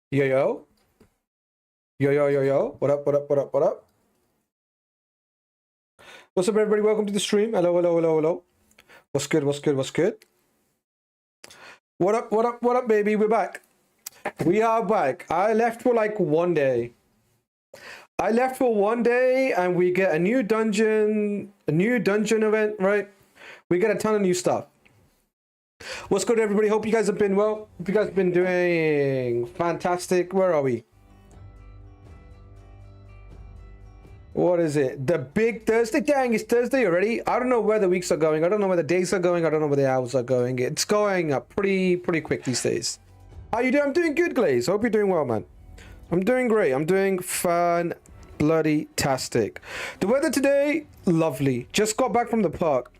Yo, yo. Yo, yo, yo, yo. What up, what up, what up, what up? What's up, everybody? Welcome to the stream. Hello, hello, hello, hello. What's good, what's good, what's good? What up, what up, what up, baby? We're back. We are back. I left for like 1 day. I left for 1 day and we get a new dungeon event, right? We get a ton of new stuff. What's good, everybody? Hope you guys have been well. Hope you guys have been doing fantastic. Where are we? What is it? The big Thursday? Dang, it's Thursday already. I don't know where the weeks are going. I don't know where the days are going. I don't know where the hours are going. It's going up pretty quick these days. How you doing? I'm doing good, Glaze. Hope you're doing well, man. I'm doing great. I'm doing bloody-tastic. The weather today, lovely. Just got back from the park.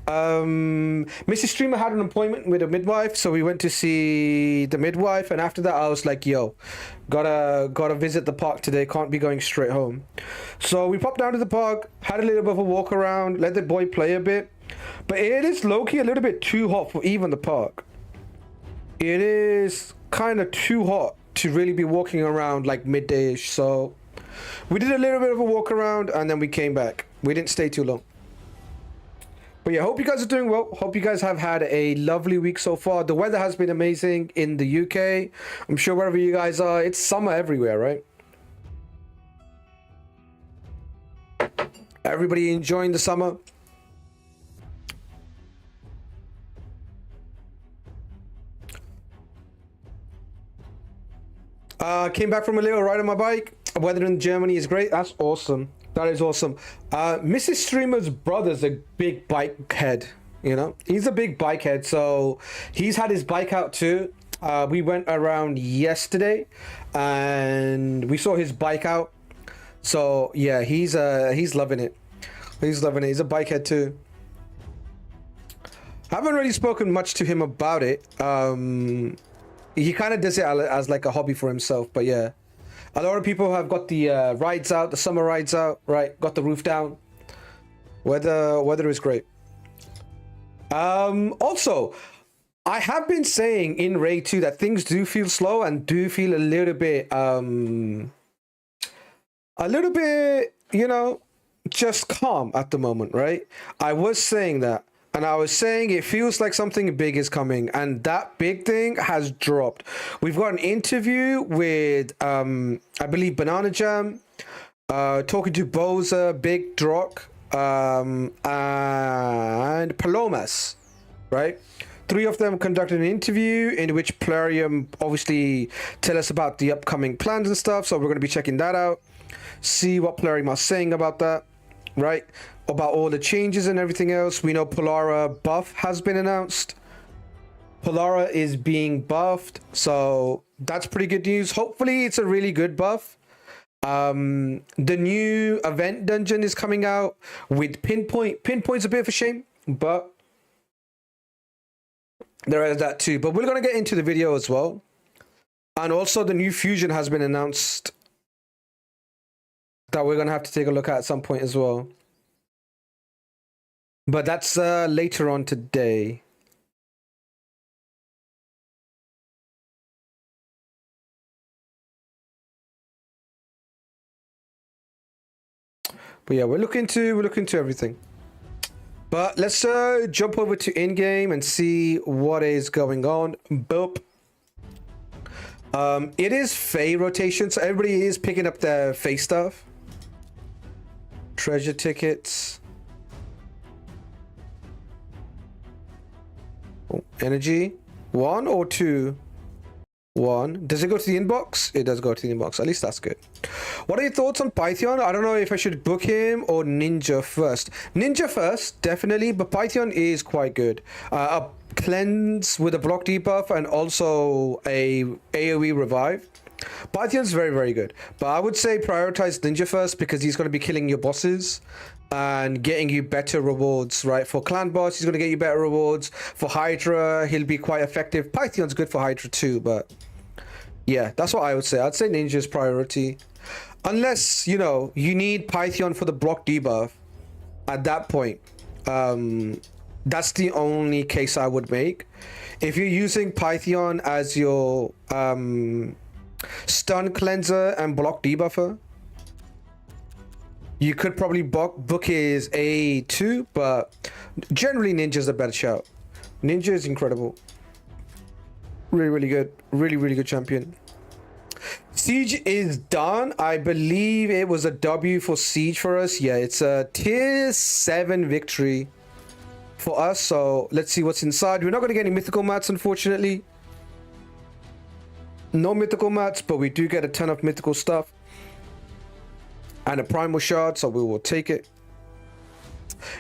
Mrs. Streamer had an appointment with a midwife, so we went to see the midwife, and after that I was like, yo, gotta visit the park today, can't be going straight home. So we popped down to the park, had a little bit of a walk around, let the boy play a bit, but it is low-key a little bit too hot for even the park. It is kind of too hot to really be walking around like midday-ish, so we did a little bit of a walk around and then we came back. We didn't stay too long. But yeah, hope you guys are doing well. Hope you guys have had a lovely week so far. The weather has been amazing in the UK. I'm sure wherever you guys are, it's summer everywhere, right? Everybody enjoying the summer? Came back from a little ride on my bike. Weather in Germany is great. That's awesome. That is awesome. Mrs. Streamer's brother's a big bike head, you know? He's a big bike head, so he's had his bike out too. We went around yesterday and we saw his bike out. So yeah, he's loving it. He's loving it. He's a bike head too. Haven't really spoken much to him about it. He kind of does it as like a hobby for himself, but yeah. A lot of people have got the rides out, the summer rides out, right? Got the roof down. Weather is great. Also, I have been saying in Raid 2 that things do feel slow and do feel a little bit, you know, just calm at the moment, right? I was saying that. And I was saying it feels like something big is coming, and that big thing has dropped. We've got an interview with, I believe, Banana Jam, talking to Boza, Big Drock, and Palomas, right? Three of them conducted an interview in which Plarium obviously tell us about the upcoming plans and stuff. So we're going to be checking that out, see what Plarium are saying about that, right? About all the changes and everything else. We know Polara buff has been announced. Polara is being buffed, so that's pretty good news. Hopefully it's a really good buff. The new event dungeon is coming out with Pinpoint. Pinpoint's a bit of a shame, but there is that too. But we're going to get into the video as well. And also the new fusion has been announced that we're going to have to take a look at some point as well. But that's later on today. But yeah, we're looking to everything. But let's jump over to in-game and see what is going on. Boop. It is Fae rotation, so everybody is picking up their Fae stuff. Treasure tickets. Energy, 1 or 2? 1. Does it go to the inbox? It does go to the inbox. At least that's good. What are your thoughts on Python? I don't know if I should book him or Ninja first. Ninja first, definitely, but Python is quite good. A cleanse with a block debuff and also a AoE revive. Python's very good, but I would say prioritize Ninja first because he's going to be killing your bosses and getting you better rewards, right? For clan boss, he's going to get you better rewards. For Hydra, he'll be quite effective. Python's good for Hydra too, but yeah, that's what I would say. I'd say Ninja's priority. Unless, you know, you need Python for the block debuff. At that point, that's the only case I would make. If you're using Python as your Stun Cleanser and Block Debuffer. You could probably book his A2, but generally Ninja's a better shout. Ninja is incredible. Really, really good. Really, really good champion. Siege is done. I believe it was a W for Siege for us. Yeah, it's a tier 7 victory for us. So let's see what's inside. We're not going to get any mythical mats, unfortunately. No mythical mats, but we do get a ton of mythical stuff. And a primal shard, so we will take it.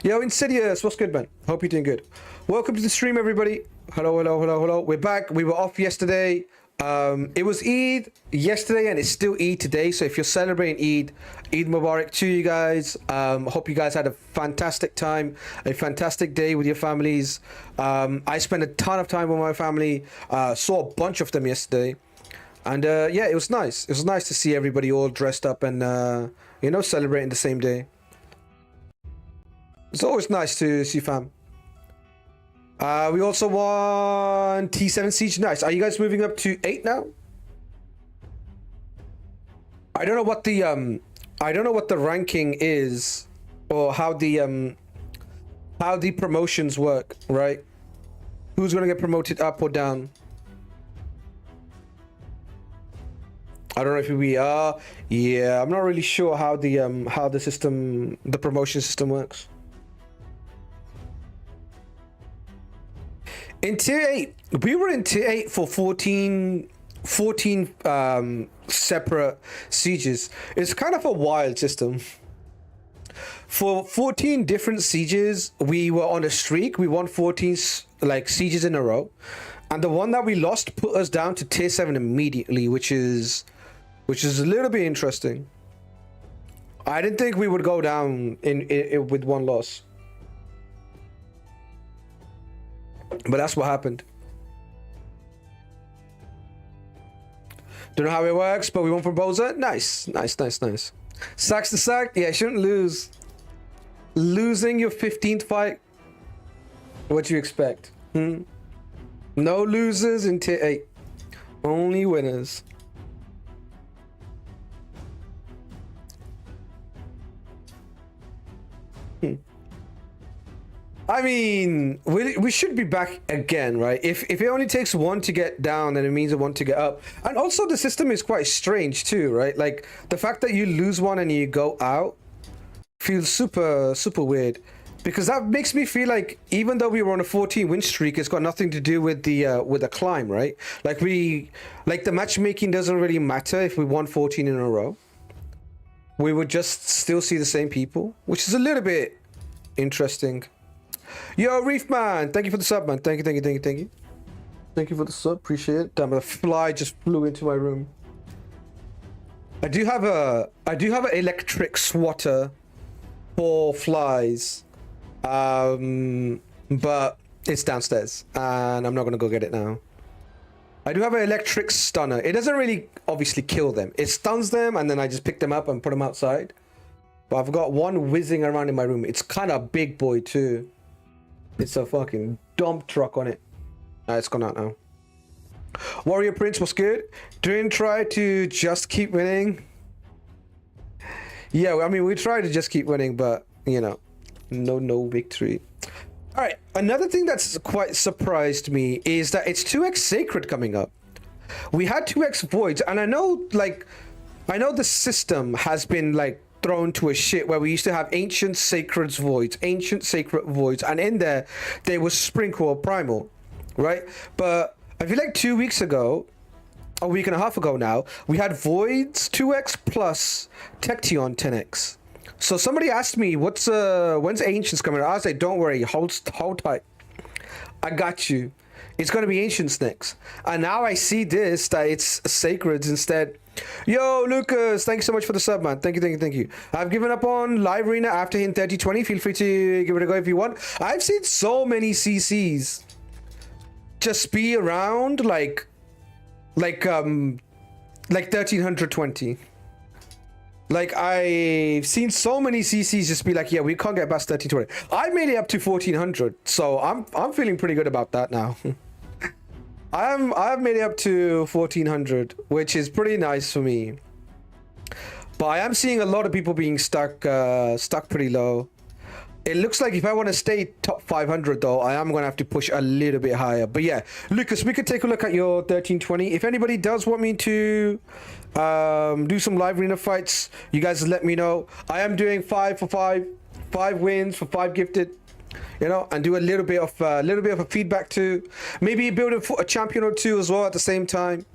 Yo, Insidious, what's good, man? Hope you're doing good. Welcome to the stream, everybody. Hello, hello, hello, hello. We're back. We were off yesterday. It was Eid yesterday, and it's still Eid today. So if you're celebrating Eid Mubarak to you guys. Hope you guys had a fantastic time, a fantastic day with your families. I spent a ton of time with my family. Saw a bunch of them yesterday. And yeah, it was nice. It was nice to see everybody all dressed up and, you know, celebrating the same day. It's always nice to see fam. We also won T7 Siege. Nice. Are you guys moving up to 8 now? I don't know what the ranking is, or how the promotions work, right? Who's gonna get promoted up or down? I don't know if we are. Yeah, I'm not really sure how the system, the promotion system works. In tier 8, we were in tier 8 for 14 separate sieges. It's kind of a wild system. For 14 different sieges, we were on a streak. We won 14 like sieges in a row, and the one that we lost put us down to tier 7 immediately, which is a little bit interesting. I didn't think we would go down in with one loss, but that's what happened. Don't know how it works, but we won from Boza. Nice, nice, nice, nice. Sacks to sack. Yeah, shouldn't lose. Losing your 15th fight. What do you expect? No losers in tier 8. Only winners. I mean, we should be back again, right? If it only takes one to get down, then it means one to get up. And also the system is quite strange too, right? Like the fact that you lose one and you go out feels super weird, because that makes me feel like even though we were on a 14 win streak, it's got nothing to do with the climb, right? Like the matchmaking doesn't really matter if we won 14 in a row. We would just still see the same people, which is a little bit interesting. Yo, Reef Man, thank you for the sub, man. Thank you, thank you, thank you, thank you. Thank you for the sub, appreciate it. Damn, the fly just flew into my room. I do have an electric swatter for flies, but it's downstairs, and I'm not gonna go get it now. I do have an electric stunner. It doesn't really obviously kill them. It stuns them, and then I just pick them up and put them outside. But I've got one whizzing around in my room. It's kind of big boy too. It's a fucking dump truck on it. It's gone out now. Warrior Prince, what's good? Didn't try to just keep winning. Yeah, I mean, we try to just keep winning, but you know, no victory. All right, another thing that's quite surprised me is that it's 2x Sacred coming up. We had 2x Voids, and I know the system has been like thrown to a shit where we used to have ancient sacred voids, and in there was Sprinkle or Primal, right? But I feel like 2 weeks ago, a week and a half ago now, we had Voids 2x plus Tection 10x. So somebody asked me, when's Ancients coming out? I was like, don't worry, hold tight. I got you. It's going to be Ancients next. And now I see this, that it's Sacreds instead. Yo, Lucas, thanks so much for the sub, man. Thank you, thank you, thank you. I've given up on Live Arena after hitting 30-20. Feel free to give it a go if you want. I've seen so many CCs just be around like 1320. Like, I've seen so many CCs just be like, yeah, we can't get past 1320. I made it up to 1400, so I'm feeling pretty good about that now. I've made it up to 1400, which is pretty nice for me. But I am seeing a lot of people being stuck pretty low. It looks like if I want to stay top 500 though, I am going to have to push a little bit higher. But yeah, Lucas, we could take a look at your 1320. If anybody does want me to do some live arena fights, you guys let me know. I am doing 5 for 5, 5 wins for 5 gifted, you know, and do a little bit of a feedback too. Maybe build a champion or two as well at the same time.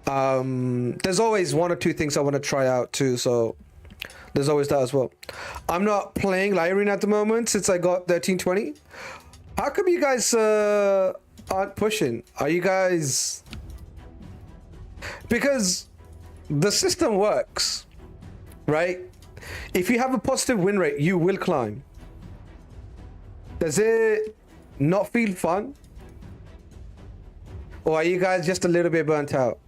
There's always 1 or 2 things I want to try out too, so there's always that as well. I'm not playing live arena at the moment since I got 1320. How come you guys aren't pushing? Are you guys... Because the system works, right? If you have a positive win rate, you will climb. Does it not feel fun? Or are you guys just a little bit burnt out?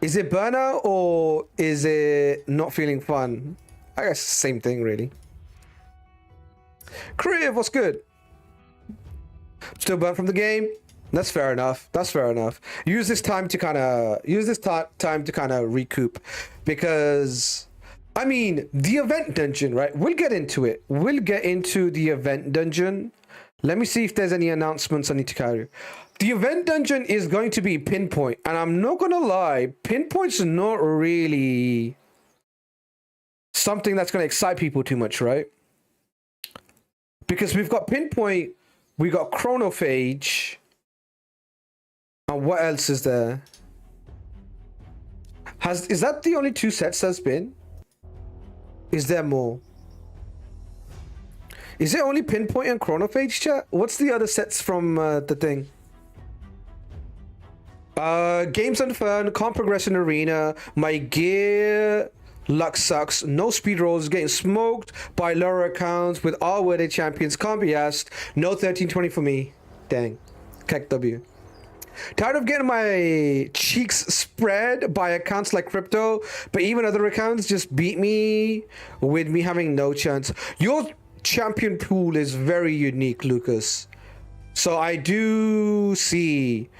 Is it burnout or is it not feeling fun? I guess same thing, really. Creative, what's good? Still burnt from the game? That's fair enough. That's fair enough. Use this time to kind of recoup, because I mean the event dungeon, right? We'll get into it. We'll get into the event dungeon. Let me see if there's any announcements I need to carry. The event dungeon is going to be Pinpoint, and I'm not gonna lie, Pinpoint's not really something that's going to excite people too much, right? Because we've got Pinpoint, we got Chronophage, and what else is there? Is that the only 2 sets there's been? Is there more? Is it only Pinpoint and Chronophage, chat? What's the other sets from the thing? Games and Fun, Comp Progression Arena, My Gear, Luck Sucks, No Speed Rolls, getting smoked by lower accounts with all worthy champions, can't be asked, no 1320 for me. Dang. Keck W. Tired of getting my cheeks spread by accounts like Crypto, but even other accounts just beat me with me having no chance. Your champion pool is very unique, Lucas. So I do see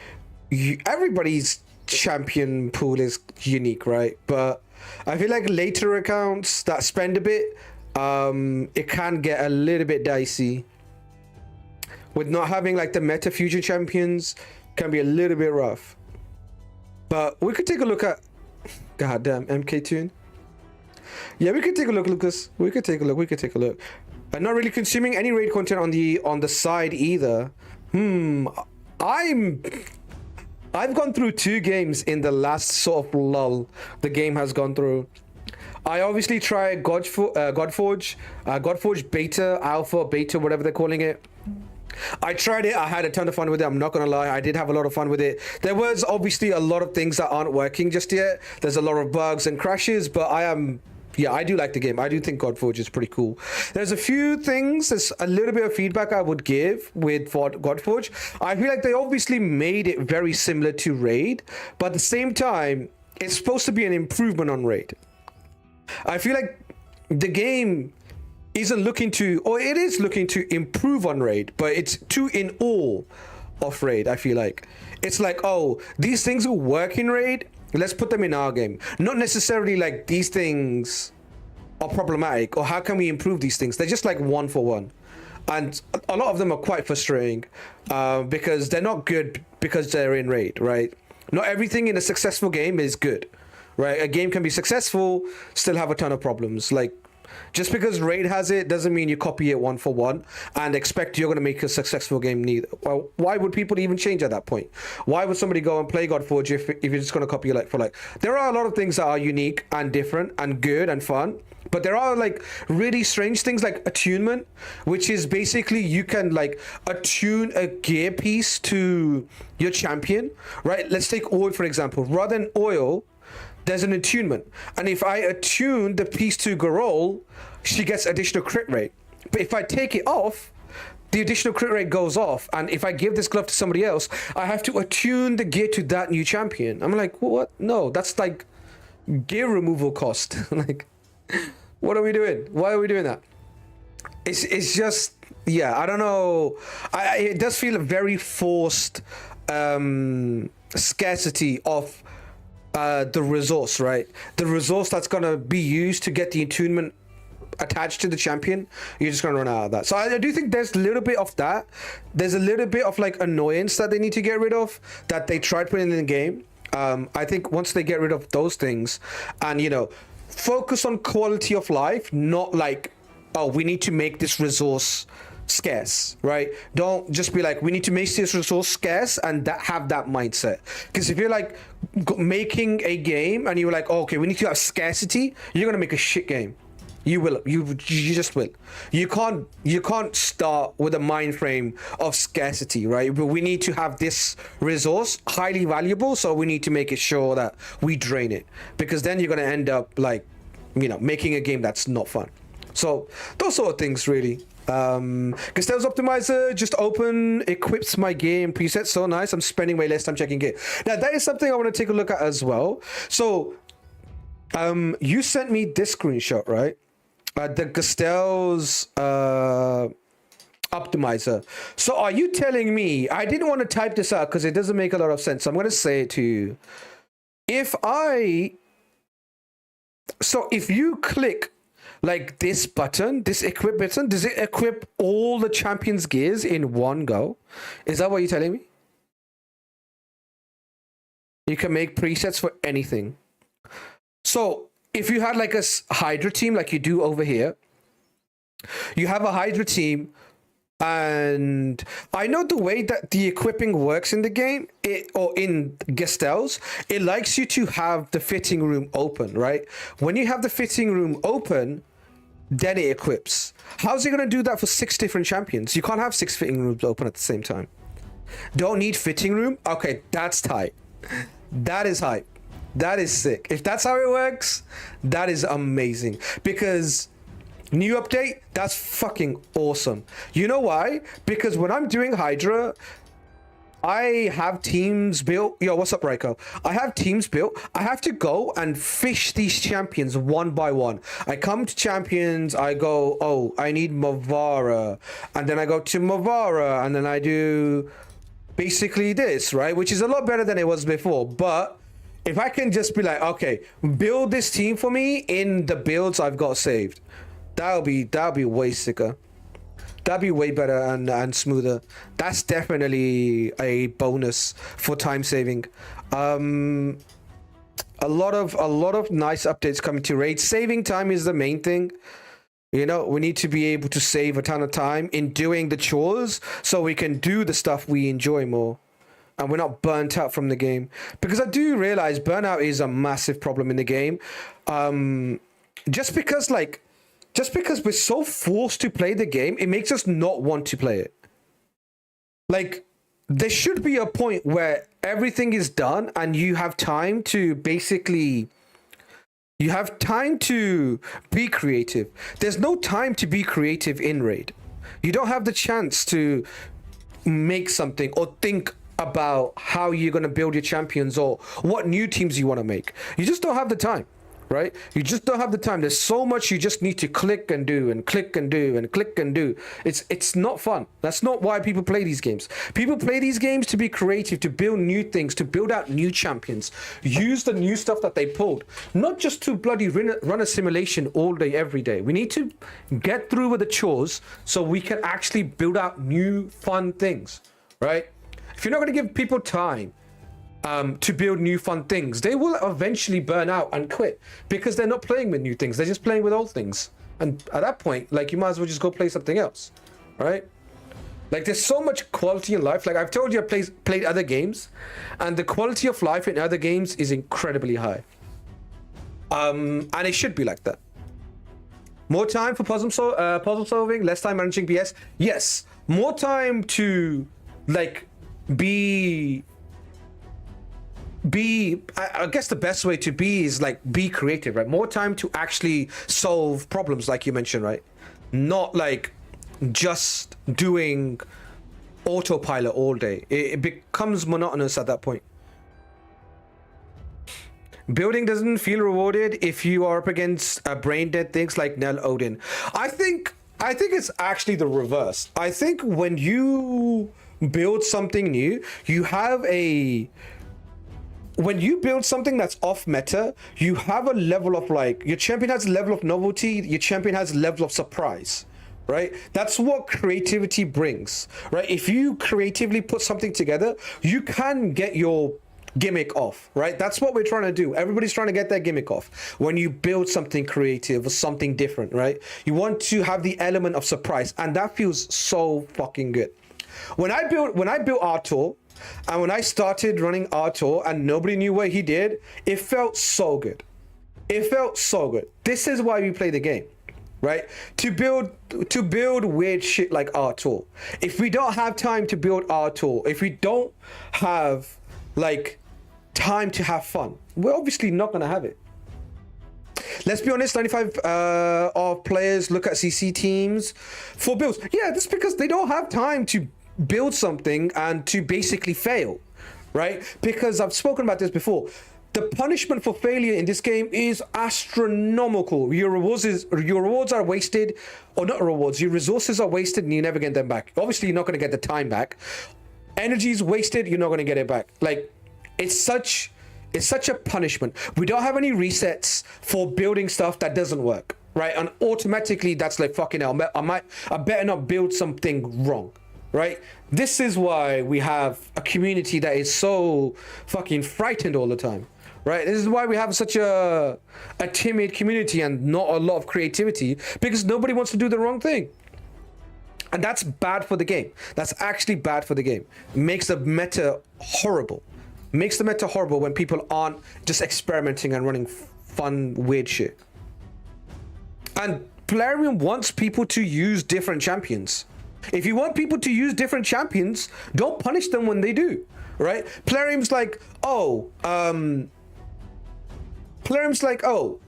everybody's champion pool is unique, right? But I feel like later accounts that spend a bit, it can get a little bit dicey. With not having like the meta fusion champions, can be a little bit rough. But we could take a look at, goddamn, MK Tune. Yeah, we could take a look, Lucas. We could take a look. I'm not really consuming any raid content on the side either. I've gone through 2 games in the last sort of lull the game has gone through. I obviously tried Godforge beta, alpha, beta, whatever they're calling it. I tried it. I had a ton of fun with it. I'm not going to lie. I did have a lot of fun with it. There was obviously a lot of things that aren't working just yet. There's a lot of bugs and crashes, but I do like the game. I do think Godforge is pretty cool. There's a few things, there's a little bit of feedback I would give with Godforge. I feel like they obviously made it very similar to Raid, but at the same time, it's supposed to be an improvement on Raid. I feel like the game isn't looking to, or it is looking to improve on Raid, but it's too in awe of Raid, I feel like. It's like, oh, these things will work in Raid, let's put them in our game. Not necessarily like these things are problematic or how can we improve these things. They're just like 1 for 1. And a lot of them are quite frustrating because they're not good because they're in Raid, right? Not everything in a successful game is good, right? A game can be successful, still have a ton of problems. Like, just because Raid has it doesn't mean you copy it 1 for 1 and expect you're going to make a successful game neither. Well, why would people even change at that point? Why would somebody go and play Godforge if you're just going to copy it like for like? There are a lot of things that are unique and different and good and fun, but there are like really strange things like attunement, which is basically you can like attune a gear piece to your champion, right? Let's take oil for example. Rather than oil, there's an attunement, and if I attune the piece to Garol, she gets additional crit rate. But if I take it off, the additional crit rate goes off, and if I give this glove to somebody else, I have to attune the gear to that new champion. I'm like, what? No, that's like gear removal cost. Like, what are we doing? Why are we doing that? It's just, yeah, I don't know. It does feel very forced scarcity of the resource, right? The resource that's gonna be used to get the attunement attached to the champion, you're just gonna run out of that. So I do think there's a little bit of that. There's a little bit of like annoyance that they need to get rid of that they tried putting in the game. I think once they get rid of those things and, you know, focus on quality of life, not like, oh, we need to make this resource scarce, right? Don't just be like, we need to make this resource scarce and have that mindset. Because if you're like making a game and you're like, oh, okay, we need to have scarcity, you're gonna make a shit game. You will. You just will. You can't start with a mind frame of scarcity, right? But we need to have this resource highly valuable, so we need to make it sure that we drain it, because then you're gonna end up like, you know, making a game that's not fun. So those sort of things really. Castell's Optimizer just open, equips my game presets. So nice. I'm spending way less time checking it. Now that is something I want to take a look at as well. So you sent me this screenshot, right? The Castell's optimizer. So are you telling me, I didn't want to type this out because it doesn't make a lot of sense, so I'm going to say it to you. If you click like this button, this equip button, does it equip all the champions gears in one go? Is that what you're telling me? You can make presets for anything. So if you had like a Hydra team like you do over here, you have a Hydra team, and I know the way that the equipping works in the game, or in Castell's, it likes you to have the fitting room open, right? When you have the fitting room open, then it equips. How's it going to do that for 6 different champions? You can't have 6 fitting rooms open at the same time. Don't need fitting room? Okay, that's tight. That is hype. That is sick. If that's how it works, that is amazing. Because new update, that's fucking awesome. You know why? Because when I'm doing Hydra, I have teams built. Yo, what's up, Raiko? I have teams built. I have to go and fish these champions one by one. I come to champions, I go, oh, I need Mavara. And then I go to Mavara, and then I do basically this, right? Which is a lot better than it was before. But if I can just be like, okay, build this team for me in the builds I've got saved, that'll be way sicker. That'd be way better and smoother. That's definitely a bonus for time saving. A lot of nice updates coming to Raid. Saving time is the main thing. You know, we need to be able to save a ton of time in doing the chores so we can do the stuff we enjoy more. And we're not burnt out from the game. Because I do realize burnout is a massive problem in the game. Just because we're so forced to play the game, it makes us not want to play it. Like, there should be a point where everything is done and you have time to basically... You have time to be creative. There's no time to be creative in Raid. You don't have the chance to make something or think about how you're going to build your champions or what new teams you want to make. You just don't have the time, right? You just don't have the time. There's so much you just need to click and do and click and do and click and do. It's not fun. That's not why people play these games. People play these games to be creative, to build new things, to build out new champions, use the new stuff that they pulled, not just to bloody run a simulation all day, every day. We need to get through with the chores so we can actually build out new fun things, right? If you're not going to give people time to build new fun things, they will eventually burn out and quit because they're not playing with new things. They're just playing with old things. And at that point, like, you might as well just go play something else, right? Like, there's so much quality in life. Like, I've told you, I played other games, and the quality of life in other games is incredibly high. And it should be like that. More time for puzzle solving, less time managing BS. Yes, more time to, like, I guess the best way to be is like be creative, right? More time to actually solve problems, like you mentioned, right? Not like just doing autopilot all day. It becomes monotonous at that point. Building doesn't feel rewarded if you are up against brain dead things like Nell Odin. I think it's actually the reverse. I think when you build something new, you have a... When you build something that's off meta, you have a level of like, your champion has a level of novelty, your champion has a level of surprise, right? That's what creativity brings, right? If you creatively put something together, you can get your gimmick off, right? That's what we're trying to do. Everybody's trying to get their gimmick off. When you build something creative or something different, right? You want to have the element of surprise, and that feels so fucking good. When I built Artur, and when I started running Artur and nobody knew what he did, it felt so good. It felt so good. This is why we play the game, right? To build weird shit like Artur. If we don't have time to build Artur, if we don't have like time to have fun, we're obviously not gonna have it. Let's be honest, 95 of players look at CC teams for builds. Yeah, that's because they don't have time to build something and to basically fail, right? Because I've spoken about this before. The punishment for failure in this game is astronomical. Your rewards are wasted, or not rewards, your resources are wasted and you never get them back. Obviously, you're not going to get the time back. Energy is wasted, you're not going to get it back. Like, it's such a punishment. We don't have any resets for building stuff that doesn't work, right? And automatically, that's like, fucking hell, I better not build something wrong. Right? This is why we have a community that is so fucking frightened all the time. Right? This is why we have such a timid community and not a lot of creativity, because nobody wants to do the wrong thing. And that's bad for the game. That's actually bad for the game. It makes the meta horrible. Makes the meta horrible when people aren't just experimenting and running fun, weird shit. And Plarium wants people to use different champions. If you want people to use different champions, don't punish them when they do, right? Plarium's like,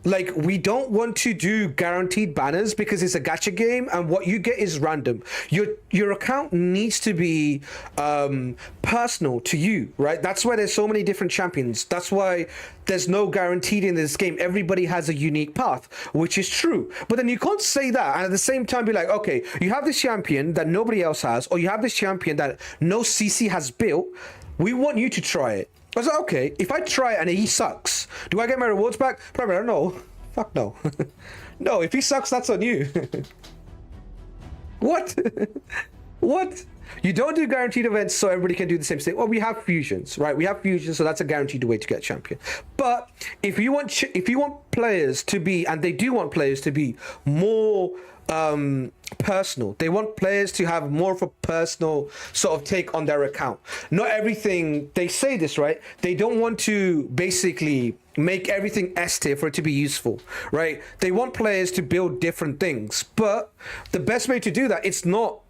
like, we don't want to do guaranteed banners because it's a gacha game and what you get is random. Your account needs to be personal to you, right? That's why there's so many different champions. That's why there's no guaranteed in this game. Everybody has a unique path, which is true. But then you can't say that and at the same time be like, okay, you have this champion that nobody else has, or you have this champion that no CC has built. We want you to try it. I was like, okay, if I try it and he sucks, do I get my rewards back? Probably not. No. Fuck no. No, if he sucks, that's on you. What? What? You don't do guaranteed events so everybody can do the same thing. Well, we have fusions, right? We have fusions, so that's a guaranteed way to get champion. But if you want players to be, and they do want players to be more personal. They want players to have more of a personal sort of take on their account. Not everything, they say this, right? They don't want to basically make everything S tier for it to be useful, right? They want players to build different things. But the best way to do that, it's not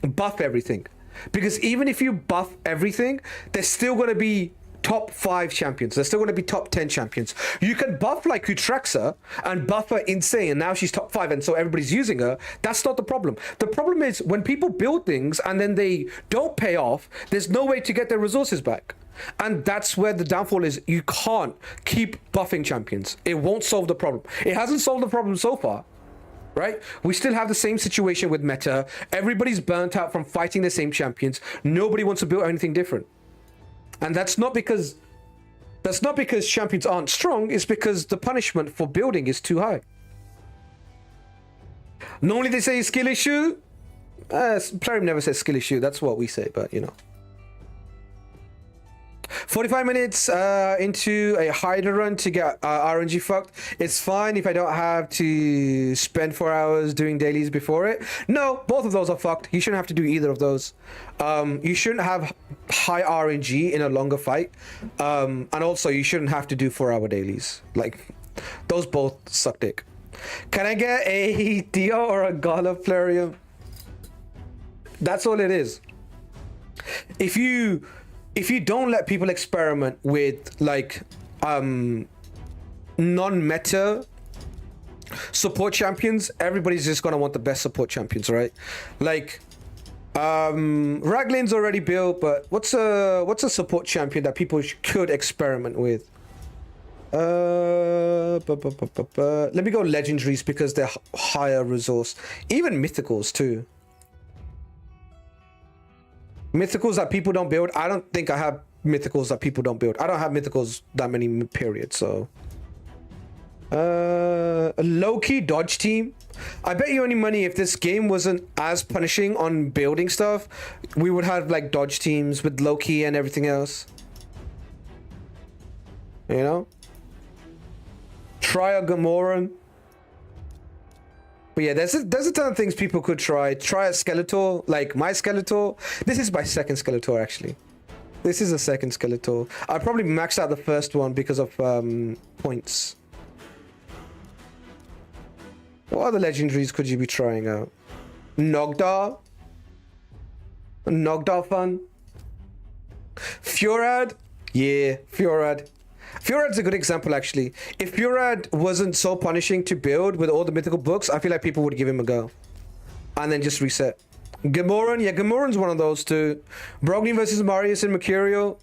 buff everything. Because even if you buff everything, there's still going to be top 5 champions. There's still going to be top 10 champions. You can buff like Utrexa and buff her insane, and now she's top 5, and so everybody's using her. That's not the problem. The problem is when people build things and then they don't pay off, there's no way to get their resources back. And that's where the downfall is. You can't keep buffing champions. It won't solve the problem. It hasn't solved the problem so far. Right? We still have the same situation with meta. Everybody's burnt out from fighting the same champions. Nobody wants to build anything different. And that's not because champions aren't strong, it's because the punishment for building is too high. Normally they say skill issue. Plarium never says skill issue, that's what we say, but you know. 45 minutes into a hider run to get RNG fucked. It's fine if I don't have to spend 4 hours doing dailies before it. No, both of those are fucked. You shouldn't have to do either of those. You shouldn't have high RNG in a longer fight. And also, you shouldn't have to do 4-hour dailies. Like, those both suck dick. Can I get a Dio or a Gala Plarium? That's all it is. If you don't let people experiment with like non-meta support champions, everybody's just gonna want the best support champions, right? Like Raglan's already built, but what's a support champion that people could experiment with? Let me go legendaries because they're higher resource, even mythicals too. Mythicals that people don't build. I don't think I have mythicals that people don't build. I don't have mythicals that many, period. So a low-key dodge team. I bet you any money if this game wasn't as punishing on building stuff, we would have like dodge teams with low-key and everything else. You know? Try a Gamoran. But yeah, there's a ton of things people could try. Try a Skeletor, like my Skeletor. This is my second Skeletor, actually. This is a second Skeletor. I probably maxed out the first one because of points. What other legendaries could you be trying out? Nogdar? Nogdar fun? Furad? Yeah, Furad. Furad's a good example, actually. If Furad wasn't so punishing to build with all the mythical books, I feel like people would give him a go. And then just reset. Gamoran? Yeah, Gamoran's one of those too. Brogni versus Marius and Mercurial?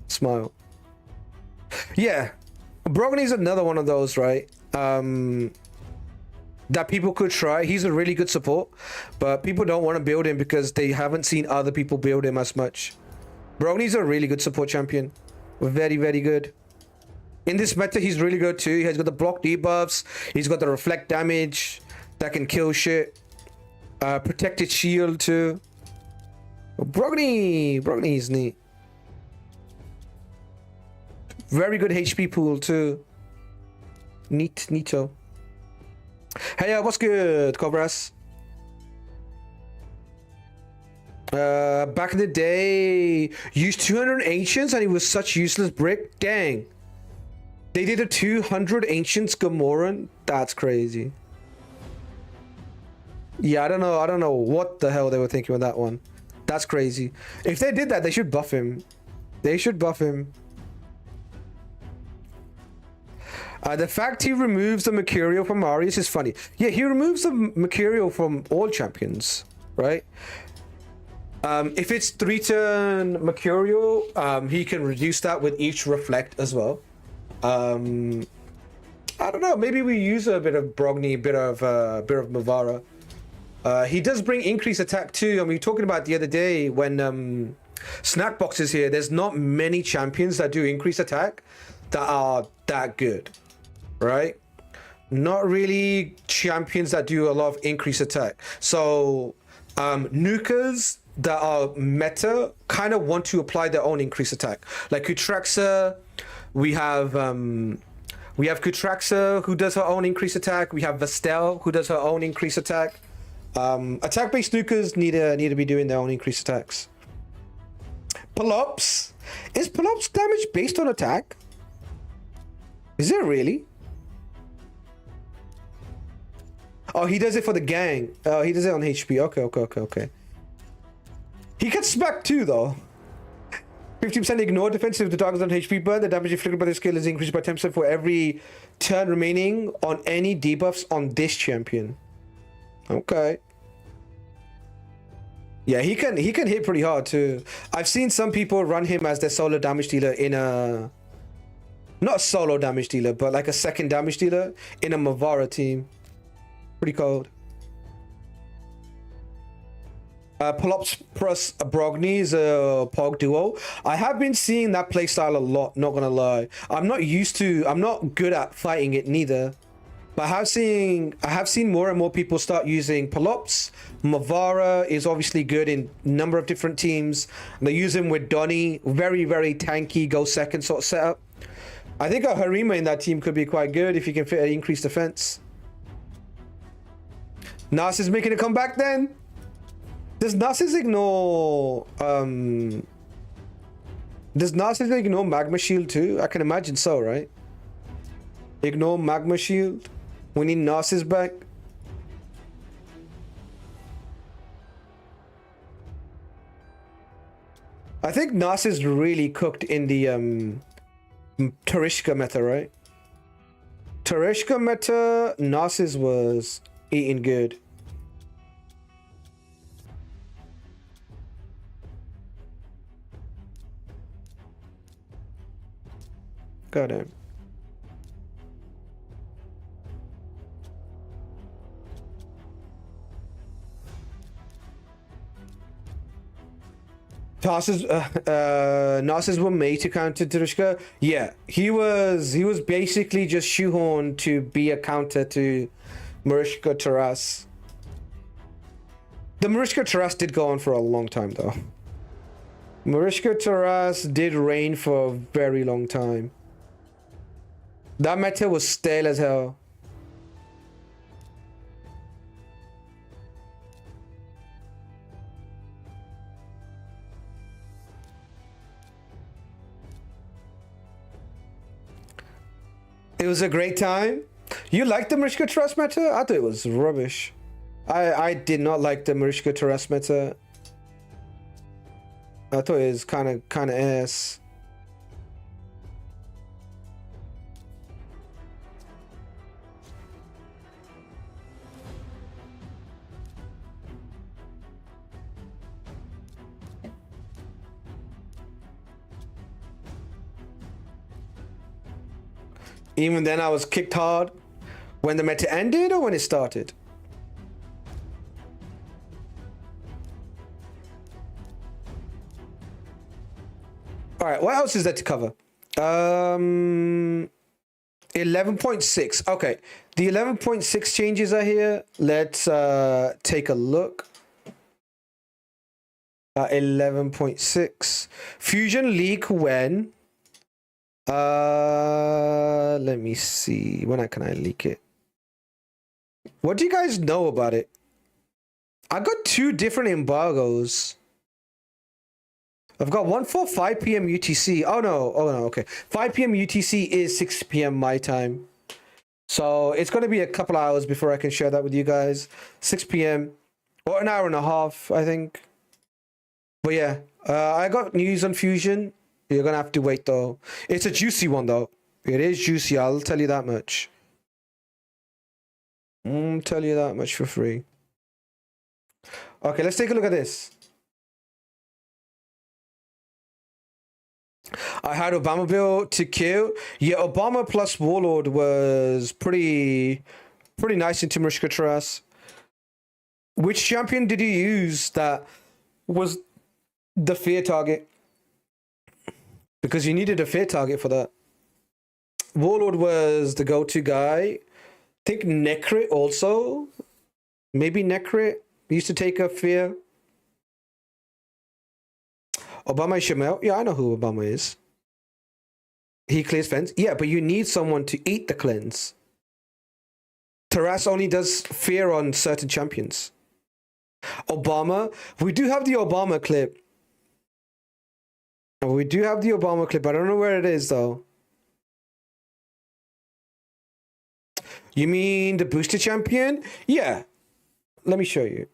Smile. Yeah. Brogni's another one of those, right? That people could try. He's a really good support, but people don't want to build him because they haven't seen other people build him as much. Brogni's a really good support champion. Very, very good. In this meta, he's really good too. He's got the block debuffs. He's got the reflect damage that can kill shit. Protected shield too. Brogni is neat. Very good HP pool too. Neato. Hey, what's good, Cobras? Back in the day, used 200 ancients and he was such useless brick. Dang. They did a 200 ancients Gamoran. That's crazy. Yeah, I don't know what the hell they were thinking with that one. That's crazy. If they did that, they should buff him. They should buff him. The fact he removes the Mercurial from Marius is funny. Yeah, he removes the Mercurial from all champions, right? If it's 3-turn Mercurial, he can reduce that with each reflect as well. I don't know. Maybe we use a bit of Brogni, a bit of Mavara. He does bring increased attack too. I mean, we were talking about the other day when Snackbox is here. There's not many champions that do increased attack that are that good, right? Not really champions that do a lot of increased attack. So Nukas that are meta kind of want to apply their own increased attack. Like Kutraxa, we have Kutraxa who does her own increased attack. We have Vestel who does her own increased attack. Attack-based Nukas need to be doing their own increased attacks. Pelops? Is Pelops damage based on attack? Is it really? Oh, he does it for the gang. Oh, he does it on HP. Okay. He gets smacked too, though. 50% ignore defense if the target is on HP burn. The damage inflicted by the skill is increased by 10% for every turn remaining on any debuffs on this champion. Okay. Yeah, he can hit pretty hard too. I've seen some people run him as their solo damage dealer in a... Not a solo damage dealer, but like a second damage dealer in a Mavara team. Pretty cold. Pelops plus Brogni is a Pog duo. I have been seeing that playstyle a lot, not gonna lie. I'm not good at fighting it neither. But I have seen more and more people start using Pelops. Mavara is obviously good in a number of different teams. They use him with Donny. Very, very tanky, go second sort of setup. I think a Harima in that team could be quite good if you can fit an increased defense. Narcissus making a comeback then? Does Narcissus ignore Magma Shield too? I can imagine so, right? Ignore Magma Shield. We need Narcissus back. I think Narcissus really cooked in the Terishka meta, right? Terishka meta, Narcissus was eating good. Got him. Narcissus were made to counter Darushka. Yeah, he was basically just shoehorned to be a counter to Mariska Taras. The Mariska Taras did go on for a long time though. Mariska Taras did reign for a very long time. That meta was stale as hell. It was a great time. You liked the Mariska Taras meta? I thought it was rubbish. I did not like the Mariska Taras meta. I thought it was kind of ass. Even then, I was kicked hard when the meta ended or when it started. All right, what else is there to cover? 11.6. Okay, the 11.6 changes are here. Let's take a look. 11.6. Fusion leak when? Let me see. When can I leak it? What do you guys know about it? I got two different embargoes. I've got one for 5 p.m. UTC. Oh no, okay. 5 p.m. UTC is 6 p.m. my time. So it's going to be a couple hours before I can share that with you guys. 6 p.m. or an hour and a half, I think. But yeah, I got news on Fusion. You're going to have to wait though. It's a juicy one though. It is juicy, I'll tell you that much. Tell you that much for free. Okay, let's take a look at this. I had Obama bill to kill. Yeah, Obama plus Warlord was pretty nice into Mariska Taras. Which champion did you use that was the fear target? Because you needed a fear target for that. Warlord was the go-to guy. I think Necrit also. Maybe Necrit used to take a fear. Obama Shamel. Yeah, I know who Obama is. He clears fence. Yeah, but you need someone to eat the cleanse. Taras only does fear on certain champions. Obama. We do have the Obama clip. We do have the Obama clip. I don't know where it is though. You mean the booster champion? Yeah. Let me show you.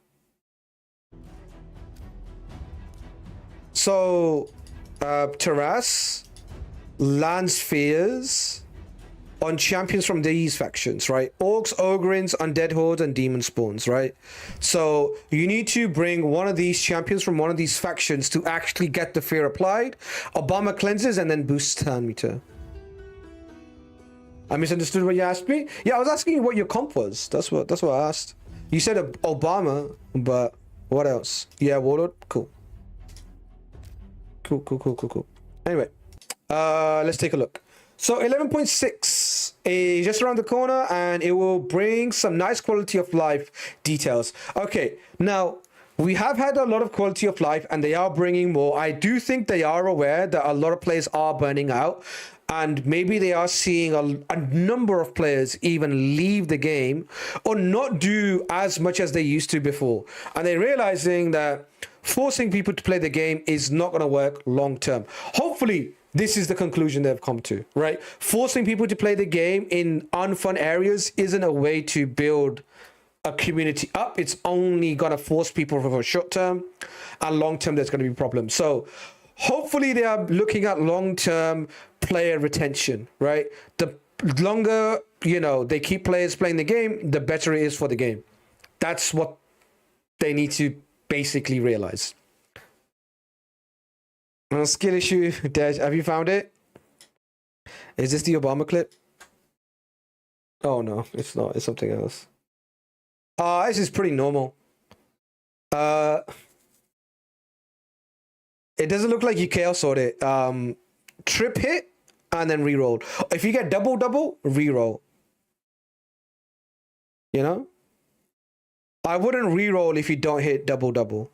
So, Taras lands fears on champions from these factions, right? Orcs, Ogrins, Undead Hordes, and Demon Spawns, right? So, you need to bring one of these champions from one of these factions to actually get the fear applied. Obama cleanses and then boosts turn meter. I misunderstood what you asked me? Yeah, I was asking you what your comp was. That's what I asked. You said Obama, but what else? Yeah, Warlord? Cool. Cool. Anyway, let's take a look. So 11.6 is just around the corner and it will bring some nice quality of life details. Okay, now we have had a lot of quality of life and they are bringing more. I do think they are aware that a lot of players are burning out and maybe they are seeing a number of players even leave the game or not do as much as they used to before. And they're realizing that forcing people to play the game is not going to work long term. Hopefully, this is the conclusion they've come to, right? Forcing people to play the game in unfun areas isn't a way to build a community up. It's only going to force people for a short term, and long term, there's going to be problems. So hopefully they are looking at long term player retention, right? The longer, they keep players playing the game, the better it is for the game. That's what they need to basically realize. Skill issue, Dej, have you found it? Is this the Obama clip? Oh no, it's not. It's something else. This is pretty normal. It doesn't look like you chaos sort it. Trip hit and then reroll. If you get double double, reroll. You know? I wouldn't reroll if you don't hit double double.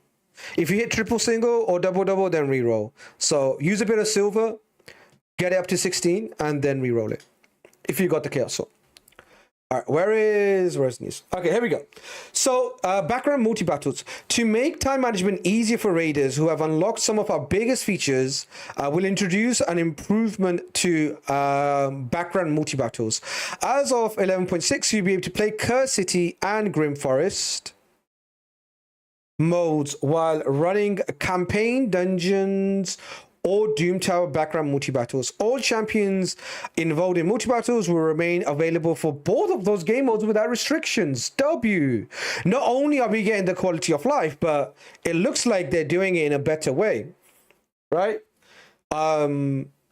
If you hit triple single or double double, then reroll. So use a bit of silver, get it up to 16, and then reroll it. If you got the chaos sword. All right, where's news? Okay, here we go. So, background multi-battles. To make time management easier for raiders who have unlocked some of our biggest features, we'll introduce an improvement to background multi-battles. As of 11.6, you'll be able to play Curse City and Grim Forest modes while running campaign, dungeons, or Doom Tower background multi-battles. All champions involved in multi-battles will remain available for both of those game modes without restrictions. W. Not only are we getting the quality of life, but it looks like they're doing it in a better way, right?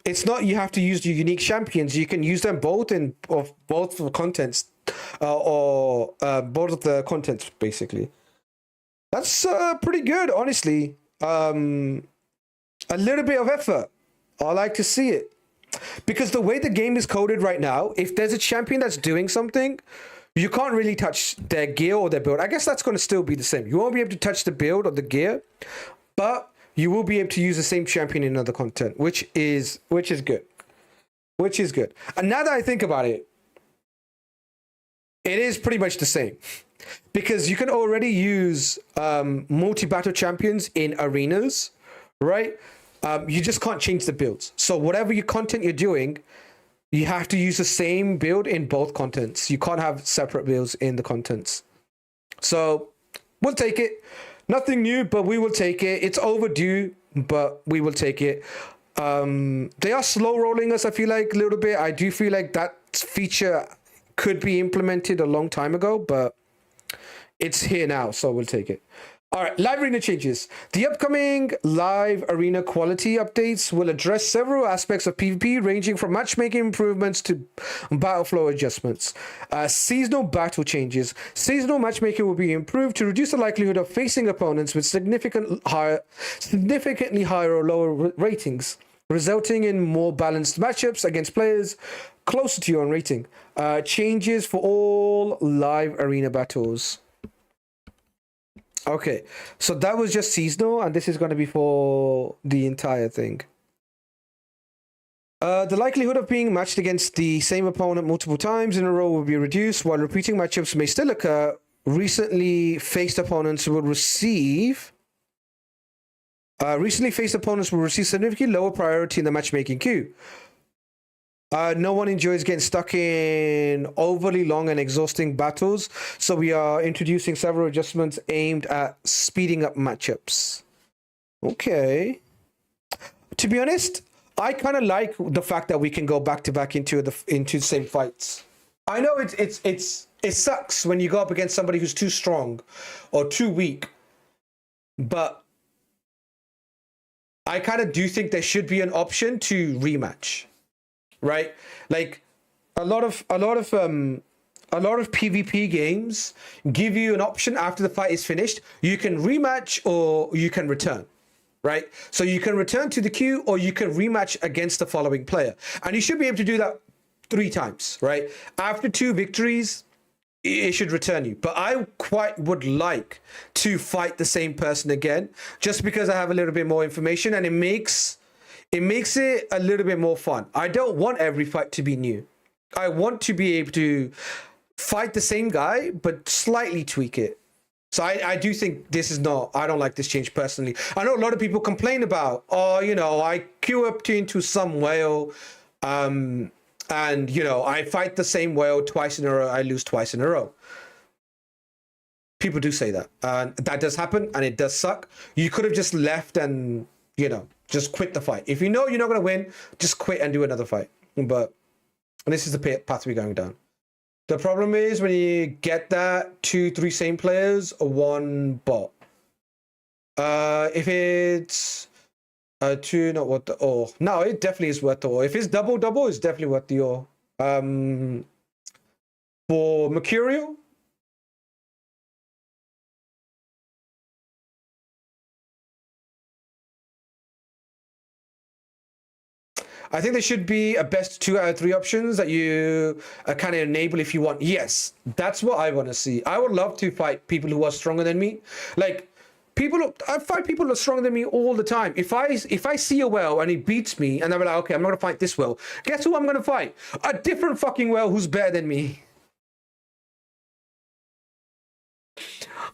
It's not you have to use the unique champions. You can use them both in both the contents, or both of the contents basically. That's pretty good, honestly. A little bit of effort. I like to see it. Because the way the game is coded right now, if there's a champion that's doing something, you can't really touch their gear or their build. I guess that's going to still be the same. You won't be able to touch the build or the gear, but you will be able to use the same champion in other content, which is good. Which is good. And now that I think about it, it is pretty much the same. Because you can already use multi-battle champions in arenas, right? You just can't change the builds. So whatever your content you're doing, you have to use the same build in both contents. You can't have separate builds in the contents. So we'll take it. Nothing new, but we will take it. It's overdue, but we will take it. They are slow rolling us, I feel like, a little bit. I do feel like that feature could be implemented a long time ago, but it's here now, so we'll take it. All right, live arena changes. The upcoming live arena quality updates will address several aspects of PvP, ranging from matchmaking improvements to battle flow adjustments. Seasonal battle changes. Seasonal matchmaking will be improved to reduce the likelihood of facing opponents with significantly higher or lower ratings, resulting in more balanced matchups against players closer to your own rating. Changes for all live arena battles. Okay, so that was just seasonal, and this is going to be for the entire thing. The likelihood of being matched against the same opponent multiple times in a row will be reduced, while repeating matchups may still occur. Recently faced opponents will receive significantly lower priority in the matchmaking queue. No one enjoys getting stuck in overly long and exhausting battles, so we are introducing several adjustments aimed at speeding up matchups. Okay. To be honest, I kind of like the fact that we can go back to back into the same fights. I know it sucks when you go up against somebody who's too strong or too weak, but I kind of do think there should be an option to rematch. Right, like a lot of PvP games give you an option after the fight is finished. You can rematch or you can return, right? So you can return to the queue or you can rematch against the following player, and you should be able to do that 3 times, right? After 2 victories, it should return you. But I quite would like to fight the same person again, just because I have a little bit more information, and it makes it a little bit more fun. I don't want every fight to be new. I want to be able to fight the same guy, but slightly tweak it. So I do think this is not, I don't like this change personally. I know a lot of people complain about, oh, you know, I queue up into some whale, and, you know, I fight the same whale twice in a row, I lose twice in a row. People do say that. And that does happen, and it does suck. You could have just left and, you know, just quit the fight. If you know you're not going to win, just quit and do another fight. But this is the path we're going down. The problem is when you get that 2-3 same players or 1 bot. If it's 2, not worth the ore. No, it definitely is worth the ore. If it's double, it's definitely worth the ore. For Mercurial, I think there should be a best 2 out of 3 options that you kind of enable if you want. Yes, that's what I want to see. I would love to fight people who are stronger than me. Like, I fight people who are stronger than me all the time. If I see a whale and he beats me, and I'm like, okay, I'm not gonna fight this whale. Guess who I'm gonna fight? A different fucking whale who's better than me.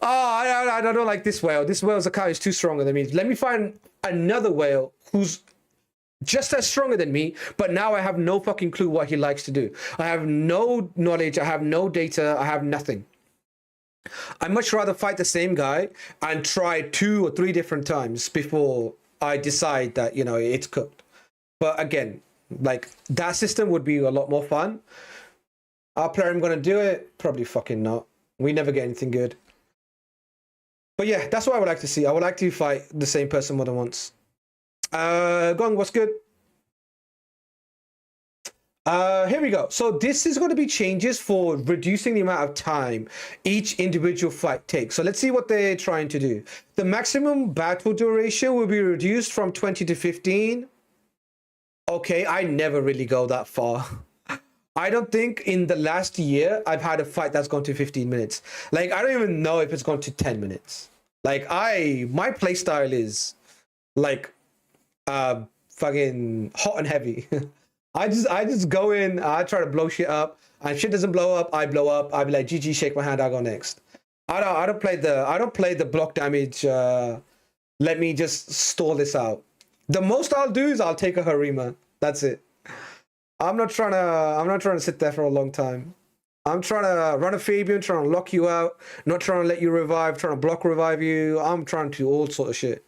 Oh, I don't like this whale. This whale's account is too stronger than me. Let me find another whale who's just as stronger than me, but now I have no fucking clue what he likes to do. I have no knowledge. I have no data. I have nothing. I'd much rather fight the same guy and try 2 or 3 different times before I decide that, it's cooked. But again, like, that system would be a lot more fun. Our player, I'm going to do it? Probably fucking not. We never get anything good. But yeah, that's what I would like to see. I would like to fight the same person more than once. Gong, what's good? Here we go. So this is going to be changes for reducing the amount of time each individual fight takes. So let's see what they're trying to do. The maximum battle duration will be reduced from 20 to 15. Okay, I never really go that far. I don't think in the last year I've had a fight that's gone to 15 minutes. Like, I don't even know if it's gone to 10 minutes. Like, my playstyle is like fucking hot and heavy. I just go in, I try to blow shit up, and if shit doesn't blow up, I blow up. I be like, GG, shake my hand, I go next. I don't play the block damage. Let me just stall this out. The most I'll do is I'll take a Harima. That's it. I'm not trying to sit there for a long time. I'm trying to run a Fabian, trying to lock you out, not trying to let you revive, trying to block revive you. I'm trying to do all sort of shit.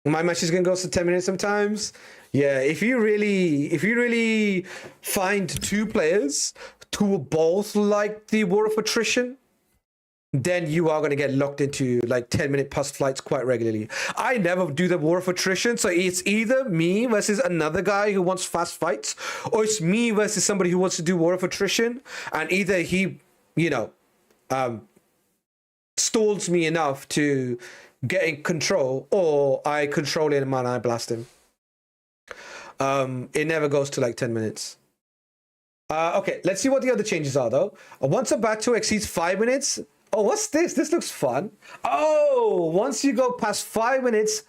My match is gonna go to 10 minutes sometimes. Yeah, if you really find 2 players who both like the War of Attrition, then you are going to get locked into like 10-minute plus flights quite regularly. I never do the War of Attrition, so it's either me versus another guy who wants fast fights, or it's me versus somebody who wants to do War of Attrition, and either he, stalls me enough to get in control, or I control him and I blast him. It never goes to like 10 minutes. Okay, let's see what the other changes are though. Once a battle exceeds 5 minutes, oh, what's this? This looks fun. Oh, once you go past 5 minutes,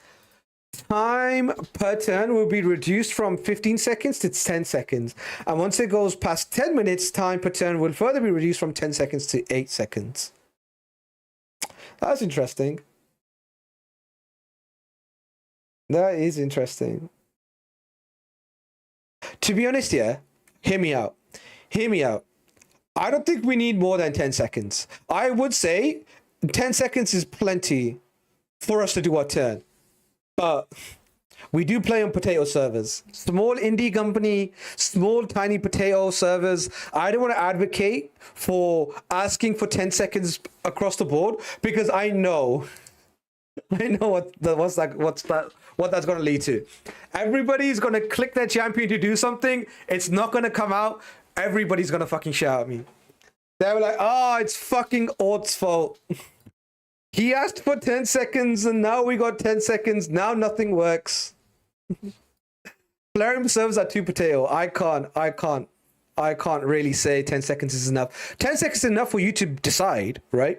time per turn will be reduced from 15 seconds to 10 seconds. And once it goes past 10 minutes, time per turn will further be reduced from 10 seconds to 8 seconds. That's interesting. That is interesting. To be honest, yeah, hear me out. I don't think we need more than 10 seconds. I would say 10 seconds is plenty for us to do our turn. But we do play on potato servers. Small indie company, small tiny potato servers. I don't want to advocate for asking for 10 seconds across the board, because I know what that's going to lead to. Everybody's going to click their champion to do something. It's not going to come out. Everybody's going to fucking shout at me. They were like, oh, it's fucking Ort's fault. He asked for 10 seconds and now we got 10 seconds. Now nothing works. Plarium servers are too potato. I can't really say 10 seconds is enough. 10 seconds is enough for you to decide, right?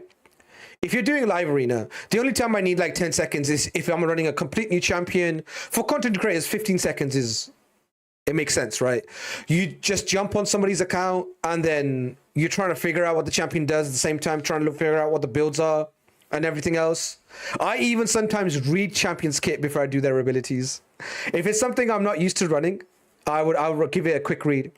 If you're doing live arena, the only time I need like 10 seconds is if I'm running a complete new champion. For content creators, 15 seconds it makes sense, right? You just jump on somebody's account and then you're trying to figure out what the champion does at the same time, trying to figure out what the builds are and everything else. I even sometimes read champions kit before I do their abilities. If it's something I'm not used to running, I'll give it a quick read.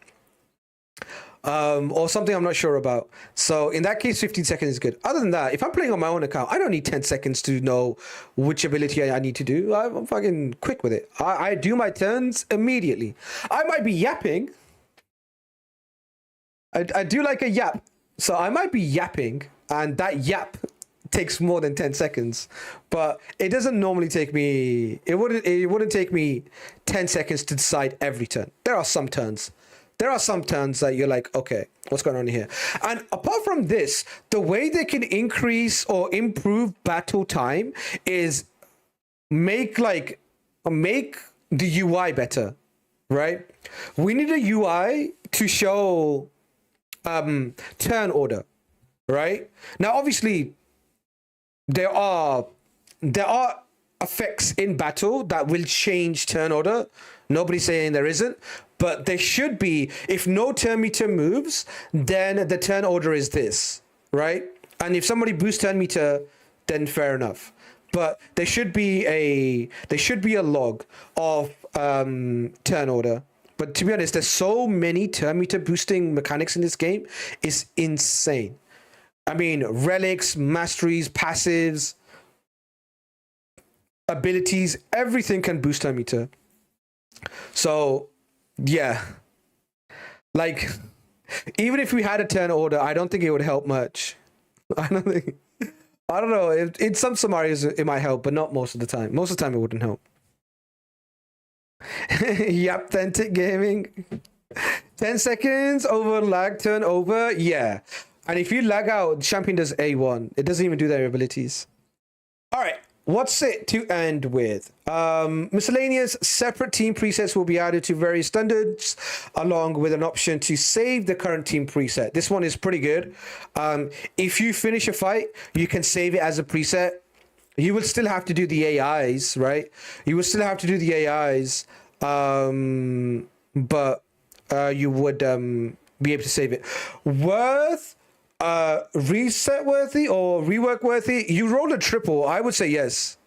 Or something I'm not sure about. So in that case, 15 seconds is good. Other than that, if I'm playing on my own account, I don't need 10 seconds to know which ability I need to do. I'm fucking quick with it. I do my turns immediately. I might be yapping. I do like a yap. So I might be yapping, and that yap takes more than 10 seconds. But it doesn't normally take me... It wouldn't take me 10 seconds to decide every turn. There are some turns. There are some turns that you're like, okay, what's going on here? And apart from this, the way they can increase or improve battle time is make the UI better, right? We need a UI to show turn order, right? Now, obviously, there are effects in battle that will change turn order. Nobody's saying there isn't, but there should be. If no turn meter moves, then the turn order is this, right? And if somebody boosts turn meter, then fair enough. But there should be a log of turn order. But to be honest, there's so many turn meter boosting mechanics in this game. It's insane. I mean, relics, masteries, passives, abilities, everything can boost turn meter. So, yeah. Like, even if we had a turn order, I don't think it would help much. I don't know. In some scenarios, it might help, but not most of the time. Most of the time, it wouldn't help. Yep, authentic gaming. 10 seconds over lag turn over. Yeah. And if you lag out, champion does A1. It doesn't even do their abilities. All right. What's it to end with? Miscellaneous separate team presets will be added to various standards, along with an option to save the current team preset. This one is pretty good. If you finish a fight, you can save it as a preset. You will still have to do the AIs, right? You will still have to do the AIs, but you would be able to save it. Worth reset worthy or rework worthy? You rolled a triple. I would say yes.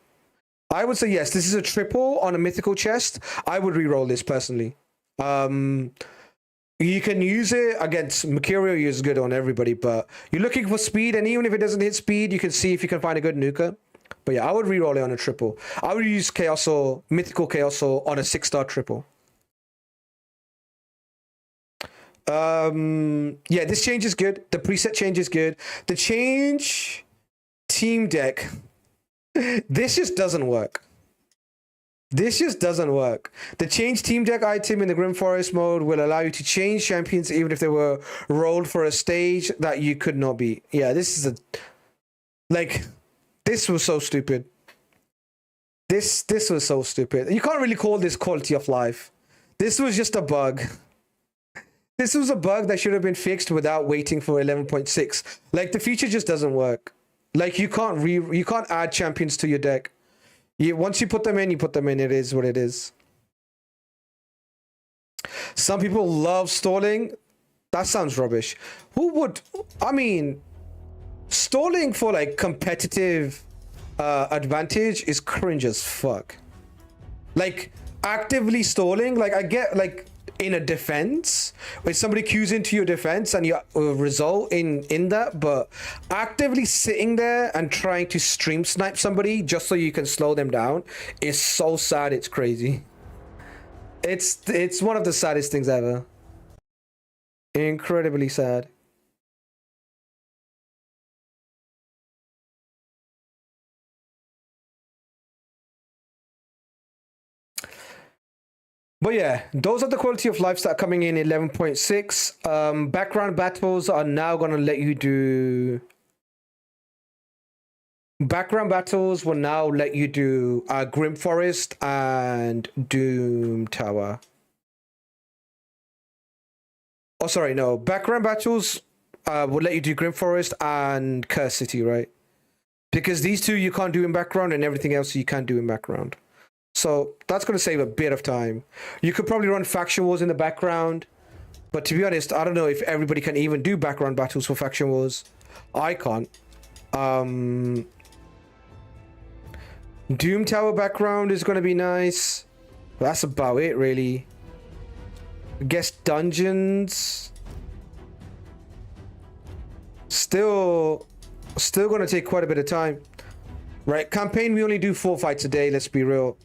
This is a triple on a mythical chest. I would re-roll this personally. You can use it against Mercurial. Is good on everybody, but you're looking for speed, and even if it doesn't hit speed, you can see if you can find a good nuker. But yeah, I would re-roll it on a triple. I would use Chaos or mythical Chaos or on a 6-star triple. Yeah, this change is good. The preset change is good. The change team deck, this just doesn't work. The change team deck item in the Grim Forest mode will allow you to change champions even if they were rolled for a stage that you could not beat. Yeah, this is this was so stupid. This was so stupid. You can't really call this quality of life. This was just a bug. This was a bug that should have been fixed without waiting for 11.6. Like, the feature just doesn't work. Like, you can't add champions to your deck. Once you put them in, you put them in. It is what it is. Some people love stalling. That sounds rubbish. Who would? I mean, stalling for like competitive advantage is cringe as fuck. Like, actively stalling, like, I get, like, in a defense when somebody queues into your defense and you result in that, but actively sitting there and trying to stream snipe somebody just so you can slow them down is so sad. It's crazy. It's one of the saddest things ever. Incredibly sad. But yeah, those are the quality of lives that are coming in 11.6. Background battles are now going to let you do... Background battles will now let you do Grim Forest and Doom Tower. Oh, sorry, no. Background battles will let you do Grim Forest and Curse City, right? Because these two you can't do in background and everything else you can do in background. So that's going to save a bit of time. You could probably run Faction Wars in the background. But to be honest, I don't know if everybody can even do background battles for Faction Wars. I can't. Doom Tower background is going to be nice. That's about it, really. I guess dungeons. Still going to take quite a bit of time. Right, campaign, we only do 4 fights a day, let's be real.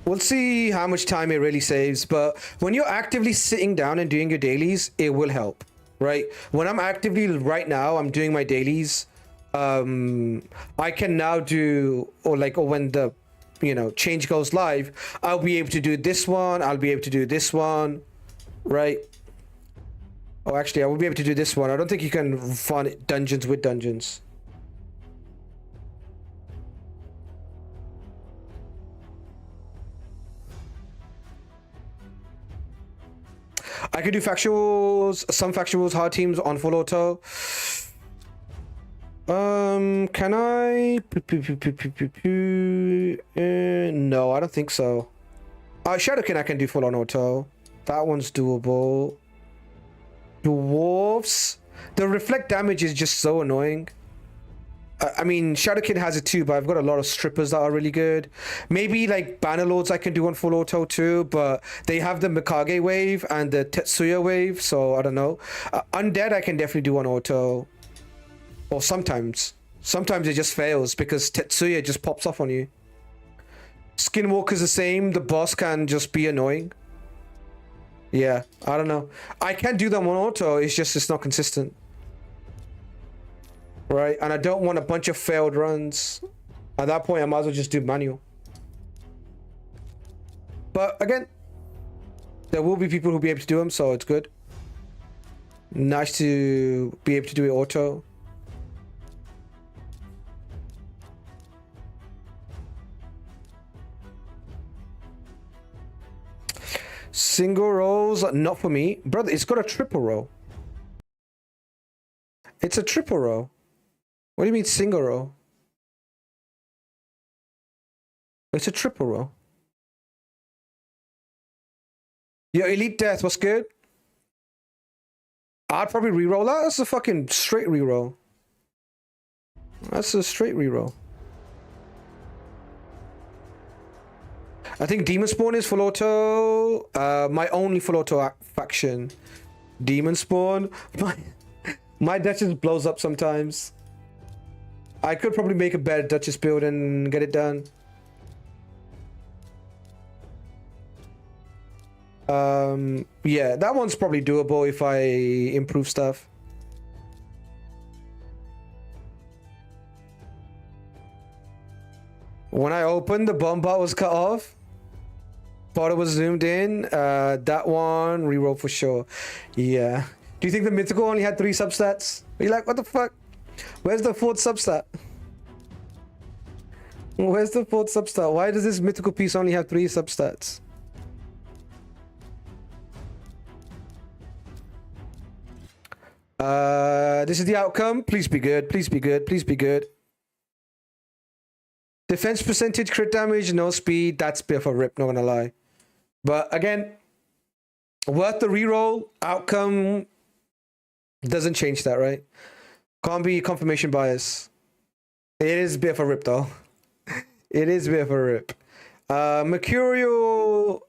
We'll see how much time it really saves, but when you're actively sitting down and doing your dailies, it will help, right? When I'm actively, right now, I'm doing my dailies, I can now do, or when the you know, change goes live, I'll be able to do this one. I'll be able to do this one, right? Oh, actually, I will be able to do this one. I don't think you can find dungeons with dungeons. I could do factuals, some factuals, hard teams on full auto. Can I? No, I don't think so. Shadowkin I can do full on auto. That one's doable. Dwarves. The reflect damage is just so annoying. I mean, Shadowkin has it too, but I've got a lot of strippers that are really good. Maybe like Bannerlords I can do on full auto too, but they have the Mikage wave and the Tetsuya wave, so I don't know. Undead I can definitely do on auto. Or sometimes. Sometimes it just fails because Tetsuya just pops off on you. Skinwalker's the same. The boss can just be annoying. Yeah, I don't know. I can do them on auto. It's just it's not consistent. Right? And I don't want a bunch of failed runs. At that point, I might as well just do manual. But again, there will be people who'll be able to do them, so it's good. Nice to be able to do it auto. Single rolls, not for me. Brother, it's got a triple roll. It's a triple roll. What do you mean single roll? It's a triple roll. Yo, Elite Death, what's good? I'd probably reroll that. That's a fucking straight reroll. That's a straight reroll. I think Demon Spawn is full auto. My only full auto faction. Demon Spawn. My Duchess blows up sometimes. I could probably make a better Duchess build and get it done. Yeah, that one's probably doable if I improve stuff. When I opened, the bomb bot was cut off. Thought it was zoomed in. That one, reroll for sure. Yeah. Do you think the mythical only had 3 substats? Are you like, what the fuck? Where's the 4th substat? Where's the 4th substat? Why does this mythical piece only have 3 substats? This is the outcome. Please be good. Please be good. Please be good. Defense percentage, crit damage, no speed. That's a bit of a rip, not gonna lie. But again, worth the reroll. Outcome doesn't change that, right? Can't be confirmation bias. It is a bit of a rip, though. It is a bit of a rip. Mercurial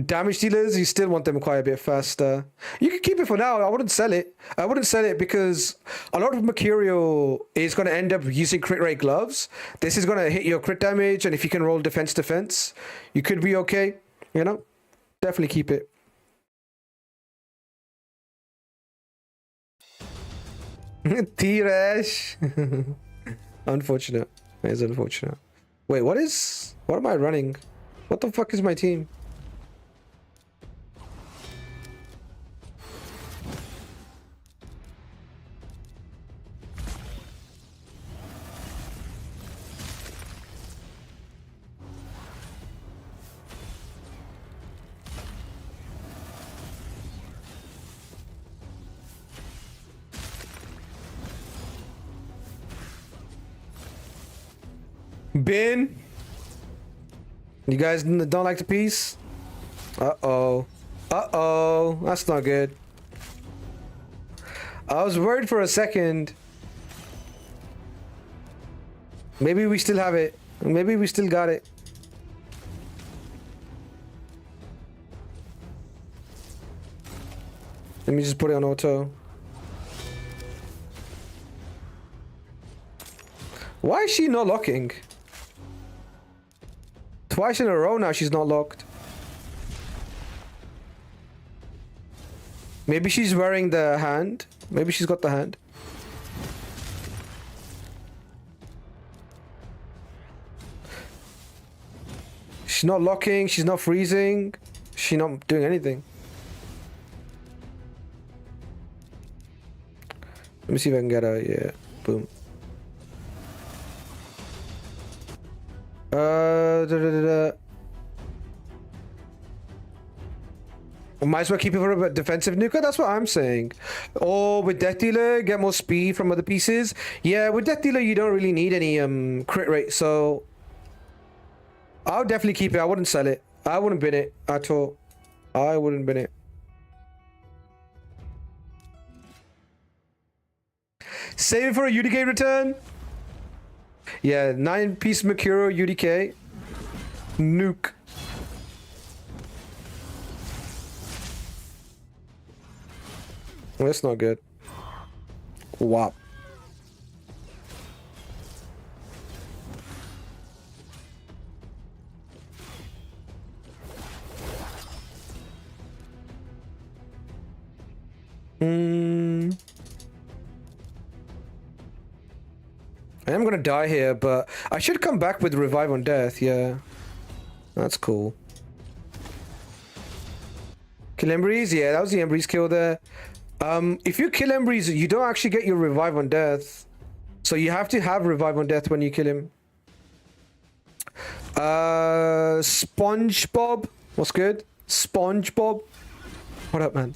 damage dealers, you still want them quite a bit faster. You can keep it for now. I wouldn't sell it. I wouldn't sell it because a lot of Mercurial is going to end up using crit rate gloves. This is going to hit your crit damage, and if you can roll defense, you could be okay. You know, definitely keep it. T-Rash. Unfortunate. It is unfortunate. Wait, what am I running? What the fuck is my team? Bin, you guys don't like the piece? Uh-oh. Uh-oh. That's not good. I was worried for a second. Maybe we still have it. Maybe we still got it. Let me just put it on auto. Why is she not locking? Twice in a row now she's not locked. Maybe she's wearing the hand. Maybe she's got the hand. She's not locking. She's not freezing. She's not doing anything. Let me see if I can get her. Yeah. Boom. Might as well keep it for a defensive nuker. That's what I'm saying. Or with Death Dealer, get more speed from other pieces. Yeah, with Death Dealer, you don't really need any crit rate. So I'll definitely keep it. I wouldn't sell it. I wouldn't bin it at all. I wouldn't bin it. Save it for a UDK return. Yeah, 9-piece Makuro UDK. Nuke. That's not good. Wow. I am gonna die here, but I should come back with Revive on Death. Yeah, that's cool. Kill Embrys. Yeah, that was the Embrys kill there. If you kill Embrys, you don't actually get your Revive on Death, so you have to have Revive on Death when you kill him. SpongeBob, what's good? SpongeBob, what up, man?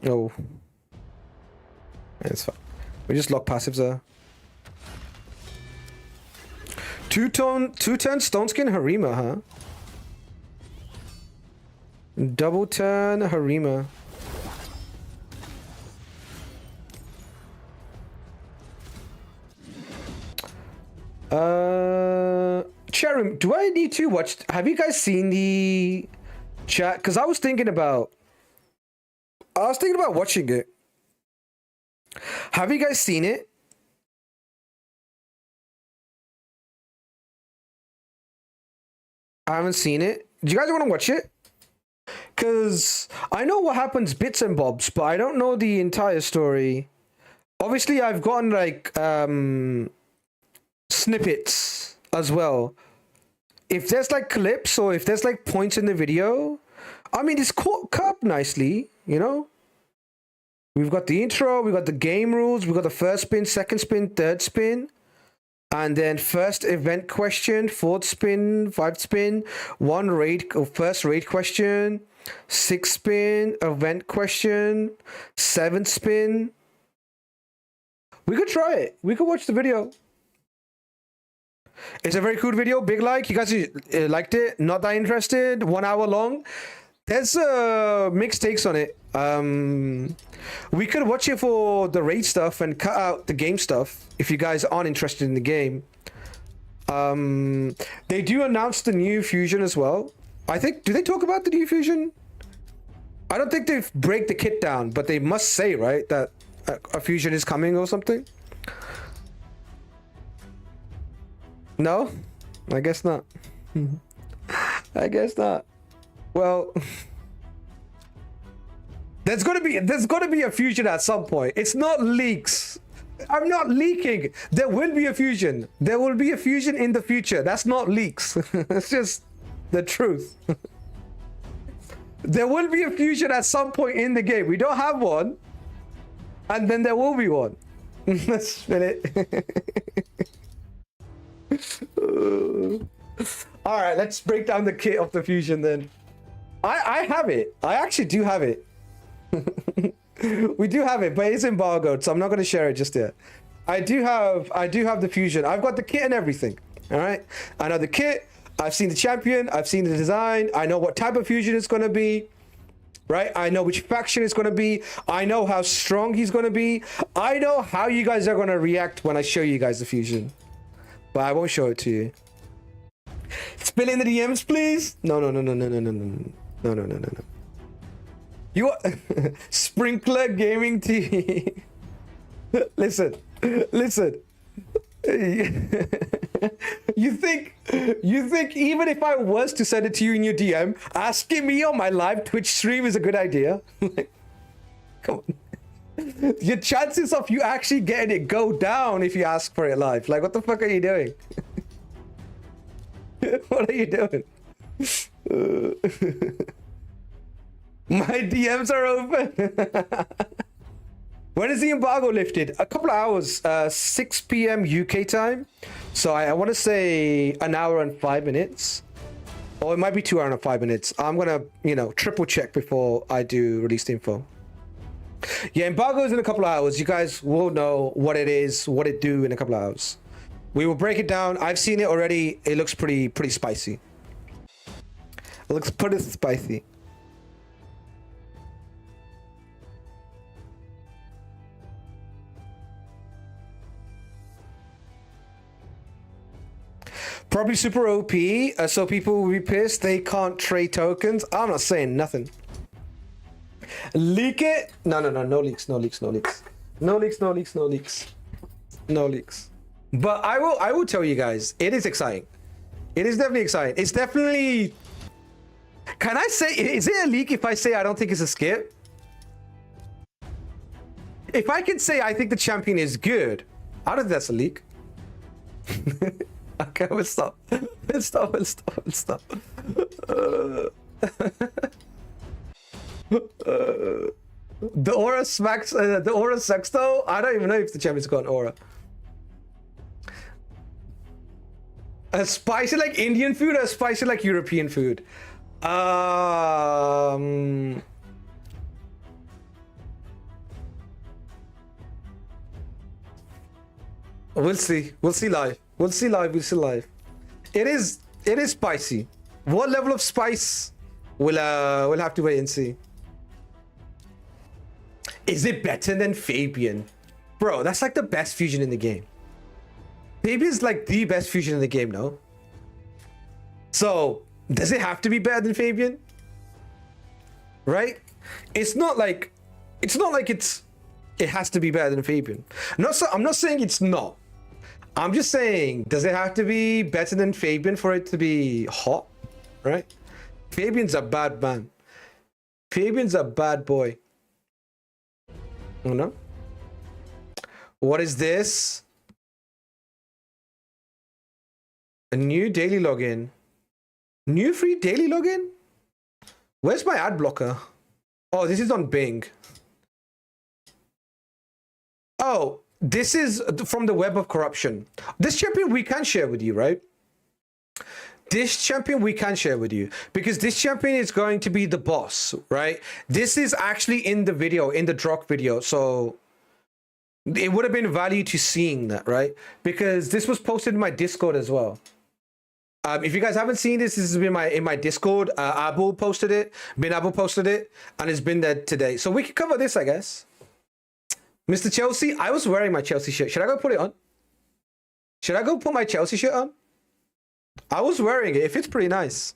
Oh, it's fine. We just lock passives there. Two-turn Stone Skin Harima, huh? Double turn Harima. Cherim, do I need to watch? Have you guys seen the chat? Because I was thinking about watching it. Have you guys seen it? I haven't seen it. Do you guys want to watch it? Because I know what happens bits and bobs, but I don't know the entire story. Obviously, I've gotten like snippets as well. If there's like clips or if there's like points in the video, I mean, it's cut up nicely, you know? We've got the intro, we've got the game rules, we've got the first spin, second spin, third spin. And then first event question, fourth spin, fifth spin, one raid, first raid question, sixth spin, event question, seventh spin. We could try it. We could watch the video. It's a very cool video. Big like. You guys liked it? Not that interested? 1 hour long. There's mixed takes on it. We could watch it for the raid stuff and cut out the game stuff if you guys aren't interested in the game. They do announce the new fusion as well. I think, do they talk about the new fusion? I don't think they break the kit down, but they must say, right, that a fusion is coming or something. No? I guess not. I guess not. Well, there's gonna be a fusion at some point. It's not leaks. I'm not leaking. There will be a fusion. There will be a fusion in the future. That's not leaks. It's just the truth. There will be a fusion at some point in the game. We don't have one, and then there will be one. Let's spin it. All right, let's break down the kit of the fusion then. I have it. I actually do have it. We do have it, but it's embargoed, so I'm not going to share it just yet. I do have the fusion. I've got the kit and everything. All right, I know the kit. I've seen the champion. I've seen the design. I know what type of fusion it's going to be. Right? I know which faction it's going to be. I know how strong he's going to be. I know how you guys are going to react when I show you guys the fusion. But I won't show it to you. Spill in the DMs, please. No. You are Sprinkler Gaming TV. Listen. You think even if I was to send it to you in your DM, asking me on my live Twitch stream is a good idea? Like, come on. Your chances of you actually getting it go down if you ask for it live. Like, what the fuck are you doing? What are you doing? My DMs are open. When is the embargo lifted? A couple of hours, 6 p.m. UK time. So I want to say an hour and 5 minutes. Or it might be 2 hours and 5 minutes. I'm going to, you know, triple check before I do release the info. Yeah, embargo is in a couple of hours. You guys will know what it is, what it do in a couple of hours. We will break it down. I've seen it already. It looks pretty spicy. It looks pretty spicy. Probably super OP, so people will be pissed they can't trade tokens. I'm not saying nothing. Leak it? No leaks, no leaks. But I will tell you guys, it is exciting. It is definitely exciting. It's definitely... Can I say, is it a leak if I say I don't think it's a skip? If I can say I think the champion is good, I don't think that's a leak. Okay, we'll stop. We'll stop. The aura smacks. The aura sucks though. I don't even know if the champion's got an aura. A spicy like Indian food or a spicy like European food? We'll see. We'll see live. We'll see live. It is spicy. What level of spice? We'll have to wait and see. Is it better than Fabian? Bro, that's like the best fusion in the game. Fabian's like the best fusion in the game, no? So, does it have to be better than Fabian? Right? It's not like it has to be better than Fabian. I'm not saying it's not. I'm just saying, does it have to be better than Fabian for it to be hot? Right? Fabian's a bad man. Fabian's a bad boy. Oh no? What is this? A new daily login. New free daily login? Where's my ad blocker? Oh, this is on Bing. Oh, this is from the Web of Corruption. This champion we can share with you, right? This champion we can share with you because this champion is going to be the boss, right? This is actually in the video, in the Drock video. So it would have been value to seeing that, right? Because this was posted in my Discord as well. If you guys haven't seen this, this has been in my Discord. Abu posted it, Abu posted it, and it's been there today. So we can cover this, I guess. Mr. Chelsea, I was wearing my Chelsea shirt. Should I go put it on? Should I go put my Chelsea shirt on? I was wearing it. It fits pretty nice.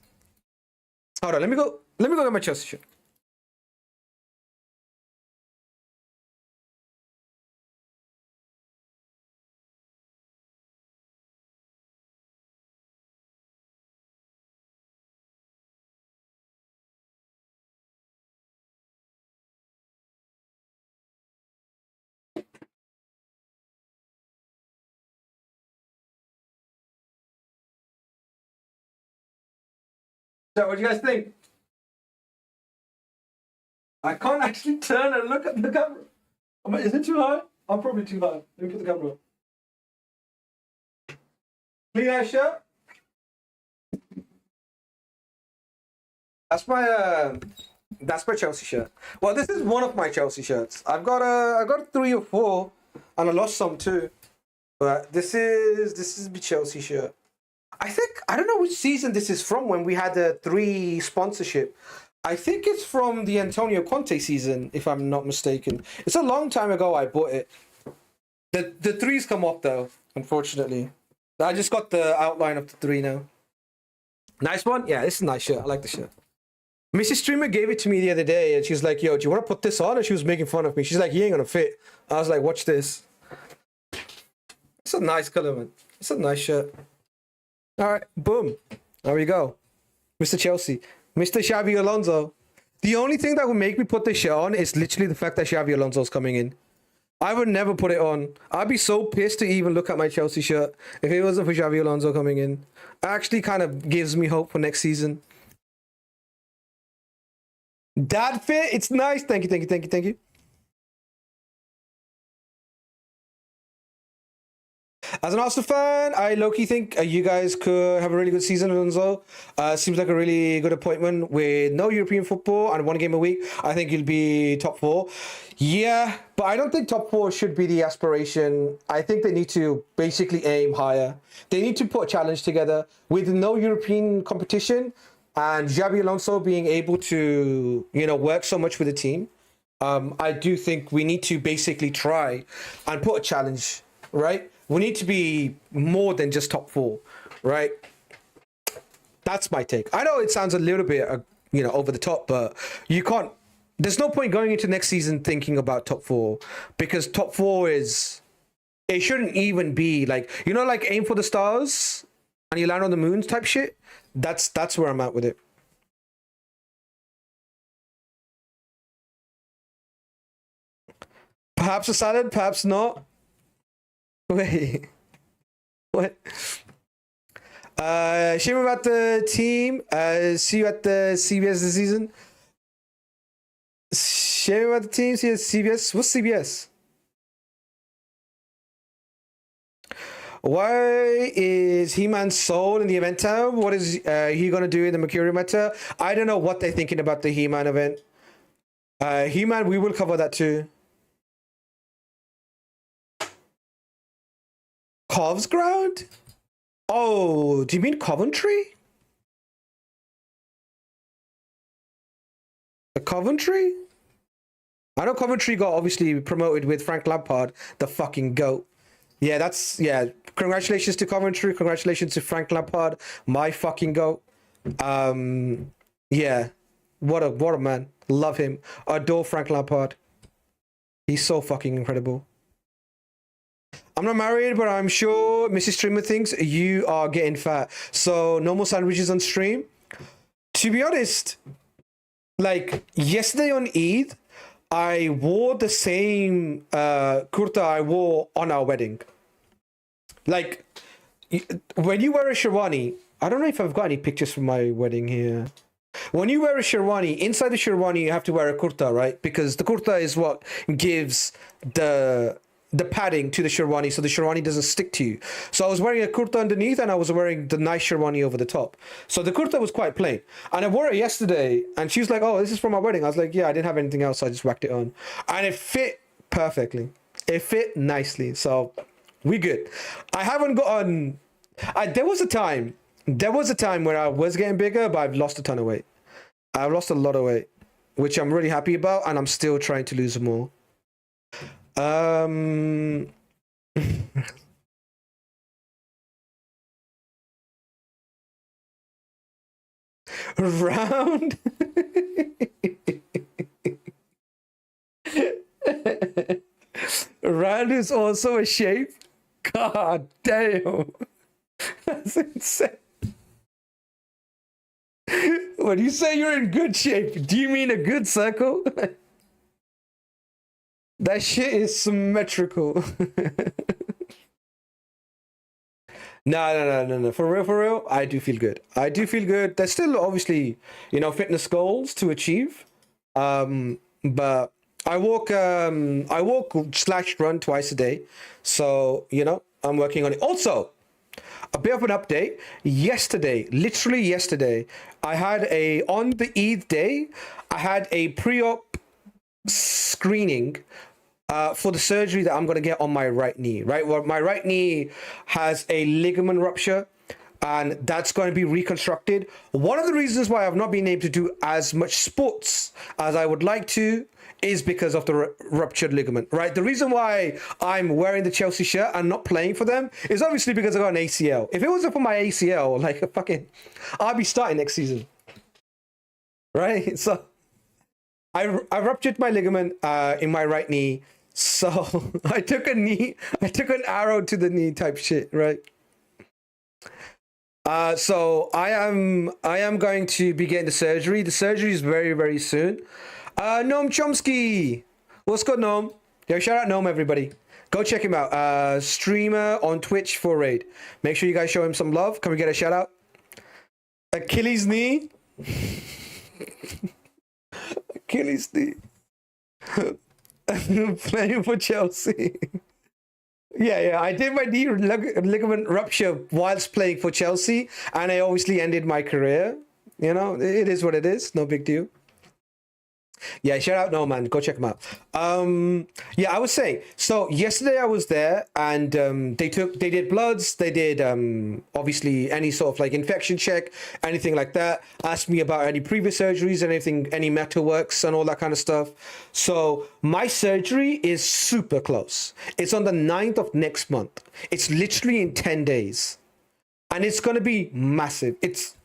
Hold on, let me go get my Chelsea shirt. So what do you guys think? I can't actually turn and look at the camera. Is it too high? I'm probably too high. Let me put the camera on. Clean eye shirt. That's my Chelsea shirt. Well, this is one of my Chelsea shirts. I got 3 or 4, and I lost some too. But this is my Chelsea shirt. I don't know which season this is from when we had the 3 sponsorship. I think it's from the Antonio Conte season, if I'm not mistaken. It's a long time ago I bought it. The 3's come off though, unfortunately. I just got the outline of the 3 now. Nice one? Yeah, this is a nice shirt. I like the shirt. Mrs. Streamer gave it to me the other day and she's like, yo, do you want to put this on? And she was making fun of me. She's like, you ain't gonna fit. I was like, watch this. It's a nice color, man. It's a nice shirt. All right, boom. There we go. Mr. Chelsea. Mr. Xabi Alonso. The only thing that would make me put this shirt on is literally the fact that Xabi Alonso's coming in. I would never put it on. I'd be so pissed to even look at my Chelsea shirt if it wasn't for Xabi Alonso coming in. It actually kind of gives me hope for next season. Dad fit, it's nice. Thank you, thank you, thank you, thank you. As an Arsenal fan, I low-key think you guys could have a really good season, Alonso. Seems like a really good appointment with no European football and one game a week. I think you'll be top four. Yeah, but I don't think top four should be the aspiration. I think they need to basically aim higher. They need to put a challenge together with no European competition and Xabi Alonso being able to, work so much with the team. I do think we need to basically try and put a challenge, right? We need to be more than just top four, right? That's my take. I know it sounds a little bit, over the top, but you can't. There's no point going into next season thinking about top four because top four it shouldn't even be like aim for the stars and you land on the moon type shit. That's where I'm at with it. Perhaps a salad, perhaps not. Wait, what? Shame about the team. See you at the CBS this season. Shame about the team. See you at CBS. What's CBS? Why is He-Man sold in the event tab? What is he gonna do in the Mercurial meta? I don't know what they're thinking about the He-Man event. He-Man, we will cover that too. Covs ground? Oh, do you mean Coventry? The Coventry? I know Coventry got obviously promoted with Frank Lampard, the fucking GOAT. Yeah, congratulations to Coventry. Congratulations to Frank Lampard, my fucking GOAT. Yeah, what a man. Love him. Adore Frank Lampard. He's so fucking incredible. I'm not married, but I'm sure Mrs. Streamer thinks you are getting fat. So no more sandwiches on stream. To be honest, like yesterday on Eid, I wore the same kurta I wore on our wedding. Like when you wear a sherwani, I don't know if I've got any pictures from my wedding here. When you wear a sherwani, inside the sherwani you have to wear a kurta, right? Because the kurta is what gives the padding to the sherwani so the sherwani doesn't stick to you. So I was wearing a kurta underneath and I was wearing the nice sherwani over the top. So the kurta was quite plain. And I wore it yesterday and she was like, oh, this is from my wedding. I was like, yeah, I didn't have anything else. So I just whacked it on. And it fit perfectly. It fit nicely. So we good. I haven't gotten... There was a time where I was getting bigger, but I've lost a ton of weight. I've lost a lot of weight, which I'm really happy about. And I'm still trying to lose more. Round round is also a shape. God damn, that's insane. When you say you're in good shape, do you mean a good circle? That shit is symmetrical. No. For real, I do feel good. There's still obviously, fitness goals to achieve. But I walk / run twice a day. So, I'm working on it. Also, a bit of an update. Literally yesterday, on the Eid day, I had a pre-op screening for the surgery that I'm going to get on my right knee, right? Well, my right knee has a ligament rupture and that's going to be reconstructed. One of the reasons why I've not been able to do as much sports as I would like to is because of the ruptured ligament, right? The reason why I'm wearing the Chelsea shirt and not playing for them is obviously because I got an ACL. If it wasn't for my ACL, I'd be starting next season, right? So I ruptured my ligament in my right knee. So I took an arrow to the knee type shit, right? So I am going to be getting the surgery. The surgery is very, very soon. Noam Chomsky. What's good, Noam? Yo, shout out Gnome, everybody. Go check him out. Streamer on Twitch for Raid. Make sure you guys show him some love. Can we get a shout out? Achilles knee. Achilles knee. Playing for Chelsea. Yeah. I did my knee ligament rupture whilst playing for Chelsea, and I obviously ended my career. You know, it is what it is. No big deal. Yeah, shout out No Man, go check them out. Yeah, I was saying, so yesterday I was there, and they did bloods, they did obviously any sort of like infection check, anything like that, asked me about any previous surgeries, anything, any metalworks and all that kind of stuff. So my surgery is super close. It's on the 9th of next month. It's literally in 10 days, and it's going to be massive.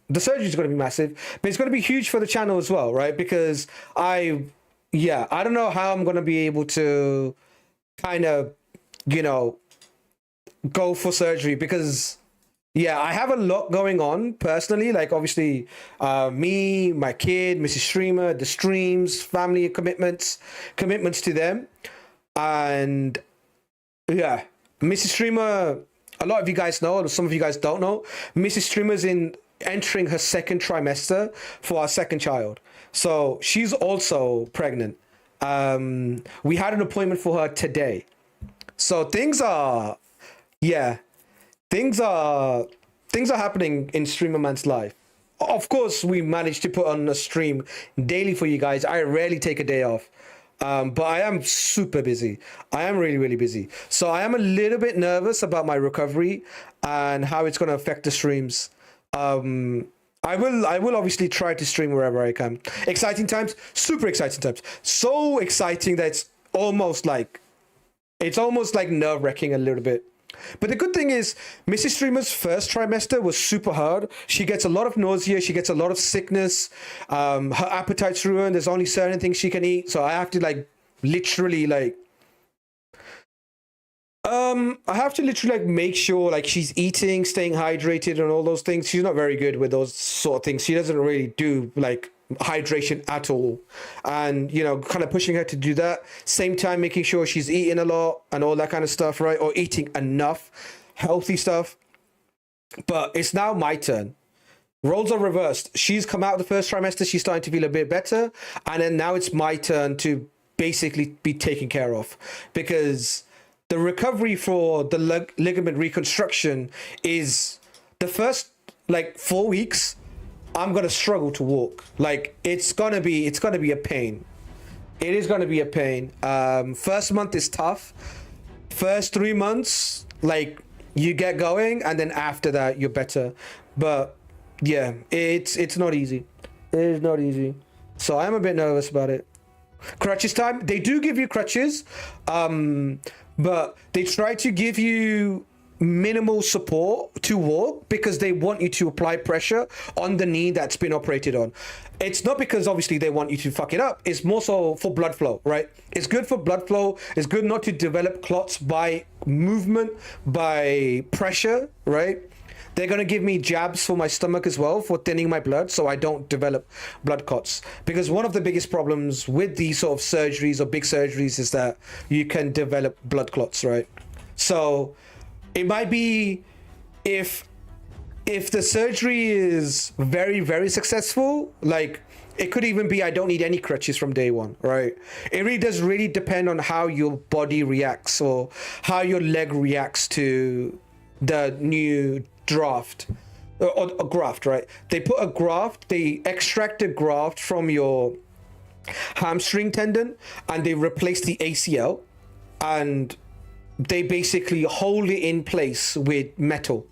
The surgery is going to be massive, but it's going to be huge for the channel as well, right? Because I don't know how I'm going to be able to kind of, you know, go for surgery because, yeah, I have a lot going on personally. Like, obviously, me, my kid, Mrs. Streamer, the streams, family commitments to them. And, yeah, Mrs. Streamer, a lot of you guys know, some of you guys don't know, Mrs. Streamer's entering her second trimester for our second child, so she's also pregnant. We had an appointment for her today, so things are happening in Streamer Man's life. Of course, we managed to put on a stream daily for you guys. I rarely take a day off, but I am super busy. I am really busy, so I am a little bit nervous about my recovery and how it's going to affect the streams. I will obviously try to stream wherever I can. Exciting times, super exciting times. So exciting that it's almost like nerve-wracking a little bit. But the good thing is, Mrs. Streamer's first trimester was super hard. She gets a lot of nausea, she gets a lot of sickness. Her appetite's ruined. There's only certain things she can eat. So I have to literally make sure she's eating, staying hydrated and all those things. She's not very good with those sort of things. She doesn't really do hydration at all. And, kind of pushing her to do that. Same time, making sure she's eating a lot and all that kind of stuff, right? Or eating enough healthy stuff. But it's now my turn. Roles are reversed. She's come out of the first trimester. She's starting to feel a bit better. And then now it's my turn to basically be taken care of, because the recovery for the ligament reconstruction is the first 4 weeks. I'm gonna struggle to walk. It's gonna be a pain. It is gonna be a pain. First month is tough. First 3 months, you get going, and then after that you're better. But yeah, it's not easy. It is not easy. So I'm a bit nervous about it. Crutches time. They do give you crutches. But they try to give you minimal support to walk because they want you to apply pressure on the knee that's been operated on. It's not because obviously they want you to fuck it up. It's more so for blood flow, right? It's good for blood flow. It's good not to develop clots by movement, by pressure, right? They're going to give me jabs for my stomach as well for thinning my blood so I don't develop blood clots. Because one of the biggest problems with these sort of surgeries or big surgeries is that you can develop blood clots, right? So it might be if the surgery is very successful, it could even be I don't need any crutches from day one, right? It really does depend on how your body reacts or how your leg reacts to the new graft, right? They put a graft, they extract a graft from your hamstring tendon and they replace the ACL, and they basically hold it in place with metal.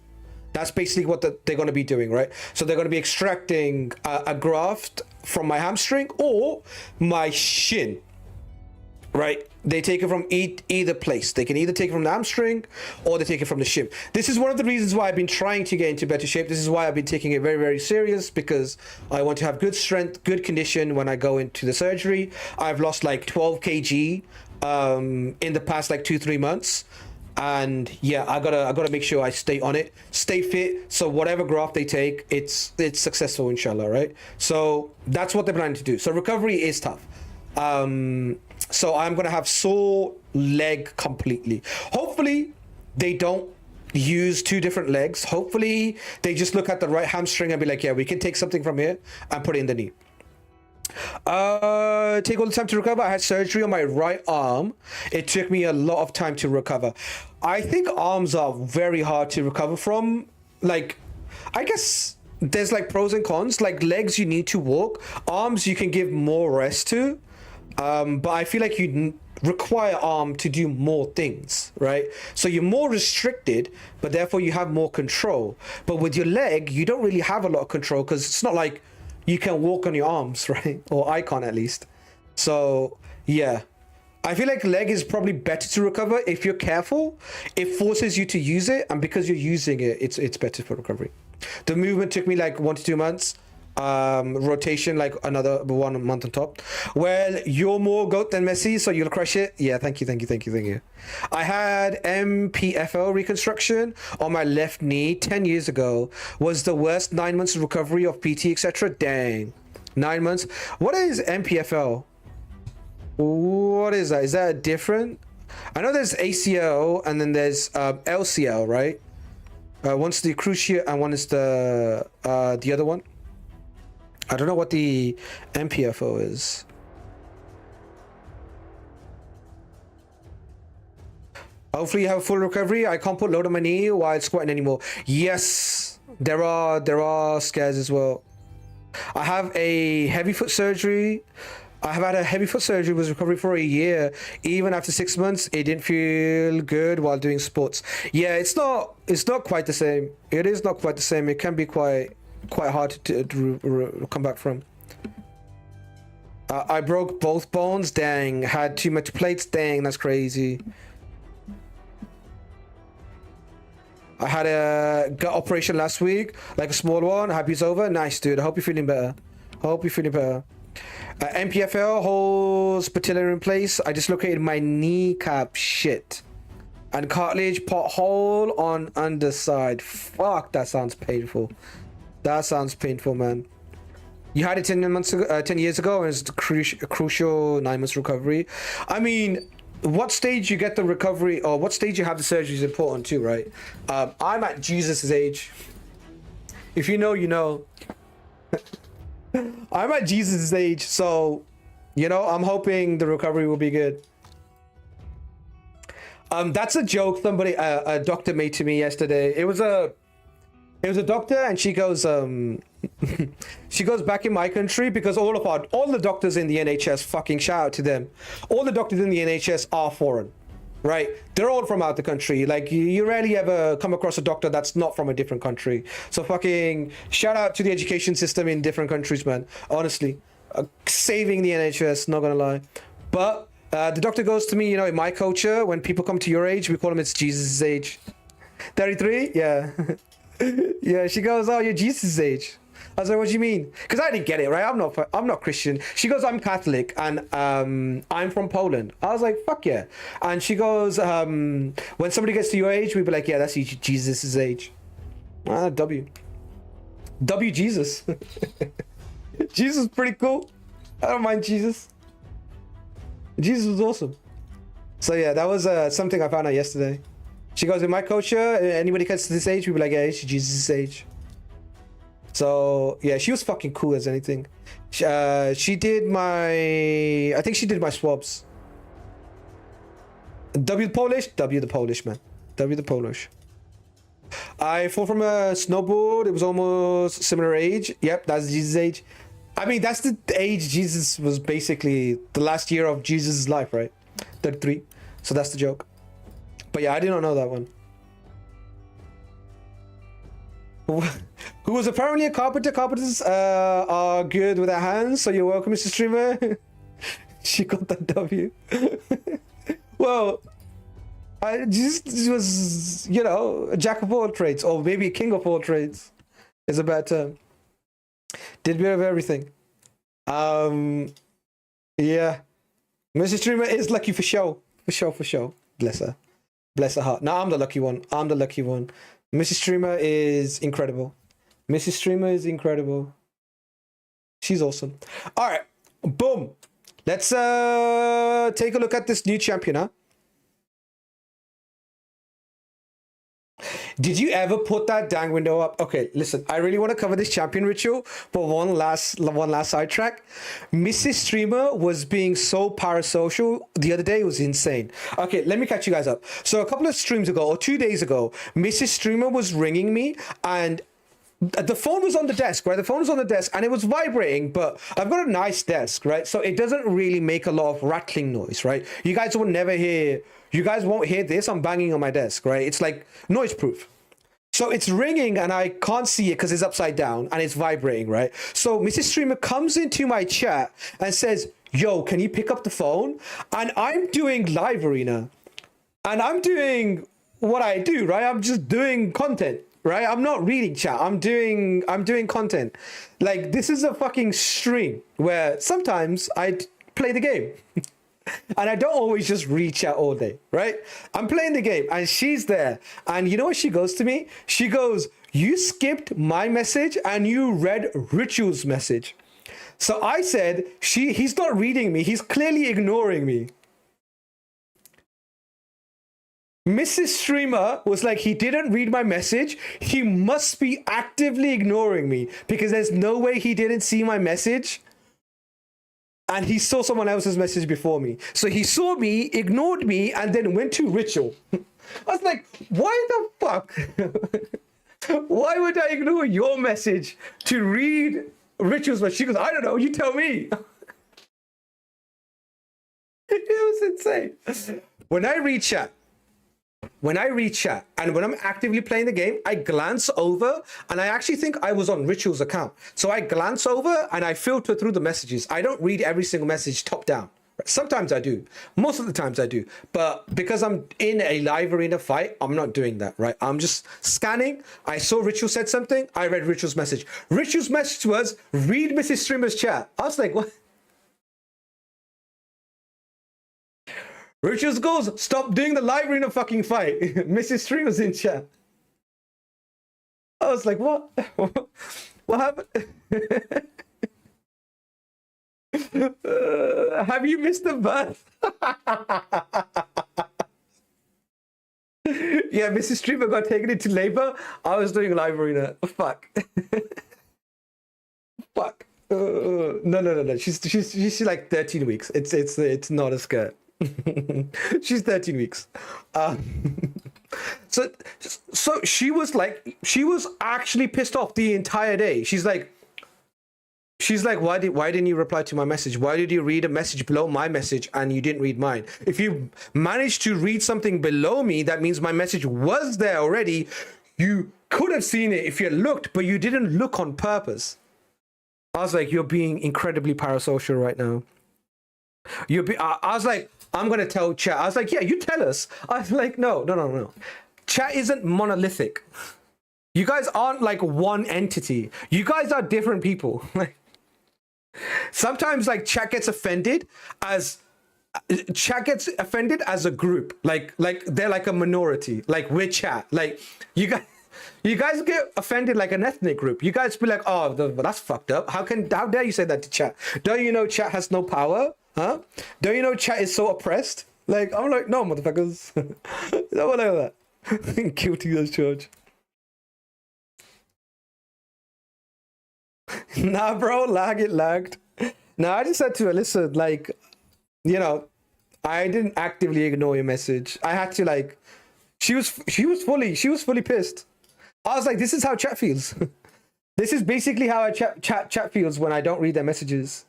That's basically what they're going to be doing, right? So they're going to be extracting a graft from my hamstring or my shin, right? They take it from either place. They can either take it from the hamstring or they take it from the shin. This is one of the reasons why I've been trying to get into better shape. This is why I've been taking it very serious, because I want to have good strength, good condition when I go into the surgery. I've lost 12 kg in the past 2-3 months. And yeah, I gotta make sure I stay on it, stay fit. So whatever graft they take, it's successful, inshallah, right? So that's what they're planning to do. So recovery is tough. So I'm gonna have sore leg completely. Hopefully they don't use two different legs. Hopefully they just look at the right hamstring and be like, yeah, we can take something from here and put it in the knee. Take all the time to recover. I had surgery on my right arm. It took me a lot of time to recover. I think arms are very hard to recover from. Like, I guess there's like pros and cons. Like legs, you need to walk. Arms, you can give more rest to. But I feel like you require arm to do more things, right? So you're more restricted, but therefore you have more control. But with your leg, you don't really have a lot of control because it's not like you can walk on your arms, right? Or I can't, at least. So yeah, I feel like leg is probably better to recover if you're careful. It forces you to use it, and because you're using it, it's better for recovery. The movement took me like 1 to 2 months. Rotation like another 1 month on top. Well, you're more GOAT than Messi, so you'll crush it. Yeah, thank you. I had MPFL reconstruction on my left knee 10 years ago. Was the worst 9 months of recovery of PT, etc. Dang, 9 months. What is MPFL? What is that? Is that different? I know there's ACL and then there's LCL, right? One's the cruciate and one is the other one. I don't know what the MPFO is. Hopefully you have a full recovery. I can't put load on my knee while squatting anymore. Yes, there are scares as well. I have a heavy foot surgery. I have had a heavy foot surgery, was recovery for a year. Even after 6 months, it didn't feel good while doing sports. Yeah, it's not quite the same. It is not quite the same. It can be quite hard to come back from. I broke both bones. Dang, had too much plates. Dang, that's crazy. I had a gut operation last week, like a small one. Happy it's over. Nice, dude. I hope you're feeling better. MPFL holds patella in place. I dislocated my kneecap. Shit. And cartilage pothole on underside. Fuck, that sounds painful. That sounds painful, man. You had it 10 years ago, and it's a crucial 9 months recovery. I mean, what stage you get the recovery or what stage you have the surgery is important too, right? I'm at Jesus's age. If you know, you know. I'm at Jesus's age, so you know, I'm hoping the recovery will be good. That's a joke somebody a doctor made to me yesterday. It was a doctor, and she goes she goes, back in my country, because all the doctors in the NHS, fucking shout out to them, all the doctors in the NHS are foreign, right? They're all from out the country. Like you rarely ever come across a doctor that's not from a different country. So fucking shout out to the education system in different countries, man. Honestly, saving the NHS, not gonna lie. But the doctor goes to me, you know, in my culture, when people come to your age, we call them, it's Jesus' age. 33? Yeah. Yeah, she goes, oh, you're Jesus' age. I was like, what do you mean? Because I didn't get it, right? I'm not Christian. She goes, I'm Catholic, and I'm from Poland. I was like, fuck yeah. And she goes, when somebody gets to your age, we'd be like, yeah, that's Jesus' age. W Jesus. Jesus is pretty cool. I don't mind Jesus. Jesus was awesome. So yeah, that was something I found out yesterday. She goes, in my culture, anybody gets to this age, we'd be like, yeah, it's Jesus' age. So yeah, she was fucking cool as anything. She did I think she did my swabs. W the Polish, man. W the Polish. I fell from a snowboard. It was almost similar age. Yep, that's Jesus' age. I mean, that's the age Jesus was basically the last year of Jesus' life, right? 33. So that's the joke. But yeah, I did not know that one. Who was apparently a carpenter. Carpenters are good with their hands, so you're welcome, Mr. Streamer. She got that W. Well, I just was, you know, a jack of all trades, or maybe a king of all trades is a bad term. Did a bit of everything. Yeah. Mr. Streamer is lucky for show. For show. Bless her. Bless her heart. No, I'm the lucky one. Mrs. Streamer is incredible. Mrs. Streamer is incredible. She's awesome. All right. Boom. Let's take a look at this new champion, huh? Did you ever put that dang window up? Okay, listen, I really want to cover this champion ritual, but one last sidetrack. Mrs. Streamer was being so parasocial the other day. It was insane. Okay, let me catch you guys up. So a couple of streams ago, or 2 days ago, Mrs. Streamer was ringing me, and the phone was on the desk, right? The phone was on the desk and it was vibrating, but I've got a nice desk, right? So it doesn't really make a lot of rattling noise, right? You guys won't hear this. I'm banging on my desk, right? It's like noise proof. So it's ringing and I can't see it because it's upside down and it's vibrating, right? So Mrs. Streamer comes into my chat and says, yo, can you pick up the phone? And I'm doing live arena and I'm doing what I do, right? I'm just doing content. Right, I'm not reading chat. I'm doing content. Like, this is a fucking stream where sometimes I play the game, and I don't always just read chat all day. Right, I'm playing the game, and she's there, and you know what she goes to me? She goes, "You skipped my message and you read Ritual's message." So I said, he's not reading me. He's clearly ignoring me. Mrs. Streamer was like, he didn't read my message. He must be actively ignoring me because there's no way he didn't see my message. And he saw someone else's message before me. So he saw me, ignored me, and then went to Ritual. I was like, why the fuck? Why would I ignore your message to read Ritual's message? She goes, I don't know, you tell me. It was insane. When I read chat, and when I'm actively playing the game, I glance over and I actually think I was on Ritual's account. So I glance over and I filter through the messages. I don't read every single message top down. Sometimes I do. Most of the times I do. But because I'm in a live arena fight, I'm not doing that, right? I'm just scanning. I saw Ritual said something. I read Ritual's message. Ritual's message was, read Mrs. Streamer's chat. I was like, what? Rituals goes, stop doing the live arena fucking fight. Mrs. Streamer's in chat. I was like, what? What happened? Have you missed the birth? Yeah, Mrs. Streamer got taken into labor. I was doing live arena. Fuck. Fuck. No. She's like 13 weeks. It's not a skirt. She's 13 weeks. So she was actually pissed off the entire day. She's like, why didn't you reply to my message? Why did you read a message below my message and you didn't read mine? If you managed to read something below me, that means my message was there already. You could have seen it if you looked, but you didn't look on purpose. I was like, you're being incredibly parasocial right now. I was like, I'm gonna tell chat. I was like, yeah, you tell us. I was like, no. Chat isn't monolithic. You guys aren't like one entity. You guys are different people. Like, sometimes like chat gets offended as a group. Like they're like a minority. Like we're chat. Like you guys get offended like an ethnic group. You guys be like, oh, that's fucked up. How dare you say that to chat? Don't you know chat has no power? Huh? Don't you know chat is so oppressed? Like, I'm like, no, motherfuckers. Don't want to that. Guilty as charged. Nah, bro, it lagged. Nah, I just said to her, listen, like, you know, I didn't actively ignore your message. I had to like, she was fully pissed. I was like, this is how chat feels. This is basically how chat feels when I don't read their messages.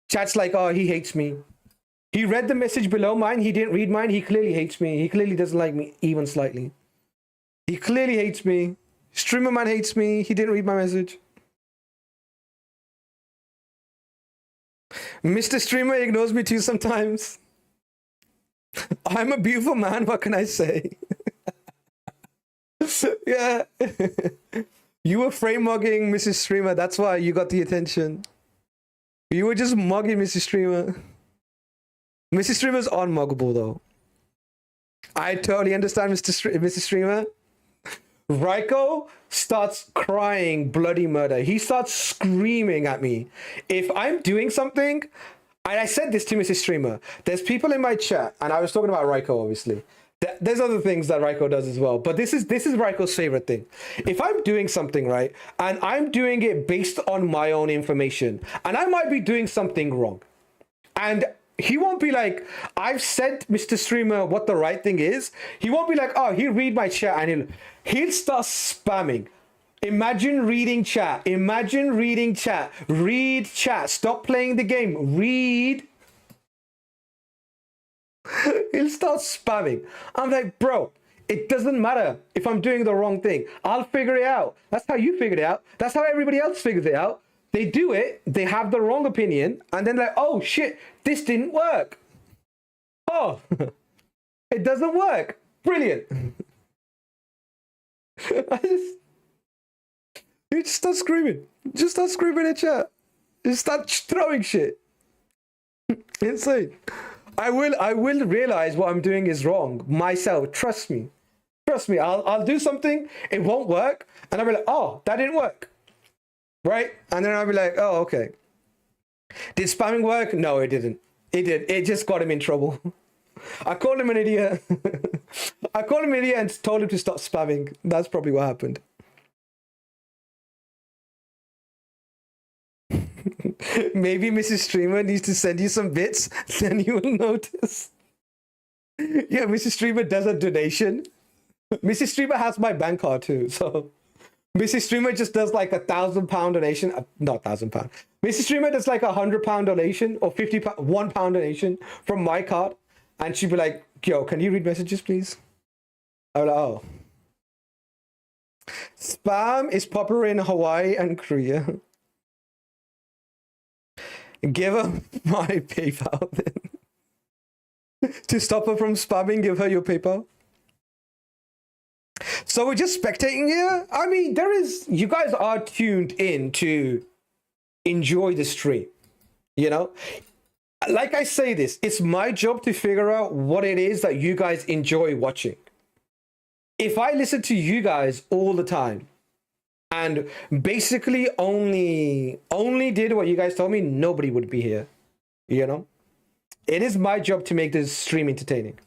Chat's like, oh, he hates me. He read the message below mine. He didn't read mine. He clearly hates me. He clearly doesn't like me even slightly. He clearly hates me. Streamer man hates me. He didn't read my message. Mr. Streamer ignores me too sometimes. I'm a beautiful man. What can I say? Yeah. You were frame mugging Mrs. Streamer. That's why you got the attention. You were just mugging Mrs. Streamer. Mrs. Streamer's unmuggable though. I totally understand Mrs. Streamer. Raiko starts crying bloody murder. He starts screaming at me. If I'm doing something And I said this to Mrs. Streamer. There's people in my chat, and I was talking about Raiko, obviously. There's other things that Raiko does as well, but this is Raiko's favorite thing. If I'm doing something right, and I'm doing it based on my own information, and I might be doing something wrong, and he won't be like, I've said Mr. Streamer what the right thing is. He won't be like, oh, he'll read my chat and he'll start spamming. Imagine reading chat. Imagine reading chat. Read chat. Stop playing the game. Read. He'll start spamming. I'm like, bro, it doesn't matter if I'm doing the wrong thing. I'll figure it out. That's how you figured it out. That's how everybody else figures it out. They do it, they have the wrong opinion, and then like, oh shit, this didn't work. Oh, it doesn't work. Brilliant. You just start screaming. Just start screaming in chat. Just start throwing shit. Insane. I will realize what I'm doing is wrong myself. Trust me. Trust me. I'll do something, it won't work, and I'll be like, oh, that didn't work. Right? And then I'll be like, oh, okay. Did spamming work? No, it didn't. It did. It just got him in trouble. I called him an idiot. I called him an idiot and told him to stop spamming. That's probably what happened. Maybe Mrs. Streamer needs to send you some bits, then you will notice. Yeah, Mrs. Streamer does a donation. Mrs. Streamer has my bank card too, so Mrs. Streamer just does like £1,000 donation, not £1,000. Mrs. Streamer does like £100 donation or £1 donation from my card, and she'd be like, "Yo, can you read messages, please?" I'm like, "Oh." Spam is popular in Hawaii and Korea. Give her my PayPal then. To stop her from spamming, give her your PayPal. So we're just spectating here. I mean, you guys are tuned in to enjoy the stream, you know? Like I say this, it's my job to figure out what it is that you guys enjoy watching. If I listen to you guys all the time and basically only did what you guys told me, nobody would be here, you know? It is my job to make this stream entertaining.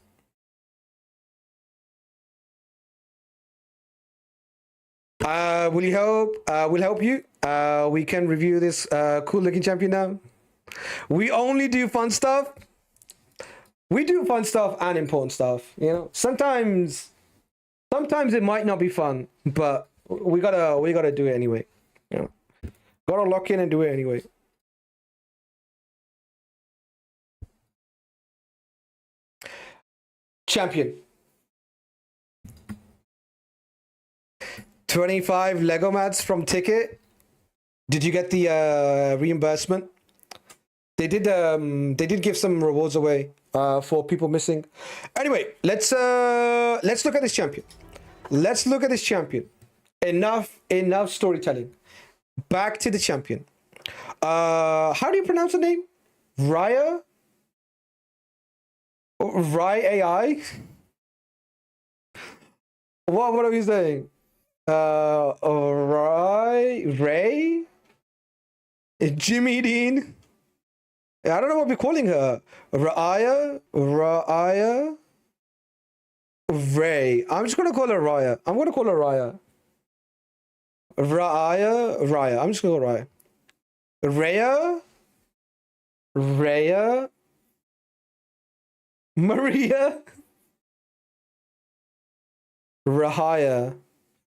We'll help you. We can review this cool looking champion now. We only do fun stuff. We do fun stuff and important stuff, you know. Sometimes it might not be fun, but we gotta do it anyway. You know, gotta lock in and do it anyway. Champion. 25 Lego mats from Ticket. Did you get the reimbursement? They did give some rewards away for people missing. Anyway, let's look at this champion. Let's look at this champion. Enough storytelling. Back to the champion. How do you pronounce the name? Raya? Rai AI? What are we saying? Ray? Jimmy Dean? I don't know what we're calling her. Raya? Ray. I'm just gonna call her Raya. I'm gonna call her Raya. Raya. I'm just gonna call her Raya. Raya. Maria. Rahaya.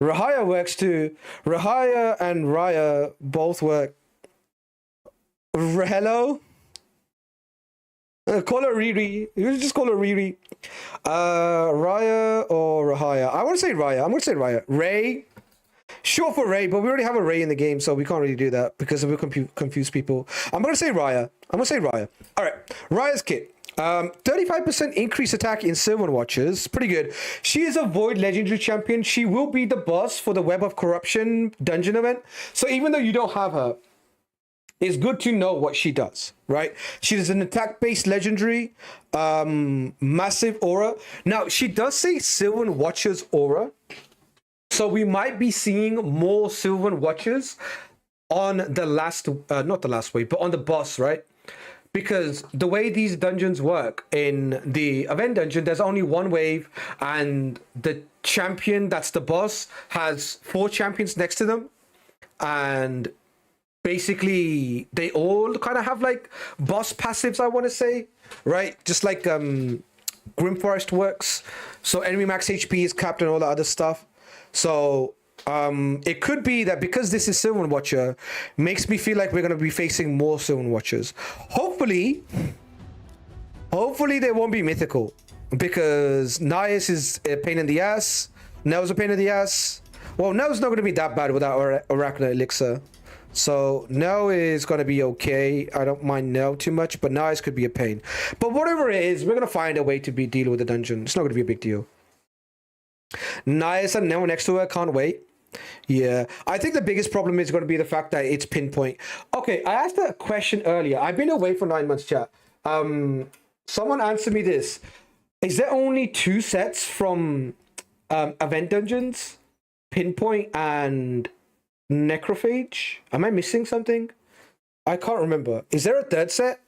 Rahaya works too. Rahaya and Raya both work. Hello? Call her Riri. You just call her Riri. Raya or Rahaya? I want to say Raya. I'm going to say Raya. Ray. Short for Ray, but we already have a Ray in the game, so we can't really do that because it will confuse people. I'm going to say Raya. All right. Raya's kit. 35% increased attack in Sylvan Watchers. Pretty good. She is a Void Legendary Champion. She will be the boss for the Web of Corruption dungeon event. So even though you don't have her, it's good to know what she does, right? She is an attack-based legendary, massive aura. Now, she does say Sylvan Watchers aura. So we might be seeing more Sylvan Watchers on the last, not the last wave, but on the boss, right? because the way these dungeons work in the event dungeon, there's only one wave, and the champion that's the boss has 4 champions next to them, and basically they all kind of have like boss passives, I want to say, right? Just like Grim Forest works. So enemy max HP is capped and all that other stuff. So it could be that because this is Sylvan Watcher, makes me feel like we're going to be facing more Sylvan Watchers. Hopefully they won't be mythical, because Nias is a pain in the ass. Nel's a pain in the ass. Well, Nel's not going to be that bad without Arachna Elixir. So Nell is going to be okay. I don't mind Nell too much, but Nias could be a pain. But whatever it is, we're going to find a way to deal with the dungeon. It's not going to be a big deal. Nias and Nell next to her, can't wait. Yeah, I think the biggest problem is going to be the fact that it's pinpoint. Okay, I asked a question earlier. I've been away for 9 months, chat. Someone answer me this. Is there only 2 sets from event dungeons? Pinpoint and Necrophage? Am I missing something? I can't remember. Is there a 3rd set?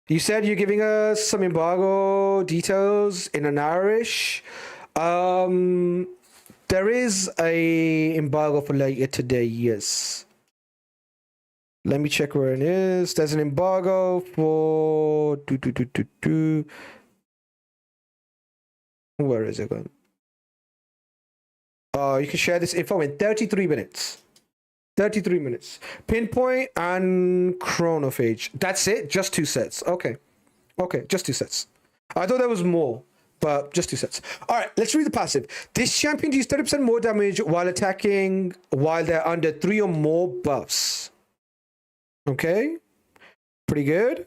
You said you're giving us some embargo details in an Irish. There is a embargo for later today, yes. Let me check where it is. There's an embargo for... Where is it going? You can share this info in 33 minutes. 33 minutes. Pinpoint and Chronophage. That's it? Just 2 sets. Okay. Okay, just 2 sets. I thought there was more, but just 2 sets. All right, let's read the passive. This champion deals 30% more damage while attacking while they're under 3 or more buffs. Okay. Pretty good.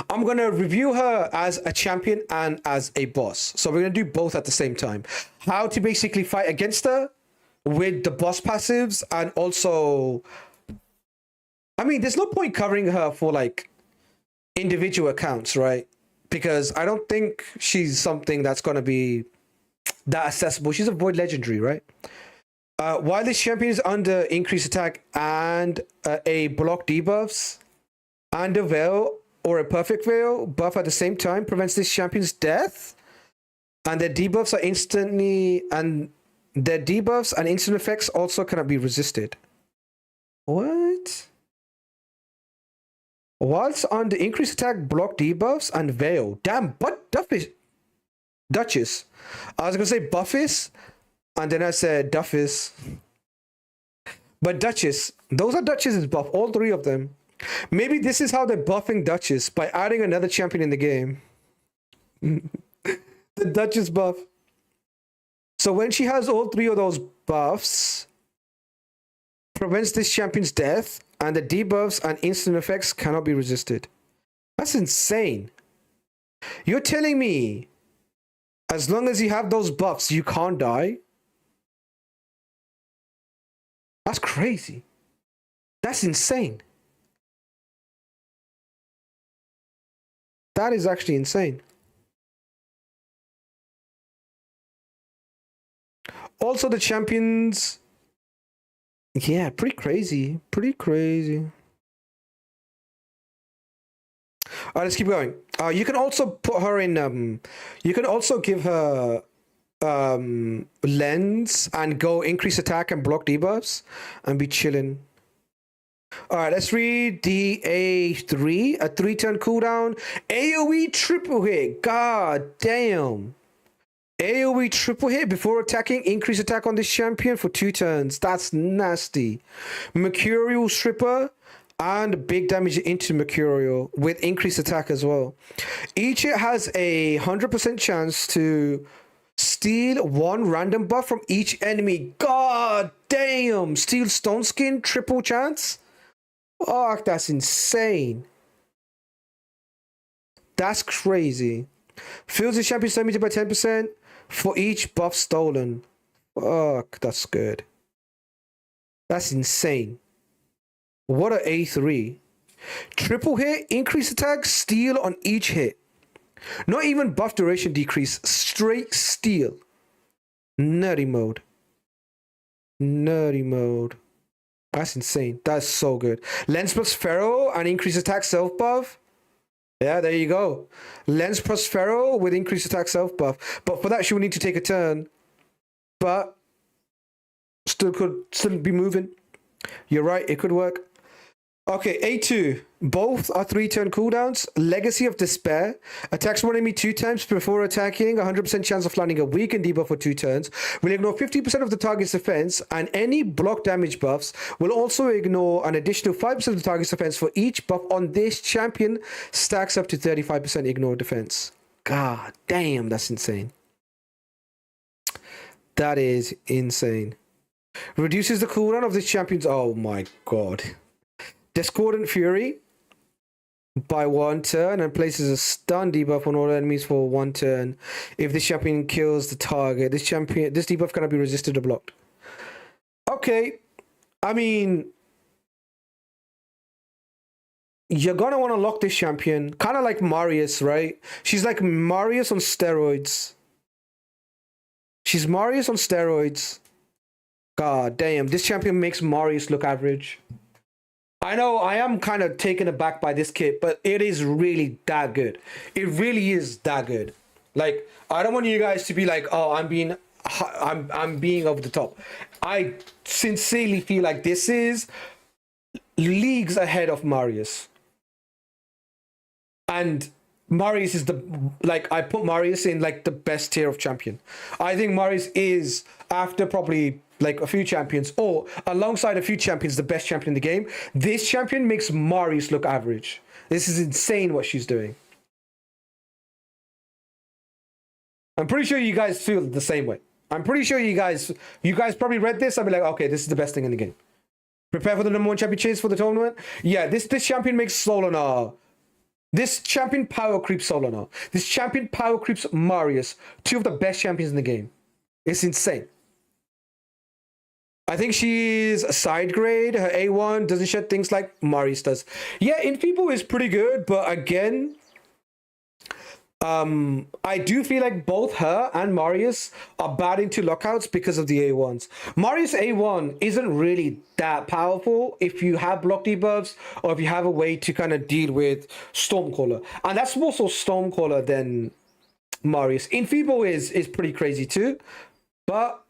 I'm going to review her as a champion and as a boss. So we're going to do both at the same time. How to basically fight against her with the boss passives, and also... I mean, there's no point covering her for, like, individual accounts, right? Because I don't think she's something that's going to be that accessible. She's a Void Legendary, right? While this champion is under increased attack and a block debuffs, and a veil or a perfect veil buff at the same time prevents this champion's death, and their debuffs are instantly, and their debuffs and instant effects also cannot be resisted. What? Whilst under increased attack, block debuffs and veil. Damn, but Duchess. I was gonna say Buffis, and then I said Duffis. But Duchess, those are Duchess's buff, all 3 of them. Maybe this is how they're buffing Duchess, by adding another champion in the game. The Duchess buff. So when she has all 3 of those buffs, prevents this champion's death, and the debuffs and instant effects cannot be resisted. That's insane. You're telling me, as long as you have those buffs, you can't die? That's crazy. That's insane. That is actually insane. Also, the champions... Yeah, pretty crazy. Pretty crazy. All right, let's keep going. You can also put her in... you can also give her... lens and go increase attack and block debuffs and be chilling. All right, let's read the A3. A 3-turn cooldown. AoE triple hit. God damn. AoE triple hit before attacking. Increase attack on this champion for 2 turns. That's nasty. Mercurial Stripper and big damage into Mercurial with increased attack as well. Each hit has a 100% chance to steal 1 random buff from each enemy. God damn. Steal Stone Skin, triple chance. Oh, that's insane. That's crazy. Fills the champion's damage by 10% for each buff stolen. Fuck, that's good. That's insane. What a A3. Triple hit, increase attack, steal on each hit. Not even buff duration decrease, straight steal. Nerdy mode. Nerdy mode. That's insane. That's so good. Lens plus Pharaoh and increase attack self buff. Yeah, there you go. Lens plus Pharaoh with increased attack self buff. But for that, she would need to take a turn. But still could be moving. You're right, it could work. Okay, A2. Both are 3-turn cooldowns. Legacy of Despair. Attacks one enemy 2 times before attacking. 100% chance of landing a weakened debuff for 2 turns. Will ignore 50% of the target's defense. And any block damage buffs will also ignore an additional 5% of the target's defense for each buff on this champion. Stacks up to 35% ignore defense. God damn, that's insane. That is insane. Reduces the cooldown of this champion's... Oh my god. Discordant Fury by 1 turn and places a stun debuff on all enemies for 1 turn. If this champion kills the target, this debuff cannot be resisted or blocked. Okay, I mean, you're gonna want to lock this champion, kind of like Marius, right? She's like Marius on steroids. She's Marius on steroids. God damn, this champion makes Marius look average. I know I am kind of taken aback by this kit, but it is really that good. It really is that good. Like, I don't want you guys to be like, oh, I'm being over the top. I sincerely feel like this is leagues ahead of Marius. And Marius is I put Marius in like the best tier of champion. I think Marius is, after probably like a few champions or alongside a few champions, the best champion in the game. This champion makes Marius look average. This is insane what she's doing. I'm pretty sure you guys feel the same way. I'm pretty sure you guys probably read this. I'll be like, okay, this is the best thing in the game. Prepare for the #1 champion chase for the tournament. Yeah, this champion makes Solinar. This champion power creeps Solinar. This champion power creeps Marius. 2 of the best champions in the game. It's insane. I think she's a side grade. Her A1 doesn't shed things like Marius does. Yeah, Infibo is pretty good, but again, I do feel like both her and Marius are bad into lockouts because of the A1s. Marius A1 isn't really that powerful if you have block debuffs or if you have a way to kind of deal with Stormcaller. And that's more so Stormcaller than Marius. Infibo is pretty crazy too, but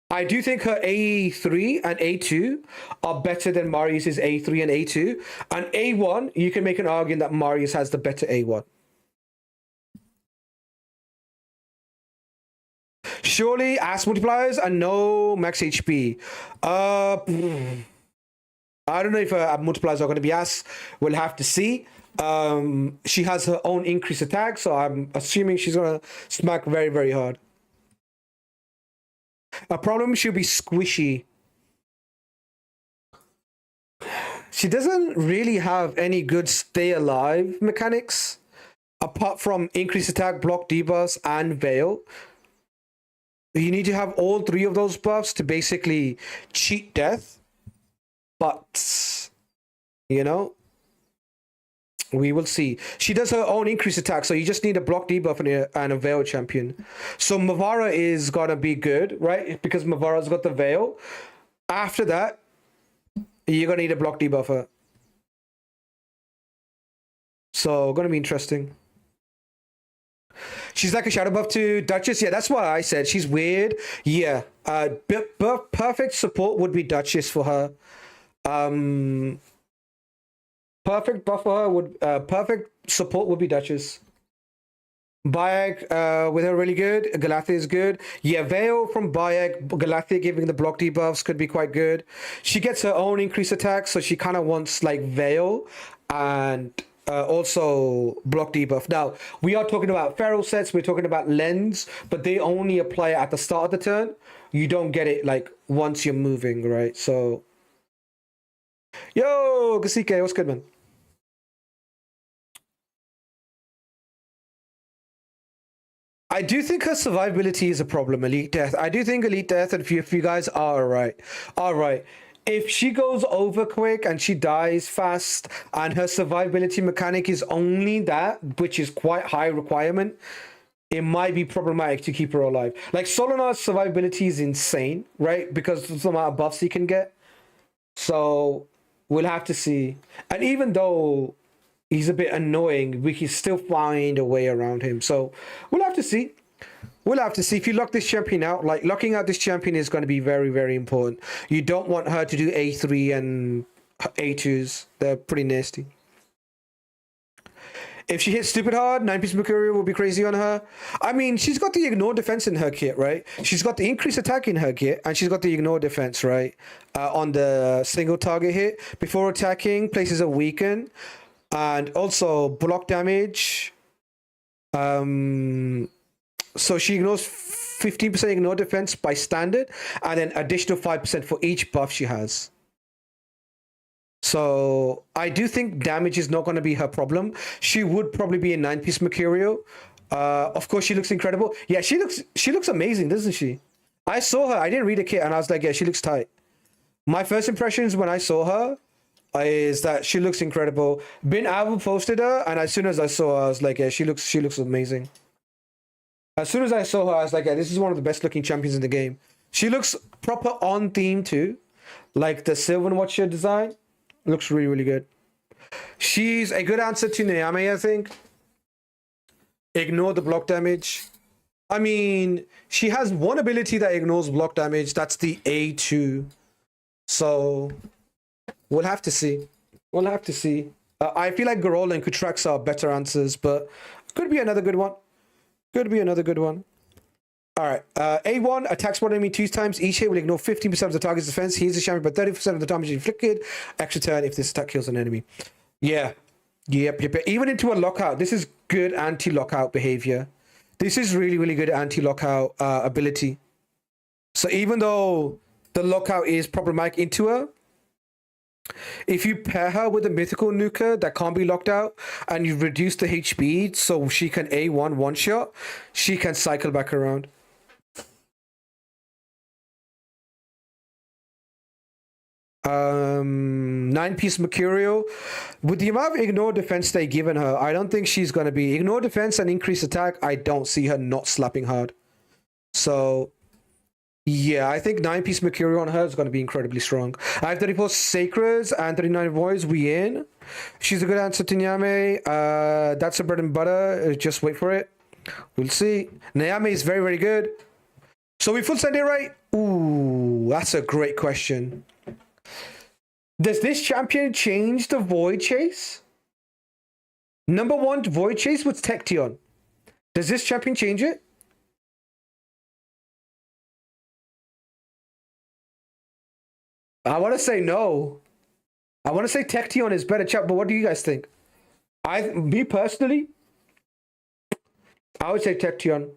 I do think her A3 and A2 are better than Marius's A3 and A2. And A1, you can make an argument that Marius has the better A1. Surely, ass multipliers and no max HP. I don't know if her multipliers are going to be ass. We'll have to see. She has her own increased attack, so I'm assuming she's going to smack very, very hard. A problem, she'll be squishy. She doesn't really have any good stay alive mechanics apart from increased attack, block debuffs, and veil. You need to have all 3 of those buffs to basically cheat death. But, you know, we will see. She does her own increased attack, so you just need a block debuff and a veil champion. So Mavara is gonna be good, right? Because Mavara's got the veil. After that, you're gonna need a block debuffer. So gonna be interesting. She's like a shadow buff to Duchess. Yeah, that's what I said. She's weird. Yeah. Perfect support would be Duchess for her. Perfect buff for her would perfect support would be Duchess. Bayek with her really good. Galathea is good. Yeah, Veil from Bayek, Galathea giving the block debuffs could be quite good. She gets her own increased attack, so she kind of wants like Veil and also block debuff. Now, we are talking about feral sets, we're talking about lens, but they only apply at the start of the turn. You don't get it like once you're moving, right? So, yo, Gasike, what's good, man? I do think her survivability is a problem, Elite Death. I do think Elite Death, and if you guys are all right. If she goes over quick and she dies fast and her survivability mechanic is only that, which is quite high requirement, it might be problematic to keep her alive. Like Solinar's survivability is insane, right? Because of the amount of buffs he can get. So we'll have to see. And even though he's a bit annoying, we can still find a way around him. So we'll have to see. We'll have to see. If you lock this champion out, like locking out this champion is going to be very, very important. You don't want her to do A3 and A2s. They're pretty nasty. If she hits stupid hard, 9-piece Mercurial will be crazy on her. I mean, she's got the ignore defense in her kit, right? She's got the increased attack in her kit, and she's got the ignore defense, right? On the single target hit. Before attacking, places a weaken. And also block damage. So she ignores 15% ignore defense by standard, and then additional 5% for each buff she has. So I do think damage is not going to be her problem. She would probably be a 9-piece Mercurial. Of course, she looks incredible. Yeah, she looks amazing, doesn't she? I saw her. I didn't read a kit, and I was like, yeah, she looks tight. My first impressions when I saw her is that she looks incredible. Bin Alva posted her, and as soon as I saw her, I was like, yeah, she looks amazing. As soon as I saw her, I was like, yeah, this is one of the best looking champions in the game. She looks proper on theme too. Like the Sylvan Watcher design. Looks really, really good. She's a good answer to Neame, I think. Ignore the block damage. I mean, she has one ability that ignores block damage. That's the A2. So, we'll have to see. We'll have to see. I feel like Garol and Kutrax are better answers, but could be another good one. Could be another good one. All right. A1 attacks one enemy 2 times. Each hit will ignore 15% of the target's defense. Heals the champion by 30% of the damage inflicted. Extra turn if this attack kills an enemy. Yeah. Yep. Even into a lockout. This is good anti-lockout behavior. This is really, really good anti-lockout ability. So even though the lockout is problematic into her, if you pair her with a mythical nuker that can't be locked out and you reduce the HP so she can A1 one-shot, she can cycle back around. 9-piece Mercurial. With the amount of ignore defense they given her, I don't think she's going to be... Ignore defense and increased attack, I don't see her not slapping hard. So, yeah, I think 9-piece Mercurial on her is going to be incredibly strong. I have 34 Sacreds and 39 Voids. We in. She's a good answer to Nyame. That's her bread and butter. Just wait for it. We'll see. Nyame is very, very good. So we full send it right? Ooh, that's a great question. Does this champion change the Void Chase? Number 1 Void Chase with Tection. Does this champion change it? I want to say no. I want to say Tection is better champ, but what do you guys think? Me personally, I would say Tection.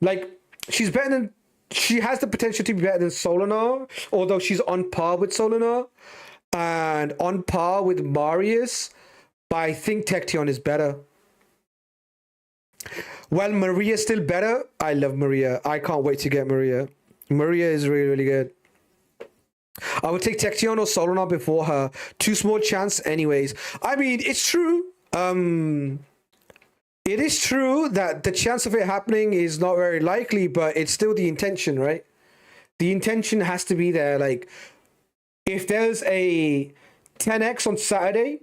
Like, she's better than... She has the potential to be better than Solinar, although she's on par with Solinar and on par with Marius, but I think Tection is better. Well, Maria's still better. I love Maria. I can't wait to get Maria. Maria is really, really good. I would take Tection or Solinar before her. Too small chance anyways. I mean, it's true. It is true that the chance of it happening is not very likely, but it's still the intention, right? The intention has to be there. Like, if there's a 10x on Saturday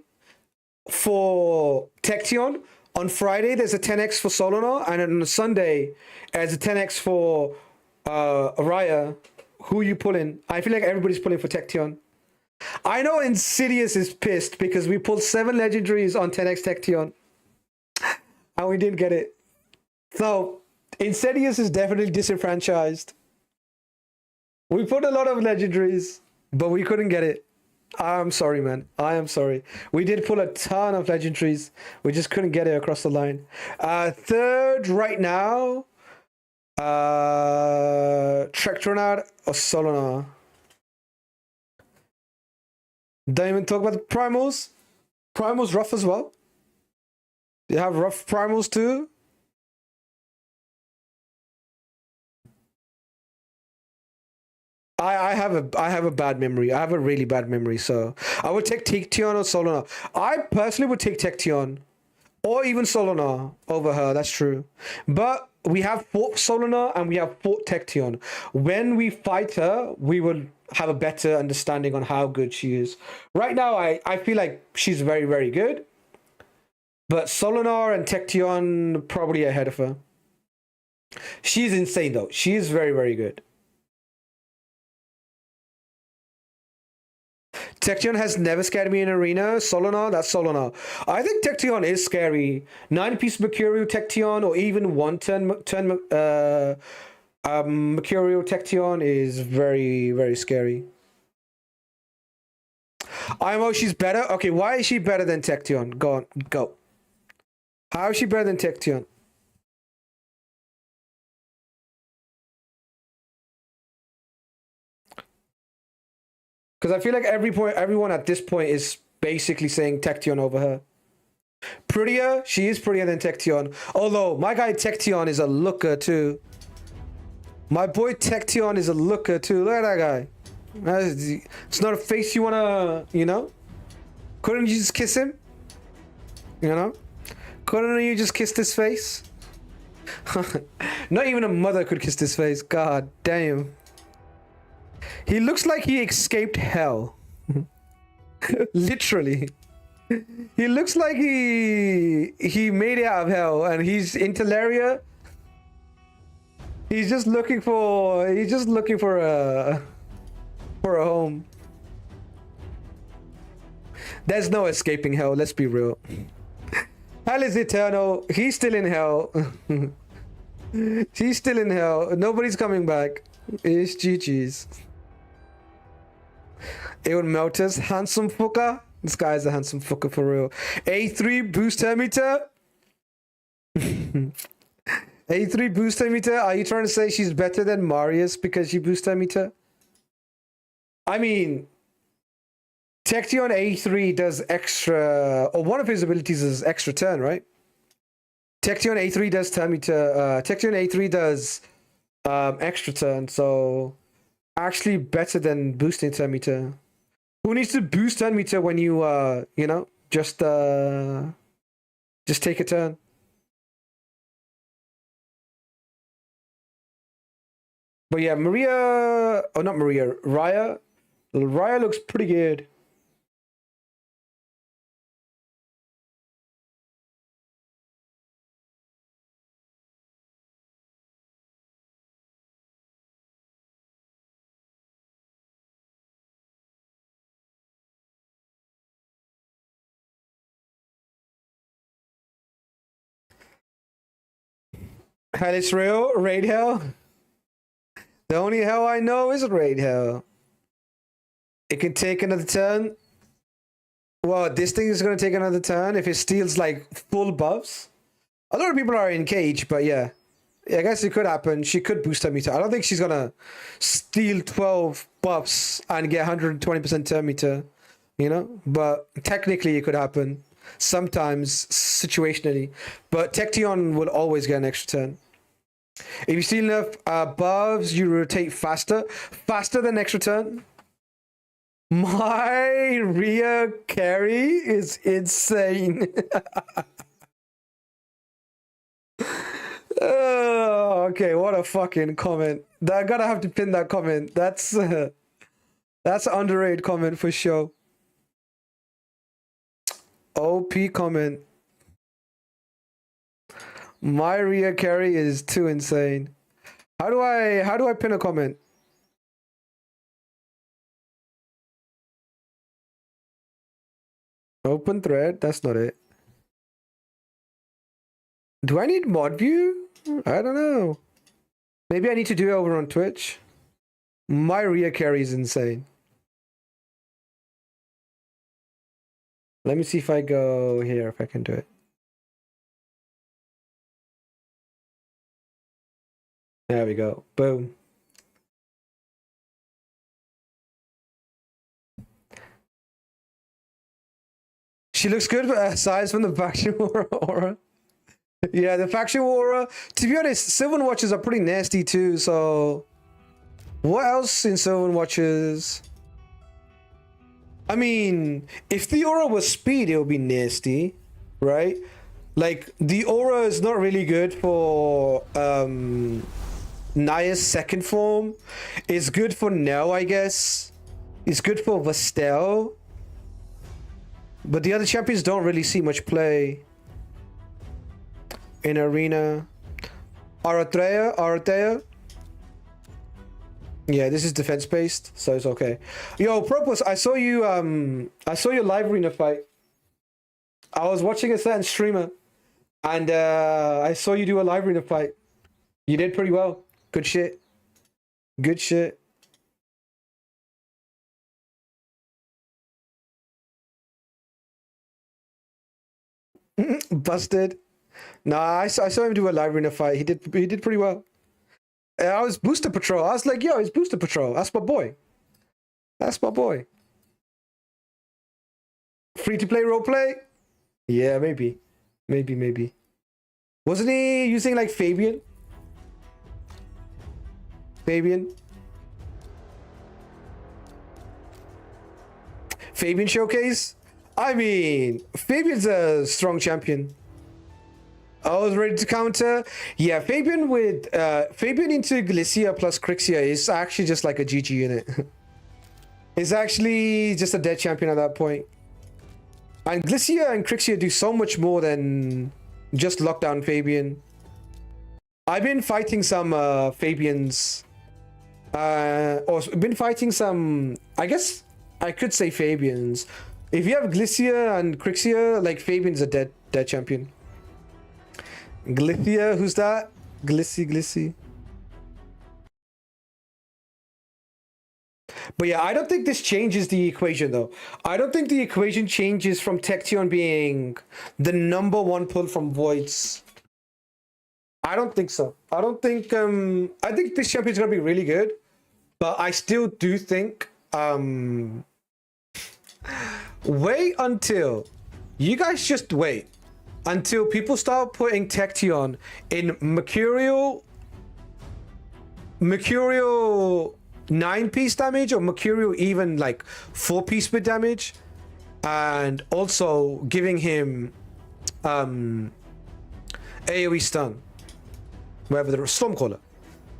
for Tection, on Friday there's a 10x for Solinar, and on Sunday there's a 10x for Araya. Who are you pulling? I feel like everybody's pulling for Tection. I know Insidious is pissed because we pulled 7 legendaries on 10x Tection. And we didn't get it. So, Insidious is definitely disenfranchised. We put a lot of legendaries, but we couldn't get it. I'm sorry, man. I am sorry. We did pull a ton of legendaries. We just couldn't get it across the line. Third right now, Trectronad or Solinar. Don't even talk about the Primals. Primals rough as well. You have rough Primals too? I have a bad memory. I have a really bad memory, so I would take Tection or Solinar. I personally would take Tection. Or even Solinar over her, that's true. But we have fought Solinar and we have fought Tection. When we fight her, we will have a better understanding on how good she is. Right now, I feel like she's very, very good. But Solinar and Tection probably ahead of her. She's insane though. She is very, very good. Tection has never scared me in arena. Solinar, that's Solinar. I think Tection is scary. 9-piece Mercurial Tection or even one turn Mercurial Tection is very, very scary. IMO, she's better? Okay, why is she better than Tection? Go on, go. How is she better than Tection? Because I feel like everyone at this point is basically saying Tection over her. Prettier? She is prettier than Tection. Although, my guy Tection is a looker too. My boy Tection is a looker too. Look at that guy. It's not a face you wanna, you know? Couldn't you just kiss him? You know? Couldn't you just kiss this face? Not even a mother could kiss this face. God damn. He looks like he escaped hell. Literally. He looks like he made it out of hell and he's in Teleria. He's just looking for a home. There's no escaping hell, let's be real. Hell is eternal. He's still in hell. He's still in hell. Nobody's coming back. It's GG's. Ewan Melters, handsome fucker. This guy is a handsome fucker for real. A3 boost meter. A3 boost meter. Are you trying to say she's better than Marius because she boost meter? I mean, Tection A3 does extra, or one of his abilities is extra turn, right? Tection A3 does turn meter. Tection A3 does extra turn, so actually better than boosting turn meter. Who needs to boost turn meter when you you know, just take a turn? But yeah, Raya looks pretty good. Hell is real, Raid Hell. The only hell I know is Raid Hell. It can take another turn. Well, this thing is going to take another turn if it steals like full buffs. A lot of people are in cage, but yeah. I guess it could happen. She could boost her meter. I don't think she's going to steal 12 buffs and get 120% turn meter, you know? But technically it could happen. Sometimes, situationally. But Tection will always get an extra turn. If you steal enough buffs, you rotate faster. Faster than extra turn. My Rhea carry is insane. Oh, okay, what a fucking comment. I gotta have to pin that comment. That's an underrated comment for sure. OP comment. My Rhea carry is too insane. How do I pin a comment? Open thread, that's not it. Do I need mod view? I don't know. Maybe I need to do it over on Twitch. My Rhea carry is insane. Let me see if I go here, if I can do it. There we go. Boom. She looks good aside from the faction aura. Yeah, the faction aura. To be honest, Sylvan Watches are pretty nasty too, so... What else in Sylvan Watches? I mean, if the aura was speed, it would be nasty, right? Like, the aura is not really good for Naya's second form. It's good for Nell, I guess. It's good for Vestel. But the other champions don't really see much play in Arena. Aratea. Yeah, this is defense based, so it's okay. Yo, Propos, I saw you your live arena fight. I was watching a certain streamer, and I saw you do a live arena fight. You did pretty well. Good shit. Good shit. Busted. Nah, I saw him do a live arena fight. He did pretty well. I was Booster Patrol. I was like, yo, it's Booster Patrol. That's my boy. That's my boy. Free to play roleplay? Yeah, maybe. Maybe. Wasn't he using like Fabian? Fabian showcase? I mean, Fabian's a strong champion. I was ready to counter. Yeah, Fabian with Fabian into Glycia plus Crixia is actually just like a GG unit. It's actually just a dead champion at that point. And Glycia and Crixia do so much more than just lock down Fabian. I've been fighting some Fabians. Or been fighting some, I guess I could say Fabians. If you have Glycia and Crixia, like Fabian's a dead champion. Glycia, who's that? Glissy. But yeah, I don't think this changes the equation though. I don't think the equation changes from Tection being the #1 pull from Voids. I don't think so. I don't think I think this champion's gonna be really good, but I still do think wait until you guys just wait until people start putting Tection in Mercurial 9-piece damage, or Mercurial even like 4-piece with damage, and also giving him AoE stun, wherever the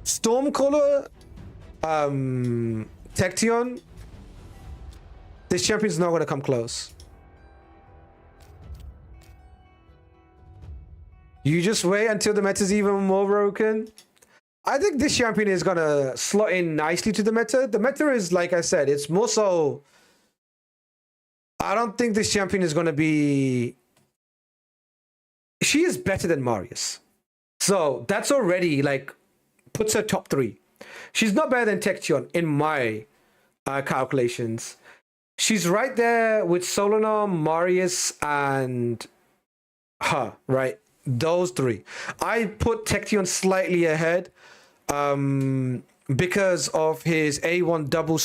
Stormcaller, Tection. This champion's not going to come close. You just wait until the meta's even more broken. I think this champion is going to slot in nicely to the meta. The meta is, like I said, it's more so... I don't think this champion is going to be... She is better than Marius. So that's already, like, puts her top 3. She's not better than Tection in my calculations. She's right there with Solinar, Marius, and her, right? Those 3. I put Tection slightly ahead because of his A1 double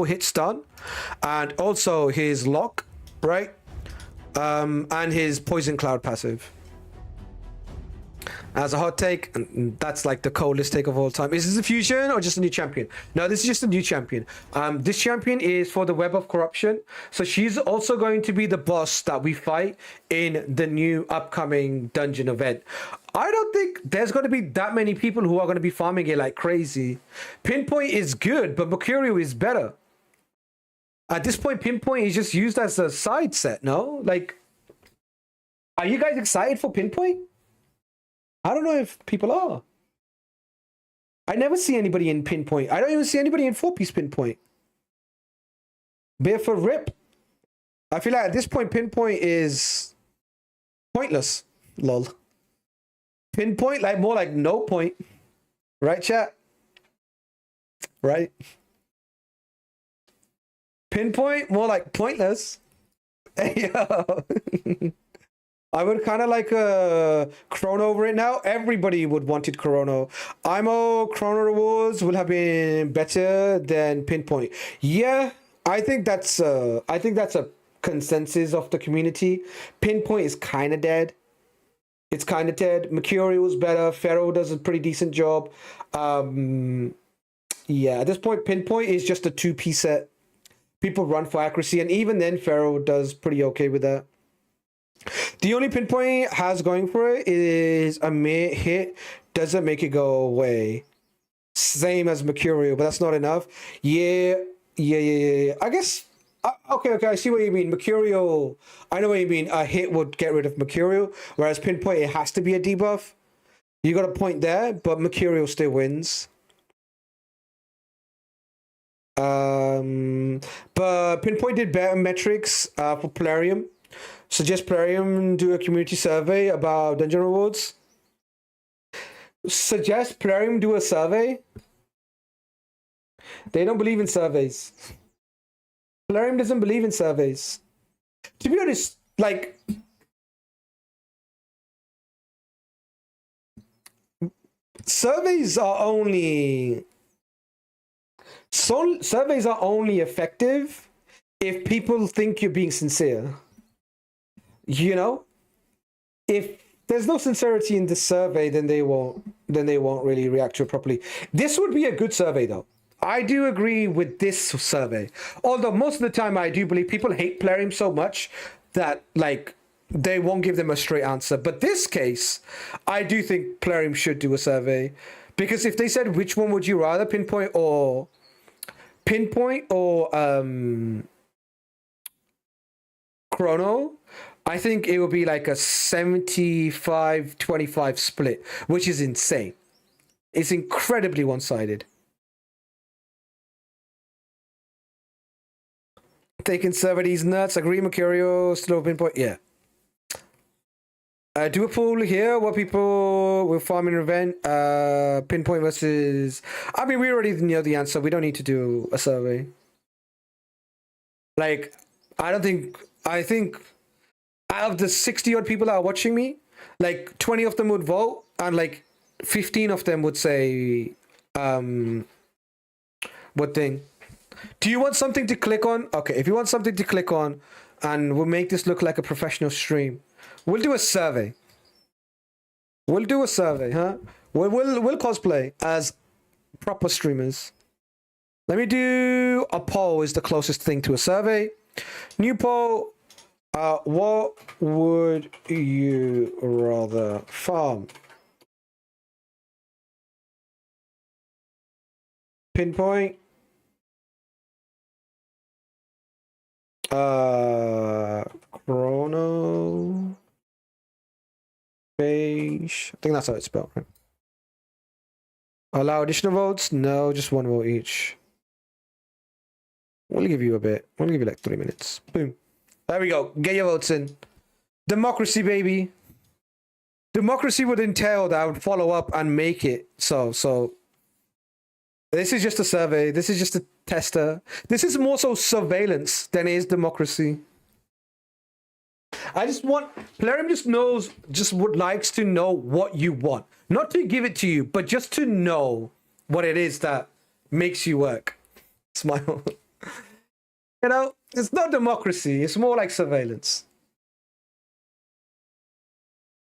hit stun, and also his lock, right? And his Poison Cloud passive. As a hot take, and that's like the coldest take of all time. Is this a fusion or just a new champion? No, this is just a new champion. This champion is for the Web of Corruption. So she's also going to be the boss that we fight in the new upcoming dungeon event. I don't think there's going to be that many people who are going to be farming it like crazy. Pinpoint is good, but Mercurial is better. At this point, Pinpoint is just used as a side set, no? Like, are you guys excited for Pinpoint? I don't know if people are. I never see anybody in Pinpoint. I don't even see anybody in 4-piece Pinpoint. Barefoot Rip. I feel like at this point, Pinpoint is pointless. Lol. Pinpoint, like more like no point. Right, chat? Right? Pinpoint, more like pointless. Hey, yo. I would kind of like Chrono right now. Everybody would wanted Chrono. IMO Chrono rewards would have been better than Pinpoint. Yeah, I think that's a consensus of the community. Pinpoint is kind of dead. It's kind of dead. Mercurial was better. Pharaoh does a pretty decent job. Yeah, at this point, Pinpoint is just a 2-piece set. People run for accuracy, and even then, Pharaoh does pretty okay with that. The only pinpoint has going for it is a hit doesn't make it go away. Same as Mercurial, but that's not enough. Yeah. I guess. Okay. I see what you mean. Mercurial. I know what you mean. A hit would get rid of Mercurial, whereas pinpoint it has to be a debuff. You got a point there, but Mercurial still wins. But pinpoint did better metrics for Plarium. Suggest Plarium do a community survey about dungeon rewards. Suggest Plarium do a survey. They don't believe in surveys. Plarium doesn't believe in surveys. To be honest, like, surveys are only effective if people think you're being sincere. You know, if there's no sincerity in the survey, then they won't really react to it properly. This would be a good survey, though. I do agree with this survey. Although most of the time, I do believe people hate Plarium so much that like they won't give them a straight answer. But this case, I do think Plarium should do a survey, because if they said which one would you rather, pinpoint or Chrono, I think it would be like a 75-25 split, which is insane. It's incredibly one-sided. Taking server these nuts, agree Mercurial, slow pinpoint, yeah. Do a poll here, what people will farm in event, pinpoint versus... I mean, we already know the answer, we don't need to do a survey. Like, I think out of the 60 odd people that are watching me, like 20 of them would vote, and like 15 of them would say, what thing? Do you want something to click on? Okay, if you want something to click on, and we'll make this look like a professional stream, we'll do a survey. We'll do a survey, huh? We'll cosplay as proper streamers. Let me do a poll is the closest thing to a survey. New poll. What would you rather farm? Pinpoint. Chrono. Beige. I think that's how it's spelled, right? Allow additional votes? No, just one vote each. We'll give you a bit. We'll give you like 3 minutes. Boom. There we go. Get your votes in. Democracy, baby. Democracy would entail that I would follow up and make it. So this is just a survey. This is just a tester. This is more so surveillance than it is democracy. I just want... Plarium would likes to know what you want. Not to give it to you, but just to know what it is that makes you work. Smile. You know, it's not democracy. It's more like surveillance.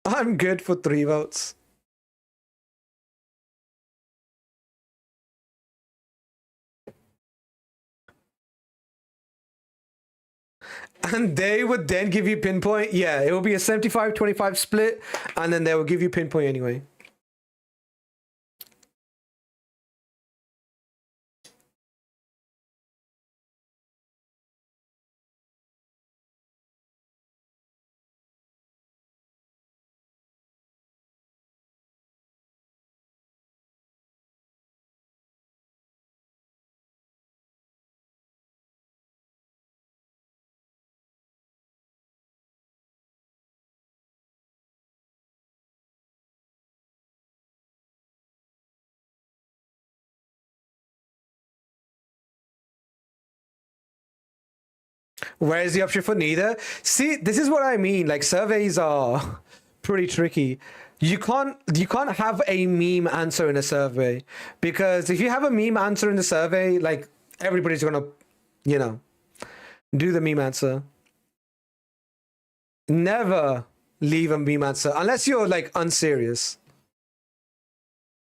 I'm good for 3 votes. And they would then give you pinpoint. Yeah, it will be a 75-25 split, and then they will give you pinpoint anyway. Where is the option for neither? See, this is what I mean. Like, surveys are pretty tricky. You can't have a meme answer in a survey, because if you have a meme answer in the survey, like, everybody's gonna, you know, do the meme answer. Never leave a meme answer unless you're like unserious.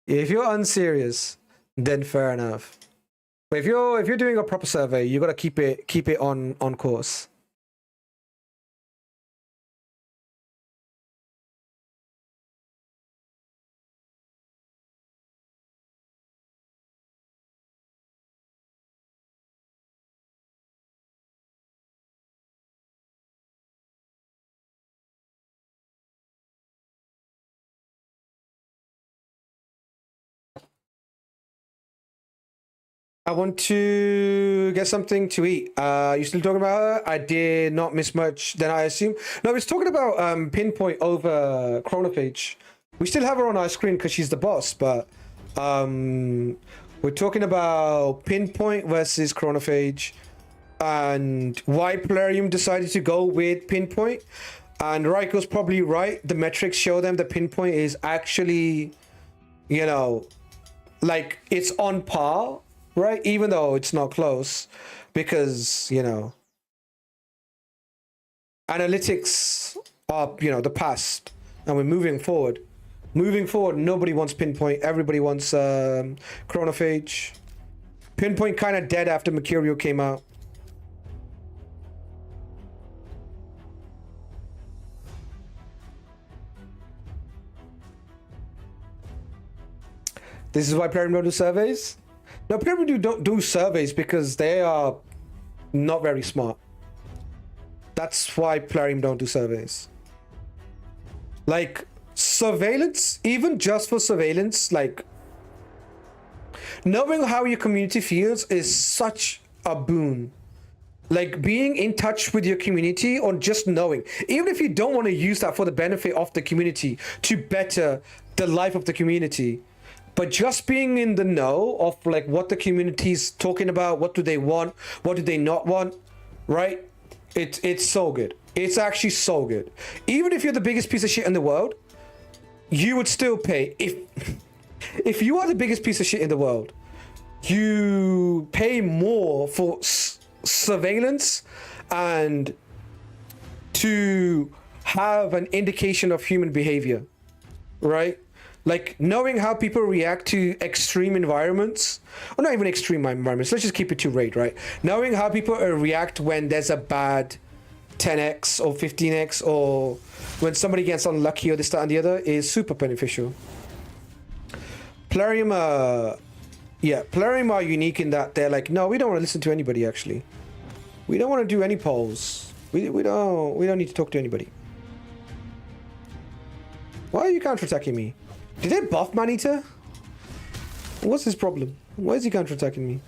If you're unserious, then fair enough. But if you're doing a proper survey, you gotta keep it on course. I want to get something to eat. You still talking about her? I did not miss much, then I assume. No, it's talking about Pinpoint over Chronophage. We still have her on our screen because she's the boss, but we're talking about Pinpoint versus Chronophage and why Plarium decided to go with Pinpoint. And Raiko's probably right. The metrics show them that Pinpoint is actually, you know, like it's on par, right? Even though it's not close, because, you know, analytics are, you know, the past, and we're moving forward. Moving forward, nobody wants Pinpoint. Everybody wants Chronophage. Pinpoint kind of dead after Mercurial came out. This is why Plarium don't do surveys? No, Plarium don't do surveys because they are not very smart. That's why Plarium don't do surveys. Like, surveillance, even just for surveillance, like, knowing how your community feels is such a boon. Like, being in touch with your community, or just knowing, even if you don't want to use that for the benefit of the community to better the life of the community, but just being in the know of like what the community's talking about, what do they want, what do they not want, right? It's so good. It's actually so good. Even if you're the biggest piece of shit in the world, you would still pay. If you are the biggest piece of shit in the world, you pay more for surveillance and to have an indication of human behavior, right? Like knowing how people react to extreme environments, or not even extreme environments, let's just keep it to raid, right? Knowing how people react when there's a bad 10x or 15x, or when somebody gets unlucky or this, that, and the other is super beneficial. Plarium, yeah, Plarium are unique in that they're like, no, we don't want to listen to anybody actually. We don't want to do any polls. We don't need to talk to anybody. Why are you counter-attacking me? Did they buff Maneater? What's his problem? Why is he counter-attacking me?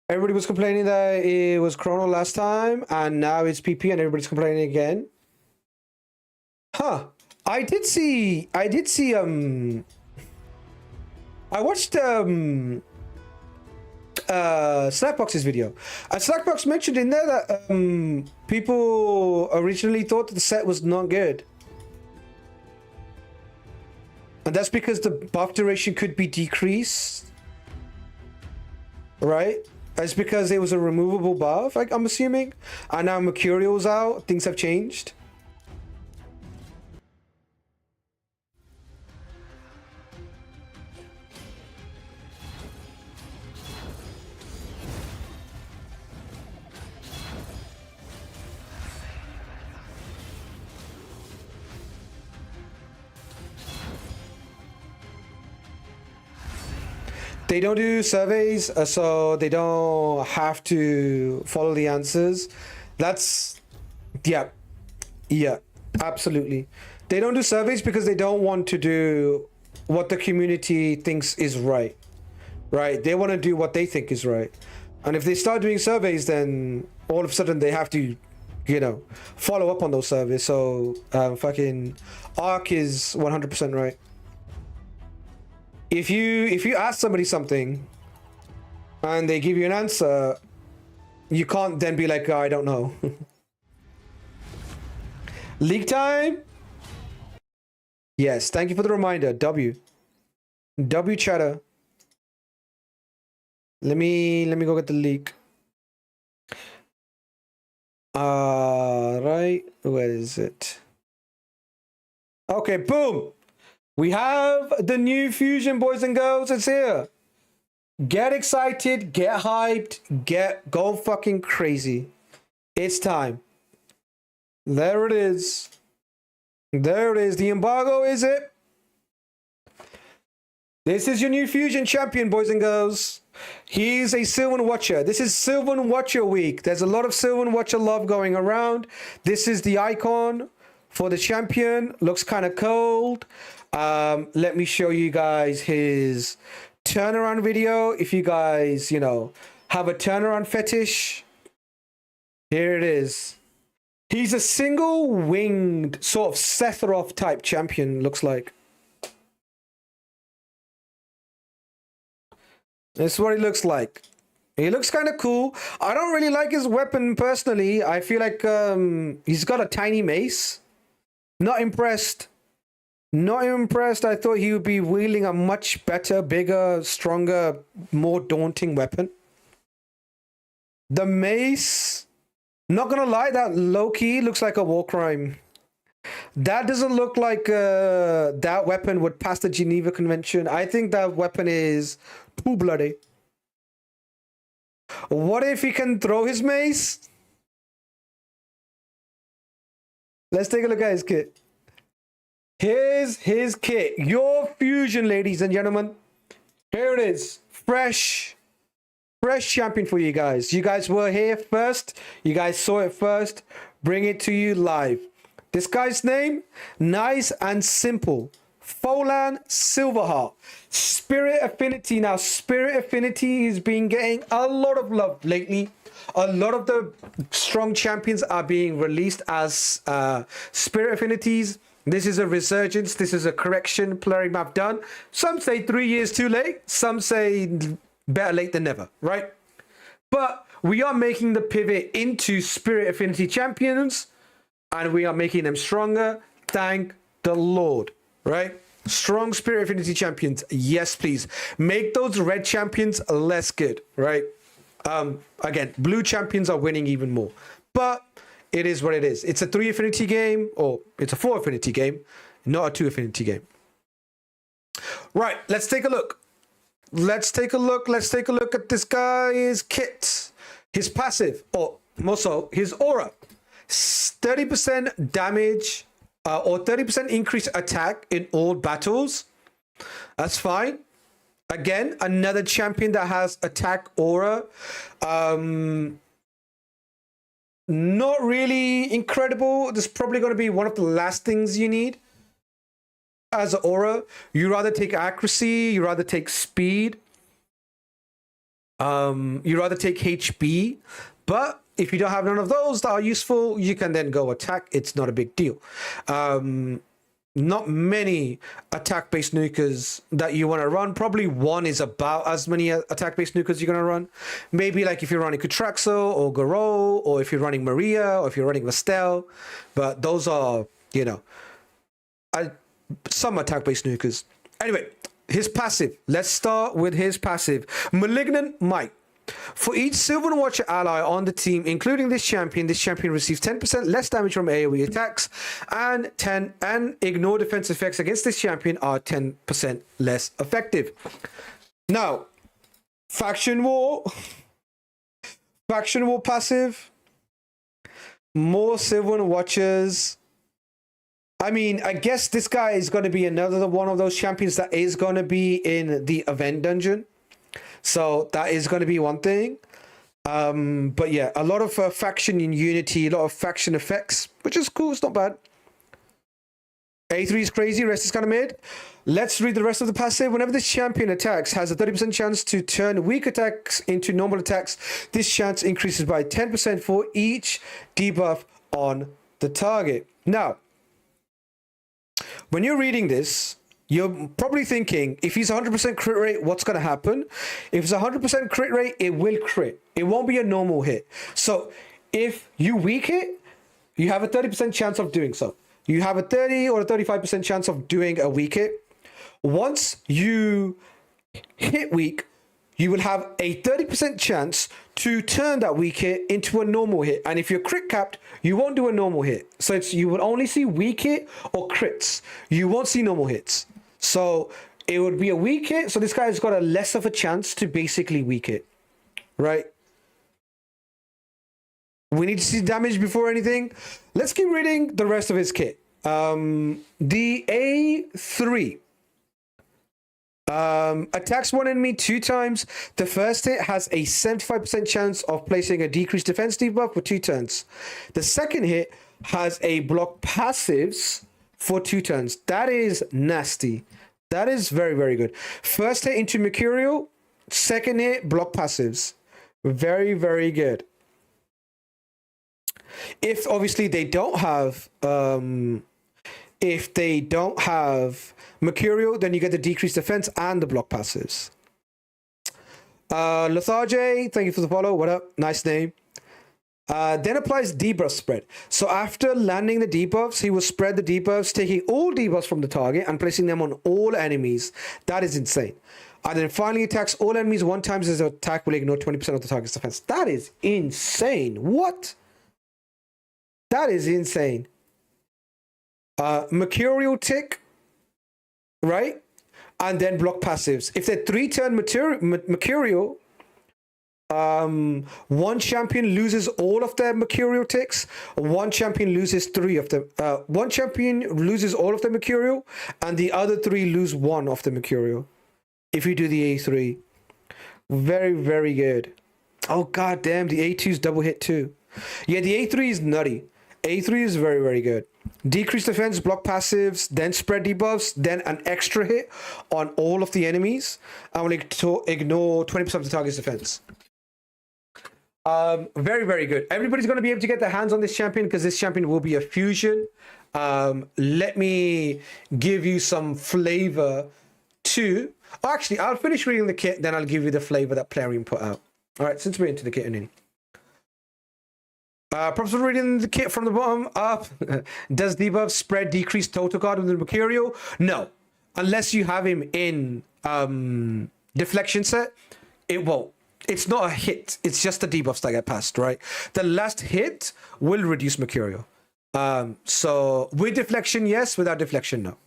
Everybody was complaining that it was Chrono last time, and now it's PP, and everybody's complaining again. Huh. I watched Slackbox's video, and Slackbox mentioned in there that people originally thought that the set was not good, and that's because the buff duration could be decreased, right? It's because it was a removable buff, like, I'm assuming, and now Mercurial's out, things have changed. They don't do surveys, so they don't have to follow the answers. That's, yeah, absolutely. They don't do surveys because they don't want to do what the community thinks is right, right? They want to do what they think is right. And if they start doing surveys, then all of a sudden they have to, you know, follow up on those surveys. So fucking Arc is 100% right. If you ask somebody something and they give you an answer, you can't then be like, oh, I don't know. League time? Yes, thank you for the reminder. W chatter. Let me go get the leak. Right, where is it? Okay, boom. We have the new fusion, boys and girls. It's here. Get excited, get hyped, go fucking crazy. It's time. There it is. There it is. The embargo, is it? This is your new Fusion champion, boys and girls. He's a Sylvan Watcher. This is Sylvan Watcher week. There's a lot of Sylvan Watcher love going around. This is the icon for the champion. Looks kind of cold. Let me show you guys his turnaround video. If you guys, you know, have a turnaround fetish, here it is. He's a single winged sort of Sephiroth type champion, looks like. This is what he looks like. He looks kind of cool. I don't really like his weapon personally. I feel like he's got a tiny mace. Not impressed. Not impressed. I thought he would be wielding a much better, bigger, stronger, more daunting weapon. The mace, not gonna lie, that low-key looks like a war crime. That doesn't look like that weapon would pass the Geneva Convention. I think that weapon is too bloody. What if he can throw his mace? Let's take a look at his kit. Here's his kit. Your Fusion, ladies and gentlemen. Here it is. Fresh champion for you guys. You guys were here first. You guys saw it first. Bring it to you live. This guy's name, nice and simple. Folan Silverheart. Spirit Affinity. Now, Spirit Affinity has been getting a lot of love lately. A lot of the strong champions are being released as Spirit Affinities. This is a resurgence. This is a correction Plarium have done. Some say 3 years too late. Some say better late than never, right? But we are making the pivot into Spirit Affinity champions, and we are making them stronger. Thank the Lord, right? Strong Spirit Affinity champions. Yes, please. Make those red champions less good, right? Again, blue champions are winning even more. But it is what it is. It's a 3 affinity game, or it's a 4 affinity game, not a 2 affinity game. Right, let's take a look. Let's take a look at this guy's kit. His passive, or more so, his aura. 30% damage, or 30% increased attack in all battles. That's fine. Again, another champion that has attack aura. Not really incredible. This is probably going to be one of the last things you need as an aura. You rather take accuracy, you rather take speed, you rather take HB. But if you don't have none of those that are useful, you can then go attack. It's not a big deal. Not many attack-based nukers that you want to run. Probably one is about as many attack-based nukers you're going to run. Maybe like if you're running Kutraxo or Garou, or if you're running Maria, or if you're running Vestel. But those are, you know, some attack-based nukers. Anyway, his passive. Let's start with his passive. Malignant Might. For each Sylvan Watcher ally on the team, including this champion receives 10% less damage from AoE attacks, and ignore defense effects against this champion are 10% less effective. Now, Faction War passive. More Sylvan Watchers. I mean, I guess this guy is going to be another one of those champions that is going to be in the event dungeon. So that is going to be one thing. But yeah, a lot of faction in Unity, a lot of faction effects, which is cool. It's not bad. A3 is crazy. Rest is kind of mid. Let's read the rest of the passive. Whenever this champion attacks, has a 30% chance to turn weak attacks into normal attacks. This chance increases by 10% for each debuff on the target. Now, when you're reading this, you're probably thinking, if he's 100% crit rate, what's going to happen? If it's 100% crit rate, it will crit. It won't be a normal hit. So if you weak hit, you have a 30% chance of doing so. You have a 30 or a 35% chance of doing a weak hit. Once you hit weak, you will have a 30% chance to turn that weak hit into a normal hit. And if you're crit capped, you won't do a normal hit. So you will only see weak hit or crits. You won't see normal hits. So it would be a weak hit. So this guy's got a less of a chance to basically weak hit, right? We need to see damage before anything. Let's keep reading the rest of his kit. The A3. Attacks one enemy 2 times. The first hit has a 75% chance of placing a decreased defense debuff for 2 turns. The second hit has a block passives for 2 turns. That is nasty. That is very, very good. First hit into Mercurial. Second hit, block passives. Very, very good. If obviously they don't have Mercurial, then you get the decreased defense and the block passives. Lethargy, thank you for the follow. What up? Nice name. Then applies debuff spread. So after landing the debuffs, he will spread the debuffs, taking all debuffs from the target and placing them on all enemies. That is insane. And then finally attacks all enemies 1 time. His attack will ignore 20% of the target's defense. That is insane. What? That is insane. Mercurial tick, right? And then block passives. If they're 3-turn Mercurial, one champion loses all of their Mercurial ticks. One champion loses 3 of them. One champion loses all of the Mercurial, and the other 3 lose 1 of the Mercurial. If you do the A3, very, very good. Oh god damn, the A2 is double hit too. Yeah, the A3 is nutty. A3 is very, very good. Decrease defense, block passives, then spread debuffs, then an extra hit on all of the enemies, and will ignore 20% of the target's defense. Very, very good. Everybody's going to be able to get their hands on this champion because this champion will be a fusion. Let me give you some flavor to... Oh, actually, I'll finish reading the kit, then I'll give you the flavor that Plarium put out. All right, since we're into the kit and in. Props for reading the kit from the bottom up. Does debuff spread decrease total guard with the Mercurial? No. Unless you have him in deflection set, it won't. It's not a hit. It's just the debuffs that get passed, right? The last hit will reduce Mercurial. So with deflection, yes. Without deflection, no.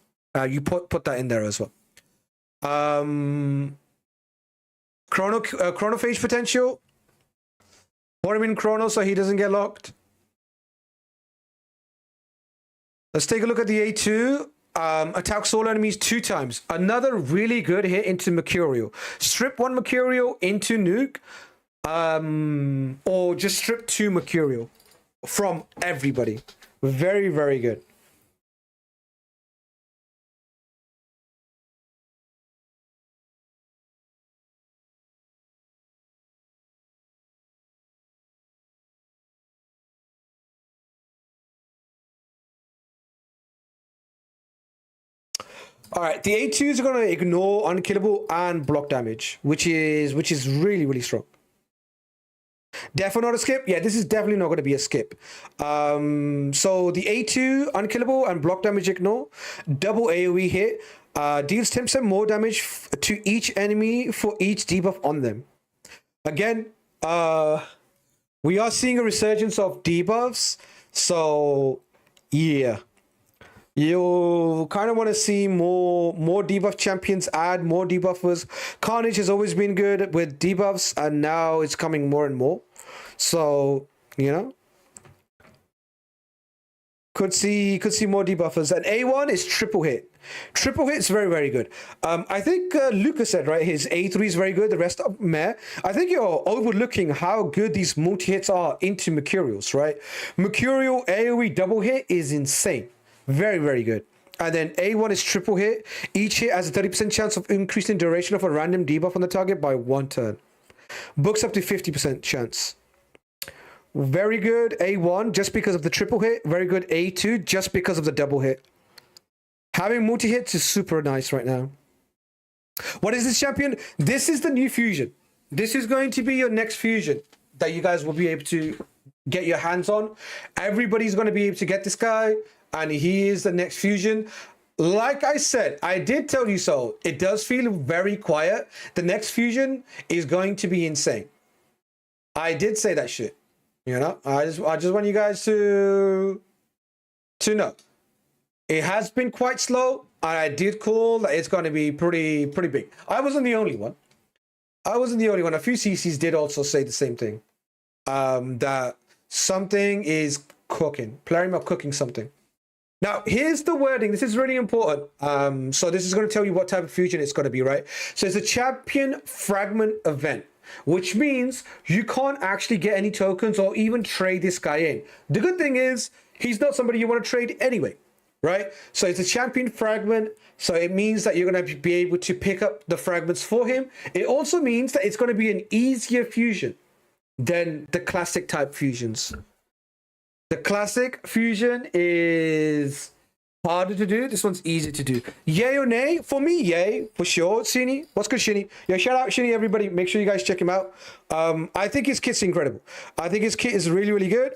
You put that in there as well. Chronophage potential. Put him in Chrono so he doesn't get locked. Let's take a look at the A2. Attacks all enemies 2 times. Another really good hit into Mercurial. Strip 1 Mercurial into Nuke. Or just strip 2 Mercurial from everybody. Very, very good. All right, the A2s are going to ignore unkillable and block damage, which is really, really strong. Definitely not a skip. Yeah, this is definitely not going to be a skip. So the A2 unkillable and block damage ignore, double AoE hit, deals 10% more damage to each enemy for each debuff on them. Again, we are seeing a resurgence of debuffs, so yeah. You kind of want to see more debuff champions add more debuffers. Carnage has always been good with debuffs, and now it's coming more and more. So, you know, could see more debuffers. And A1 is triple hit. Triple hit is very, very good. I think Lucas said, right, his A3 is very good. The rest of meh. I think you're overlooking how good these multi-hits are into Mercurials, right? Mercurial AoE double hit is insane. Very, very good. And then A1 is triple hit. Each hit has a 30% chance of increasing duration of a random debuff on the target by 1 turn. Books up to 50% chance. Very good A1 just because of the triple hit. Very good A2 just because of the double hit. Having multi-hits is super nice right now. What is this champion? This is the new fusion. This is going to be your next fusion that you guys will be able to get your hands on. Everybody's going to be able to get this guy. And he is the next fusion. Like I said, I did tell you so. It does feel very quiet. The next fusion is going to be insane. I did say that shit. You know, I just want you guys to know. It has been quite slow. And I did call that it's going to be pretty big. I wasn't the only one. A few CCs did also say the same thing. That something is cooking. Plarium are cooking something. Now, here's the wording. This is really important. So this is going to tell you what type of fusion it's going to be, right? So it's a champion fragment event, which means you can't actually get any tokens or even trade this guy in. The good thing is he's not somebody you want to trade anyway, right? So it's a champion fragment. So it means that you're going to be able to pick up the fragments for him. It also means that it's going to be an easier fusion than the classic type fusions. The classic fusion is harder to do. This one's easy to do. Yay or nay? For me, yay, for sure. Shinny, what's good, Shinny? Yeah, shout out Shinny, everybody. Make sure you guys check him out. I think his kit's incredible. I think his kit is really, really good.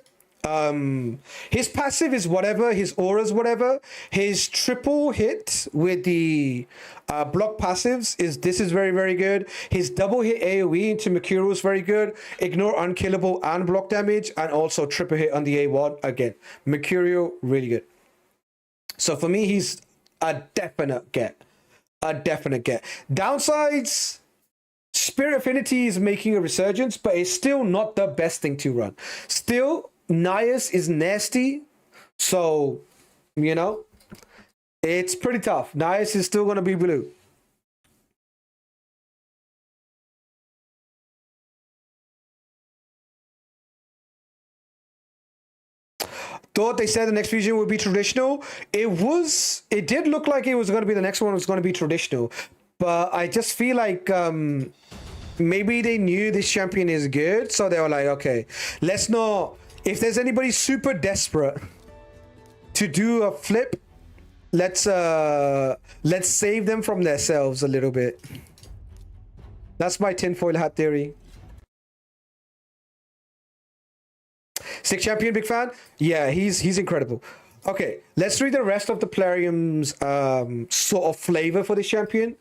His passive is whatever, his aura's whatever. His triple hit with the block passives is very, very good. His double hit AoE into Mercurial is very good. Ignore unkillable and block damage, and also triple hit on the A1 again. Mercurial, really good. So for me, he's a definite get. A definite get. Downsides, Spirit Affinity is making a resurgence, but it's still not the best thing to run. Still, Nias is nasty, so, you know, it's pretty tough. Nias is still going to be blue. Thought they said the next fusion would be traditional. It did look like it was going to be the next one was going to be traditional, but I just feel like maybe they knew this champion is good, so they were like, okay, let's not. If there's anybody super desperate to do a flip, let's save them from themselves a little bit. That's my tinfoil hat theory. Sick champion, big fan. Yeah, he's incredible. Okay, let's read the rest of the Plarium's sort of flavor for this champion.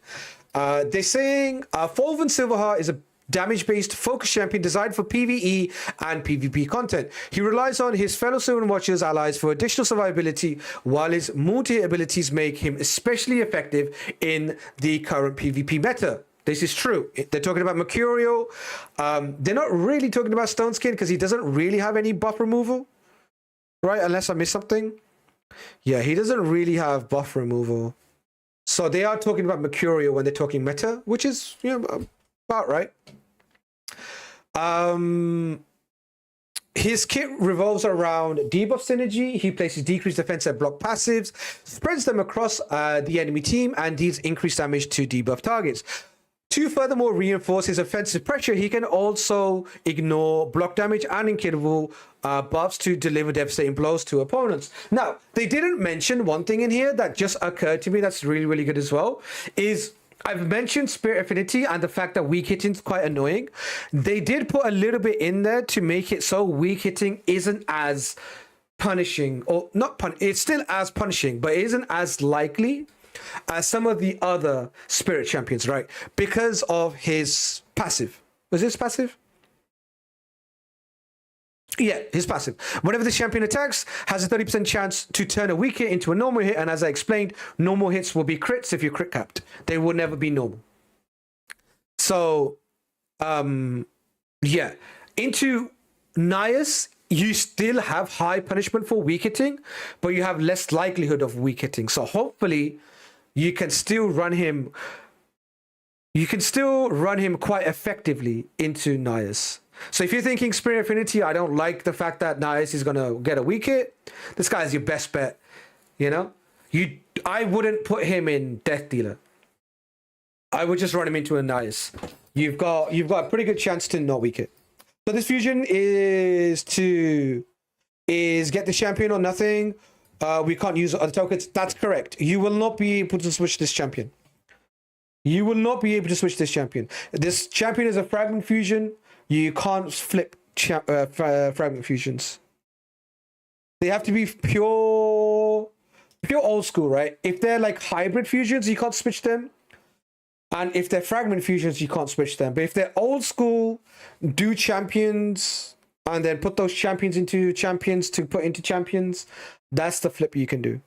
They're saying Fulven Silverheart is a damage-based focus champion designed for PvE and PvP content. He relies on his fellow Sylvan Watchers allies for additional survivability, while his multi abilities make him especially effective in the current PvP meta. This is true. They're talking about Mercurial. They're not really talking about Stone Skin because he doesn't really have any buff removal, right? Unless I missed something. Yeah, he doesn't really have buff removal. So they are talking about Mercurial when they're talking meta, which is, you know, about right. His kit revolves around debuff synergy. He places decreased defense and block passives, spreads them across the enemy team, and deals increased damage to debuff targets. To furthermore reinforce his offensive pressure, he can also ignore block damage and unkillable buffs to deliver devastating blows to opponents. Now, they didn't mention one thing in here that just occurred to me that's really, really good as well, is I've mentioned Spirit Affinity and the fact that weak hitting is quite annoying. They did put a little bit in there to make it so weak hitting isn't as punishing, or not it's still as punishing, but it isn't as likely as some of the other Spirit champions, right? Because of his passive. Was this passive? Yeah, his passive. Whenever the champion attacks, has a 30% chance to turn a weak hit into a normal hit. And as I explained, normal hits will be crits if you're crit capped. They will never be normal. So, yeah. Into Nias, you still have high punishment for weak hitting, but you have less likelihood of weak hitting. So hopefully you can still run him. You can still run him quite effectively into Nias. So if you're thinking Spirit Affinity, I don't like the fact that Nias is going to get a weak hit. This guy is your best bet, you know? I wouldn't put him in Death Dealer. I would just run him into a Nias. You've got a pretty good chance to not weak it. So this fusion is get the champion or nothing. We can't use other tokens. That's correct. You will not be able to switch this champion. You will not be able to switch this champion. This champion is a fragment fusion. You can't flip fragment fusions. They have to be pure old school, right? If they're like hybrid fusions, you can't switch them. And if they're fragment fusions, you can't switch them. But if they're old school, do champions, and then put those champions into champions to put into champions, that's the flip you can do.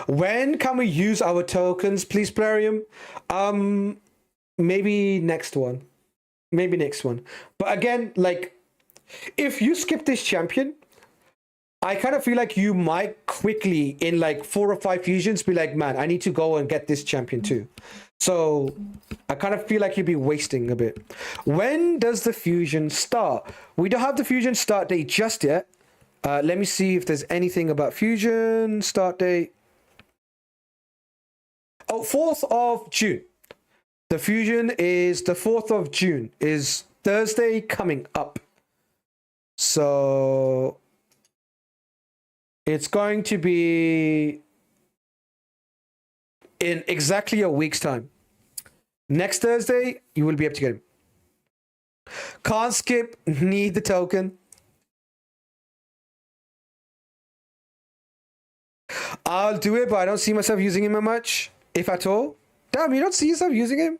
When can we use our tokens, please, Plarium? Maybe next one. Maybe next one. But again, like, if you skip this champion, I kind of feel like you might quickly, in like 4 or 5 fusions, be like, man, I need to go and get this champion too. So I kind of feel like you'd be wasting a bit. When does the fusion start? We don't have the fusion start date just yet. Let me see if there's anything about fusion start date. Oh, 4th of June. The fusion is the 4th of June, is Thursday coming up. So it's going to be in exactly a week's time. Next Thursday, you will be able to get him. Can't skip, need the token. I'll do it, but I don't see myself using him that much, if at all. Damn, you don't see yourself using him?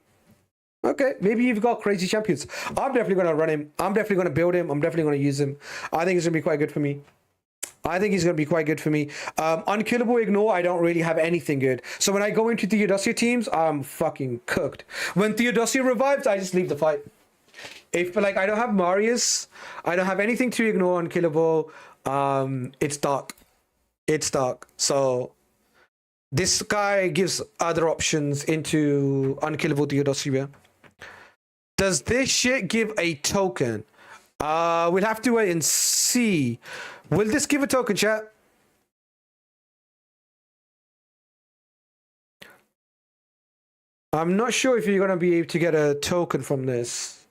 Okay, maybe you've got crazy champions. I'm definitely going to run him. I'm definitely going to build him. I'm definitely going to use him. I think he's going to be quite good for me. Unkillable Ignore, I don't really have anything good. So when I go into Theodosia teams, I'm fucking cooked. When Theodosia revives, I just leave the fight. If like I don't have Marius, I don't have anything to ignore Unkillable. It's dark. It's dark. So this guy gives other options into Unkillable Theodosia. Does this shit give a token? We'll have to wait and see. Will this give a token, chat? I'm not sure if you're going to be able to get a token from this.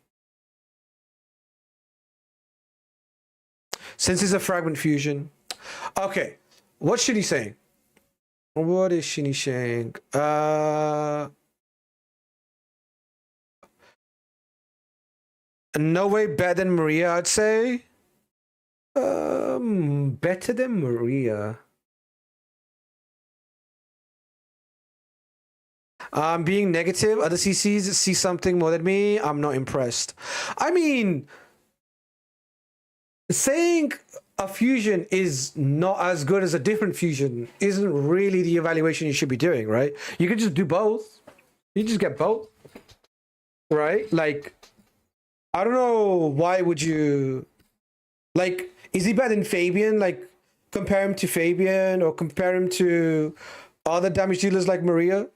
Since it's a fragment fusion. Okay. What's Shinny saying? What is Shinny saying? No way better than Maria, I'd say. Better than Maria. I'm being negative. Other CCs see something more than me. I'm not impressed. I mean, saying a fusion is not as good as a different fusion isn't really the evaluation you should be doing, right? You can just do both. You just get both, right? Like, I don't know, why would you... Like, is he better than Fabian? Like, compare him to Fabian or compare him to other damage dealers like Maria?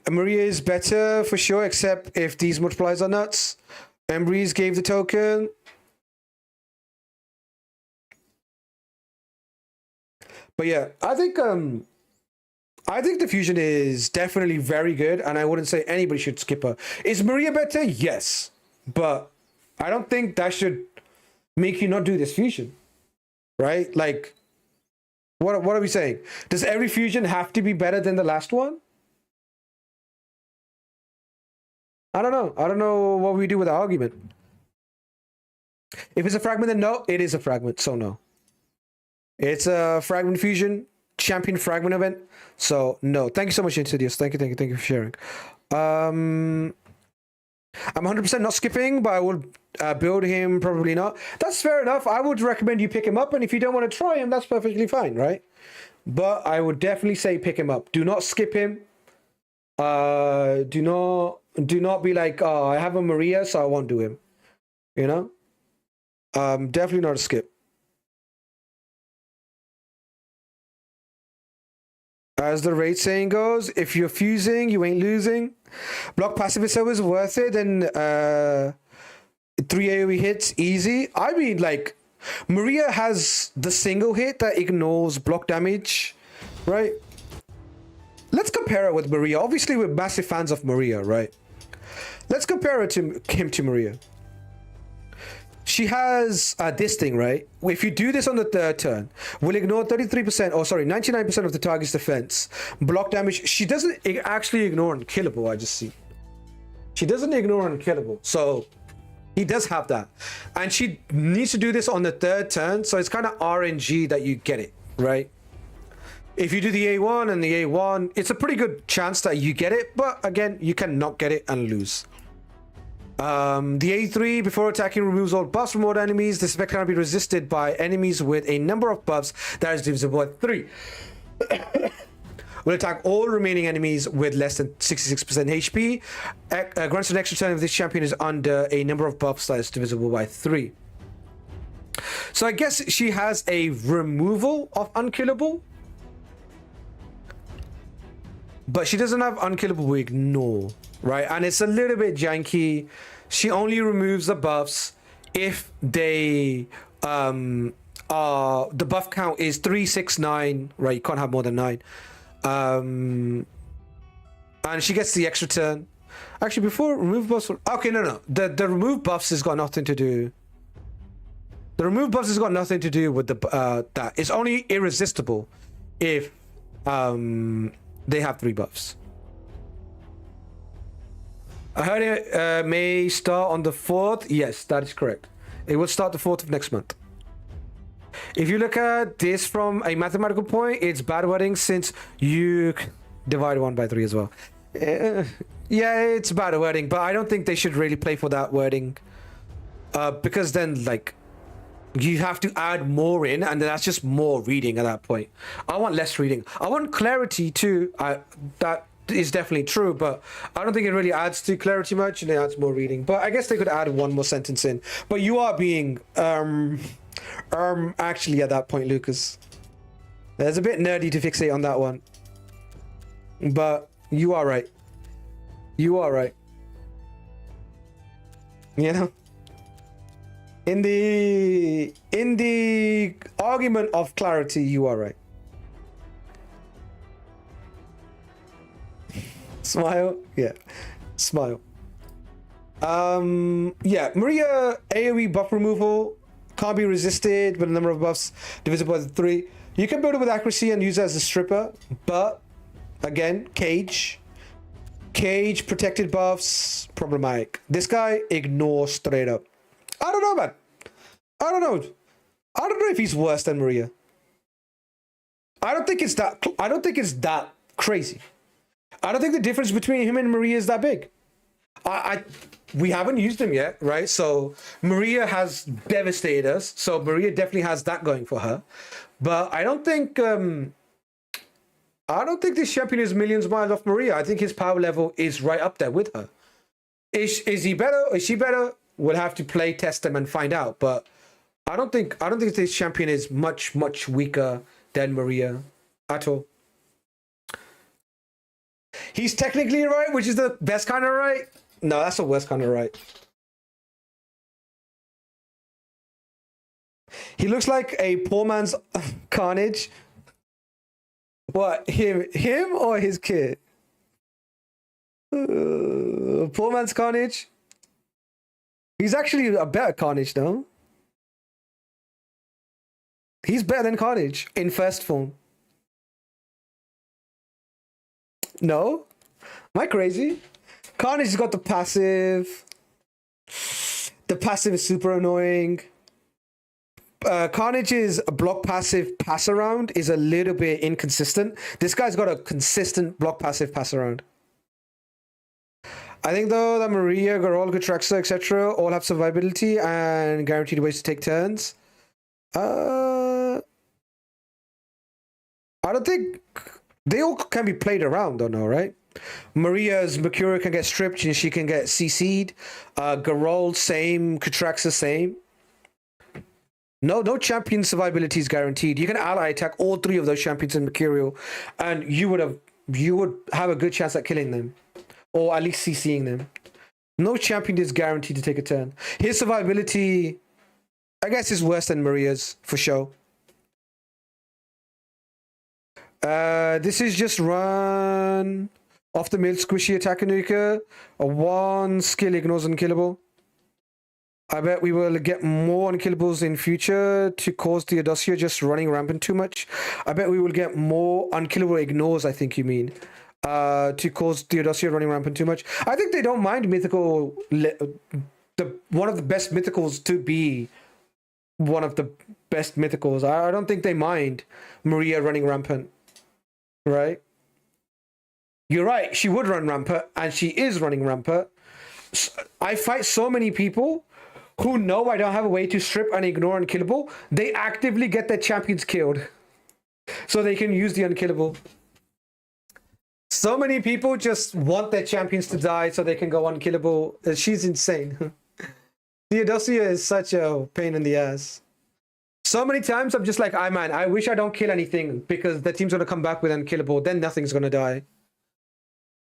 And Maria is better for sure, except if these multipliers are nuts. Embreeze gave the token. But yeah, I think the fusion is definitely very good, and I wouldn't say anybody should skip her. Is Maria better? Yes. But I don't think that should make you not do this fusion. Right? Like, what are we saying? Does every fusion have to be better than the last one? I don't know. I don't know what we do with the argument. If it's a fragment, then no, it is a fragment, so no. It's a fragment fusion, champion fragment event, so no. Thank you so much, Insidious. Thank you for sharing. I'm 100% not skipping, but I would build him, probably not. That's fair enough. I would recommend you pick him up, and if you don't want to try him, that's perfectly fine, right? But I would definitely say pick him up. Do not skip him. Do not be like, oh, I have a Maria, so I won't do him. You know? Definitely not a skip. As the rate saying goes, if you're fusing, you ain't losing. Block passive is always worth it, and 3 AoE hits easy. I mean, like, Maria has the single hit that ignores block damage, right? Let's compare it with Maria. Obviously, we're massive fans of Maria, right? Let's compare it to him to Maria. She has this thing, right? If you do this on the third turn, will ignore 33%, or sorry, 99% of the target's defense. Block damage. She doesn't actually ignore Unkillable, I just see. She doesn't ignore Unkillable. So he does have that. And she needs to do this on the third turn. So it's kind of RNG that you get it, right? If you do the A1 and the A1, it's a pretty good chance that you get it. But again, you can not get it and lose. The A3, before attacking, removes all buffs from all enemies. This effect cannot be resisted by enemies with a number of buffs that is divisible by 3. will attack all remaining enemies with less than 66% HP. Grants an extra turn if this champion is under a number of buffs that is divisible by 3. So I guess she has a removal of unkillable, but she doesn't have unkillable with ignore, right? And it's a little bit janky. She only removes the buffs if they the buff count is 3, 6, 9, right? You can't have more than 9. And she gets the extra turn. Actually, before remove buffs, okay, no, the remove buffs has got nothing to do. The remove buffs has got nothing to do with the that. It's only irresistible if they have 3 buffs. I heard it may start on the 4th. Yes, that is correct. It will start the 4th of next month. If you look at this from a mathematical point, it's bad wording since you divide 1 by 3 as well. Yeah, it's bad wording, but I don't think they should really play for that wording. Because then, like, you have to add more in, and then that's just more reading at that point. I want less reading. I want clarity too. That is definitely true, but I don't think it really adds to clarity much, and it adds more reading. But I guess they could add 1 more sentence in. But you are being actually at that point, Lucas. It's a bit nerdy to fixate on that one, but you are right. You are right. You know, in the argument of clarity, you are right. Smile. Yeah, smile. Yeah, Maria AoE buff removal can't be resisted with a number of buffs divisible by 3. You can build it with accuracy and use it as a stripper, but again, cage protected buffs problematic. This guy ignores straight up. I don't know, man. I don't know if he's worse than Maria. I don't think it's that crazy. I don't think the difference between him and Maria is that big. We haven't used him yet, right? So Maria has devastated us. So Maria definitely has that going for her. But I don't think this champion is millions miles off Maria. I think his power level is right up there with her. Is he better? Is she better? We'll have to play test them and find out. But I don't think this champion is much weaker than Maria at all. He's technically right, which is the best kind of right. No, that's the worst kind of right. He looks like a poor man's Carnage. What, him or his kid? Poor man's Carnage. He's actually a better Carnage, though. He's better than Carnage in first form. No? Am I crazy? Carnage has got the passive. The passive is super annoying. Carnage's block passive pass around is a little bit inconsistent. This guy's got a consistent block passive pass around. I think though that Maria, Garol, Gutraxa, etc. all have survivability and guaranteed ways to take turns. I don't think they all can be played around, don't know, right? Maria's Mercuria can get stripped and she can get CC'd. Garol, same. Gutraxa, same. No champion survivability is guaranteed. You can ally attack all 3 of those champions in Mercurial, and you would have a good chance at killing them, or at least CCing them. No champion is guaranteed to take a turn. His survivability, I guess, is worse than Maria's for sure. This is just run off the mill squishy attack Anuka. A 1 skill ignores unkillable. I bet we will get more unkillables in future to cause Theodosia just running rampant too much. I bet we will get more unkillable ignores, I think you mean. To cause Theodosia running rampant too much. I think they don't mind mythical... one of the best mythicals to be one of the best mythicals. I don't think they mind Maria running rampant. Right? You're right. She would run rampant, and she is running rampant. I fight so many people who know I don't have a way to strip and ignore unkillable. They actively get their champions killed so they can use the unkillable. So many people just want their champions to die so they can go unkillable. She's insane. Theodosia is such a pain in the ass. So many times I'm just like, man, I wish I don't kill anything because the team's gonna come back with unkillable. Then nothing's gonna die.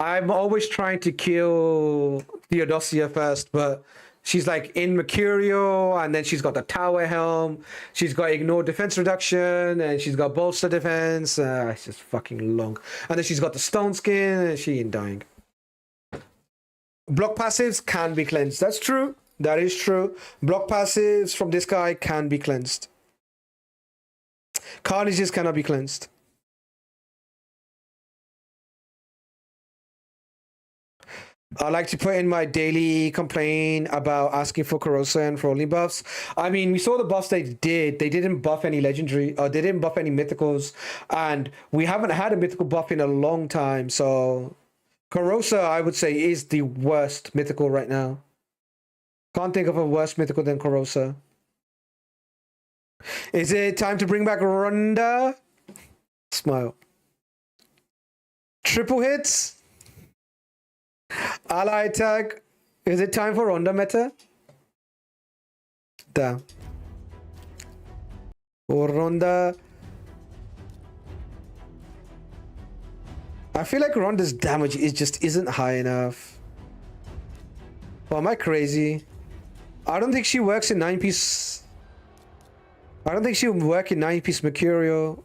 I'm always trying to kill Theodosia first, but she's like in Mercurial, and then she's got the tower helm. She's got ignore defense reduction, and she's got bolster defense. It's just fucking long. And then she's got the stone skin, and she ain't dying. Block passives can be cleansed. That's true. That is true. Block passives from this guy can be cleansed. Carnages cannot be cleansed. I like to put in my daily complaint about asking for Corrosa and for only buffs. I mean, we saw the buffs they did. They didn't buff any legendary, or they didn't buff any mythicals, and we haven't had a mythical buff in a long time. So Corrosa, I would say, is the worst mythical right now. Can't think of a worse mythical than Corrosa. Is it time to bring back Ronda? Smile. Triple hits? Ally tag. Is it time for Ronda meta? Damn. Or Ronda. I feel like Ronda's damage isn't high enough. Or am I crazy? I don't think she works in 9-piece. I don't think she'll work in 9-piece Mercurial.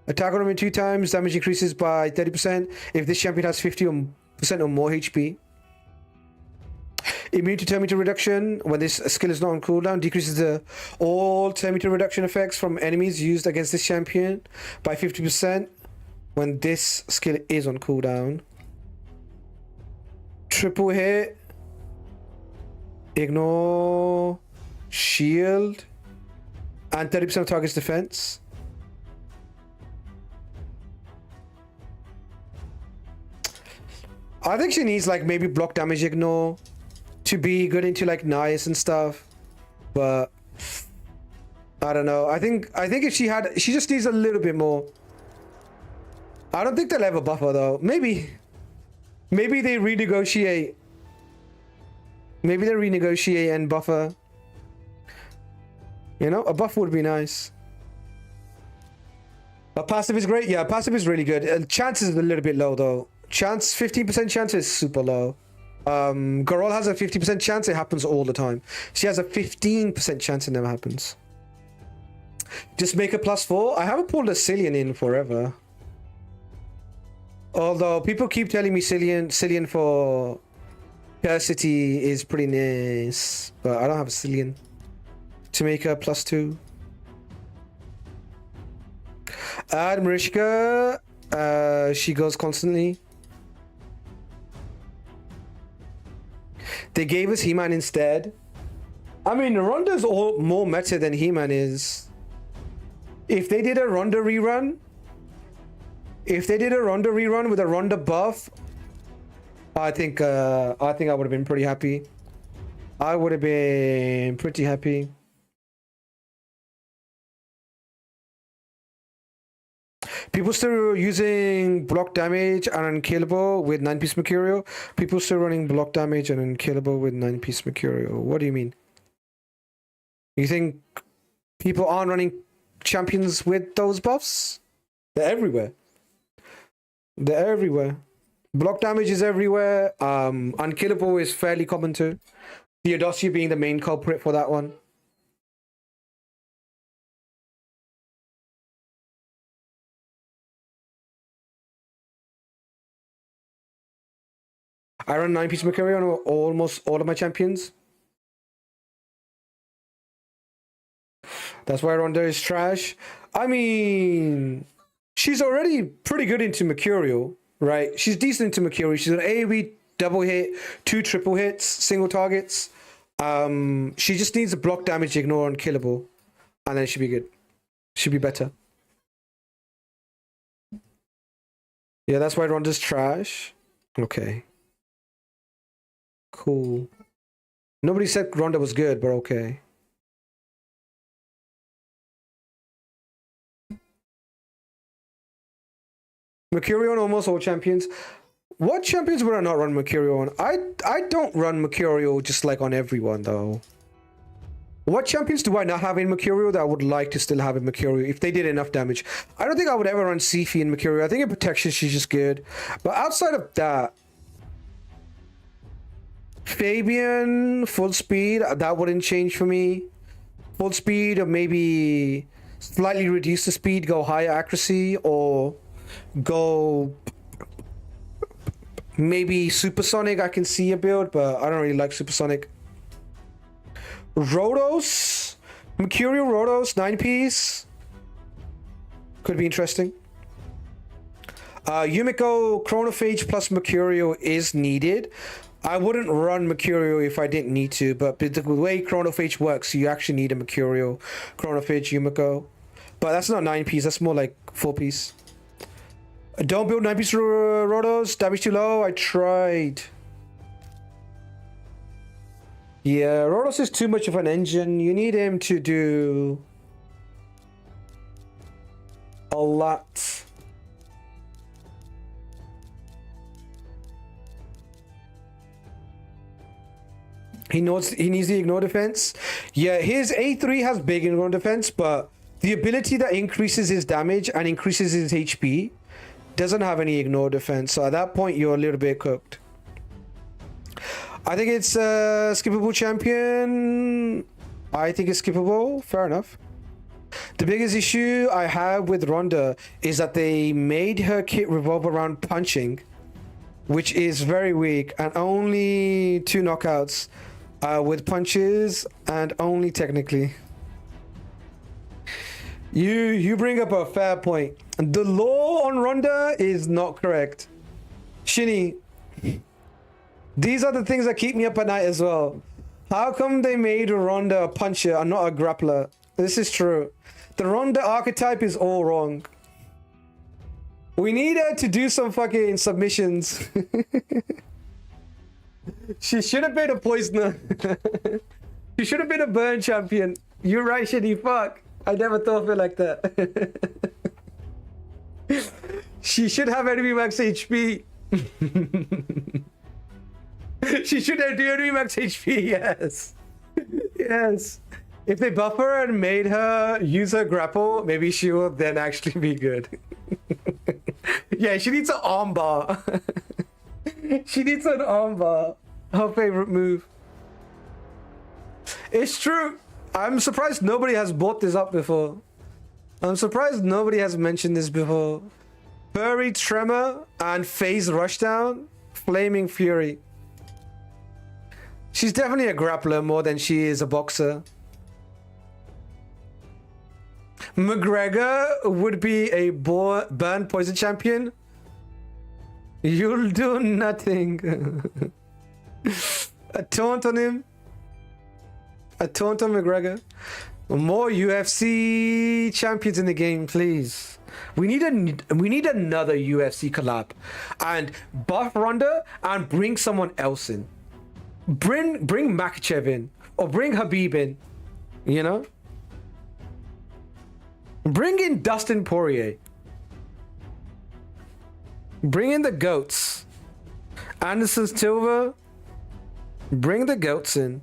Attack on him 2 times. Damage increases by 30% if this champion has 50% or more HP. Immune to term meter reduction. When this skill is not on cooldown, decreases all term meter reduction effects from enemies used against this champion by 50% when this skill is on cooldown. Triple hit. Ignore. Shield. And 30% of target's defense. I think she needs like maybe block damage ignore to be good into like Nias and stuff. But I don't know. I think if she just needs a little bit more. I don't think they'll ever buff her though. Maybe they renegotiate. Maybe they renegotiate and buff her. You know, a buff would be nice. But passive is great. Yeah, passive is really good. Chance is a little bit low though. Chance, 15% chance is super low. Garol has a 50% chance. It happens all the time. She has a 15% chance. It never happens. Just make a +4. I haven't pulled a Cillian in forever. Although people keep telling me Cillian for City is pretty nice, but I don't have a Cillian to make a +2. Add Mariska. She goes constantly. They gave us He-Man instead. I mean, Ronda's more meta than He-Man is. If they did a Ronda rerun, with a Ronda buff, I think I would have been pretty happy. I would have been pretty happy. People still using block damage and unkillable with 9-piece Mercurial. People still running block damage and unkillable with 9-piece Mercurial. What do you mean? You think people aren't running champions with those buffs? They're everywhere. They're everywhere. Block damage is everywhere. Unkillable is fairly common too. Theodosia being the main culprit for that one. I run 9-piece Mercurial on almost all of my champions. That's why Ronda is trash. I mean, she's already pretty good into Mercurial, right? She's decent into Mercurial. She's an AoE double hit, 2 triple hits, single targets. She just needs a block damage, ignore, and killable, and then she'll be good. She'll be better. Yeah, that's why Ronda's trash. Okay. Cool. Nobody said Ronda was good, but okay. Mercurial on almost all champions. What champions would I not run Mercurial on? I don't run Mercurial just like on everyone though. What champions do I not have in Mercurial that I would like to still have in Mercurial if they did enough damage? I don't think I would ever run Sifi in Mercurial. I think in protection she's just good. But outside of that, Fabian, full speed, that wouldn't change for me. Full speed or maybe slightly reduce the speed, go higher accuracy, or go maybe supersonic. I can see a build, but I don't really like supersonic. Rotos, Mercurial Rotos, 9-piece. Could be interesting. Yumiko Chronophage plus Mercurial is needed. I wouldn't run Mercurial if I didn't need to, but the way Chronophage works, you actually need a Mercurial Chronophage Yumiko. But that's not 9-piece, that's more like 4-piece. Don't build 9-piece Rotos, damage too low. I tried. Yeah, Rotos is too much of an engine. You need him to do a lot. He needs the ignore defense. Yeah, his A3 has big ignore defense, but the ability that increases his damage and increases his HP doesn't have any ignore defense. So at that point, you're a little bit cooked. I think it's a skippable champion. I think it's skippable. Fair enough. The biggest issue I have with Ronda is that they made her kit revolve around punching, which is very weak, and only 2 knockouts with punches, and only technically. You bring up a fair point. The law on Ronda is not correct. Shinny, these are the things that keep me up at night as well. How come they made Ronda a puncher and not a grappler? This is true. The Ronda archetype is all wrong. We need her to do some fucking submissions. She should have been a poisoner. She should have been a burn champion. You're right, Shinny. Fuck. I never thought of it like that. She should have enemy max HP. She should have enemy max HP, yes. Yes. If they buff her and made her use her grapple, maybe she will then actually be good. Yeah, she needs an armbar. She needs an armbar. Her favorite move. It's true. I'm surprised nobody has brought this up before. I'm surprised nobody has mentioned this before. Furry Tremor and Phase Rushdown, Flaming Fury. She's definitely a grappler more than she is a boxer. McGregor would be a burn poison champion. You'll do nothing. A taunt on him. A taunt on McGregor. More UFC champions in the game, please. We need another UFC collab, and buff Ronda and bring someone else in. Bring Makhachev in, or bring Khabib in. You know. Bring in Dustin Poirier. Bring in the goats. Anderson Silva. Bring the goats in.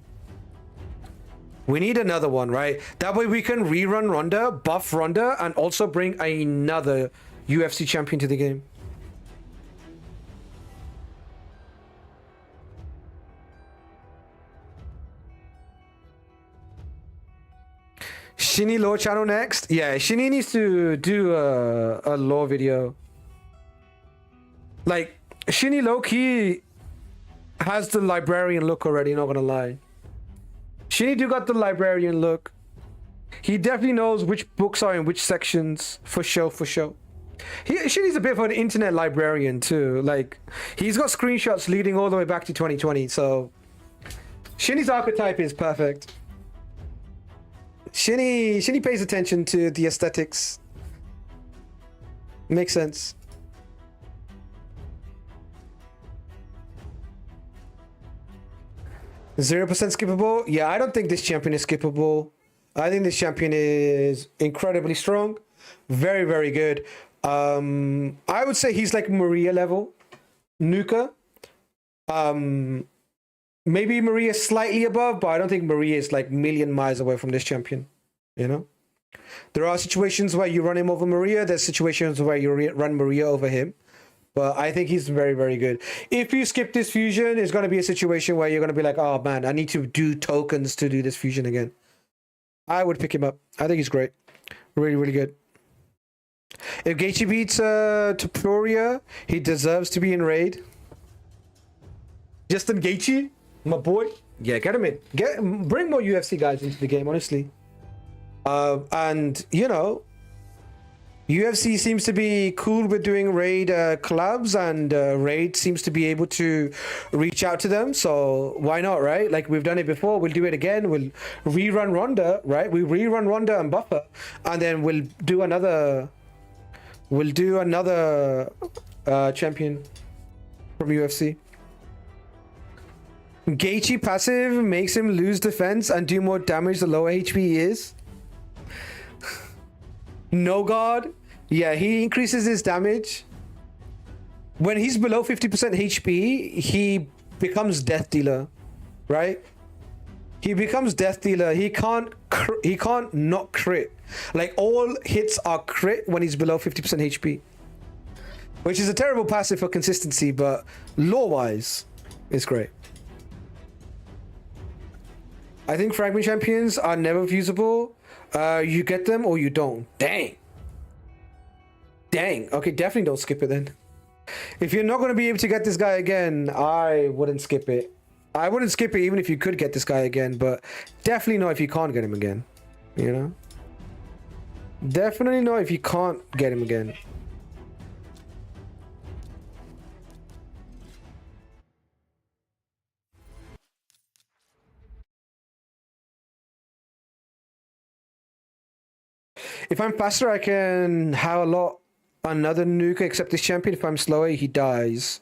We need another one, right? That way we can rerun Ronda, buff Ronda, and also bring another UFC champion to the game. Shinny Law channel next? Yeah, Shinny needs to do a law video. Like, Shinny low-key has the librarian look already, not gonna lie. Shinny do got the librarian look. He definitely knows which books are in which sections, for sure, for sure. Shinny's a bit of an internet librarian too. Like, he's got screenshots leading all the way back to 2020, so Shinny's archetype is perfect. Shinny pays attention to the aesthetics. Makes sense. %, skippable? Yeah, I don't think this champion is skippable. I think this champion is incredibly strong. Very, very good. I would say he's like Maria level, Nuka. Maybe Maria slightly above, but I don't think Maria is like million miles away from this champion. You know, there are situations where you run him over Maria. There's situations where you run Maria over him. But I think he's very, very good. If you skip this fusion, it's going to be a situation where you're going to be like, oh man, I need to do tokens to do this fusion again. I would pick him up. I think he's great. Really, really good. If Gaethje beats Topuria, he deserves to be in raid. Justin Gaethje, my boy. Yeah, get him in. Bring more UFC guys into the game, honestly. And, you know, UFC seems to be cool with doing raid collabs, and raid seems to be able to reach out to them. So why not, right? Like we've done it before, we'll do it again. We'll rerun Ronda, right? We rerun Ronda and Buffer, and then we'll do another. We'll do another champion from UFC. Gaethje passive makes him lose defense and do more damage the lower HP he is. No guard. Yeah, he increases his damage. When he's below 50% HP, he becomes Death Dealer, right? He becomes Death Dealer. He can't not crit. Like all hits are crit when he's below 50% HP. Which is a terrible passive for consistency, but lore-wise, it's great. I think fragment champions are never fusible. You get them or you don't. Dang. Okay, definitely don't skip it then. If you're not going to be able to get this guy again, I wouldn't skip it. I wouldn't skip it even if you could get this guy again, but definitely not if you can't get him again. You know? Definitely not if you can't get him again. If I'm faster, I can have a lot another nuke except this champion. If I'm slower, he dies.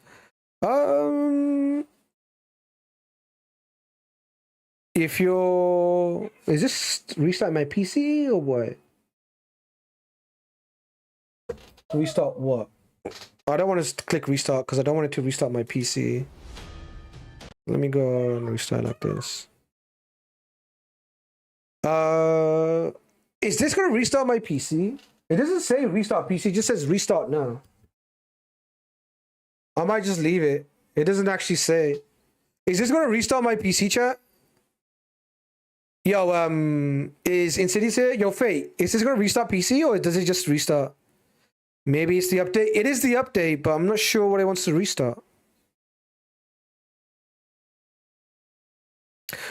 If you're... Is this restart my PC or what? Restart what? I don't want to click restart because I don't want it to restart my PC. Let me go and restart like this. Is this going to restart my PC? It doesn't say restart PC, it just says restart now. I might just leave it. It doesn't actually say. Is this going to restart my PC, chat? Yo, is Insidious here? Yo, Fate, is this going to restart PC or does it just restart? Maybe it's the update. It is the update, but I'm not sure what it wants to restart.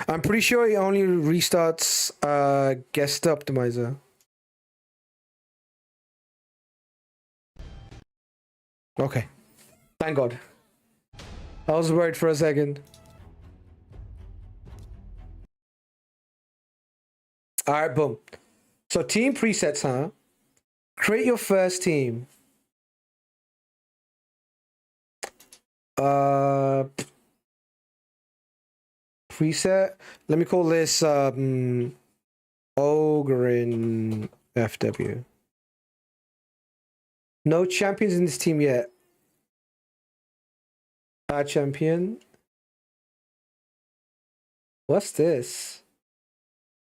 I'm pretty sure it only restarts guest optimizer. Okay. Thank God. I was worried for a second. Alright, boom. So team presets, huh? Create your first team. Preset. Let me call this Ogrin FW. No champions in this team yet. Add champion. What's this?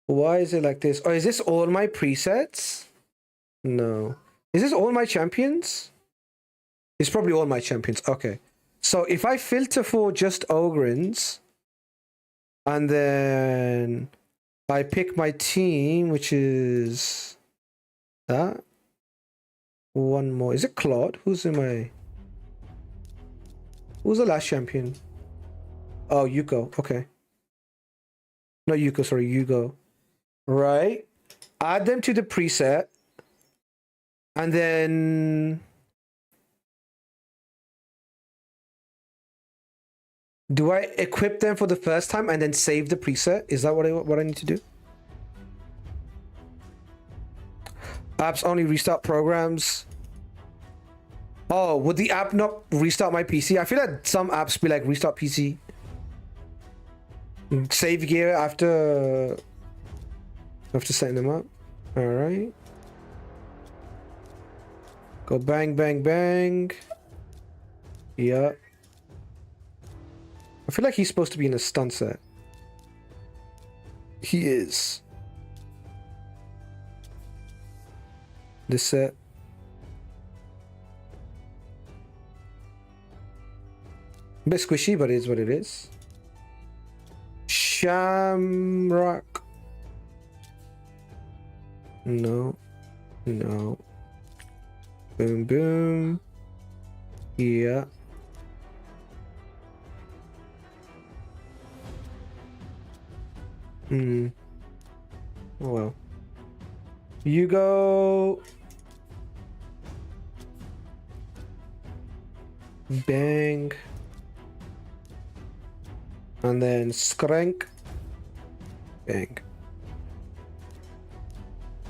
Why is it like this? Oh, is this all my presets? No. Is this all my champions? It's probably all my champions. Okay. So if I filter for just Ogrins, and then I pick my team, which is that. One more. Is it Claude? Who's the last champion? Oh, Yuko. Okay. No, Yuko. Sorry, Yugo. Right. Add them to the preset. And then... Do I equip them for the first time and then save the preset? Is that what I need to do? Apps only restart programs. Oh, would the app not restart my PC? I feel like some apps be like restart PC. Save gear after setting them up. All right. Go bang, bang, bang. Yeah. I feel like he's supposed to be in a stun set. He is. This set. A bit squishy, but it is what it is. Shamrock. No. No. Boom, boom. Yeah. Oh well. You go. Bang. And then skrank. Bang.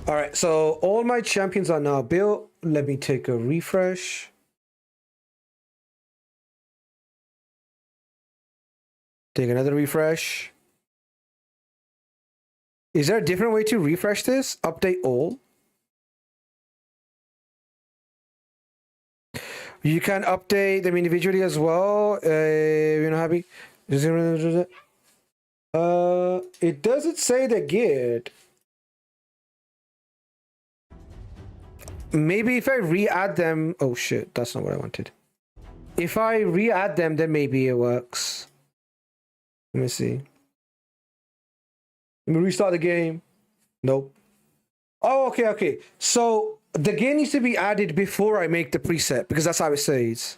Alright, so all my champions are now built. Let me take a refresh. Take another refresh. Is there a different way to refresh this? Update all. You can update them individually as well. You're not happy? It doesn't say they're geared. Maybe if I re-add them... Oh shit, that's not what I wanted. If I re-add them, then maybe it works. Let me see. Let me restart the game. Nope. Oh, okay. So the game needs to be added before I make the preset, because that's how it says.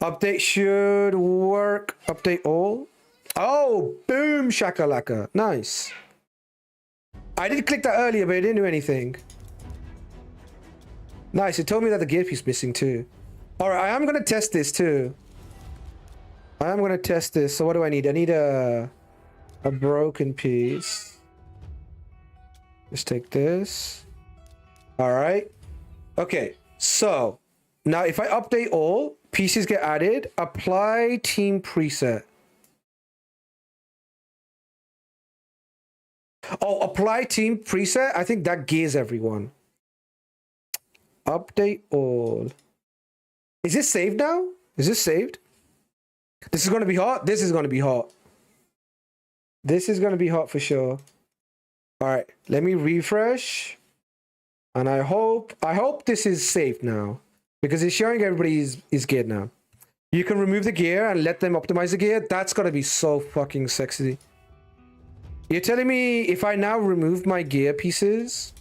Update should work. Update all. Oh, boom shakalaka. Nice. I did click that earlier, but it didn't do anything. Nice. It told me that the gear piece missing too. All right, I am going to test this too. I am going to test this. So what do I need? I need a broken piece. Let's take this. All right. Okay. So now if I update all, pieces get added. Apply team preset. Oh, apply team preset. I think that gears everyone. Update all. Is this saved now? Is this saved? This is going to be hot. This is going to be hot. This is going to be hot for sure. All right, let me refresh. And I hope this is saved now, because it's showing everybody is geared now. You can remove the gear and let them optimize the gear. That's going to be so fucking sexy. You're telling me if I now remove my gear pieces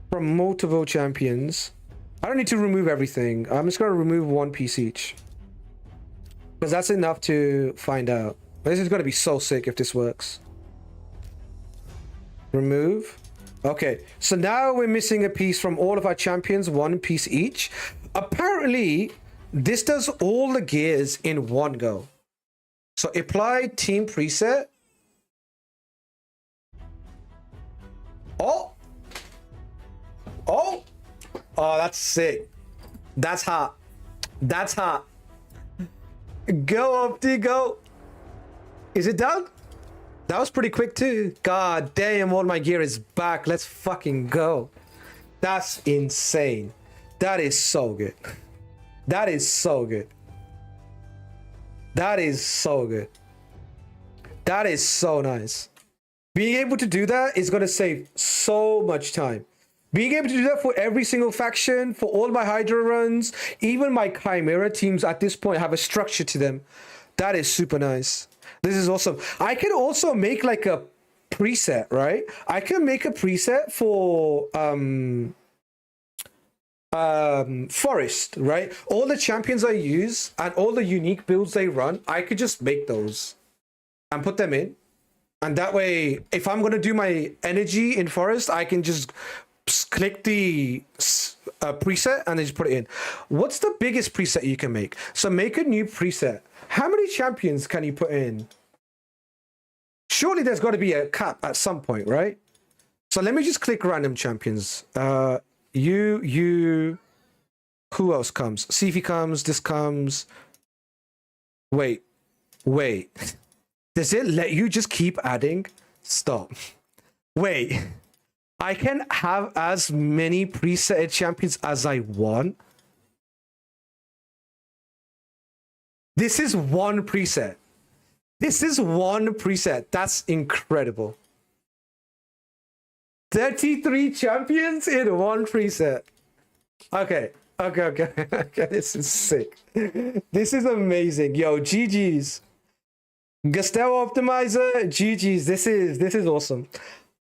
from multiple champions, I don't need to remove everything. I'm just going to remove one piece each, because that's enough to find out. This is going to be so sick if this works. Remove. Okay, so now we're missing a piece from all of our champions, one piece each. Apparently, this does all the gears in one go. So apply team preset. Oh, that's sick. That's hot. That's hot. Go, Opti, go. Is it done? That was pretty quick too. God damn, all my gear is back. Let's fucking go. That's insane. That is so good. That is so good. That is so good. That is so nice. Being able to do that is going to save so much time. Being able to do that for every single faction, for all my Hydra runs, even my Chimera teams at this point have a structure to them. That is super nice. This is awesome. I can also make like a preset, right? I can make a preset for Forest, right? All the champions I use and all the unique builds they run, I could just make those and put them in. And that way, if I'm going to do my energy in Forest, I can just click the preset and then just put it in. What's the biggest preset you can make? So make a new preset. How many champions can you put in? Surely there's got to be a cap at some point, right? So let me just click random champions. Who else comes? See if he comes. This comes. Wait. Does it let you just keep adding? Stop. Wait. I can have as many preset champions as I want. This is one preset. This is one preset. That's incredible. 33 champions in one preset. Okay. Okay. This is sick. This is amazing. Yo, GG's. Gustavo Optimizer, GG's. This is awesome.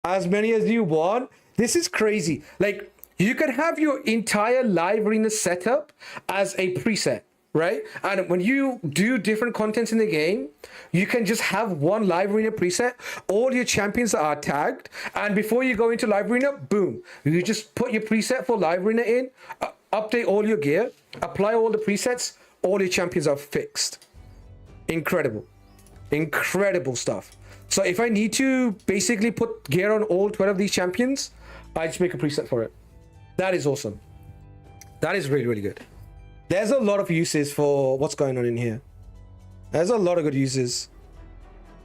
As many as you want. This is crazy. Like, you could have your entire live arena setup as a preset, right? And when you do different contents in the game, you can just have one live arena preset. All your champions are tagged. And before you go into live arena, boom, you just put your preset for live arena in, update all your gear, apply all the presets, all your champions are fixed. Incredible. Incredible stuff. So if I need to basically put gear on all 12 of these champions, I just make a preset for it. That is awesome. That is really, really good. There's a lot of uses for what's going on in here. There's a lot of good uses.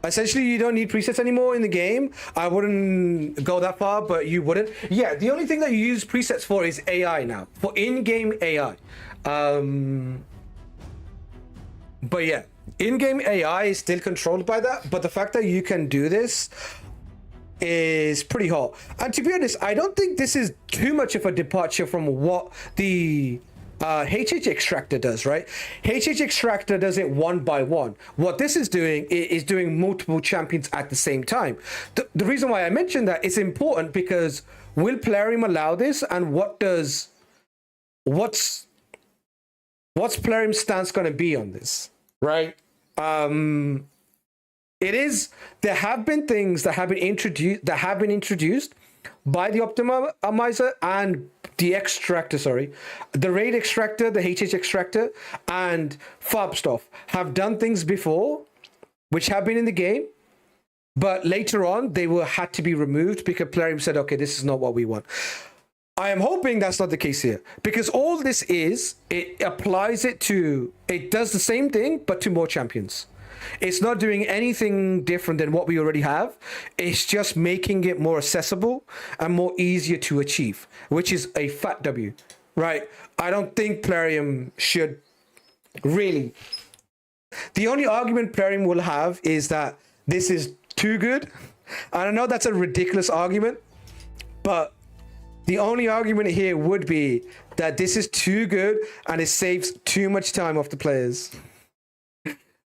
Essentially, you don't need presets anymore in the game. I wouldn't go that far, but you wouldn't. Yeah, the only thing that you use presets for is AI now. For in-game AI. But yeah, in-game AI is still controlled by that. But the fact that you can do this is pretty hot. And to be honest, I don't think this is too much of a departure from what the HH Extractor does, right? HH Extractor does it one by one. What this is doing is doing multiple champions at the same time. The reason why I mentioned that is important because will Plarium allow this, and what's Plarium's stance going to be on this, right? There have been things that have been introduced by the Optimizer and the Extractor, the Raid Extractor, the HH Extractor, and Farbstoff have done things before, which have been in the game, but later on they had to be removed because Plarium said, okay, this is not what we want. I am hoping that's not the case here, because all this is, it does the same thing, but to more champions. It's not doing anything different than what we already have. It's just making it more accessible and more easier to achieve, which is a fat W, right? I don't think Plarium should really. The only argument Plarium will have is that this is too good. I know that's a ridiculous argument, but the only argument here would be that this is too good and it saves too much time off the players.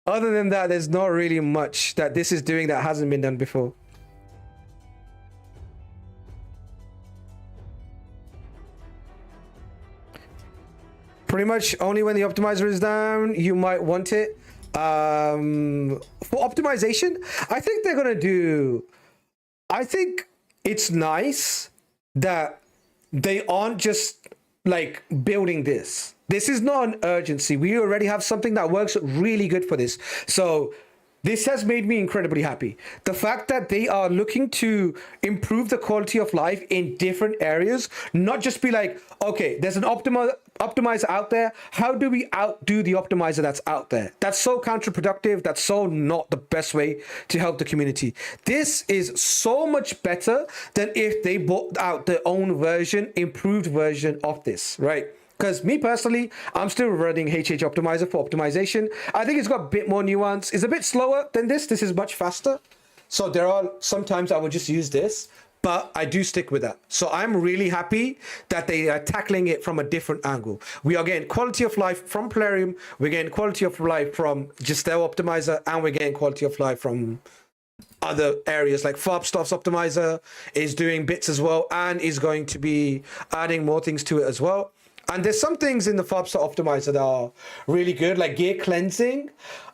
Other than that, there's not really much that this is doing that hasn't been done before. Pretty much only when the optimizer is down, you might want it. For optimization, I think they're going to do... I think it's nice that they aren't just like building this. This is not an urgency. We already have something that works really good for this. So this has made me incredibly happy. The fact that they are looking to improve the quality of life in different areas, not just be like, okay, there's an optimizer out there. How do we outdo the optimizer that's out there? That's so counterproductive. That's so not the best way to help the community. This is so much better than if they bought out their own version, improved version of this, right? Because me personally, I'm still running HH Optimizer for optimization. I think it's got a bit more nuance. It's a bit slower than this. This is much faster. So there are sometimes I would just use this, but I do stick with that. So I'm really happy that they are tackling it from a different angle. We are getting quality of life from Plarium. We're getting quality of life from Gestel Optimizer, and we're getting quality of life from other areas like Farbstoff's Optimizer is doing bits as well, and is going to be adding more things to it as well. And there's some things in the Farbstoff Optimizer that are really good, like gear cleansing.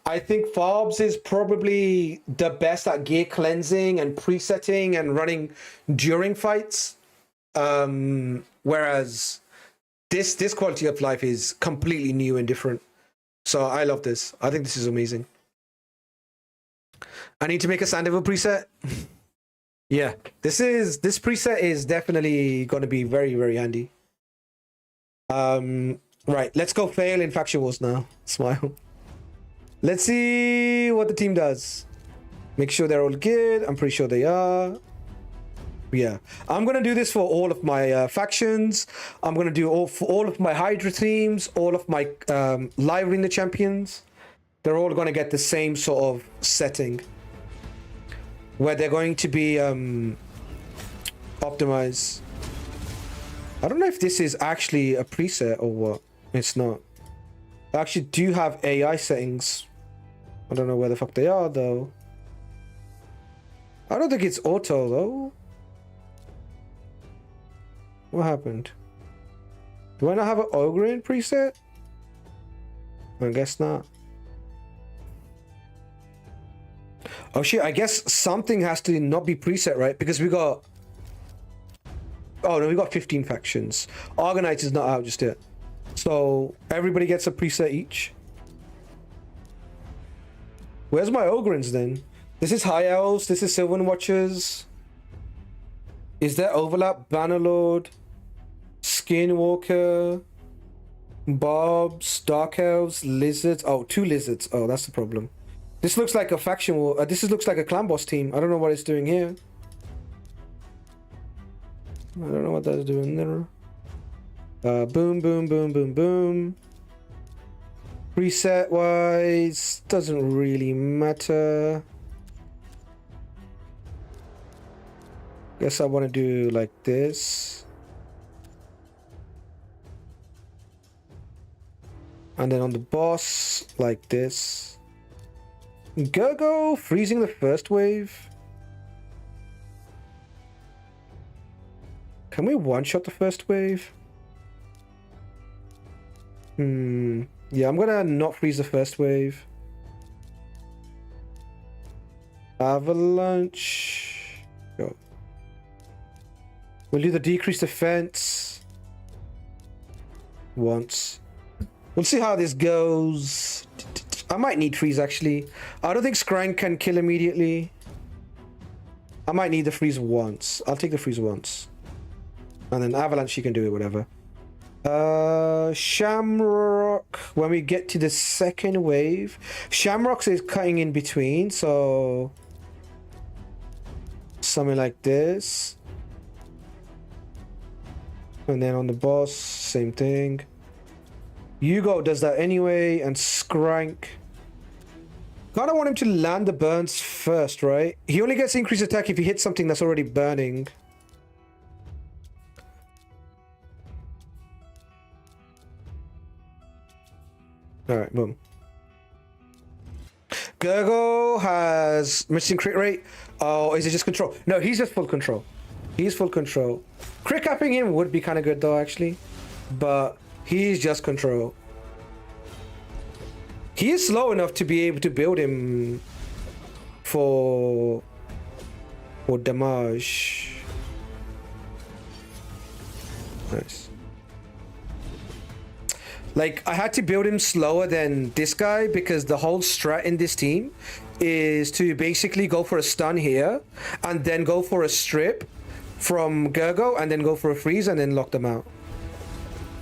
I think Farbs is probably the best at gear cleansing and presetting and running during fights. Whereas this quality of life is completely new and different. So I love this. I think this is amazing. I need to make a Sandoval preset. Yeah, this preset is definitely going to be very, very handy. Right, let's go fail in Faction Wars now. Smile. Let's see what the team does. Make sure they're all good. I'm pretty sure they are. Yeah, I'm gonna do this for all of my factions. I'm gonna do for all of my Hydra teams, all of my live arena champions. they're all going to get the same sort of setting where they're going to be optimized. I don't know if this is actually a preset or what. It's not. I actually do have AI settings. I don't know where the fuck they are though. I don't think it's auto though. What happened? Do I not have an Ogryn preset? I guess not. Oh shit, I guess something has to not be preset, right? Because we got... Oh no, we got 15 factions. Argonite is not out just yet. So everybody gets a preset each. Where's my Ogryns then? This is High Elves, this is Sylvan Watchers. Is there overlap? Bannerlord, Skinwalker, Bobs, Dark Elves, Lizards. Oh, 2 Lizards. Oh, that's the problem. This looks like a faction war. Looks like a clan boss team. I don't know what it's doing here. I don't know what that's doing there. Boom, boom, boom, boom, boom. Preset wise, doesn't really matter. Guess I want to do like this. And then on the boss, like this. Gurgo freezing the first wave. Can we one-shot the first wave? Yeah, I'm gonna not freeze the first wave. Avalanche. Go. We'll do the decreased defense. Once. We'll see how this goes. I might need freeze actually. I don't think Skrank can kill immediately. I might need the freeze once. I'll take the freeze once. And then Avalanche, you can do it, whatever. Shamrock, when we get to the second wave. Shamrocks is cutting in between, so... something like this. And then on the boss, same thing. Hugo does that anyway, and Skrank. Kinda want him to land the burns first, right? He only gets increased attack if he hits something that's already burning. Alright, boom. Gurgo has missing crit rate. Oh, is it just control? No, he's just full control. He's full control. Crit capping him would be kind of good though, actually. But he's just control. He is slow enough to be able to build him for damage. Nice. Like, I had to build him slower than this guy because the whole strat in this team is to basically go for a stun here and then go for a strip from Gurgo and then go for a freeze and then lock them out.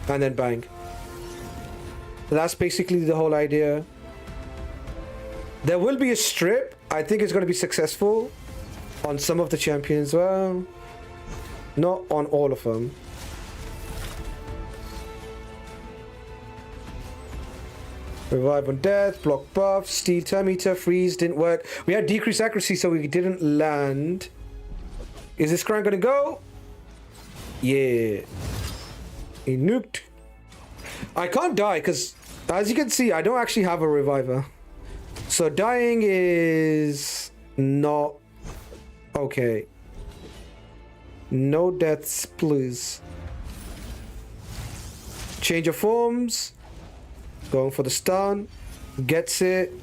And then bang. That's basically the whole idea. There will be a strip. I think it's going to be successful on some of the champions. Well, not on all of them. Revive on death, block buff, steal turn meter, freeze, didn't work. We had decreased accuracy, so we didn't land. Is this Skrank gonna go? Yeah. He nuked. I can't die because, as you can see, I don't actually have a reviver. So dying is not okay. No deaths, please. Change of forms. Going for the stun. Gets it.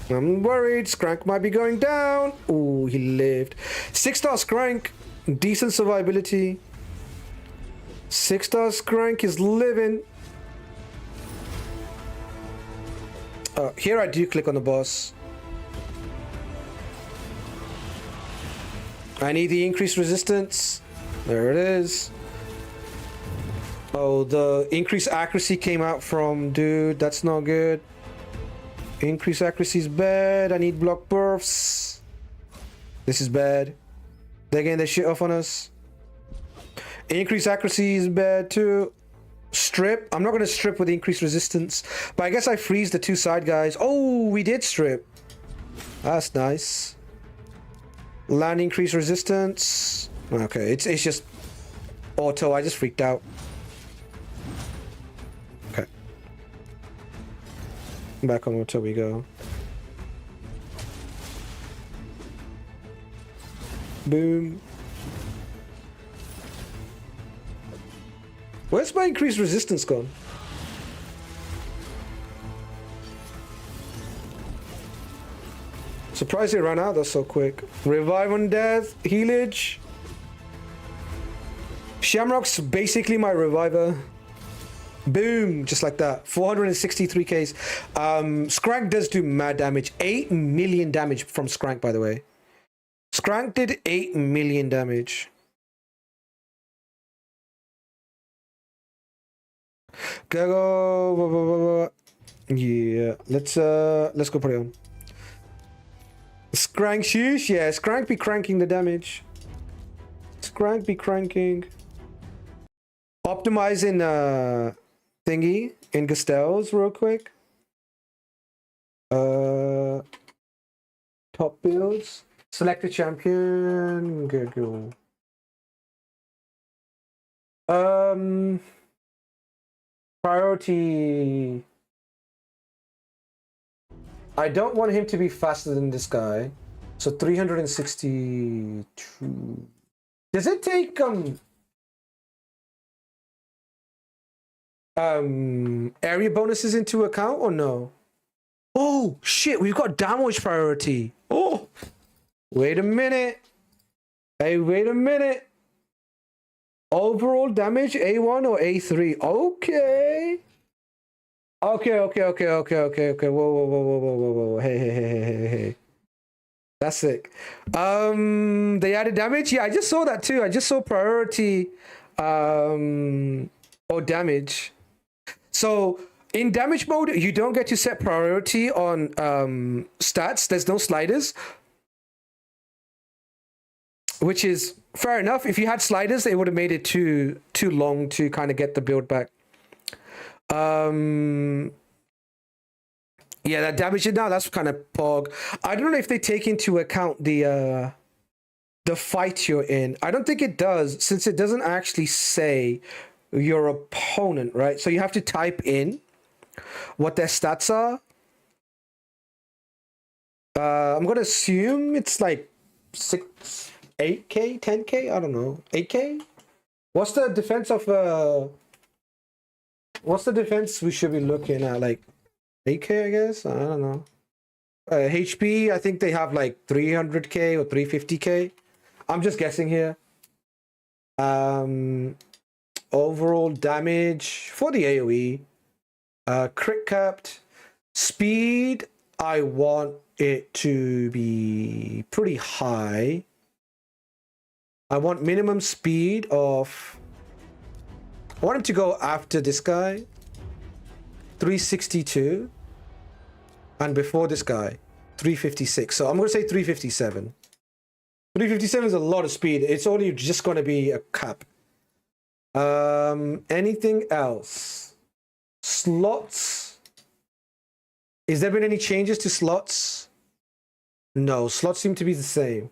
I'm worried. Skrank might be going down. Ooh, he lived. 6-star Skrank. Decent survivability. 6-star Skrank is living. Here I do click on the boss. I need the increased resistance. There it is. Oh, the increased accuracy came out from dude. That's not good. Increased accuracy is bad. I need block buffs. This is bad. They're getting their shit off on us. Increased accuracy is bad too. Strip. I'm not going to strip with increased resistance, but I guess I freeze the two side guys. Oh, we did strip. That's nice. Land increased resistance. Okay, it's just auto. I just freaked out. Okay. Back on auto we go. Boom. Where's my increased resistance gone? Surprised it ran out, that's so quick. Revive on death, healage. Shamrock's basically my reviver. Boom, just like that. 463Ks. Skrank does do mad damage. 8 million damage from Skrank, by the way. Skrank did 8 million damage. Go. Yeah, let's go put it on. Skrank shoosh, yeah, Skrank be cranking the damage. Skrank be cranking. Optimizing thingy in Gastells real quick. Top builds. Select a champion. Go. Priority. I don't want him to be faster than this guy. So 362. Does it take area bonuses into account or no? Oh shit, we've got damage priority. Oh, wait a minute. Hey, wait a minute. Overall damage A1 or A3? Okay. Okay. Whoa. Hey. That's sick. They added damage? Yeah, I just saw that too. I just saw priority or damage. So in damage mode, you don't get to set priority on stats. There's no sliders. Which is fair enough. If you had sliders, they would have made it too long to kind of get the build back. Yeah, that damage now, that's kind of pog. I don't know if they take into account the fight you're in. I don't think it does, since it doesn't actually say your opponent, right? So you have to type in what their stats are. I'm gonna assume it's like 8K, 10K, I don't know, 8K. What's the defense of what's the defense we should be looking at? Like 8K, I guess. I don't know. HP, I think they have like 300K or 350K. I'm just guessing here. Overall damage for the AoE. Crit capped. Speed, I want it to be pretty high. I want minimum speed of... I want him to go after this guy. 362. And before this guy, 356. So I'm going to say 357. 357 is a lot of speed. It's only just going to be a cap. Anything else? Slots. Is there been any changes to slots? No, slots seem to be the same.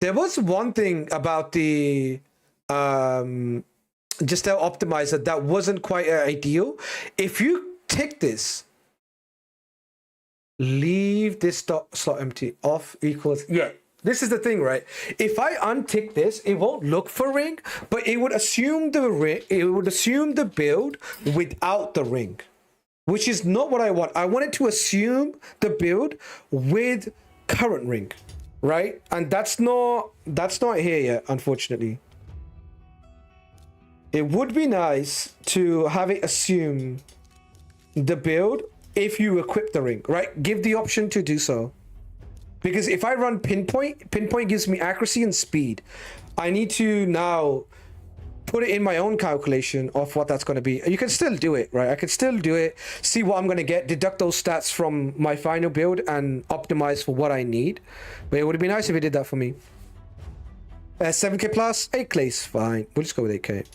There was one thing about the just how optimizer that wasn't quite ideal. If you tick this, leave this slot empty, off equals, yeah. This is the thing, right? If I untick this, it won't look for ring, but it would assume the ring. It would assume the build without the ring, which is not what I want. I want it to assume the build with current ring, right? And that's not here yet, unfortunately. It would be nice to have it assume the build if you equip the ring, right? Give the option to do so. Because if I run pinpoint gives me accuracy and speed. I need to now put it in my own calculation of what that's going to be. You can still do it, right? I can still do it, see what I'm going to get, deduct those stats from my final build and optimize for what I need. But it would be nice if it did that for me. 7k plus, 8k is fine. We'll just go with 8k.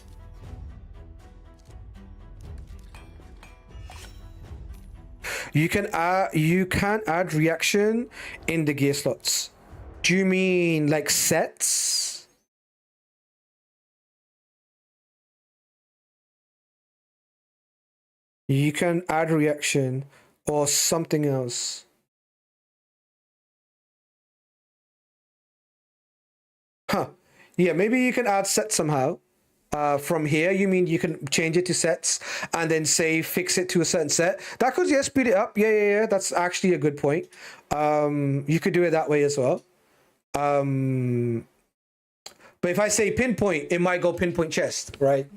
You can add reaction in the gear slots. Do you mean like sets? You can add reaction or something else. Huh. Yeah, maybe you can add sets somehow. From here, you mean you can change it to sets and then say fix it to a certain set? That could, yeah, speed it up. Yeah. That's actually a good point. You could do it that way as well. But if I say pinpoint, it might go pinpoint chest, right?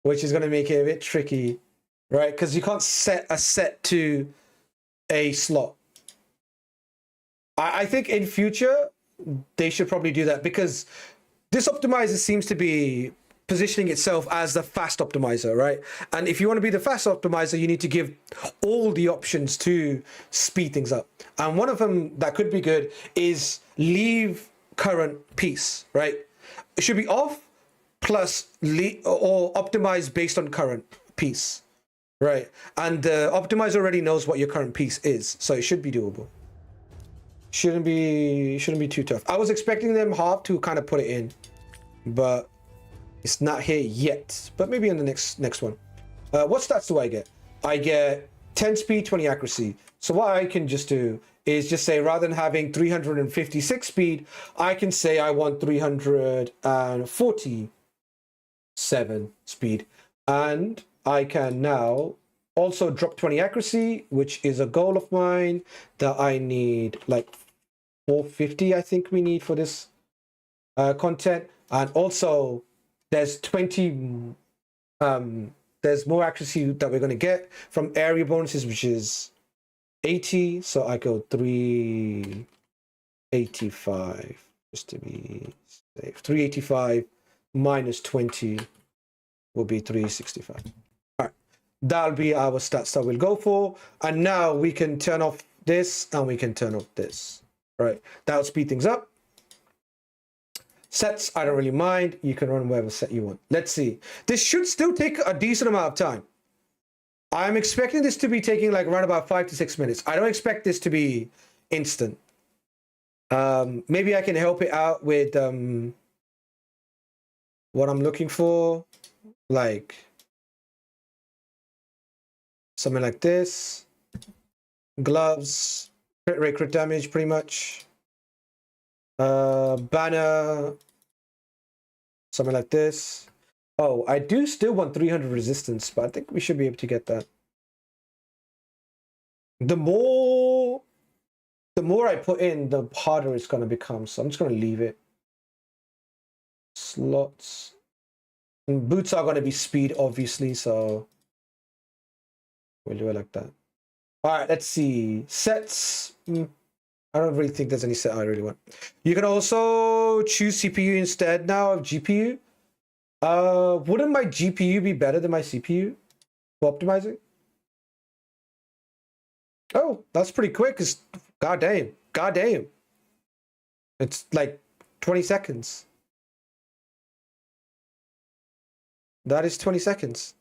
Which is going to make it a bit tricky, right? Because you can't set a set to a slot. I think in future, they should probably do that, because this optimizer seems to be positioning itself as the fast optimizer, right? And if you want to be the fast optimizer, you need to give all the options to speed things up. And one of them that could be good is leave current piece, right? It should be off plus or optimize based on current piece, right? And the optimizer already knows what your current piece is, so it should be doable. Shouldn't be too tough. I was expecting them half to kind of put it in, but it's not here yet. But maybe in the next one. What stats do I get? I get 10 speed, 20 accuracy. So what I can just do is just say, rather than having 356 speed, I can say I want 347 speed. And I can now also drop 20 accuracy, which is a goal of mine that I need like 450, I think we need for this content. And also there's 20, there's more accuracy that we're going to get from area bonuses, which is 80. So I go 385 just to be safe. 385 minus 20 will be 365. That'll be our stats that we'll go for. And now we can turn off this and we can turn off this. Right, that'll speed things up. Sets, I don't really mind. You can run whatever set you want. Let's see. This should still take a decent amount of time. I'm expecting this to be taking like around about 5 to 6 minutes. I don't expect this to be instant. Maybe I can help it out with what I'm looking for. Like something like this. Gloves, crit rate, crit damage, pretty much. Banner, something like this. Oh, I do still want 300 resistance, but I think we should be able to get that. The more I put in, the harder it's going to become. So I'm just going to leave it. Slots. And boots are going to be speed, obviously, so we'll do it like that. All right, let's see. Sets. I don't really think there's any set I really want. You can also choose CPU instead now of GPU. Wouldn't my GPU be better than my CPU for optimizing? Oh, that's pretty quick. It's goddamn. It's like 20 seconds. That is 20 seconds.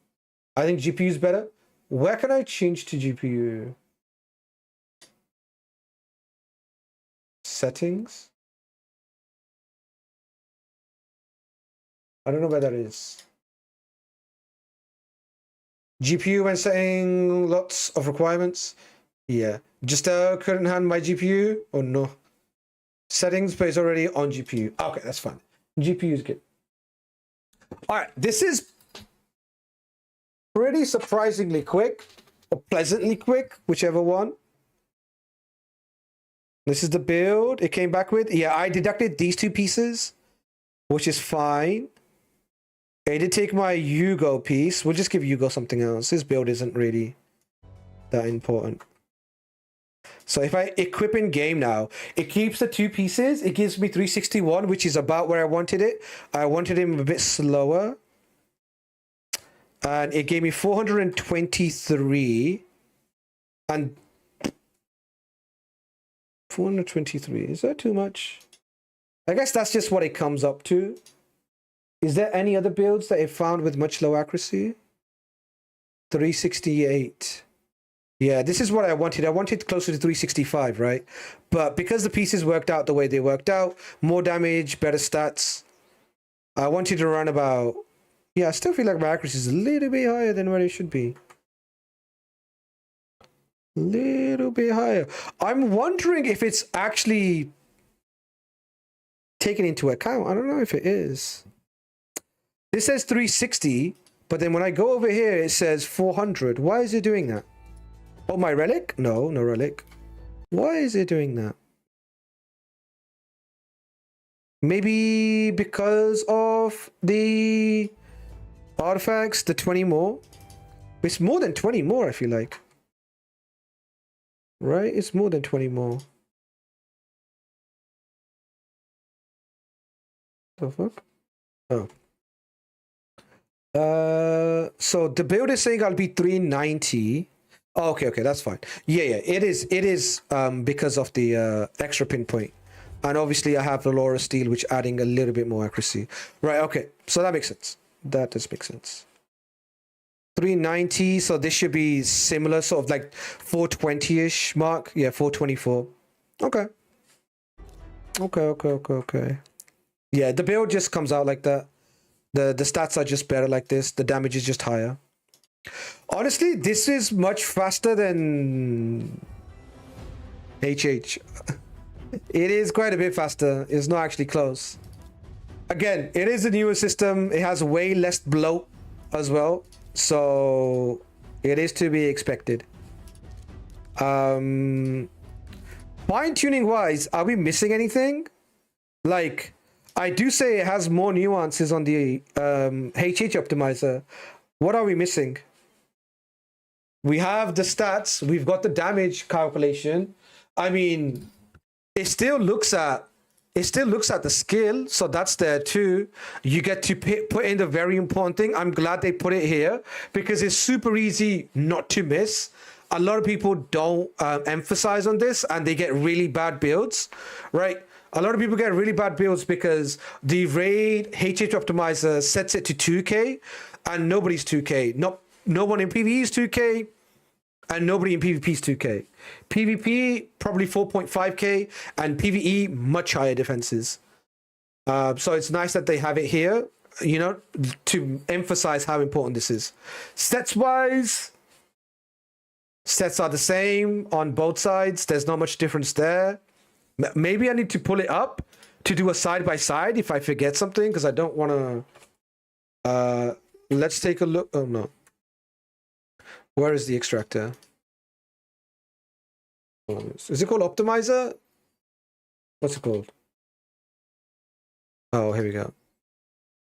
I think GPU is better. Where can I change to GPU? Settings? I don't know where that is. GPU when setting lots of requirements. Yeah. Just couldn't hand my GPU or no? Settings, but it's already on GPU. Okay, that's fine. GPU is good. All right, this is pretty surprisingly quick or pleasantly quick, whichever one. This is the build it came back with. Yeah, I deducted these two pieces, which is fine. It did take my Yugo piece. We'll just give Yugo something else. This build isn't really that important. So if I equip in game now, it keeps the 2 pieces. It gives me 361, which is about where I wanted it. I wanted him a bit slower. And it gave me 423. And 423, is that too much? I guess that's just what it comes up to. Is there any other builds that it found with much low accuracy? 368. Yeah, this is what I wanted. I wanted closer to 365, right? But because the pieces worked out the way they worked out, more damage, better stats, I wanted to run about... Yeah, I still feel like my accuracy is a little bit higher than what it should be. Little bit higher. I'm wondering if it's actually taken into account. I don't know if it is. This says 360, but then when I go over here, it says 400. Why is it doing that? Oh, my relic? No, no relic. Why is it doing that? Maybe because of the artifacts, the 20 more. It's more than 20 more, I feel like. Right? It's more than 20 more. The fuck? Oh. So the build is saying I'll be 390. Oh, okay, that's fine. Yeah, it is because of the extra pinpoint. And obviously I have the Laura Steel, which adding a little bit more accuracy. Right, okay. So that makes sense. That does make sense. 390, so this should be similar, sort of like 420-ish mark. Yeah, 424. Okay. Okay. Yeah, the build just comes out like that. The stats are just better like this. The damage is just higher. Honestly, this is much faster than HH. It is quite a bit faster. It's not actually close. Again, it is a newer system. It has way less bloat as well. So it is to be expected. Fine-tuning wise, are we missing anything? Like, I do say it has more nuances on the HH optimizer. What are we missing? We have the stats. We've got the damage calculation. I mean, it still looks at the skill, so that's there too. You get to put in the very important thing. I'm glad they put it here because it's super easy not to miss. A lot of people don't emphasize on this and they get really bad builds, right? A lot of people get really bad builds because the raid HH optimizer sets it to 2k and nobody's 2k. No one in PvE is 2k and nobody in PvP is 2k. PvP probably 4.5k and PvE much higher defenses. So it's nice that they have it here, you know, to emphasize how important this is. Stats wise, stats are the same on both sides. There's not much difference there. Maybe I need to pull it up to do a side by side if I forget something, because I don't want to. Let's take a look. Oh no. Where is the extractor? Is it called optimizer? What's it called? Oh, here we go.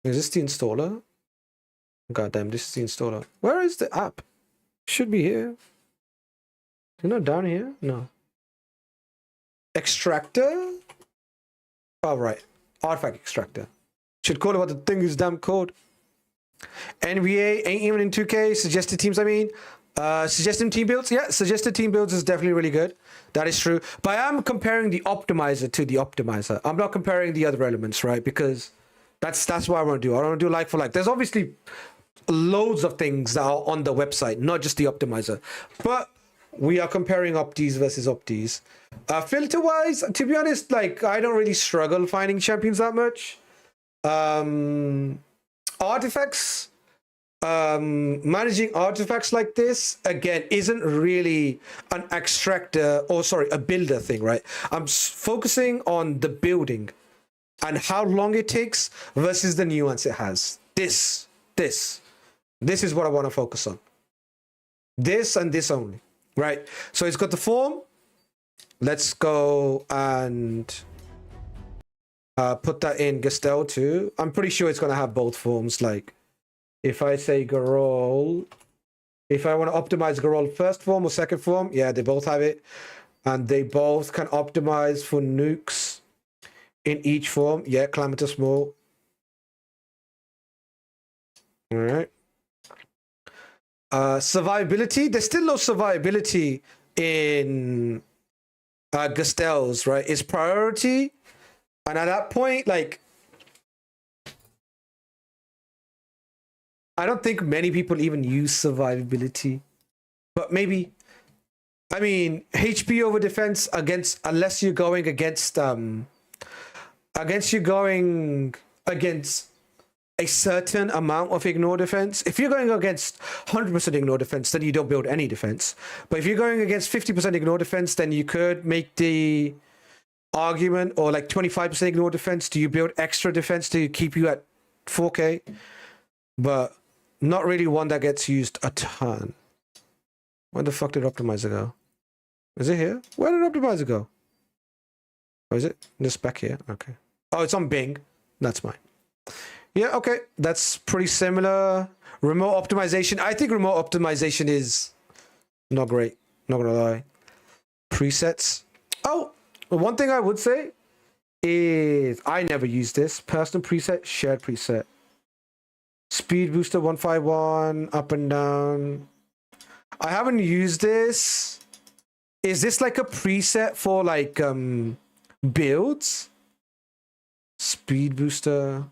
Is this the installer? God damn, this is the installer. Where is the app? Should be here. Is it not down here? No. Extractor? Oh, right. Artifact extractor. Should call it what the thing is damn called. NBA ain't even in 2K. Suggested teams, I mean. Suggested team builds? Yeah, suggested team builds is definitely really good. That is true. But I am comparing the optimizer to the optimizer. I'm not comparing the other elements, right? Because that's what I want to do. I want to do like for like. There's obviously loads of things that are on the website, not just the optimizer. But we are comparing optis versus optis. Filter wise, to be honest, like I don't really struggle finding champions that much. Artifacts, managing artifacts like this again isn't really an extractor or sorry, a builder thing, right? I'm focusing on the building and how long it takes versus the nuance it has. This is what I want to focus on. This and this only. Right, so it's got the form. Let's go and put that in Gestel too. I'm pretty sure it's going to have both forms. Like, if I say Garol, if I want to optimize Garol first form or second form, yeah, they both have it. And they both can optimize for nukes in each form. Yeah, Calamitous Maul. All right. Survivability. There's still no survivability in Gastells, right? It's priority. And at that point, like, I don't think many people even use survivability. But maybe, I mean, HP over defense against, unless you're going against a certain amount of ignore defense. If you're going against 100% ignore defense, then you don't build any defense. But if you're going against 50% ignore defense, then you could make the argument, or like 25% ignore defense, do you build extra defense to keep you at 4K? But not really one that gets used a ton. Where the fuck did Optimizer go? Is it here? Where did Optimizer go? Oh, is it just back here? Okay. Oh, it's on Bing. That's mine. Yeah, okay. That's pretty similar. Remote optimization. I think remote optimization is not great. Not gonna lie. Presets. Oh, one thing I would say is I never use this. Personal preset, shared preset. Speed booster 151, up and down. I haven't used this. Is this like a preset for like builds? Speed booster.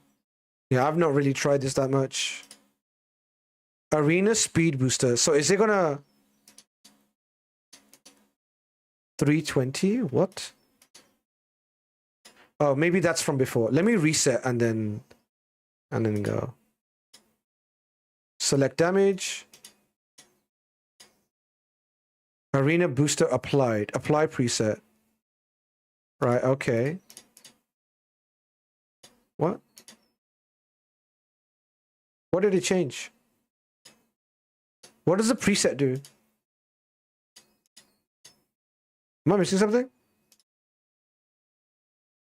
Yeah, I've not really tried this that much. Arena speed booster. So is it gonna 320? What? Oh, maybe that's from before. Let me reset and then go. Select damage. Arena booster applied. Apply preset. Right, okay. What? What did it change? What does the preset do? Am I missing something?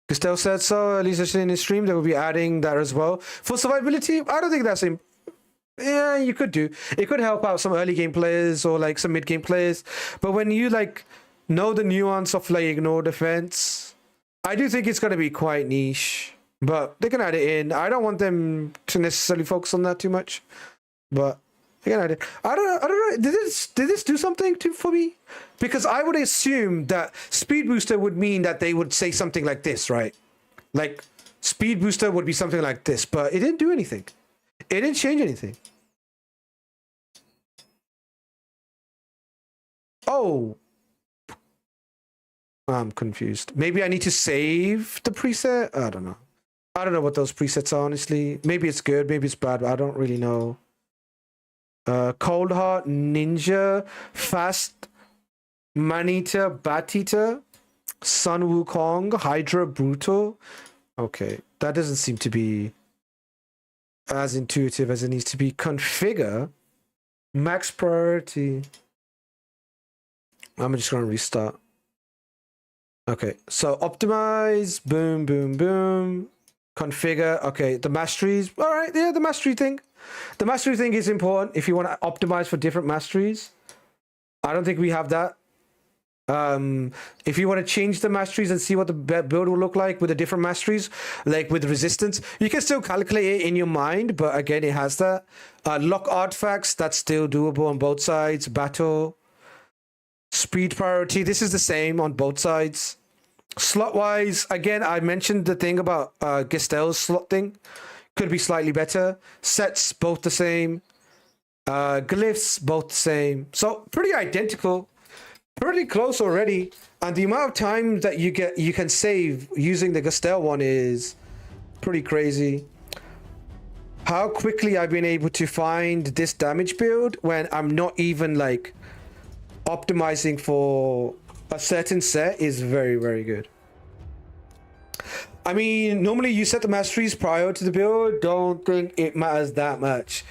Castell said so. At least in his stream, they will be adding that as well. For survivability, I don't think that's yeah, you could do. It could help out some early game players or like some mid game players. But when you like know the nuance of like ignore defense, I do think it's going to be quite niche. But they can add it in. I don't want them to necessarily focus on that too much. But they can add it. I don't know. Did this do something for me? Because I would assume that speed booster would mean that they would say something like this, right? Like speed booster would be something like this, but it didn't do anything. It didn't change anything. Oh. I'm confused. Maybe I need to save the preset? I don't know. I don't know what those presets are, honestly. Maybe it's good, maybe it's bad, but I don't really know. Cold Heart, Ninja, Fast, Maneater, Bat-Eater, Sun Wukong, Hydra, Brutal. Okay, that doesn't seem to be as intuitive as it needs to be. Configure, max priority. I'm just gonna restart. Okay, so optimize, boom, boom, boom. Configure, okay, the masteries. All right, yeah, the mastery thing. The mastery thing is important if you want to optimize for different masteries. I don't think we have that. If you want to change the masteries and see what the build will look like with the different masteries, like with resistance, you can still calculate it in your mind, but again, it has that. Lock artifacts, that's still doable on both sides. Battle. Speed priority, this is the same on both sides. Slot wise, again, I mentioned the thing about Gastell's slot thing. Could be slightly better. Sets, both the same. Glyphs, both the same. So pretty identical. Pretty close already. And the amount of time that you can save using the Gastell one is pretty crazy. How quickly I've been able to find this damage build when I'm not even like optimizing for a certain set is very, very good. I mean, normally you set the masteries prior to the build. Don't think it matters that much.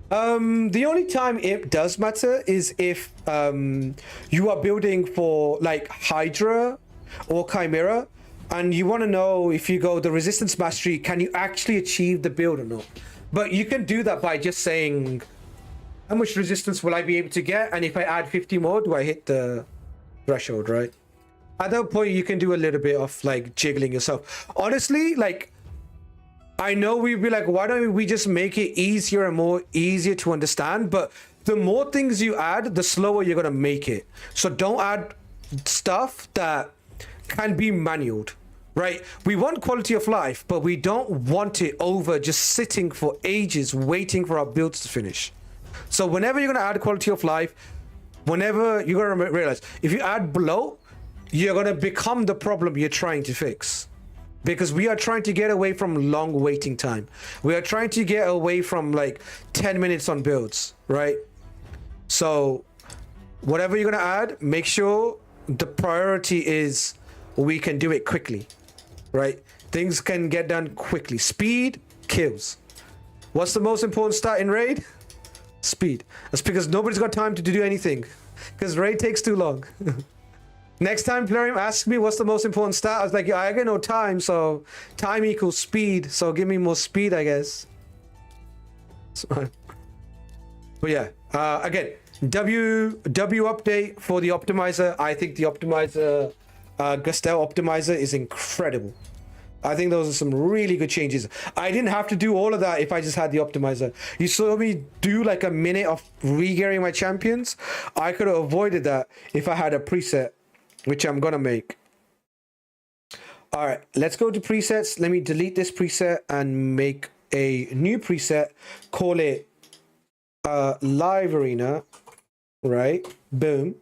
The only time it does matter is if you are building for like Hydra or Chimera and you want to know if you go the resistance mastery, can you actually achieve the build or not? But you can do that by just saying, how much resistance will I be able to get? And if I add 50 more, do I hit the threshold, right? At that point, you can do a little bit of like jiggling yourself. Honestly, like, I know we'd be like, why don't we just make it easier and more easier to understand? But the more things you add, the slower you're gonna make it. So don't add stuff that can be manualed, right? We want quality of life, but we don't want it over just sitting for ages waiting for our builds to finish. So whenever you're gonna add quality of life, whenever you're gonna realize, if you add bloat, you're gonna become the problem you're trying to fix. Because we are trying to get away from long waiting time. We are trying to get away from like 10 minutes on builds, right? So whatever you're gonna add, make sure the priority is we can do it quickly, right? Things can get done quickly. Speed kills. What's the most important stat in raid? Speed. That's because nobody's got time to do anything, because raid takes too long. Next time Plarium asks me what's the most important stat, I was like, yeah, I got no time, so time equals speed, so give me more speed, I guess. But yeah, again, W update for the optimizer. I think the optimizer, Gustel optimizer is incredible. I think those are some really good changes. I didn't have to do all of that if I just had the optimizer. You saw me do like a minute of re-gearing my champions. I could have avoided that if I had a preset, which I'm gonna make. All right, let's go to presets. Let me delete this preset and make a new preset. Call it live arena, right? Boom.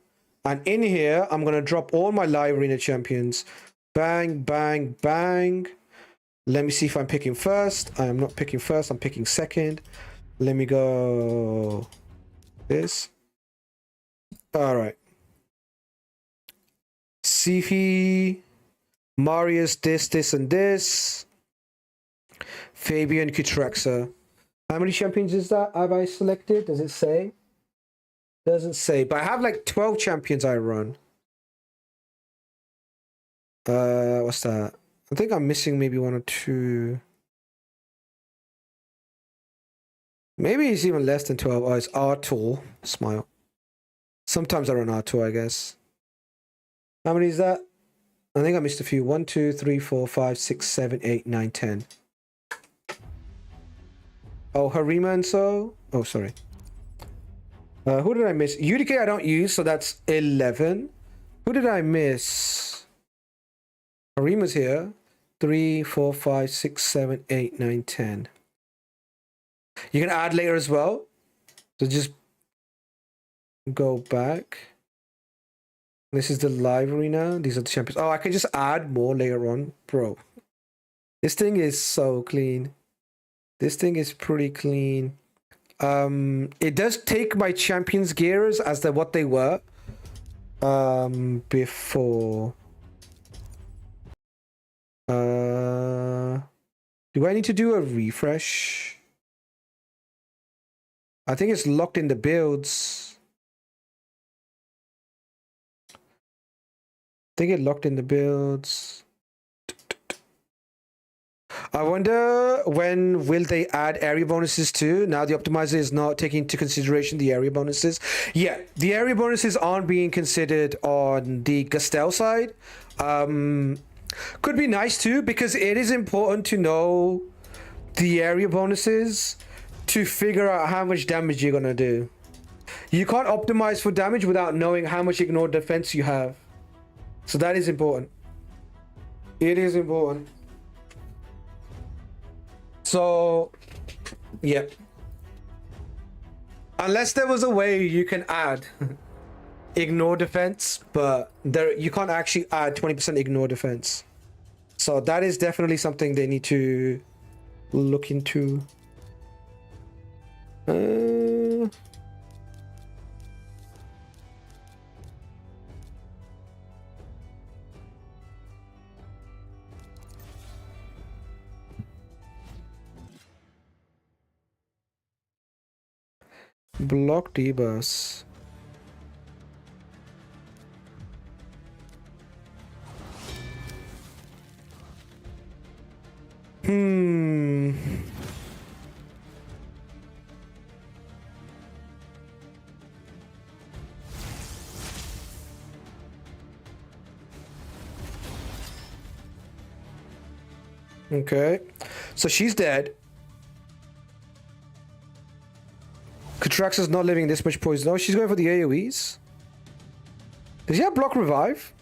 And in here, I'm gonna drop all my live arena champions. Bang, bang, bang. Let me see if I'm picking first. I am not picking first. I'm picking second. Let me go this. All right. Sifi, Marius, this, and this. Fabian, Kutraxa. How many champions is that? Have I selected? Does it say? Doesn't say. But I have like 12 champions I run. What's that? I think I'm missing maybe one or two. Maybe it's even less than 12. Oh, it's R2. Smile. Sometimes I run R2, I guess. How many is that? I think I missed a few. 1, 2, 3, 4, 5, 6, 7, 8, 9, 10. Oh, Harima and so. Oh, sorry. Who did I miss? UDK I don't use, so that's 11. Who did I miss? Harima's here. 3, 4, 5, 6, 7, 8, 9, 10. You can add later as well. So just go back. This is the live arena. These are the champions. Oh, I can just add more later on. Bro, this thing is so clean. This thing is pretty clean. It does take my champions gears as what they were before. Do I need to do a refresh? I think it's locked in the builds. I think it locked in the builds. I wonder when will they add area bonuses too? Now the optimizer is not taking into consideration the area bonuses. Yeah, the area bonuses aren't being considered on the Gustel side. Could be nice too, because it is important to know the area bonuses to figure out how much damage you're gonna do. You can't optimize for damage without knowing how much ignored defense you have. So that is important. It is important. So, yeah. Unless there was a way you can add ignore defense, but you can't actually add 20% ignore defense. So that is definitely something they need to look into. Block D-bus. Okay. So she's dead. Catraxa's not living this much poison. Oh, she's going for the AoEs. Does he have block revive?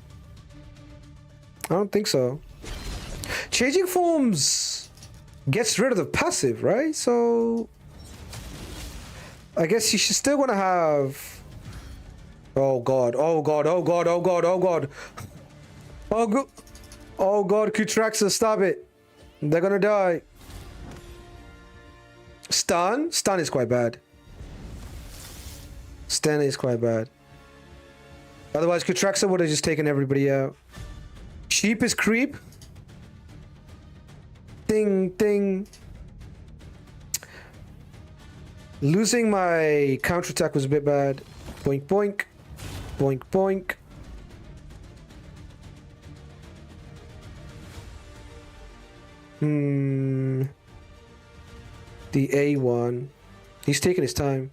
I don't think so. Changing forms gets rid of the passive, right? So I guess you should still want to have... Oh god, oh god, oh god, oh god, oh god. Oh god. Oh god, Catraxa, stop it. They're gonna die. Stun? Stun is quite bad. Stun is quite bad. Otherwise, Catraxa would have just taken everybody out. Sheep is creep. Ding, ding. Losing my counterattack was a bit bad. Boink, boink. Boink, boink. The A1. He's taking his time.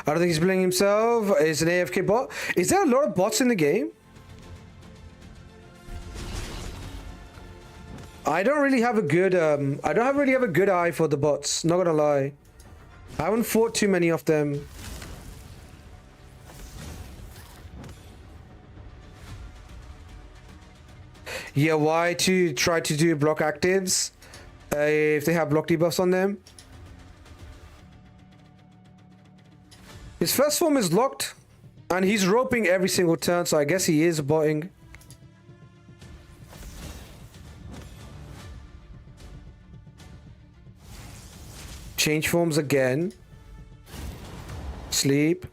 I don't think he's playing himself. It's an AFK bot. Is there a lot of bots in the game? I don't really have a good I don't really have a good eye for the bots, not gonna lie. I haven't fought too many of them. Yeah, why to try to do block actives if they have block debuffs on them? His first form is locked and he's roping every single turn, so I guess he is botting. Change forms again. Sleep.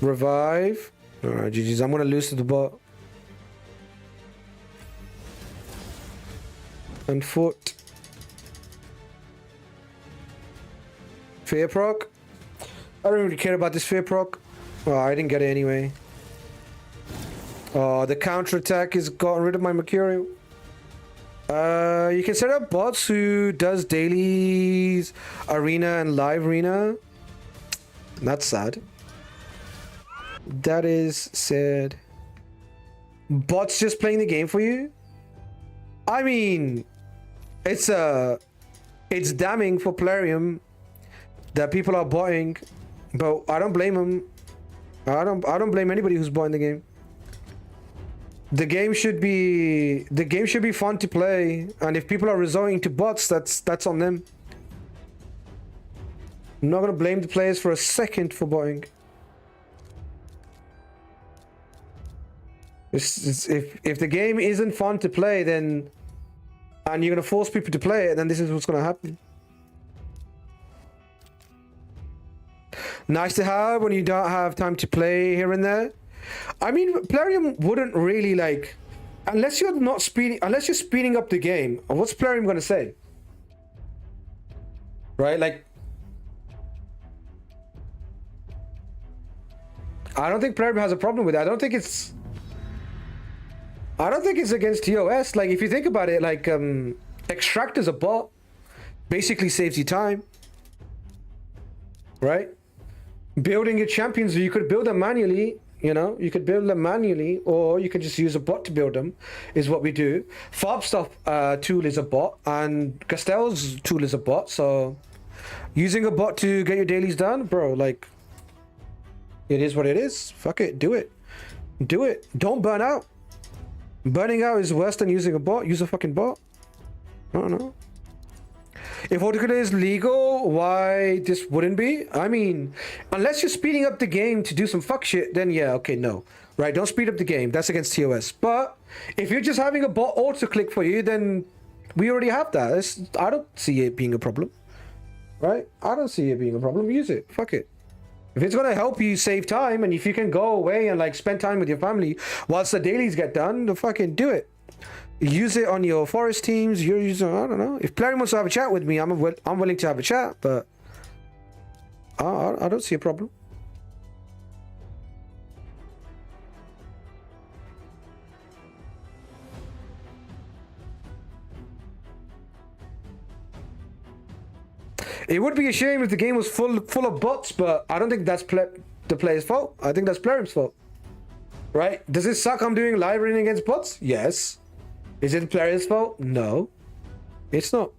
Revive. Alright, GG's. I'm gonna lose to the bot. And foot. Fear proc. I don't really care about this fear proc. Oh, I didn't get it anyway. Oh, the counter attack has gotten rid of my Mercurial. You can set up bots who does dailies, arena, and live arena. That's sad. That is sad. Bots just playing the game for you? I mean, it's damning for Plarium that people are botting, but I don't blame them. I don't blame anybody who's botting the game. The game should be fun to play, and if people are resorting to bots, that's on them. I'm not gonna blame the players for a second for botting. If the game isn't fun to play, then and you're gonna force people to play it, then this is what's gonna happen. Nice to have when you don't have time to play here and there. I mean, Plarium wouldn't really like, unless you're speeding up the game. What's Plarium gonna say? Right? Like, I don't think Plarium has a problem with it. I don't think it's against TOS. Like, if you think about it, like, Extract as a bot basically saves you time, right? Building your champions, you could build them manually. You know, you could build them manually, or you could just use a bot to build them, is what we do. Farbstuff tool is a bot, and Castell's tool is a bot, so using a bot to get your dailies done, bro, like, it is what it is. Fuck it, do it. Do it. Don't burn out. Burning out is worse than using a bot. Use a fucking bot. I don't know. If Horticulture is legal, why this wouldn't be? I mean, unless you're speeding up the game to do some fuck shit, then yeah, okay, no. Right, don't speed up the game. That's against TOS. But if you're just having a bot auto-click for you, then we already have that. I don't see it being a problem. Right? I don't see it being a problem. Use it. Fuck it. If it's going to help you save time, and if you can go away and like spend time with your family whilst the dailies get done, then fucking do it. Use it on your forest teams. You're using, I don't know. If Plarium wants to have a chat with me, I'm willing to have a chat, but I don't see a problem. It would be a shame if the game was full of bots, but I don't think that's the player's fault. I think that's Plarium's fault. Right? Does it suck I'm doing live running against bots? Yes. Is it the player's fault? No. It's not.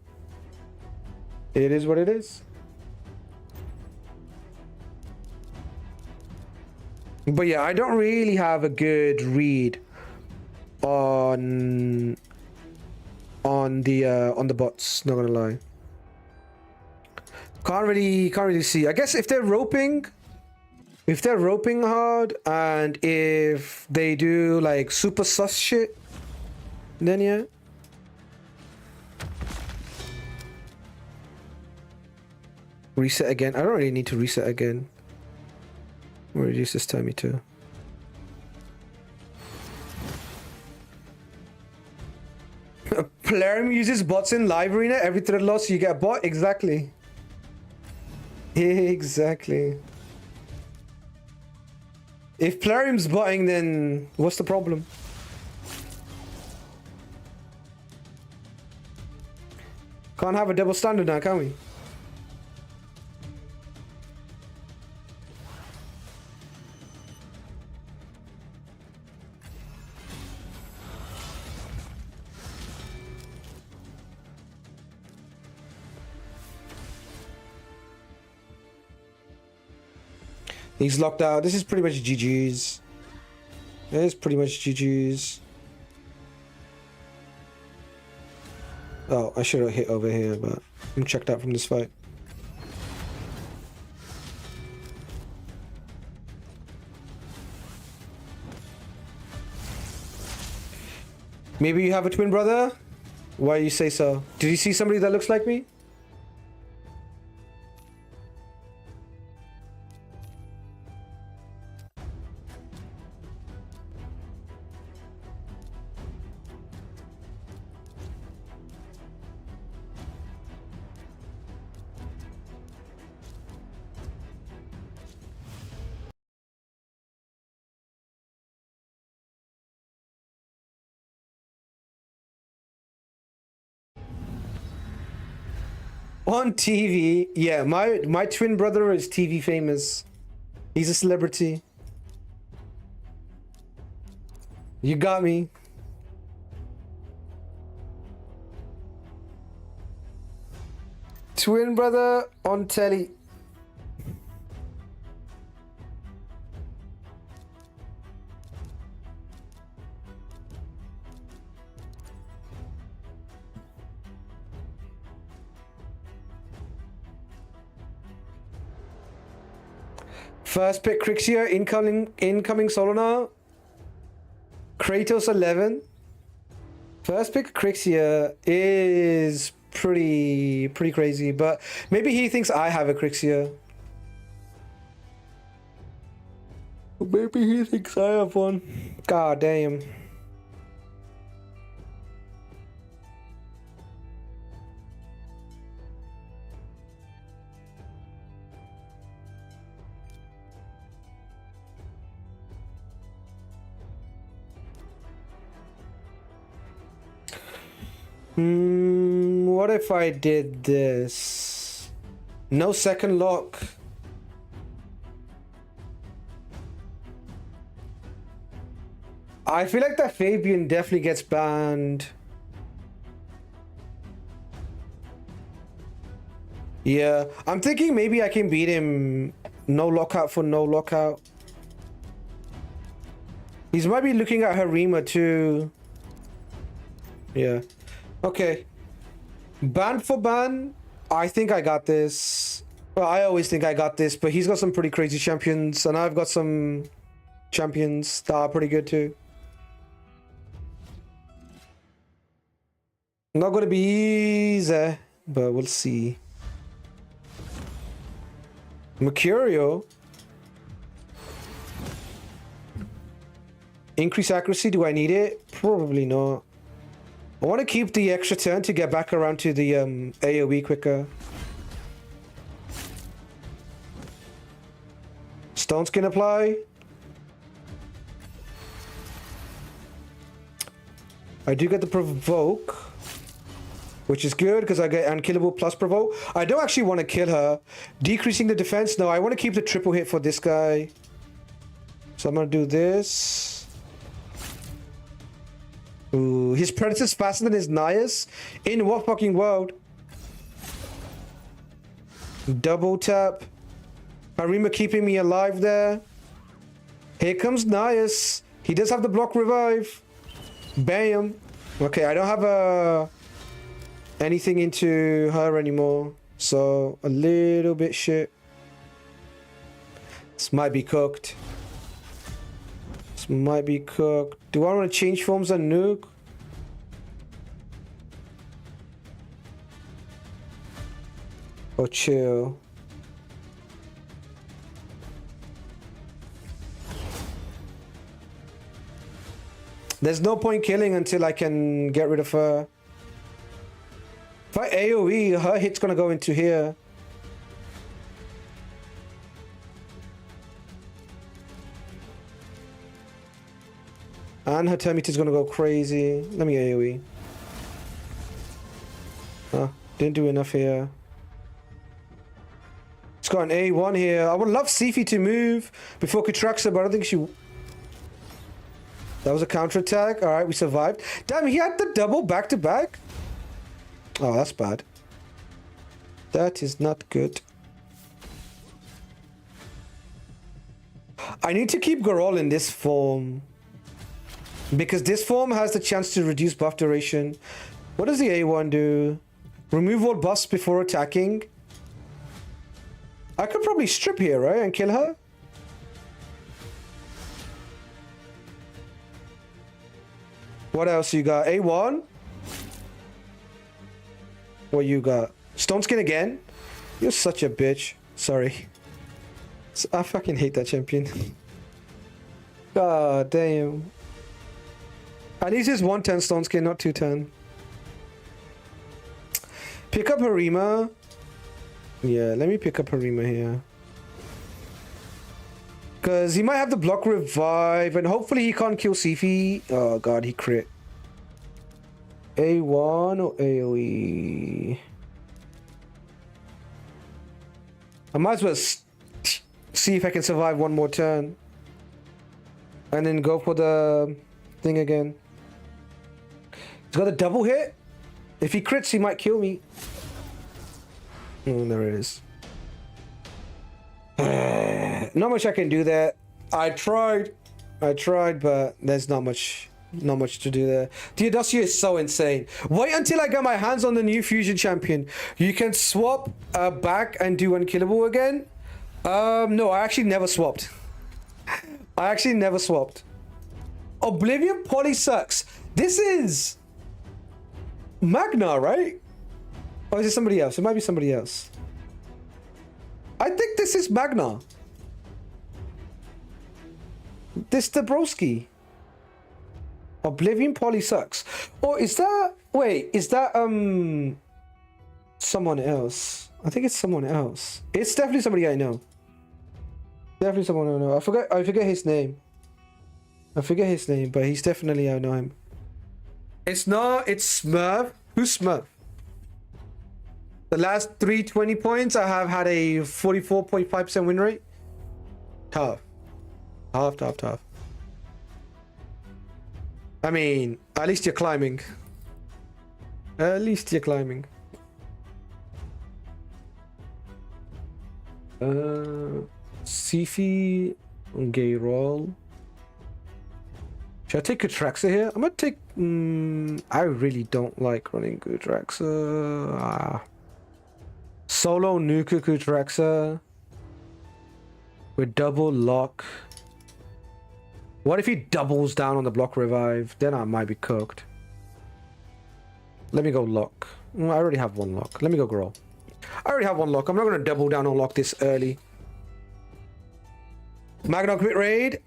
It is what it is. But yeah, I don't really have a good read on the bots, not gonna lie. Can't really see. I guess if they're roping hard and if they do like super sus shit, then yeah. Reset again. I don't really need to reset again. We'll reduce this timey too. Plarium uses bots in live arena. Every thread loss you get a bot. Exactly. Exactly. If Plarium's botting, then what's the problem? Can't have a double standard now, can we? He's locked out. This is pretty much GG's. It is pretty much GG's. Oh, I should have hit over here, but I'm checked out from this fight. Maybe you have a twin brother? Why you say so? Did you see somebody that looks like me? On TV, yeah, my twin brother is TV famous. He's a celebrity. You got me. Twin brother on telly. First pick Crixia, incoming Solana. Kratos 11. First pick Crixia is pretty crazy, but maybe he thinks I have a Crixia. Maybe he thinks I have one. God damn. What if I did this? No second lock. I feel like that Fabian definitely gets banned. Yeah, I'm thinking maybe I can beat him no lockout for no lockout. He's might be looking at Harima too. Yeah. Okay. Ban for ban, I think I got this. Well, I always think I got this, but he's got some pretty crazy champions, and I've got some champions that are pretty good too. Not gonna be easy, but we'll see. Mercurio. Increase accuracy, do I need it? Probably not. I want to keep the extra turn to get back around to the AoE quicker. Stone Skin apply. I do get the provoke, which is good because I get unkillable plus provoke. I don't actually want to kill her. Decreasing the defense. No, I want to keep the triple hit for this guy. So I'm going to do this. Ooh, his Predator's faster than his Nias? In what fucking world? Double tap. Harima keeping me alive there. Here comes Nias. He does have the block revive. Bam. Okay, I don't have anything into her anymore. So, a little bit shit. This might be cooked. This might be cooked. Do I want to change forms on Nuke? Or chill? There's no point killing until I can get rid of her. If I AoE, her hit's gonna go into here. And her Termite gonna go crazy. Let me AoE. Didn't do enough here. It's got an A1 here. I would love Sifi to move before Kutraxa, but I don't think she... That was a counterattack. Alright, we survived. Damn, he had the double back-to-back? Oh, that's bad. That is not good. I need to keep Garol in this form. Because this form has the chance to reduce buff duration. What does the A1 do? Remove all buffs before attacking. I could probably strip here, right? And kill her? What else you got? A1? What you got? Stone Skin again? You're such a bitch. Sorry. I fucking hate that champion. God damn. At least it's 110 Stone Skin, not 210. Pick up Harima. Yeah, let me pick up Harima here. Because he might have the block revive, and hopefully he can't kill Sifi. Oh god, he crit. A1 or AoE? I might as well see if I can survive one more turn. And then go for the thing again. He's got a double hit. If he crits, he might kill me. Oh, there it is. Not much I can do there. I tried, but there's not much to do there. Theodosio is so insane. Wait until I get my hands on the new fusion champion. You can swap back and do unkillable again. No, I actually never swapped. Oblivion Poly sucks. This is Magna, right? Or is it somebody else? It might be somebody else. I think this is Magna. This Dabrowski. Oblivion Poly sucks. Or is that... Wait, is that someone else? I think it's someone else. It's definitely somebody I know. Definitely someone I know. I forget his name. But he's definitely, I know him. It's not, it's Smurf. Who's Smurf? The last 320 points, I have had a 44.5% win rate. Tough. I mean, at least you're climbing. Sifi, Gayrol. Should I take Kutraxa here? I'm gonna take... I really don't like running Kutraxa. Solo Nuka Kutraxa. With double lock. What if he doubles down on the block revive? Then I might be cooked. Let me go lock. I already have one lock. Let me go grow. I already have one lock. I'm not gonna double down on lock this early. Magna quit raid.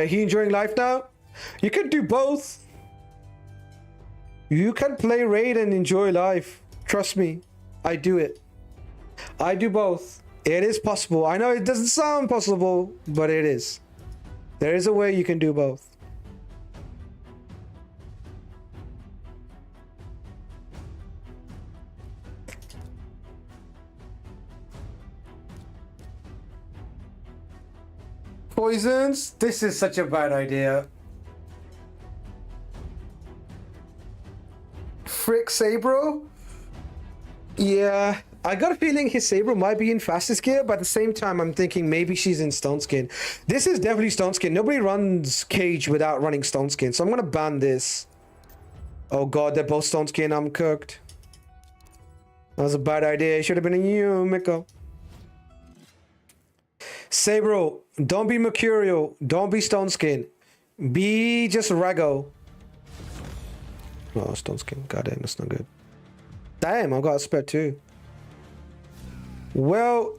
He enjoying life now? You can do both. You can play raid and enjoy life. Trust me. I do it. I do both. It is possible. I know it doesn't sound possible, but it is. There is a way you can do both. Poisons? This is such a bad idea. Sabro. Yeah, I got a feeling his Sabro might be in fastest gear, but at the same time, I'm thinking maybe she's in Stone Skin. This is definitely Stone Skin. Nobody runs Cage without running Stone Skin, so I'm gonna ban this. Oh god, they're both Stone Skin. I'm cooked. That was a bad idea. It should have been a Yumiko. Sabro, don't be Mercurial. Don't be Stone Skin. Be just Rago. Oh, Stone Skin. God damn, that's not good. Damn, I got a spare too. Well,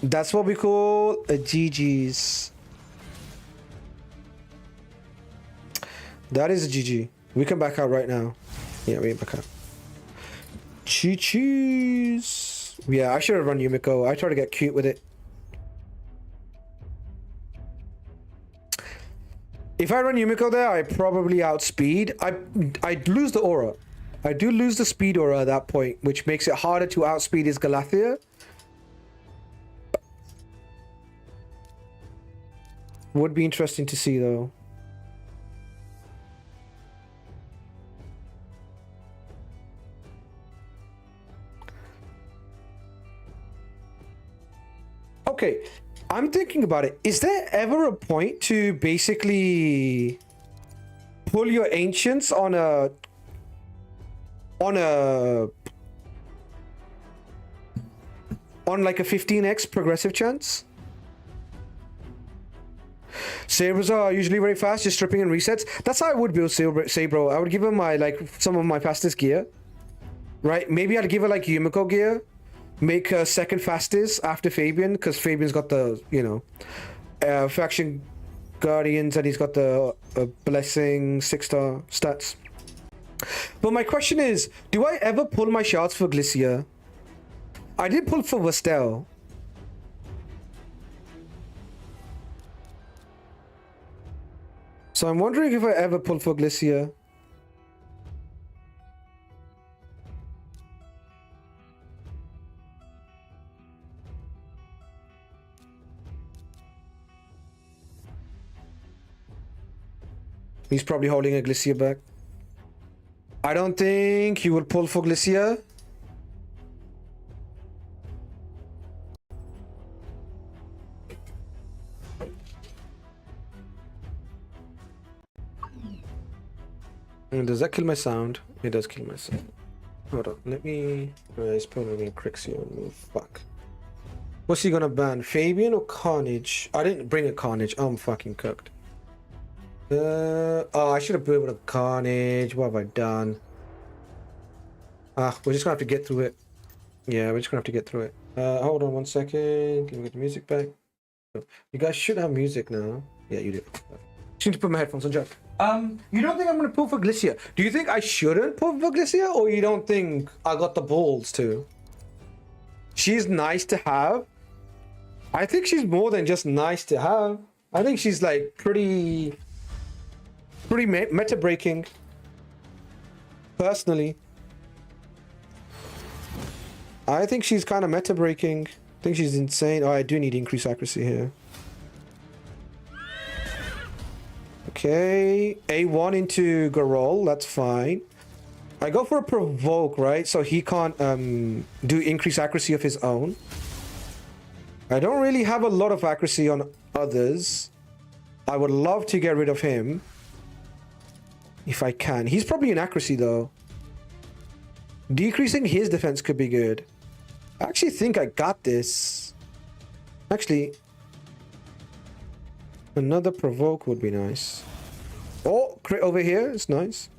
that's what we call a GG's. That is a GG. We can back out right now. Yeah, we can back out. Cheese. Yeah, I should have run Yumiko. I tried to get cute with it. If I run Yumiko there, I probably outspeed. I'd lose the aura. I do lose the speed aura at that point, which makes it harder to outspeed his Galathea. Would be interesting to see though. Okay, I'm thinking about it. Is there ever a point to basically pull your ancients on a like a 15x progressive chance? Sabres are usually very fast, just stripping and resets. That's how I would build Sabro. I would give him my some of my fastest gear. Right? Maybe I'd give her like Yumiko gear. Make her second fastest after Fabian, because Fabian's got the, you know, faction guardians, and he's got the blessing 6-star stats. But my question is, do I ever pull my shards for Glycia? I did pull for Vestel. So I'm wondering if I ever pull for Glycia. He's probably holding a Glycia back. I don't think he will pull for Glycia. And does that kill my sound? It does kill my sound. Hold on, let me... he's probably gonna Crixie on me. Fuck. What's he gonna ban? Fabian or Carnage? I didn't bring a Carnage. I'm fucking cooked. Oh, I should have built with a Carnage. What have I done? We're just gonna have to get through it. Yeah, we're just gonna have to get through it. Hold on one second. Can we get the music back? You guys should have music now. Yeah, you do. Just need to put my headphones on, Jack. You don't think I'm gonna pull for Glycia? Do you think I shouldn't pull for Glycia, or you don't think I got the balls to? She's nice to have. I think she's more than just nice to have. I think she's like pretty meta breaking. Personally, I think she's kind of meta breaking. I think she's insane. Oh, I do need increased accuracy here. Okay, A1 into Garol, that's fine. I go for a provoke, right? So he can't do increased accuracy of his own. I don't really have a lot of accuracy on others. I would love to get rid of him. If I can. He's probably in accuracy though. Decreasing his defense could be good. I actually think I got this. Actually, another provoke would be nice. Oh, crit over here. It's nice.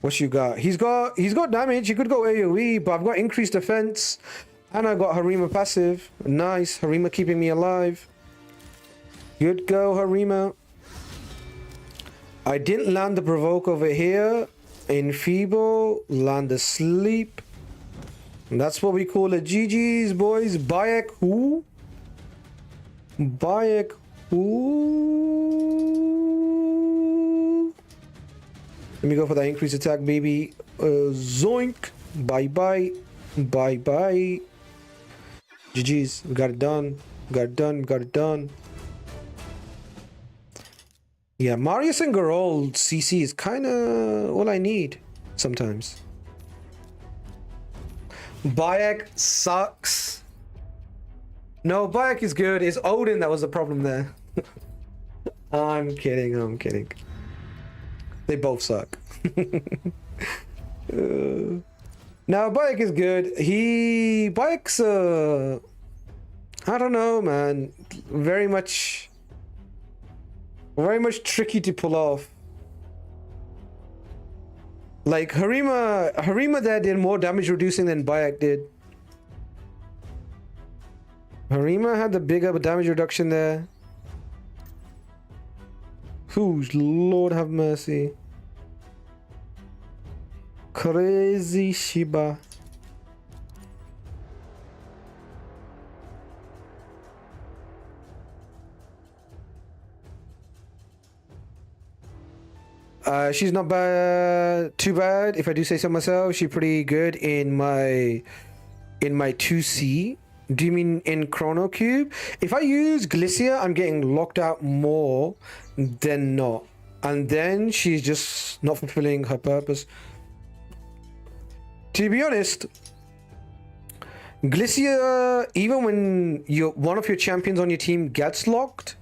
What you got? He's got damage. He could go AoE, but I've got increased defense. And I got Harima passive. Nice. Harima keeping me alive. Good go, Harima. I didn't land the provoke over here. Enfeeble, land asleep. And that's what we call a GG's, boys. Bayek who? Bayek who? Let me go for that increased attack, baby. Zoink. Bye bye. Bye bye. GG's. We got it done. Got it done. Got it done. Yeah, Marius and Garol CC is kind of all I need. sometimes. Bayek sucks. No, Bayek is good. It's Odin that was the problem there. I'm kidding. I'm kidding. They both suck. Now Bayek is good. Bayek's I don't know, man. Very much tricky to pull off. Like Harima there did more damage reducing than Bayek did. Harima had the bigger damage reduction there. Who's Lord have mercy. Crazy Shiba. She's not bad, too bad. If I do say so myself, she's pretty good in my 2C. Do you mean in Chrono Cube? If I use Glycia, I'm getting locked out more than not. And then she's just not fulfilling her purpose. To be honest, Glycia, even when one of your champions on your team gets locked,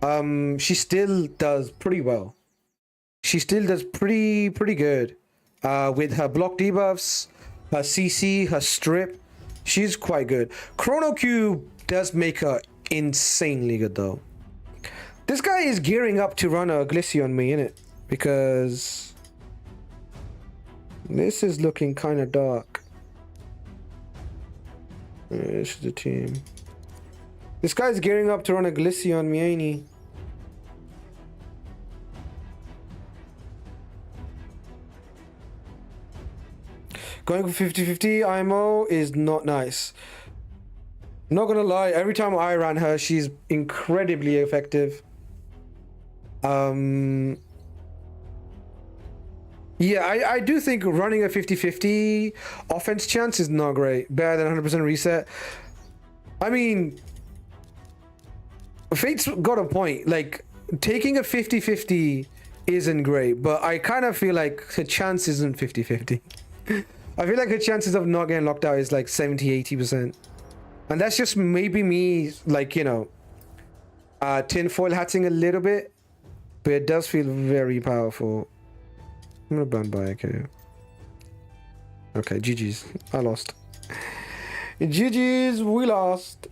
she still does pretty well. She still does pretty good with her block debuffs, her CC, her strip. She's quite good. Chrono Cube does make her insanely good though. This guy is gearing up to run a Glycia on me, innit? Because this is looking kind of dark. This is the team. This guy's gearing up to run a Glycia on me, ain't he? Going for 50-50 IMO is not nice. Not gonna lie, every time I ran her, she's incredibly effective. Yeah, I do think running a 50-50 offense chance is not great. Better than 100% reset. I mean, Fate's got a point. Like, taking a 50-50 isn't great, but I kind of feel like her chance isn't 50-50. I feel like her chances of not getting locked out is like 70-80%. And that's just maybe me, like, you know, tinfoil hatting a little bit. But it does feel very powerful. I'm gonna ban Bayek here. Okay, GG's. I lost. GG's, we lost.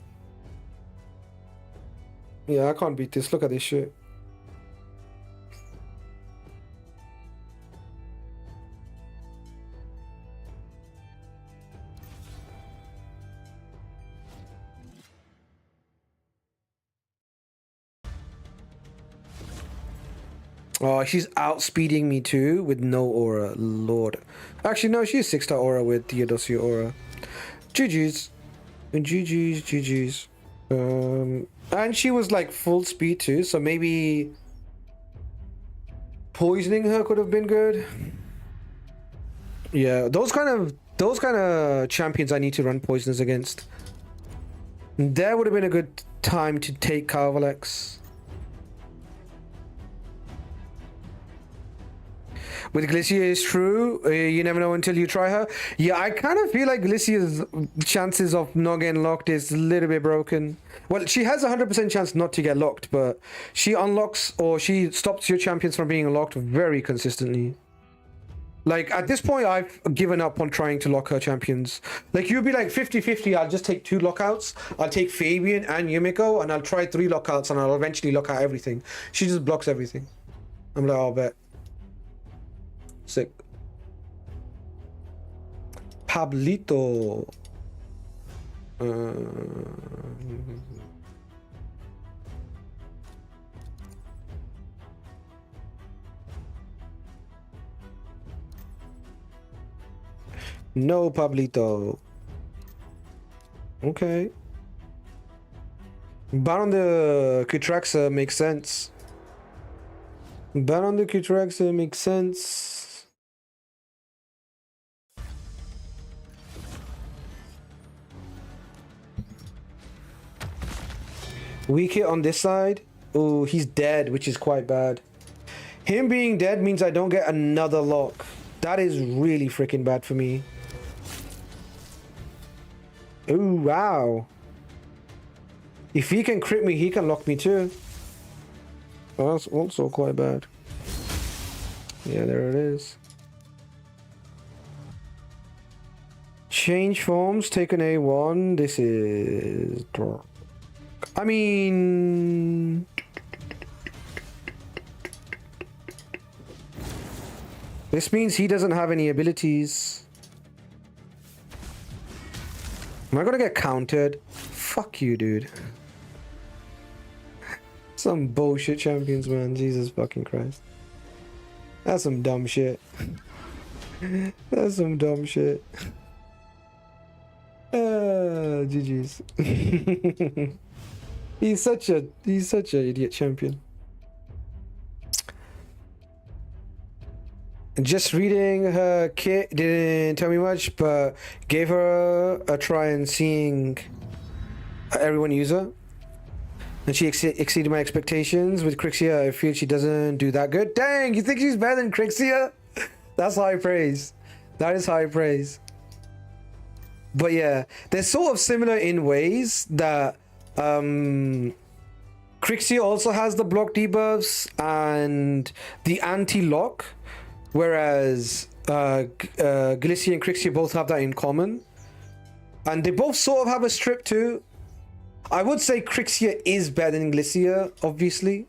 Yeah, I can't beat this. Look at this shit. Oh, she's outspeeding me too with no aura. Lord. Actually, no, she's 6-star aura with Theodosia aura. GG's. GG's. And she was like full speed too, so maybe poisoning her could have been good. Yeah, those kind of champions I need to run poisoners against. There would have been a good time to take Carvalex. With Glycia is true, you never know until you try her. Yeah, I kind of feel like Glycia's chances of not getting locked is a little bit broken. Well, she has a 100% chance not to get locked, but she unlocks or she stops your champions from being locked very consistently. Like, at this point, I've given up on trying to lock her champions. Like, you'd be like 50-50, I'll just take 2 lockouts. I'll take Fabian and Yumiko, and I'll try 3 lockouts, and I'll eventually lock out everything. She just blocks everything. I'm like, I'll bet. Sick. Pablito. No, Pablito. Okay. Ban on the Kutraxa makes sense. Ban on the Kutraxa makes sense. Weak hit on this side. Oh, he's dead, which is quite bad. Him being dead means I don't get another lock. That is really freaking bad for me. Oh, wow. If he can crit me, he can lock me too. Oh, that's also quite bad. Yeah, there it is. Change forms, take an A1. This is... I mean... This means he doesn't have any abilities. Am I gonna get countered? Fuck you, dude. Some bullshit champions, man. Jesus fucking Christ. That's some dumb shit. That's some dumb shit. GG's. He's such an idiot champion. Just reading her kit didn't tell me much, but gave her a try and seeing everyone use her. And she exceeded my expectations. With Crixia, I feel she doesn't do that good. Dang, you think she's better than Crixia? That's high praise. That is high praise. But yeah, they're sort of similar in ways that Crixia also has the block debuffs and the anti-lock, whereas Galicia and Crixia both have that in common. And they both sort of have a strip too. I would say Crixia is better than Galicia, obviously,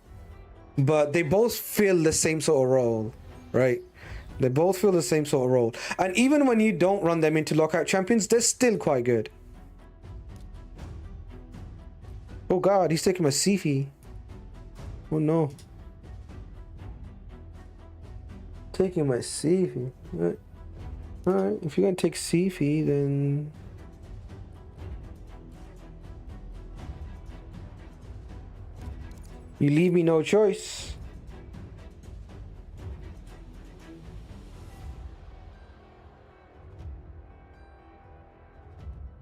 but they both fill the same sort of role, right? They both fill the same sort of role. And even when you don't run them into lockout champions, they're still quite good. Oh god, he's taking my Sifi. Oh no. Taking my Sifi. Alright, if you're gonna take Sifi, then... you leave me no choice.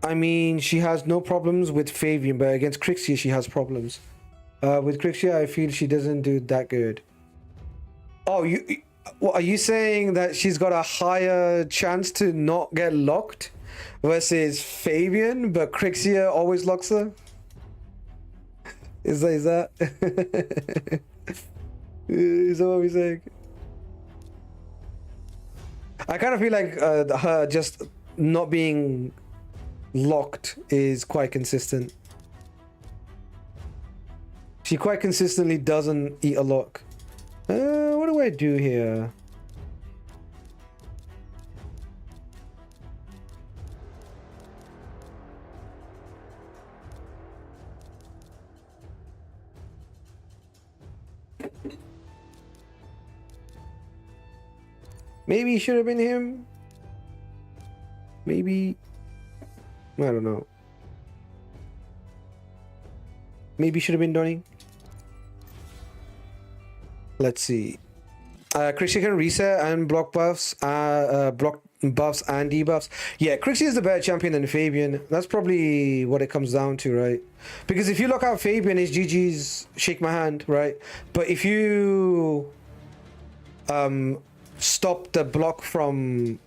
I mean, she has no problems with Fabian, but against Crixia, she has problems. With Crixia, I feel she doesn't do that good. Oh, are you saying that she's got a higher chance to not get locked versus Fabian, but Crixia always locks her? Is that is that what we're saying? I kind of feel like her just not being locked is quite consistent. She quite consistently doesn't eat a lock. What do I do here? Maybe it should have been him. Maybe... I don't know. Maybe it should have been Donnie. Let's see. Crixia can reset and block buffs, block buffs and debuffs. Yeah, Crixia is the better champion than Fabian. That's probably what it comes down to, right? Because if you lock out Fabian, it's GG's, shake my hand, right? But if you stop the block from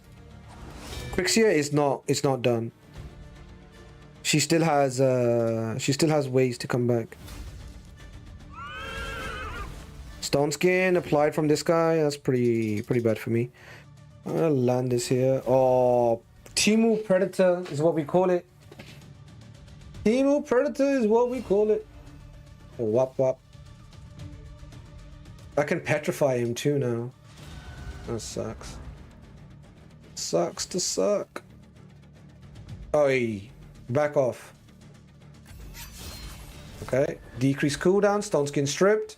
Crixia, it's not done. She still has ways to come back. Stone Skin applied from this guy. That's pretty bad for me. I'm gonna land this here. Oh, Teemu Predator is what we call it. Teemu Predator is what we call it. Oh, wap wap. I can petrify him too now. That sucks. Sucks to suck. Oi, back off. Okay, decrease cooldown. Stone Skin stripped.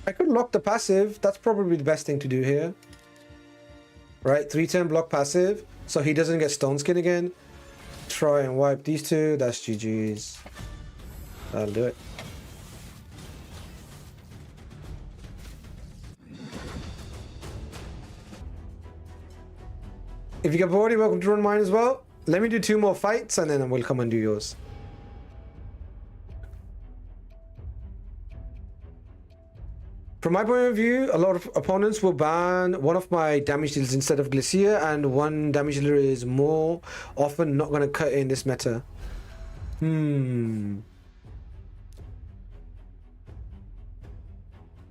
I could lock the passive. That's probably the best thing to do here. Right, 310 block passive, so he doesn't get Stone Skin again. Try and wipe these two. That's GG's. That'll do it. If you get bored, you're welcome to run mine as well. Let me do 2 more fights and then we'll come and do yours. From my point of view, a lot of opponents will ban one of my damage dealers instead of Glacier, and one damage dealer is more often not going to cut in this meta. I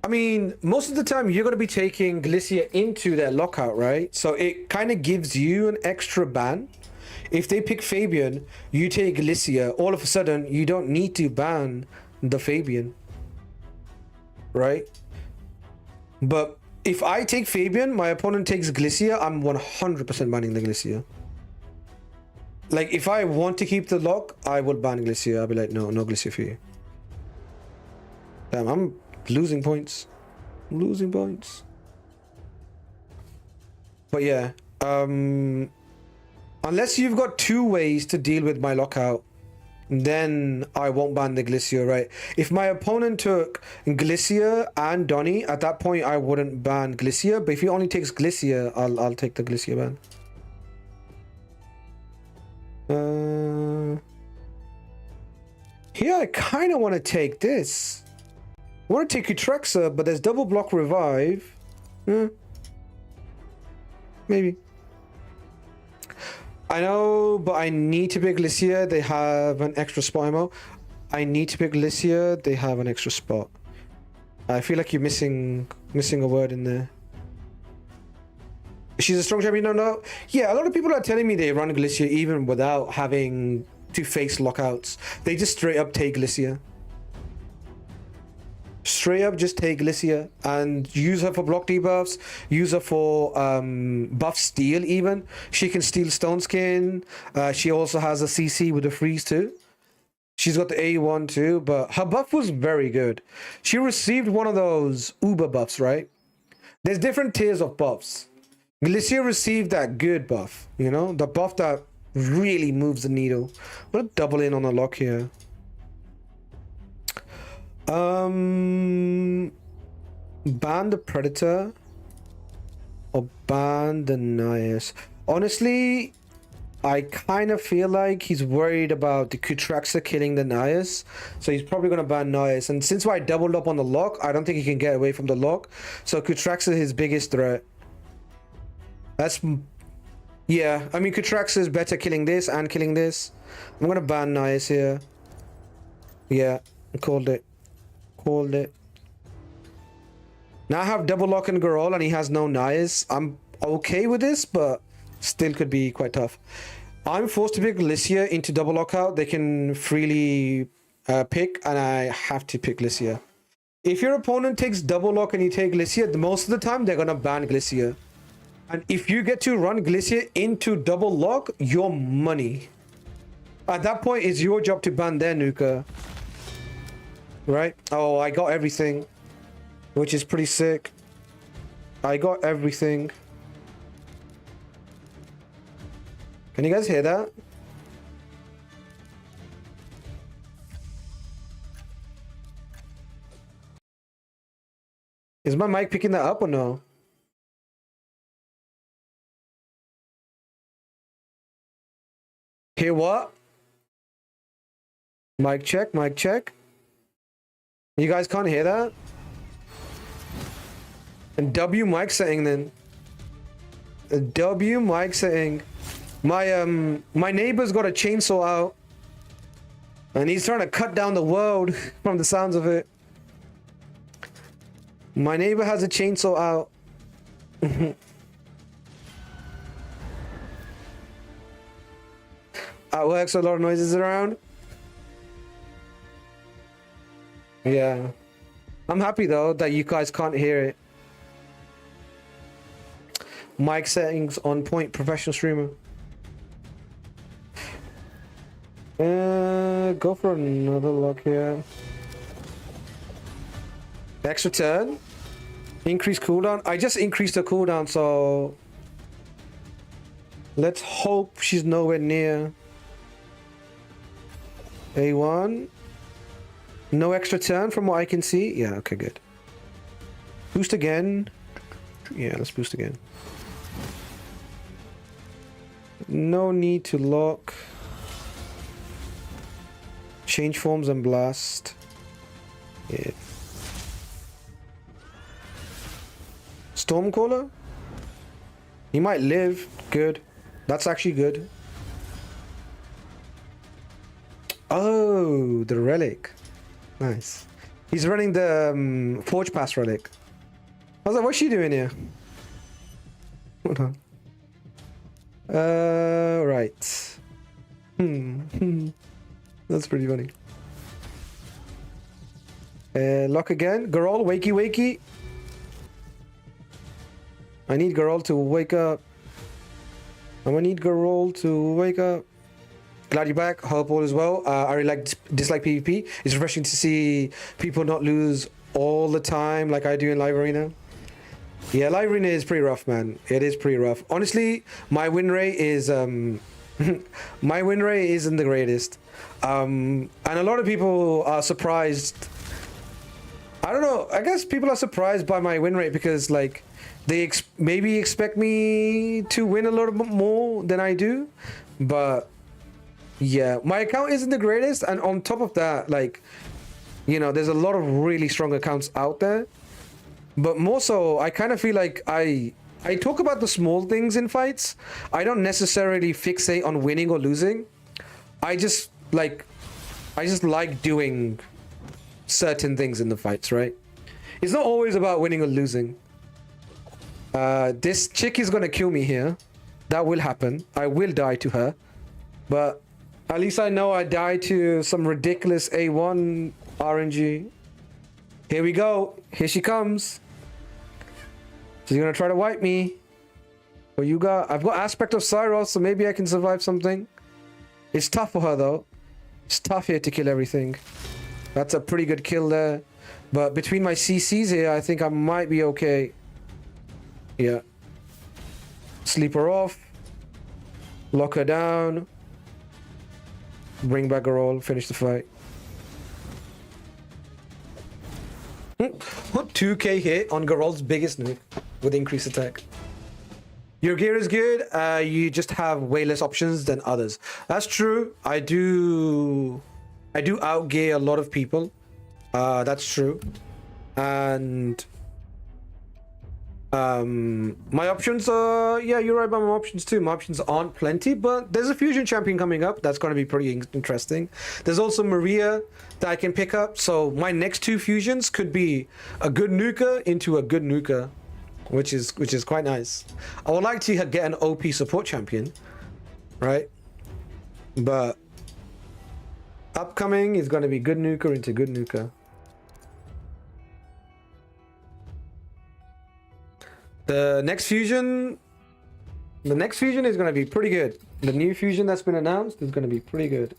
mean, most of the time you're going to be taking Glacier into their lockout, right? So it kind of gives you an extra ban. If they pick Fabian, you take Glacier, all of a sudden you don't need to ban the Fabian, right? But if I take Fabian, my opponent takes Glacier, I'm 100% banning the Glacier. Like, if I want to keep the lock, I will ban Glacier. I'll be like, no Glacier for you. Damn, I'm losing points. I'm losing points. But yeah, unless you've got two ways to deal with my lockout, then I won't ban the Glacier, right? If my opponent took Glacier and Donny, at that point I wouldn't ban Glacier. But if he only takes Glacier, I'll take the Glacier ban. Here I kind of want to take this. I want to take Utrexa, but there's double block revive. Maybe. I know, but I need to pick Glacier. They have an extra spot ammo. I need to pick Glacier. They have an extra spot. I feel like you're missing a word in there. She's a strong champion. No. Yeah, a lot of people are telling me they run Glacier even without having to face lockouts. They just straight up take Glacier. Straight up just take Glacier and use her for block debuffs, use her for buff steal even. She can steal Stone Skin. She also has a CC with a freeze too. She's got the A1 too, but her buff was very good. She received one of those Uber buffs, right? There's different tiers of buffs. Glacier received that good buff, you know? The buff that really moves the needle. I'm gonna double in on a lock here. Ban the Predator or ban the Nias. Honestly, I kind of feel like he's worried about the Kutraxa killing the Nias, so he's probably gonna ban Nias. And since I doubled up on the lock, I don't think he can get away from the lock. So Kutraxa is his biggest threat. Yeah, I mean Kutraxa is better killing this and killing this. I'm gonna ban Nias here. Yeah, I called it. Called it. Now I have double lock and Garol and he has no Nias. I'm okay with this, but still could be quite tough. I'm forced to pick Glacier into double lockout. They can freely pick, and I have to pick Glacier. If your opponent takes double lock and you take Glacier, most of the time they're gonna ban Glacier. And if you get to run Glacier into double lock, your money. At that point, it's your job to ban their Nuka. Right? Oh, I got everything, which is pretty sick. I got everything. Can you guys hear that? Is my mic picking that up or no? Hear what? Mic check, mic check. You guys can't hear that? And W mic setting then. W mic setting. My neighbor's got a chainsaw out. And he's trying to cut down the world from the sounds of it. My neighbor has a chainsaw out. At work, so a lot of noises around. Yeah. I'm happy though that you guys can't hear it. Mic settings on point, professional streamer. Go for another lock here. Extra turn. Increase cooldown. I just increased the cooldown, so let's hope she's nowhere near. A1. No extra turn from what I can see. Yeah, okay, good. Boost again. Yeah, let's boost again. No need to lock. Change forms and blast. Yeah. Stormcaller? He might live. Good. That's actually good. Oh, the relic. Nice. He's running the Forge Pass relic. I was like, what's she doing here? Hold on. Right. That's pretty funny. Lock again. Garol, wakey, wakey. I need Garol to wake up. I'm gonna need Garol to wake up. Glad you're back. Hope all is well. I really dislike PvP. It's refreshing to see people not lose all the time like I do in Live Arena. Yeah, Live Arena is pretty rough, man. It is pretty rough. Honestly, my win rate is my win rate isn't the greatest. And a lot of people are surprised. I don't know. I guess people are surprised by my win rate because like they maybe expect me to win a little bit more than I do, but yeah, my account isn't the greatest, and on top of that, like, you know, there's a lot of really strong accounts out there. But more so, I kind of feel like I talk about the small things in fights. I don't necessarily fixate on winning or losing. I just like doing certain things in the fights, right? It's not always about winning or losing. This chick is gonna kill me here. That will happen. I will die to her, but at least I know I died to some ridiculous A1 RNG. Here we go. Here she comes. She's gonna try to wipe me. But I've got Aspect of Cyros, so maybe I can survive something. It's tough for her though. It's tough here to kill everything. That's a pretty good kill there. But between my CCs here, I think I might be okay. Yeah. Sleep her off. Lock her down. Bring back a roll, finish the fight. 2k hit on Garol's biggest nuke with increased attack. Your gear is good, you just have way less options than others. That's true. I do outgear a lot of people. That's true. And my options are, yeah, you're right about my options too. My options aren't plenty, but there's a fusion champion coming up that's going to be pretty interesting. There's also Maria that I can pick up, so my next two fusions could be a good nuker into a good nuker, which is quite nice. I would like to get an OP support champion, right? But upcoming is going to be good nuker into good nuker. The next fusion is going to be pretty good. The new fusion that's been announced is going to be pretty good.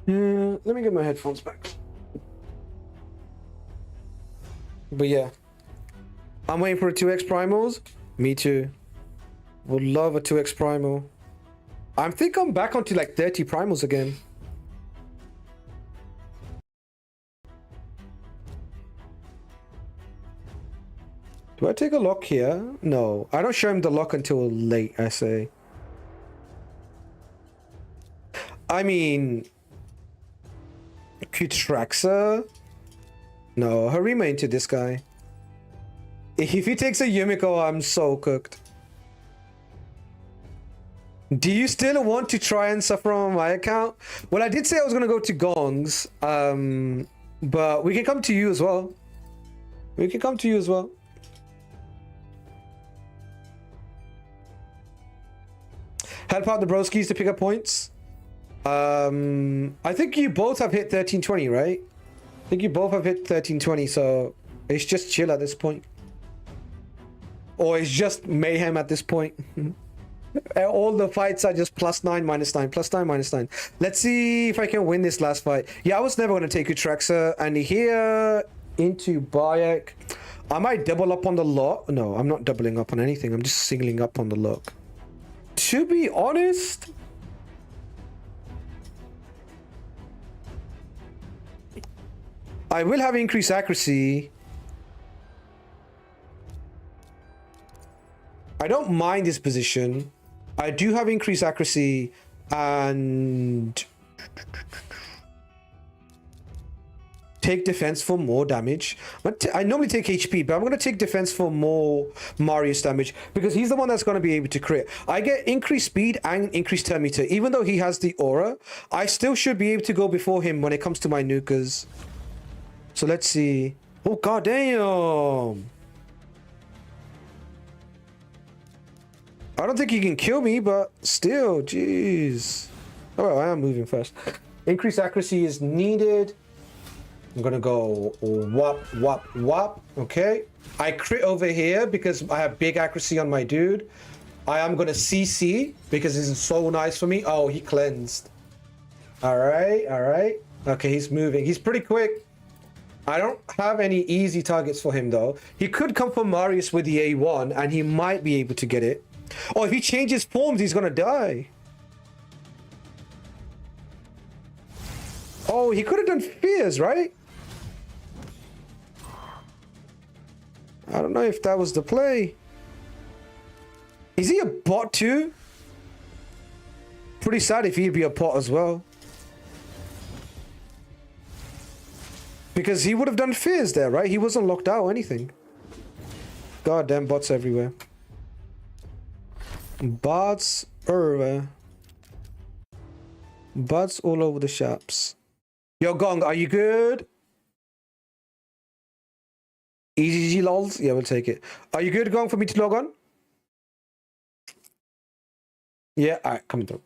Let me get my headphones back. But yeah, I'm waiting for a 2x primals. Me too. Would love a 2x primal. I think I'm back onto like 30 primals again. Do I take a lock here? No, I don't show him the lock until late, I say. I mean, Kutraxa? No, Harima into this guy. If he takes a Yumiko, I'm so cooked. Do you still want to try and suffer on my account? Well, I did say I was going to go to Gongs, but we can come to you as well. We can come to you as well. Help out the broskies to pick up points. I think you both have hit 1320, right? I think you both have hit 1320, so it's just chill at this point. Or it's just mayhem at this point. All the fights are just +9, -9, +9, -9. Let's see if I can win this last fight. Yeah, I was never going to take Utraxa. And here into Bayek. I might double up on the lock. No, I'm not doubling up on anything. I'm just singling up on the lock. To be honest, I will have increased accuracy. I don't mind this position. I do have increased accuracy and take defense for more damage. I normally take HP, but I'm going to take defense for more Marius damage because he's the one that's going to be able to crit. I get increased speed and increased turn meter. Even though he has the aura, I still should be able to go before him when it comes to my nukas. So let's see. Oh, goddamn. I don't think he can kill me, but still, jeez. Oh, well, I am moving first. Increased accuracy is needed. I'm gonna go whop, whop, whop. Okay. I crit over here because I have big accuracy on my dude. I am gonna CC because this is so nice for me. Oh, he cleansed. All right, all right. Okay, he's moving. He's pretty quick. I don't have any easy targets for him though. He could come for Marius with the A1 and he might be able to get it. Oh, if he changes forms, he's gonna die. Oh, he could have done fears, right? I don't know if that was the play. Is he a bot too? Pretty sad if he'd be a bot as well. Because he would have done fears there, right? He wasn't locked out or anything. Goddamn bots everywhere. Bots everywhere. Bots all over the shops. Yo, Gong, are you good? EGG lols? Yeah, we'll take it. Are you good, Gong, for me to log on? Yeah, alright, coming through.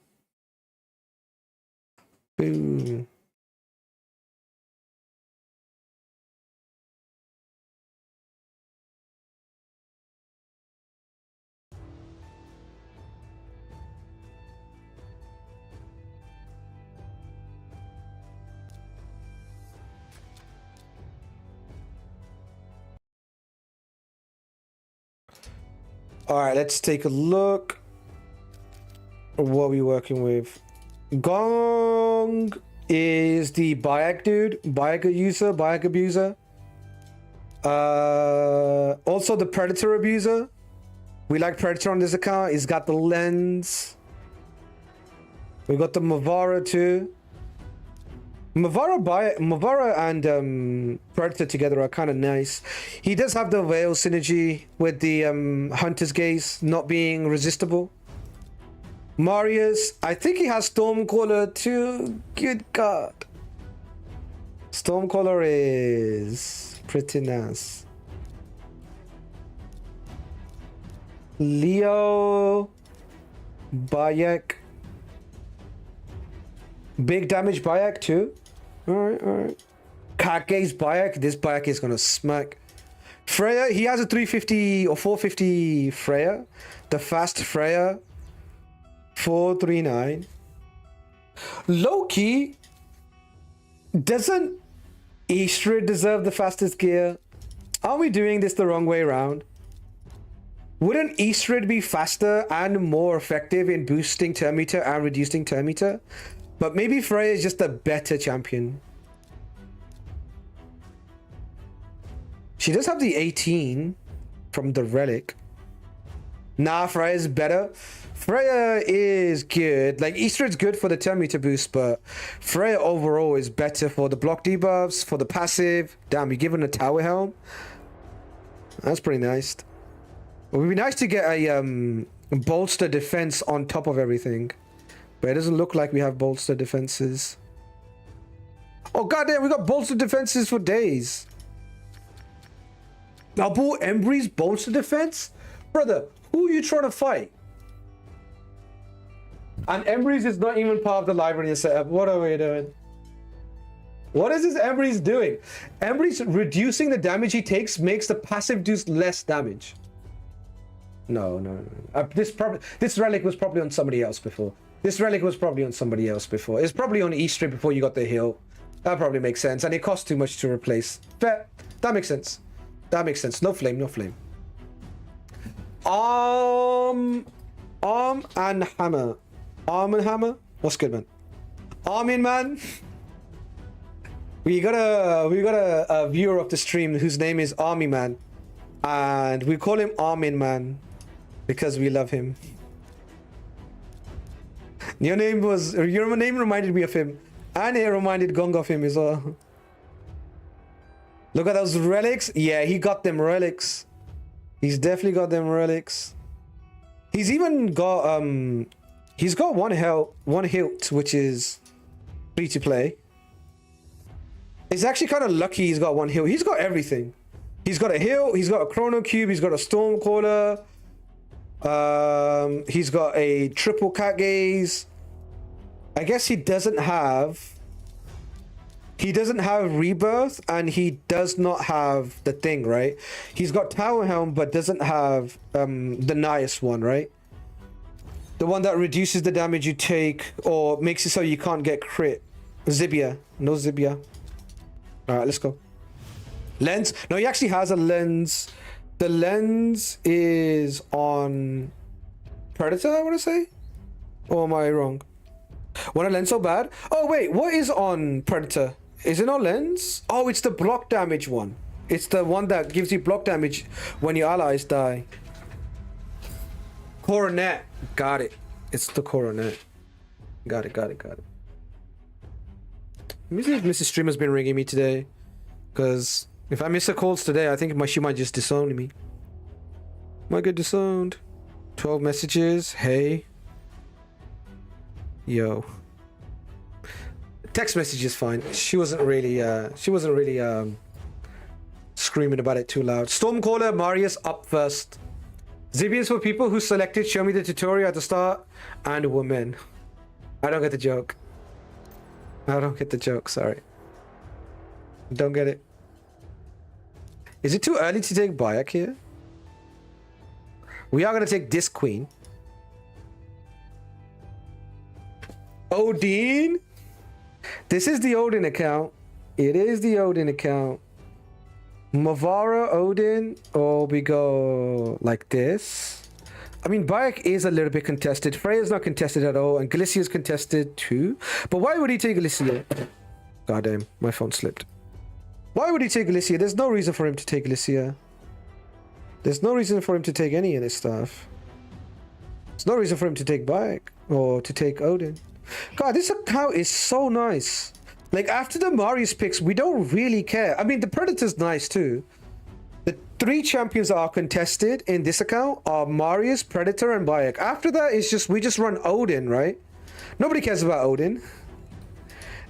Boom. All right, let's take a look. What are we working with? Gong is the Bayek dude, Bayek user, Bayek abuser. Also the Predator abuser. We like Predator on this account. He's got the lens. We got the Mavara too. Mavara and Predator together are kind of nice. He does have the Veil synergy with the Hunter's Gaze not being resistible. Marius, I think he has Stormcaller too. Good God. Stormcaller is pretty nice. Leo, Bayek. Big damage Bayek too. Alright, alright. Kage's Bayek. This Bayek is gonna smack. Freya, he has a 350 or 450 Freya. The fast Freya. 439. Loki, doesn't Istrid deserve the fastest gear? Are we doing this the wrong way around? Wouldn't Istrid be faster and more effective in boosting turn meter and reducing turn meter? But maybe Freya is just a better champion. She does have the 18 from the relic. Nah, Freya is better. Freya is good. Like, Istrid's good for the turn meter boost, but Freya overall is better for the block debuffs, for the passive. Damn, you're given a tower helm. That's pretty nice. It would be nice to get a bolster defense on top of everything. But it doesn't look like we have bolster defenses. Oh, goddamn, we got bolster defenses for days. Double Embry's bolster defense? Brother, who are you trying to fight? And Embry's is not even part of the library setup. What are we doing? What is this Embry's doing? Embry's reducing the damage he takes makes the passive do less damage. No. This relic was probably on somebody else before. It's probably on Istrid before you got the heal. That probably makes sense. And it costs too much to replace. Fair. That makes sense. No flame. Arm and hammer. Arm and hammer? What's good, man? Armin, man. We got a viewer of the stream whose name is Army Man. And we call him Armin Man because we love him. Your name reminded me of him. And it reminded Gong of him as well. Look at those relics. Yeah, he got them relics. He's definitely got them relics. He's even got he's got one hilt, which is free to play. It's actually kind of lucky he's got one hilt. He's got everything. He's got a hilt, he's got a chrono cube, he's got a stormcaller. He's got a triple cat gaze. I guess he doesn't have rebirth, and he does not have the thing, right? He's got Tower Helm but doesn't have the nice one, right? The one that reduces the damage you take or makes it so you can't get crit. Zibia. No Zibia. Alright, let's go. Lens. No, he actually has a lens. The lens is on Predator, I want to say? Or am I wrong? Want a lens so bad? Oh, wait. What is on Predator? Is it on lens? Oh, it's the block damage one. It's the one that gives you block damage when your allies die. Coronet. Got it. It's the Coronet. Got it. Let me see if Mrs. Streamer's been ringing me today. Because if I miss her calls today, I think she might just disown me. Might get disowned. 12 messages. Hey. Yo. Text message is fine. She wasn't really screaming about it too loud. Stormcaller, Marius up first. Zibians for people who selected show me the tutorial at the start and women. I don't get the joke. Sorry. Don't get it. Is it too early to take Bayek here? We are going to take this queen. Odin. This is the Odin account. It is the Odin account. Mavara, Odin, or we go like this. I mean, Bayek is a little bit contested. Freya's not contested at all, and Galicia's contested too. But why would he take Galicia? Goddamn, my phone slipped. Why would he take Galicia? There's no reason for him to take Galicia. There's no reason for him to take any of this stuff. There's no reason for him to take Bayek or to take Odin. God, this account is so nice. Like, after the Marius picks, we don't really care. I mean, the Predator's nice too. The 3 champions that are contested in this account are Marius, Predator, and Bayek. After that, it's just we just run Odin, right? Nobody cares about Odin.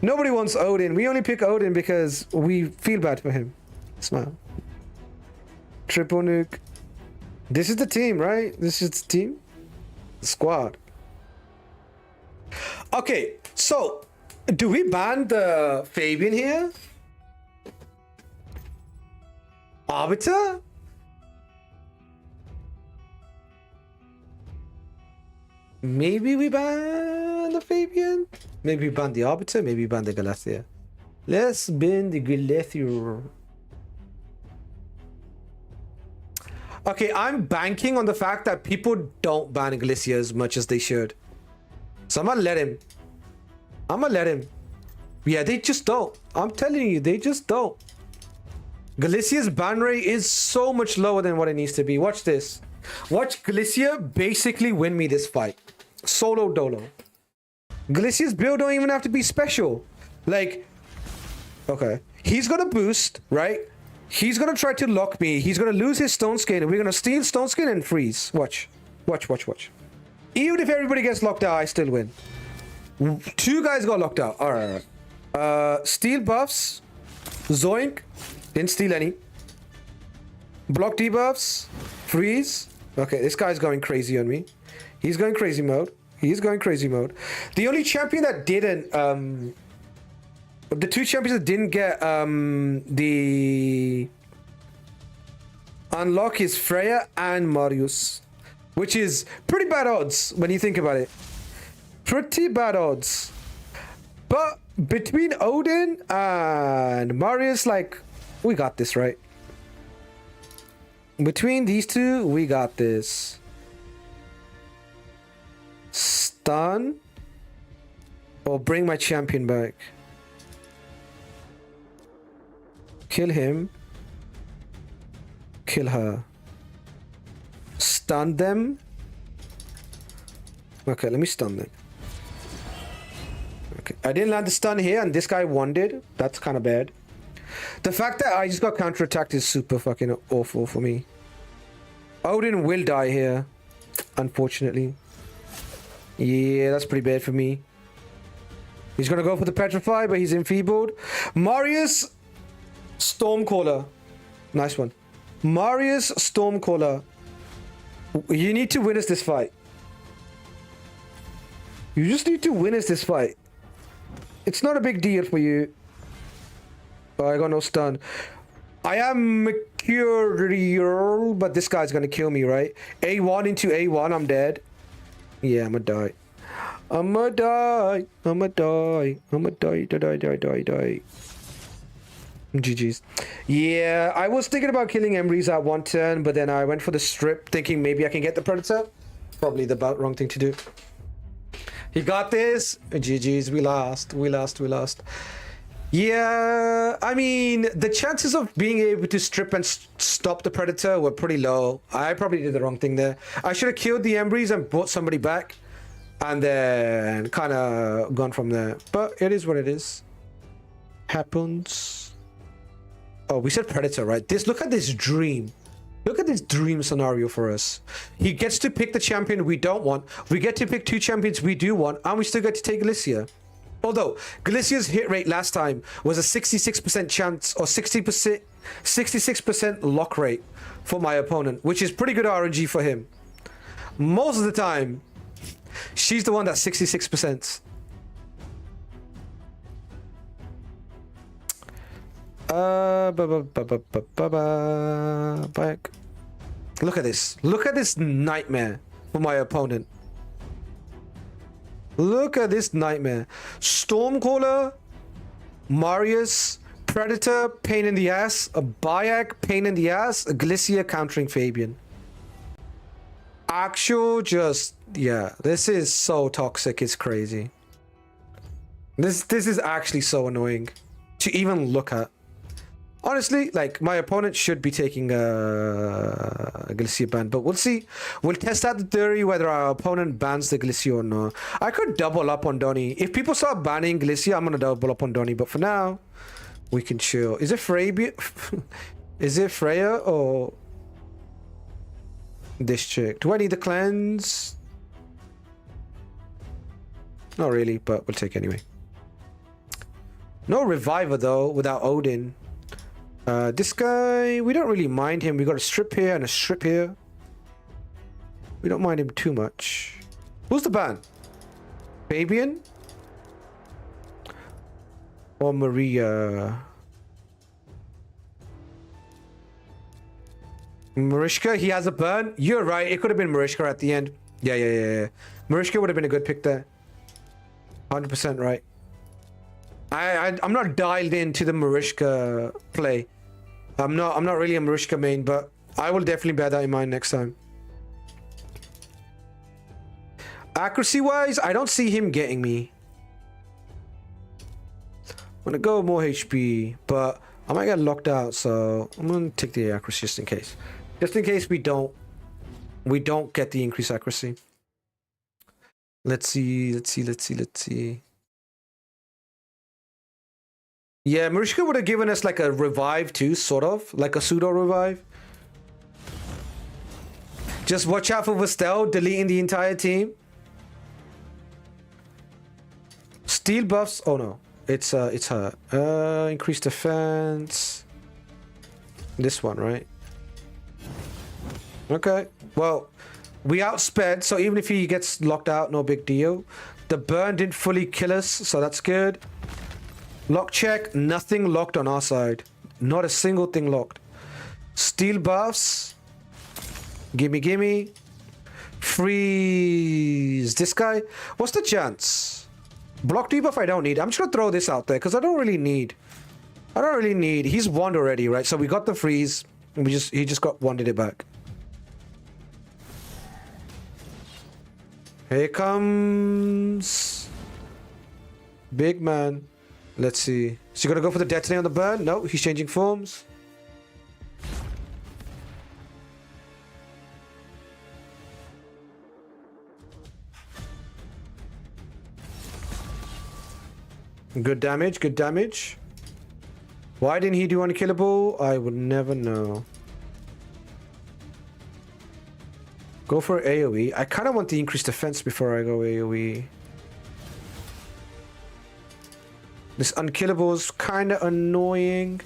Nobody wants Odin. We only pick Odin because we feel bad for him. Smile. Triple nuke. This is the team, right? This is the team. The squad. Okay, so do we ban the Fabian here? Arbiter? Maybe we ban the Fabian? Maybe we ban the Arbiter? Maybe we ban the Galathea. Let's ban the Galathea. Okay, I'm banking on the fact that people don't ban Galicia as much as they should. So I'm gonna let him. Yeah, they just don't. I'm telling you, they just don't. Galicia's ban rate is so much lower than what it needs to be. Watch this. Watch Galicia basically win me this fight. Solo dolo. Galicia's build don't even have to be special. Like, okay. He's gonna boost, right? He's gonna try to lock me. He's gonna lose his stone skin, and we're gonna steal stone skin and freeze. Watch. Even if everybody gets locked out, I still win. 2 guys got locked out. Alright. Steal buffs. Zoink. Didn't steal any. Block debuffs. Freeze. Okay, this guy's going crazy on me. He's going crazy mode. The only champion that didn't, the 2 champions that didn't get, the unlock is Freya and Marius. Which is pretty bad odds when you think about it. Pretty bad odds. But between Odin and Marius, like, we got this, right? Between these 2, we got this. Stun. Or bring my champion back. Kill him. Kill her. Stun them. Okay, let me stun them. Okay, I didn't land the stun here, and this guy won-did. That's kind of bad. The fact that I just got counter-attacked is super fucking awful for me. Odin will die here, unfortunately. Yeah, that's pretty bad for me. He's gonna go for the Petrify, but he's enfeebled. Marius Stormcaller. Nice one. Marius Stormcaller. You need to win us this fight. You just need to win us this fight. It's not a big deal for you. Oh, I got no stun. I am Mercurial, but this guy's gonna kill me, right? A1 into A1, I'm dead. Yeah, I'm gonna die. I'ma die. I'ma die. I'ma die. Die. GG's. Yeah, I was thinking about killing Emrys at one turn, but then I went for the strip, thinking maybe I can get the Predator. Probably the about wrong thing to do. He got this. GG's. We lost. Yeah, I mean, the chances of being able to strip and stop the Predator were pretty low. I probably did the wrong thing there. I should have killed the Emrys and brought somebody back. And then kind of gone from there. But it is what it is. Happens. Oh, we said Predator, right? Look at this dream. Look at this dream scenario for us. He gets to pick the champion we don't want. We get to pick 2 champions we do want. And we still get to take Galicia. Although, Galicia's hit rate last time was a 66% chance or 66% lock rate for my opponent, which is pretty good RNG for him. Most of the time, she's the one that's 66%. Back. Look at this. Look at this nightmare for my opponent. Look at this nightmare. Stormcaller, Marius, Predator, pain in the ass, a Bayek, pain in the ass, a Galicia countering Fabian. Actual just, yeah, this is so toxic, it's crazy. This is actually so annoying to even look at. Honestly, like, my opponent should be taking a Galicia ban, but we'll see. We'll test out the theory whether our opponent bans the Galicia or not. I could double up on Donny. If people start banning Galicia, I'm gonna double up on Donny, but for now, we can chill. Is it Freya? Is it Freya or this chick? Do I need the cleanse? Not really, but we'll take it anyway. No reviver though, without Odin. This guy, we don't really mind him. We got a strip here and a strip here. We don't mind him too much. Who's the ban? Fabian? Or Maria? Mariska, he has a burn. You're right. It could have been Mariska at the end. Yeah. Mariska would have been a good pick there. 100% right. I'm not dialed into the Mariska play. I'm not really a Mariska main, but I will definitely bear that in mind next time. Accuracy wise, I don't see him getting me. I'm gonna go more HP, but I might get locked out, so I'm gonna take the accuracy just in case. Just in case we don't get the increased accuracy. Let's see. Yeah, Mariska would have given us like a revive too, sort of. Like a pseudo revive. Just watch out for Vestel deleting the entire team. Steel buffs. Oh no. It's her. Increased defense. This one, right? Okay. Well, we outsped, so even if he gets locked out, no big deal. The burn didn't fully kill us, so that's good. Lock check, nothing locked on our side. Not a single thing locked. Steel buffs. Gimme. Freeze. This guy. What's the chance? Block debuff I don't need. I'm just gonna throw this out there because I don't really need. He's wand already, right? So we got the freeze. And he just got wanded it back. Here comes big man. Let's see. Is he gonna go for the detonate on the burn? No, he's changing forms. Good damage, good damage. Why didn't he do unkillable? I would never know. Go for AoE. I kind of want the increased defense before I go AoE. This unkillable is kind of annoying.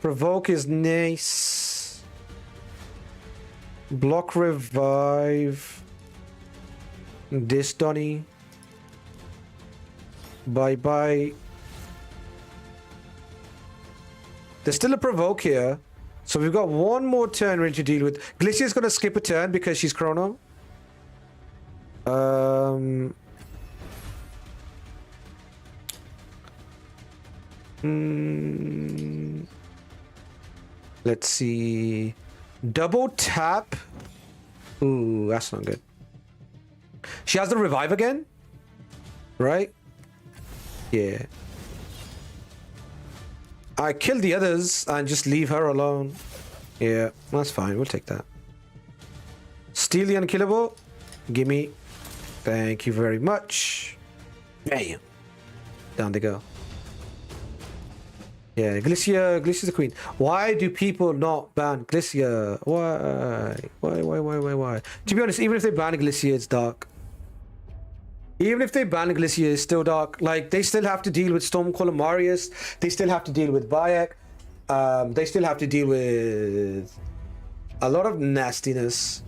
Provoke is nice. Block revive. This Donny. Bye bye. There's still a provoke here. So we've got one more turn ready to deal with. Glicia's gonna skip a turn because she's chrono. Let's see. Double tap. Ooh, that's not good. She has the revive again, right? Yeah. I kill the others and just leave her alone. Yeah, that's fine. We'll take that. Steal the unkillable. Gimme. Thank you very much. Bam. Down they go. Yeah, Glicia's the queen. Why do people not ban Glicia? Why? To be honest, even if they ban Glicia, it's dark. Even if they ban Glicia, it's still dark. Like, they still have to deal with Stormcaller Marius. They still have to deal with Bayek. They still have to deal with a lot of nastiness.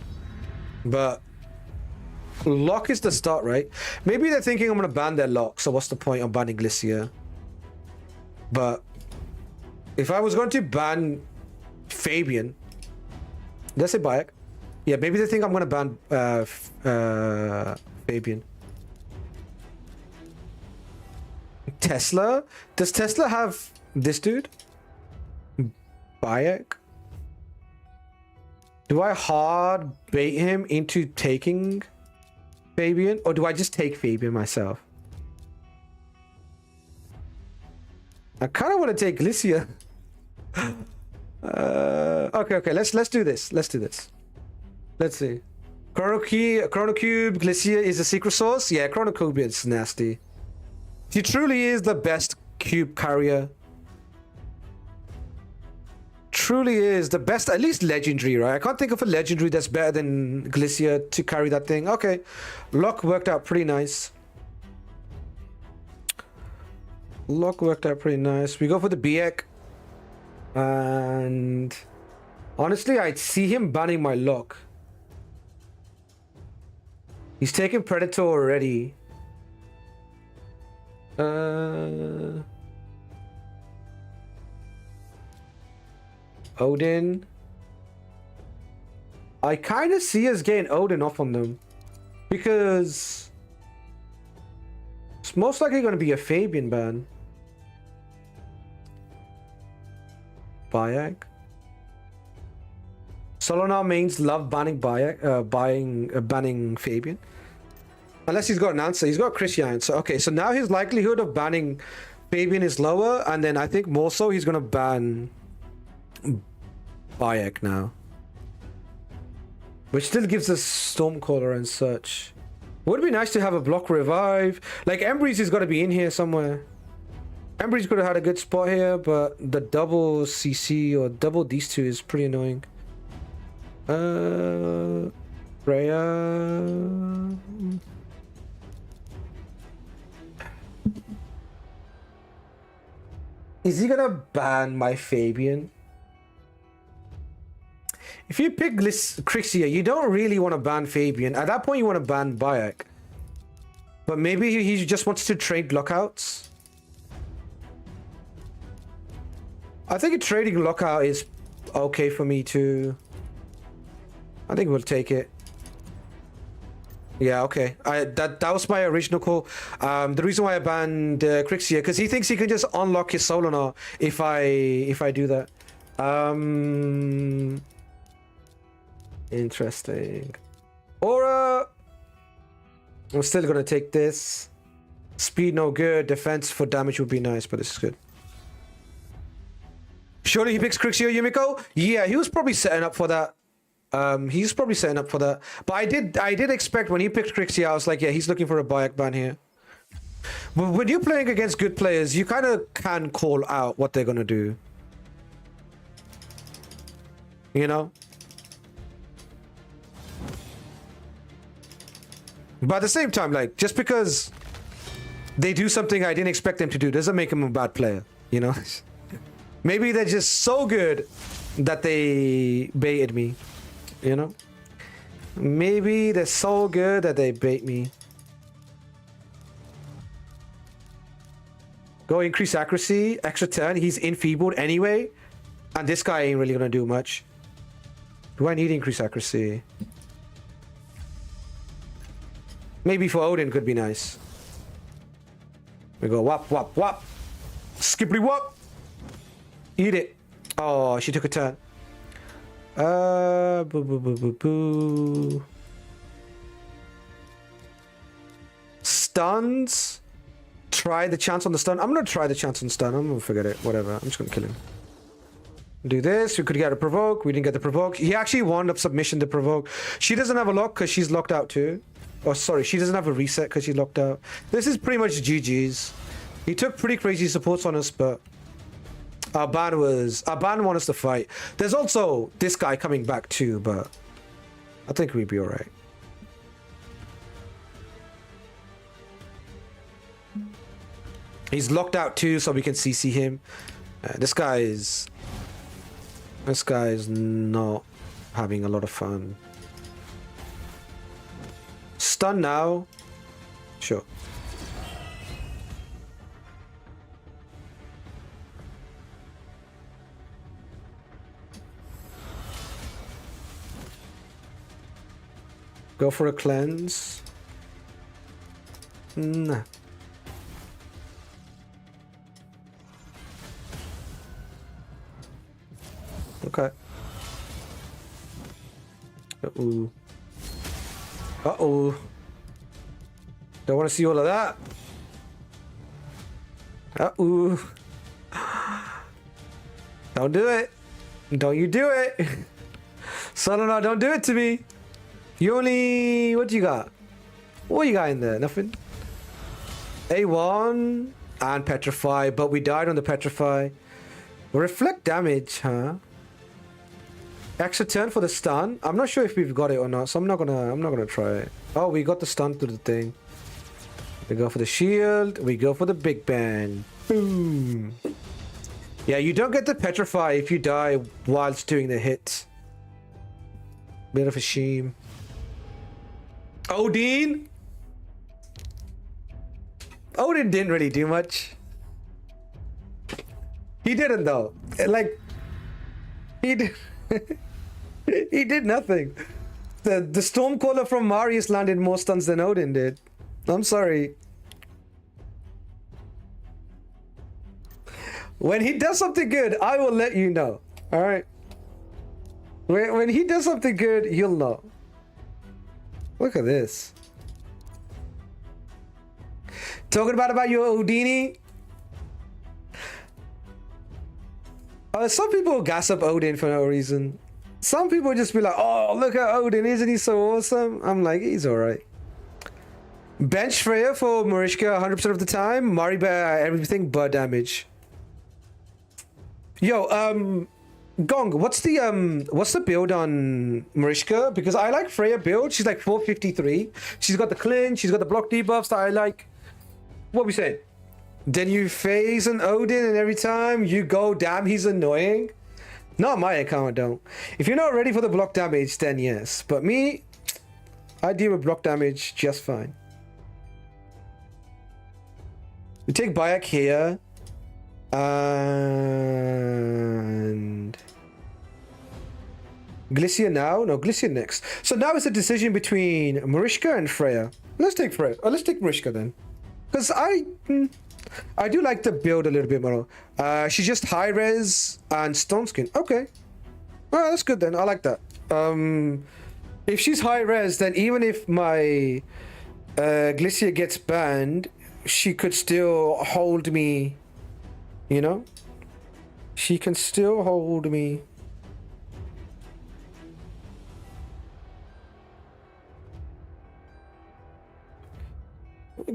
But Lock is the start, right? Maybe they're thinking I'm going to ban their Lock, so what's the point of banning Glicia? But if I was going to ban Fabian, let's say Bayek. Yeah, maybe they think I'm going to ban Fabian. Tesla? Does Tesla have this dude? Bayek? Do I hard bait him into taking Fabian? Or do I just take Fabian myself? I kind of want to take Glicia. Okay. Let's do this. Let's see. Chrono Cube, Glicia is a secret source. Yeah, Chrono Cube is nasty. She truly is the best cube carrier. Truly is the best, at least legendary, right? I can't think of a legendary that's better than Glicia to carry that thing. Okay, Lock worked out pretty nice. We go for the Bayek. And honestly, I'd see him banning my Lock. He's taking Predator already. Odin. I kind of see us getting Odin off on them because it's most likely going to be a Fabian ban. Bayek. Solana mains love banning Bayek, banning Fabian. Unless he's got an answer. He's got Christian. So okay, so now his likelihood of banning Fabian is lower, and then I think more so he's gonna ban Bayek now. Which still gives us Stormcaller and such. Would be nice to have a block revive. Like Embreeze has got to be in here somewhere. Embreeze could have had a good spot here, but the double CC or double these two is pretty annoying. Freya. Is he gonna ban my Fabian? If you pick Crixia, you don't really want to ban Fabian. At that point, you want to ban Bayek. But maybe he just wants to trade lockouts. I think trading lockout is okay for me too. I think we'll take it. Yeah, okay. That was my original call. The reason why I banned Crixia, because he thinks he can just unlock his Solinar if I do that. Interesting. Aura. I'm still gonna take this. Speed no good. Defense for damage would be nice, but this is good. Surely he picks Crixia Yumiko? Yeah, he was probably setting up for that. He's probably setting up for that. But I did expect when he picked Crixia, I was like, yeah, he's looking for a Bayek ban here. But when you're playing against good players, you kind of can call out what they're gonna do. You know? But at the same time, like, just because they do something I didn't expect them to do doesn't make them a bad player, you know? Maybe they're just so good that they baited me, you know? Maybe they're so good that they bait me. Go increase accuracy, extra turn. He's enfeebled anyway. And this guy ain't really gonna do much. Do I need increased accuracy? Maybe for Odin could be nice. We go whop, whop, whop. Skippity whop. Eat it. Oh, she took a turn. Boo, boo, boo, boo, boo. Stuns. Try the chance on the stun. I'm gonna try the chance on stun. I'm gonna forget it. Whatever. I'm just gonna kill him. Do this. We could get a provoke. We didn't get the provoke. He actually wound up submission to provoke. She doesn't have a lock because she's locked out too. Oh, sorry. She doesn't have a reset because she's locked out. This is pretty much GG's. He took pretty crazy supports on us, but Arban wanted us to fight. There's also this guy coming back too, but I think we'd be alright. He's locked out too, so we can CC him. This guy is not having a lot of fun. Stun now. Sure. Go for a cleanse. Nah. Okay. Uh-oh. Uh-oh. Don't want to see all of that. Uh-oh. Don't do it. Don't you do it. Solana, don't do it to me. You only... What you got? What you got in there? Nothing? A1 and Petrify, but we died on the Petrify. Reflect damage, huh? Extra turn for the stun. I'm not sure if we've got it or not, so I'm not gonna try it. Oh, we got the stun to the thing. We go for the shield. We go for the big bang. Boom. Yeah, you don't get the petrify if you die whilst doing the hit. Bit of a shame. Odin. Odin didn't really do much. He didn't though. Like he did. He did nothing. The Stormcaller from Marius landed more stuns than Odin did. I'm sorry. When he does something good, I will let you know. All right. When he does something good, you'll know. Look at this. Talking about your Odini. Some people gossip Odin for no reason. Some people just be like, oh, look at Odin, isn't he so awesome? I'm like, he's alright. Bench Freya for Marishka 100% of the time. Mariba everything but damage. Yo, Gong, what's the build on Marishka? Because I like Freya build. She's like 453. She's got the clinch, she's got the block debuffs that I like. What we saying? Then you phase an Odin and every time you go, damn, he's annoying. Not my account, don't. If you're not ready for the block damage, then yes. But me, I deal with block damage just fine. We take Bayek here. And Glycia now? No, Glycia next. So now it's a decision between Marishka and Freya. Let's take Freya. Oh, let's take Marishka then. Because I do like the build a little bit more. She's just high res and stone skin. Okay. Alright, that's good then. I like that. If she's high res, then even if my Glycia gets banned, she could still hold me. You know? She can still hold me.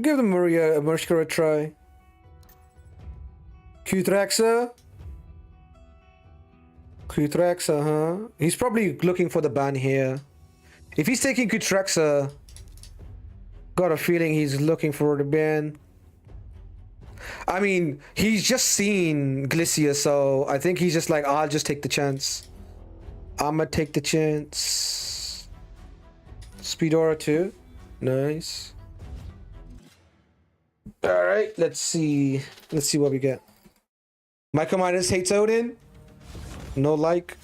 Give the Mariska a try. Kutraxa? Kutraxa, huh? He's probably looking for the ban here. If he's taking Kutraxa, got a feeling he's looking for the ban. I mean, he's just seen Glicia, so I think he's just like, I'll just take the chance. I'ma take the chance. Speedora too. Nice. Alright, let's see. Let's see what we get. Michael Minus hates Odin. No like.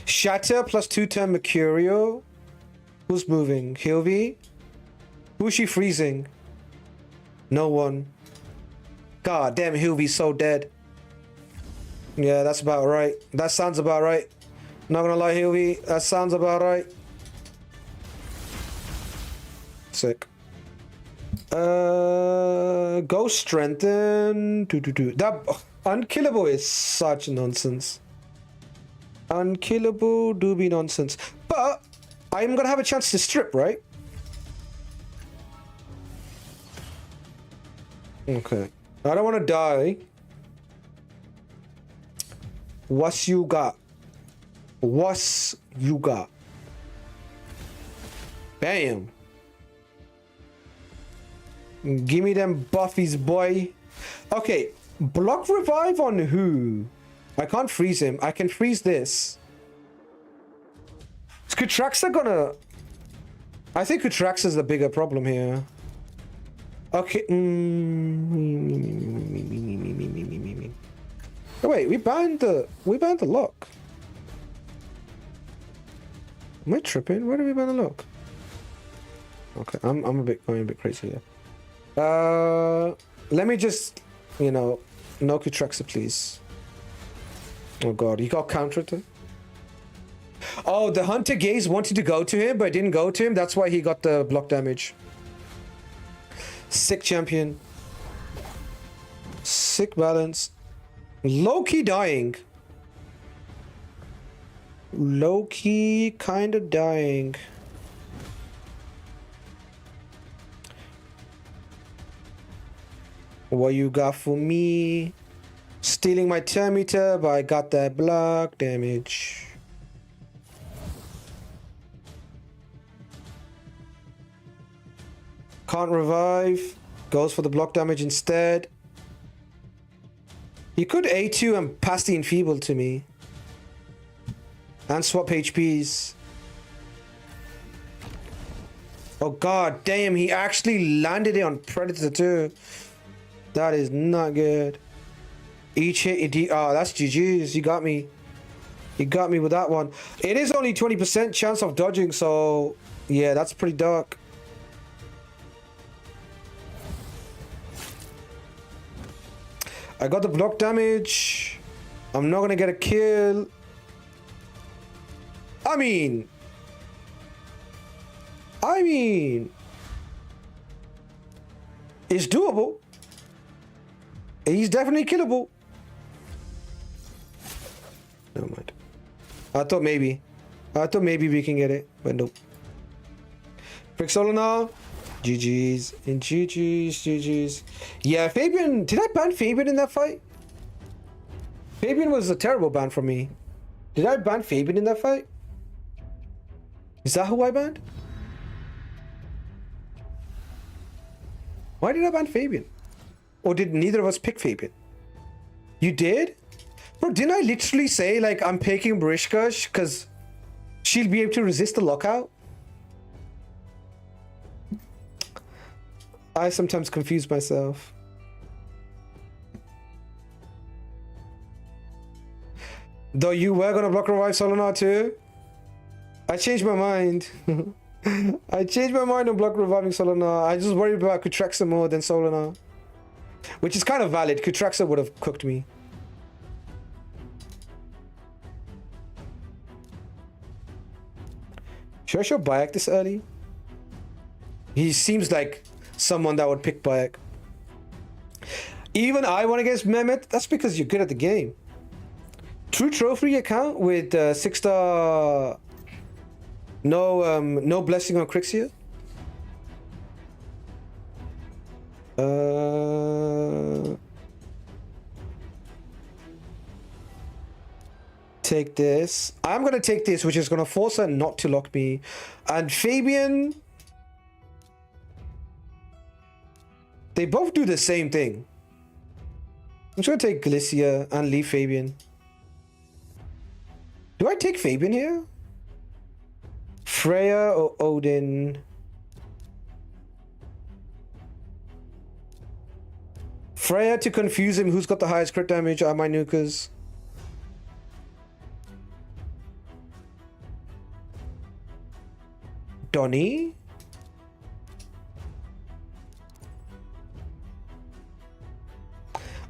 Shatter plus 2-turn Mercurio. Who's moving? Hilvi? Who's she freezing? No one. God damn, Hilvi's so dead. Yeah, that's about right. That sounds about right. Not gonna lie, Hilvi. That sounds about right. Sick. Go strengthen. That unkillable is such nonsense. Unkillable do be nonsense. But I'm gonna have a chance to strip, right? Okay. I don't want to die. What's you got? What's you got? Bam. Give me them buffies, boy. Okay. Block revive on who? I can't freeze him. I can freeze this. Is Kutraxa gonna... I think Kutraxa is the bigger problem here. Okay. Oh, wait, we banned the lock. Am I tripping? Why did we ban the lock? Okay, I'm going a bit crazy here. Let me just, you know, no Kutraxa, please. Oh god, he got countered. Oh, the Hunter Gaze wanted to go to him, but it didn't go to him. That's why he got the block damage. Sick champion. Sick balance. Low-key dying. Low-key kind of dying. What you got for me? Stealing my Termiter, but I got that block damage. Can't revive. Goes for the block damage instead. He could A2 and pass the Enfeeble to me. And swap HPs. Oh god damn, he actually landed it on Predator too. That is not good. Each hit, oh, that's GG's. You got me. You got me with that one. It is only 20% chance of dodging, so yeah, that's pretty dark. I got the block damage. I'm not gonna get a kill. I mean, it's doable. He's definitely killable. Never mind. I thought maybe we can get it, but nope. Frixolina, GG's and GG's. Yeah, Fabian. Did I ban Fabian in that fight? Fabian was a terrible ban for me. Did I ban Fabian in that fight? Is that who I banned? Why did I ban Fabian? Or did neither of us pick Fabian? You did? Bro, didn't I literally say, like, I'm picking Mariska because she'll be able to resist the lockout? I sometimes confuse myself. Though you were gonna block revive Solinar too? I changed my mind. I changed my mind on block reviving Solinar. I just worried about Kutraxa more than Solinar. Which is kind of valid. Kutraxa would have cooked me. Should I show Bayek this early? He seems like someone that would pick Bayek. Even I won against Mehmet. That's because you're good at the game. True trophy account with 6-star. No blessing on Crixia. Take this. I'm gonna take this, which is gonna force her not to lock me. And Fabian, they both do the same thing. I'm just gonna take Glycia and leave Fabian. Do I take Fabian here? Freya or Odin? Freya to confuse him. Who's got the highest crit damage? Are my nukers? Donnie?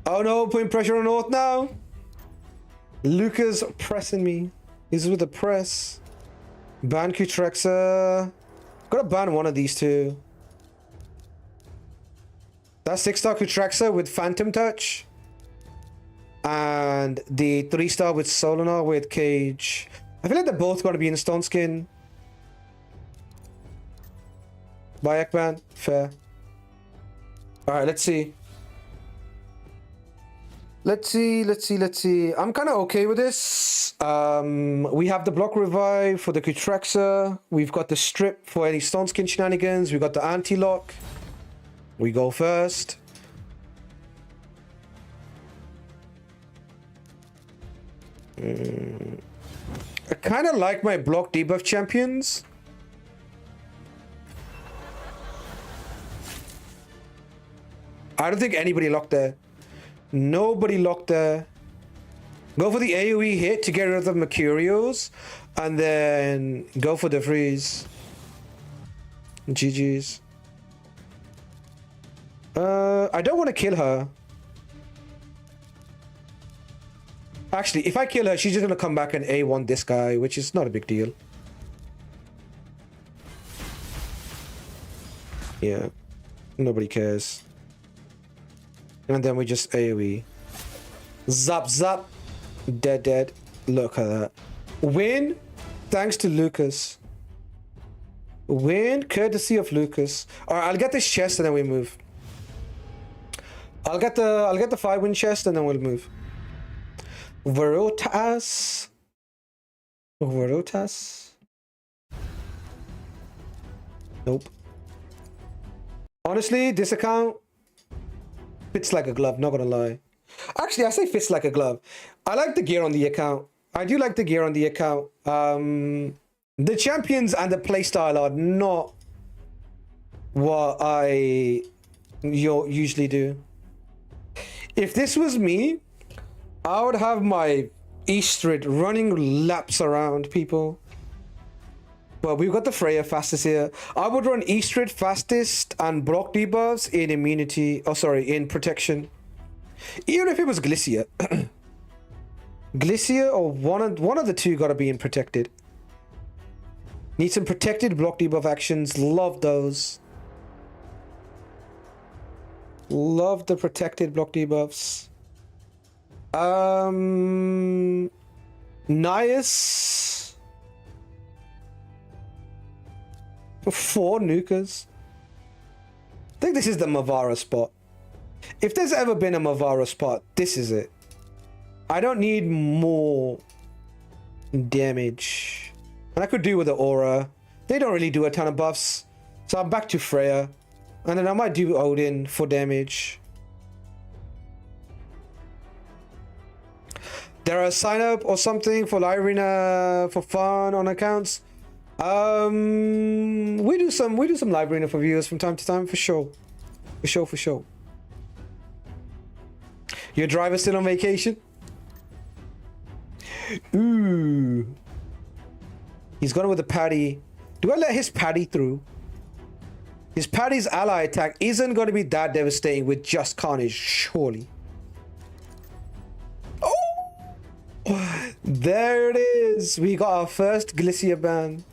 Oh no, putting pressure on North now. Lucas pressing me. He's with the press. Ban Kutrexa. Gotta ban one of these two. That's 6-star Kutrexa with Phantom Touch. And the 3-star with Solinar with Cage. I feel like they're both gonna be in Stone Skin. By Ekban. Fair. Alright, let's see. Let's see. I'm kind of okay with this. We have the block revive for the Kutrexa. We've got the strip for any Stone Skin shenanigans. We've got the anti-lock. We go first. I kind of like my block debuff champions. I don't think anybody locked there. Nobody locked there. Go for the AoE hit to get rid of the Mercurials. And then go for the freeze. GG's. I don't want to kill her. Actually, if I kill her, she's just going to come back and A1 this guy, which is not a big deal. Yeah. Nobody cares. And then we just AoE. Zap, zap. Dead, dead. Look at that. Win thanks to Lucas. Win courtesy of Lucas. Alright, I'll get this chest and then we move. I'll get the 5-win chest and then we'll move. Verotas. Nope. Honestly, this account fits like a glove, not gonna lie. Actually, I say fits like a glove. I like the gear on the account. I do like the gear on the account. The champions and the playstyle are not what I usually do. If this was me, I would have my Eastrid running laps around people. Well, we've got the Freya fastest here. I would run Eastrid fastest and block debuffs in immunity. Oh, sorry, in protection. Even if it was Glycia. Glycia or one of the two gotta be in protected. Need some protected block debuff actions. Love those. Love the protected block debuffs. Nias. 4 nukers. I think this is the Mavara spot. If there's ever been a Mavara spot, this is it. I don't need more damage. And I could do with the aura. They don't really do a ton of buffs. So I'm back to Freya. And then I might do Odin for damage. There are sign up or something for Live for fun on accounts. We do some Live Arena for viewers from time to time for sure. For sure. Your driver's still on vacation? Ooh. He's gone with the Paddy. Do I let his Paddy through? His Paddy's ally attack isn't going to be that devastating with just Carnage, surely. Oh! There it is. We got our first Glycia ban.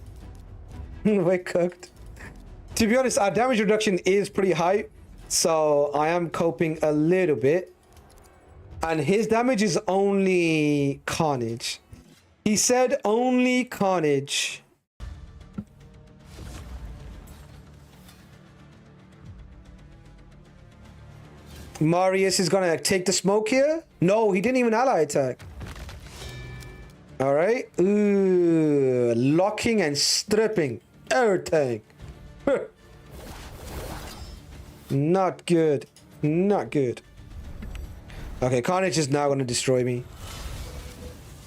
We're cooked. To be honest, our damage reduction is pretty high. So I am coping a little bit. And his damage is only Carnage. He said only Carnage. Marius is gonna take the smoke here. No, he didn't even ally attack. All right. Ooh, locking and stripping everything. Not good. Not good. Okay, Carnage is now gonna destroy me.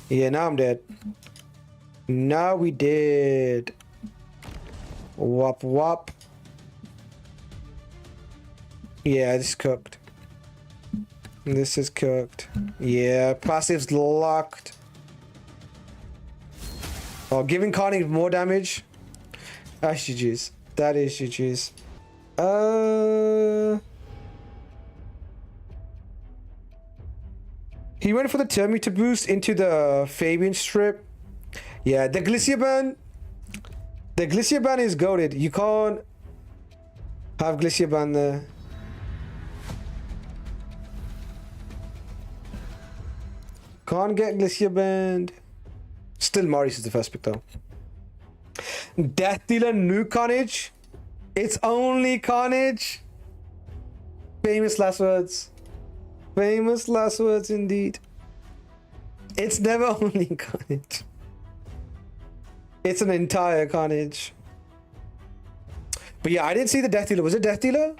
Yeah, now I'm dead. Now we did. Wop wop. Yeah, this is cooked. This is cooked. Yeah, passive's locked. Oh, giving Carnage more damage. That's GG's. That is GG's. He went for the Terminator boost into the Fabian strip. Yeah, the Glycia ban. The Glycia ban is goated. You can't have Glycia ban there. Can't get Glycia banned. Still, Marius is the first pick though. Death Dealer, new Carnage. It's only Carnage. Famous last words. Famous last words indeed. It's never only Carnage. It's an entire Carnage. But yeah, I didn't see the Death Dealer. Was it Death Dealer?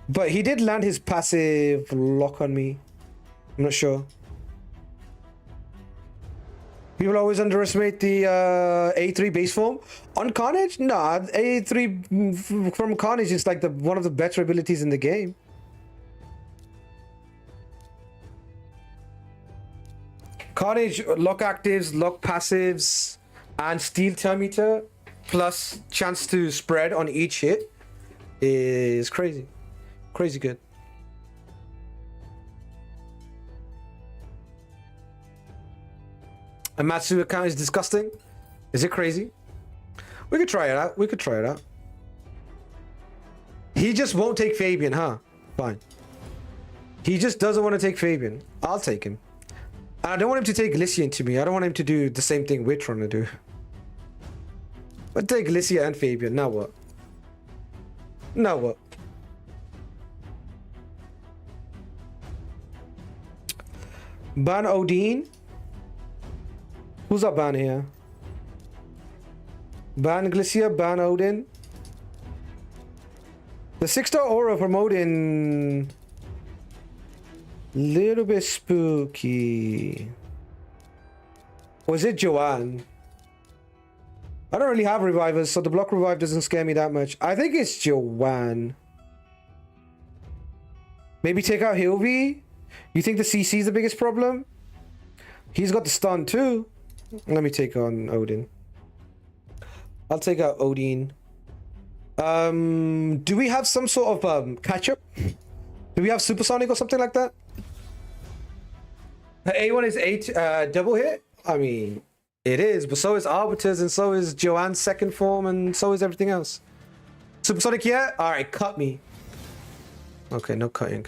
But he did land his passive lock on me. I'm not sure. People always underestimate the A3 base form. On Carnage? Nah, A3 from Carnage is like one of the better abilities in the game. Carnage, lock actives, lock passives, and Steel Terminator, plus chance to spread on each hit is crazy. Crazy good. A Matsu account is disgusting. Is it crazy? We could try it out. We could try it out. He just won't take Fabian, huh? Fine. He just doesn't want to take Fabian. I'll take him. And I don't want him to take Glycia into me. I don't want him to do the same thing we're trying to do. But take Glycia and Fabian. Now what? Now what? Ban Odin. Who's up ban here? Ban Glycia, ban Odin. The 6-star aura from Odin. Little bit spooky. Was it Joanne? I don't really have revivers, so the block revive doesn't scare me that much. I think it's Joanne. Maybe take out Hilvi? You think the CC is the biggest problem? He's got the stun too. Let me take on Odin. I'll take out Odin. Do we have some sort of catch-up? Do we have Supersonic or something like that? A1 is 8 double hit? I mean, it is, but so is Arbiters, and so is Joanne's second form, and so is everything else. Supersonic yet? Alright, cut me. Okay, no cutting.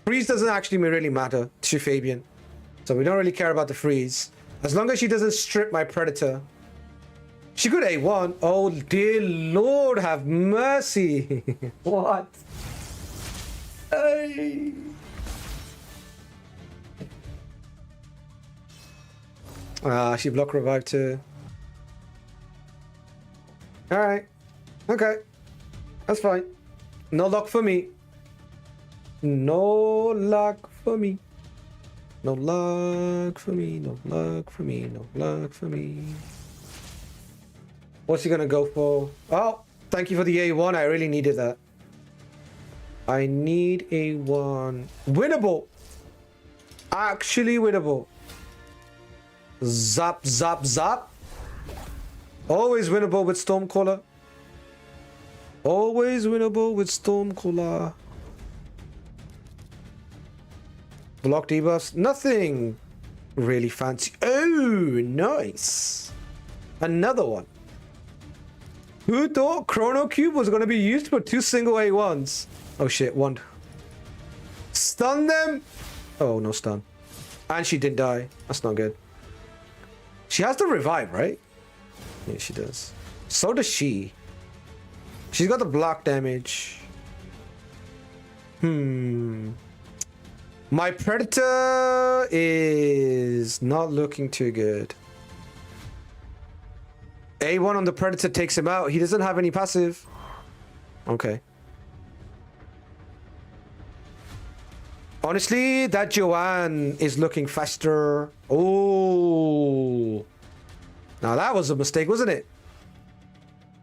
Freeze doesn't actually really matter to Fabian. So we don't really care about the freeze. As long as she doesn't strip my Predator. She could A1. Oh, dear Lord, have mercy. What? Hey. Ah, she block revive too. Alright. Okay. That's fine. No luck for me. No luck for me. No luck for me. No luck for me. No luck for me. What's he gonna go for? Oh, thank you for the A1. I really needed that. I need A1. Winnable. Actually winnable. Zap, zap, zap. Always winnable with Stormcaller. Always winnable with Stormcaller. Block debuffs. Nothing really fancy. Oh, nice. Another one. Who thought Chrono Cube was going to be used for 2 single A1s? Oh shit, one. Stun them? Oh, no stun. And she did die. That's not good. She has to revive, right? Yeah, she does. So does she. She's got the block damage. My Predator is not looking too good. A1 on the Predator takes him out. He doesn't have any passive. Okay. Honestly, that Joanne is looking faster. Oh. Now that was a mistake, wasn't it?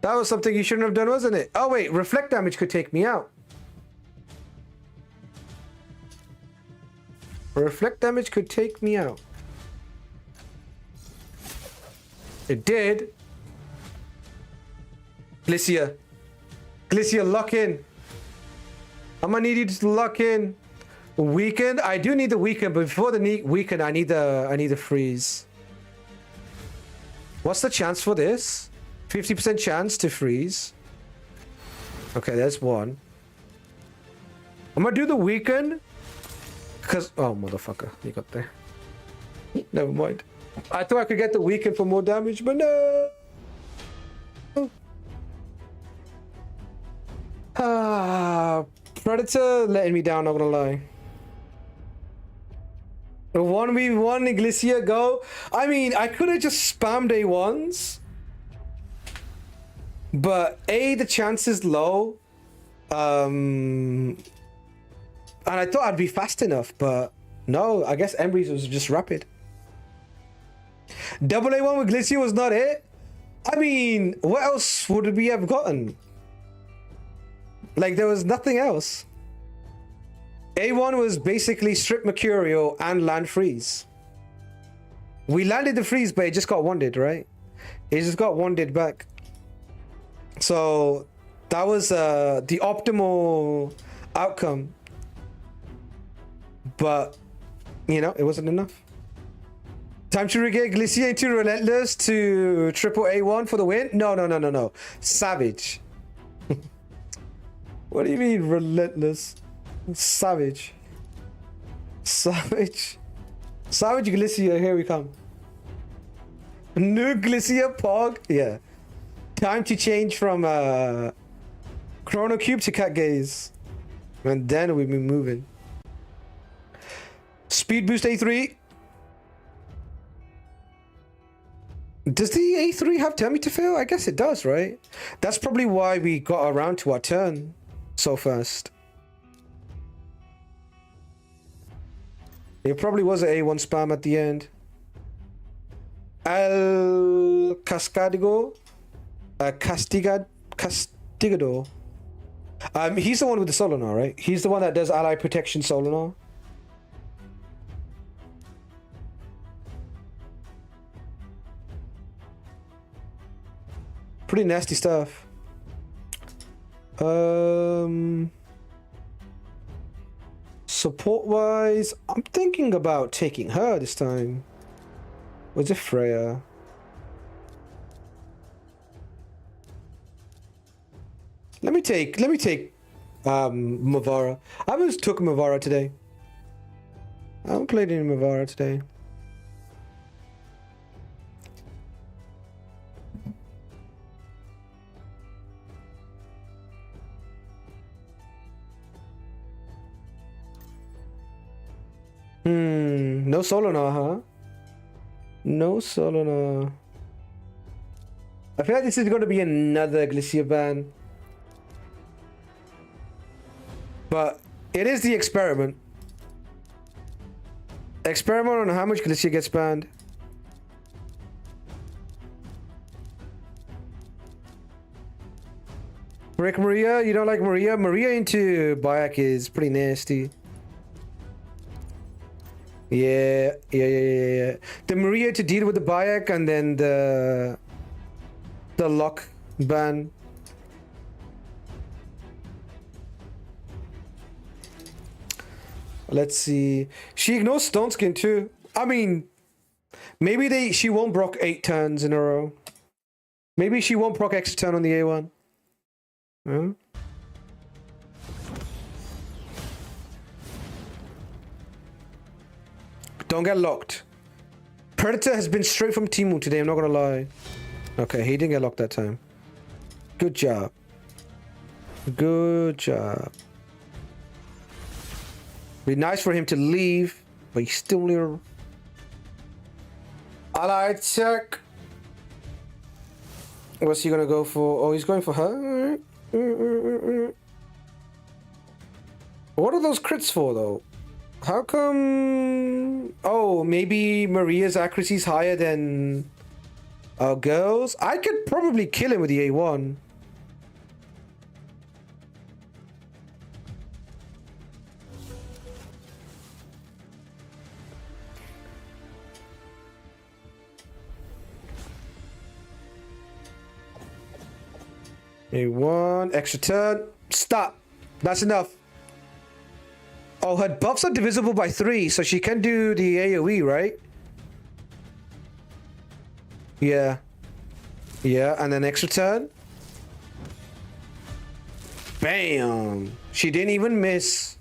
That was something you shouldn't have done, wasn't it? Oh wait, reflect damage could take me out. Reflect damage could take me out. It did. Glycia. Glycia, lock in. I'm gonna need you to lock in. Weaken. I do need the weaken, but before the weaken, I need the freeze. What's the chance for this? 50% chance to freeze. Okay, there's one. I'm gonna do the weaken. Because, oh, motherfucker, you got there. Never mind. I thought I could get the weaken for more damage, but no. Predator letting me down, not gonna lie. 1v1 Glycia, go. I mean, I could have just spammed A1s. But A, the chance is low. And I thought I'd be fast enough, but no, I guess Embry's was just rapid. Double A1 with Glycia was not it. I mean, what else would we have gotten? Like, there was nothing else. A1 was basically strip Mercurial and land freeze. We landed the freeze, but it just got wanded, right? It just got wanded back. So that was the optimal outcome. But, you know, it wasn't enough. Time to regain Glycia into Relentless to triple A1 for the win? No. Savage. What do you mean, Relentless? Savage. Savage. Savage Glycia, here we come. New Glycia Pog? Yeah. Time to change from Chrono Cube to Cat Gaze. And then we'll be moving. Speed boost A3. Does the A3 have Tell Me to Fail? I guess it does, right? That's probably why we got around to our turn so fast. It probably was an A1 spam at the end. El Cascadigo. Castigador. He's the one with the Solinar, right? He's the one that does ally protection Solinar. Pretty nasty stuff. Support wise, I'm thinking about taking her this time. Was it Freya? Let me take Mavara. I just took Mavara today. I haven't played any Mavara today. No Solinar, huh? No Solinar. I feel like this is going to be another Glycia ban. But it is the experiment. Experiment on how much Glycia gets banned. Rick Maria, you don't like Maria? Maria into Bayek is pretty nasty. Yeah. The Maria to deal with the Bayek and then the lock ban. Let's see. She ignores Stone Skin too. I mean, maybe she won't proc 8 turns in a row. Maybe she won't proc extra turn on the A1. Huh? Don't get locked. Predator has been straight from Temu today, I'm not gonna lie. Okay, he didn't get locked that time. Good job. Good job. Be nice for him to leave, but he's still here. Alright, check. What's he gonna go for? Oh, he's going for her. What are those crits for, though? How come? Oh, maybe Maria's accuracy is higher than our girls. I could probably kill him with the A1. A1, extra turn. Stop. That's enough. Oh, her buffs are divisible by 3, so she can do the AoE, right? Yeah. Yeah, and then extra turn. Bam! She didn't even miss.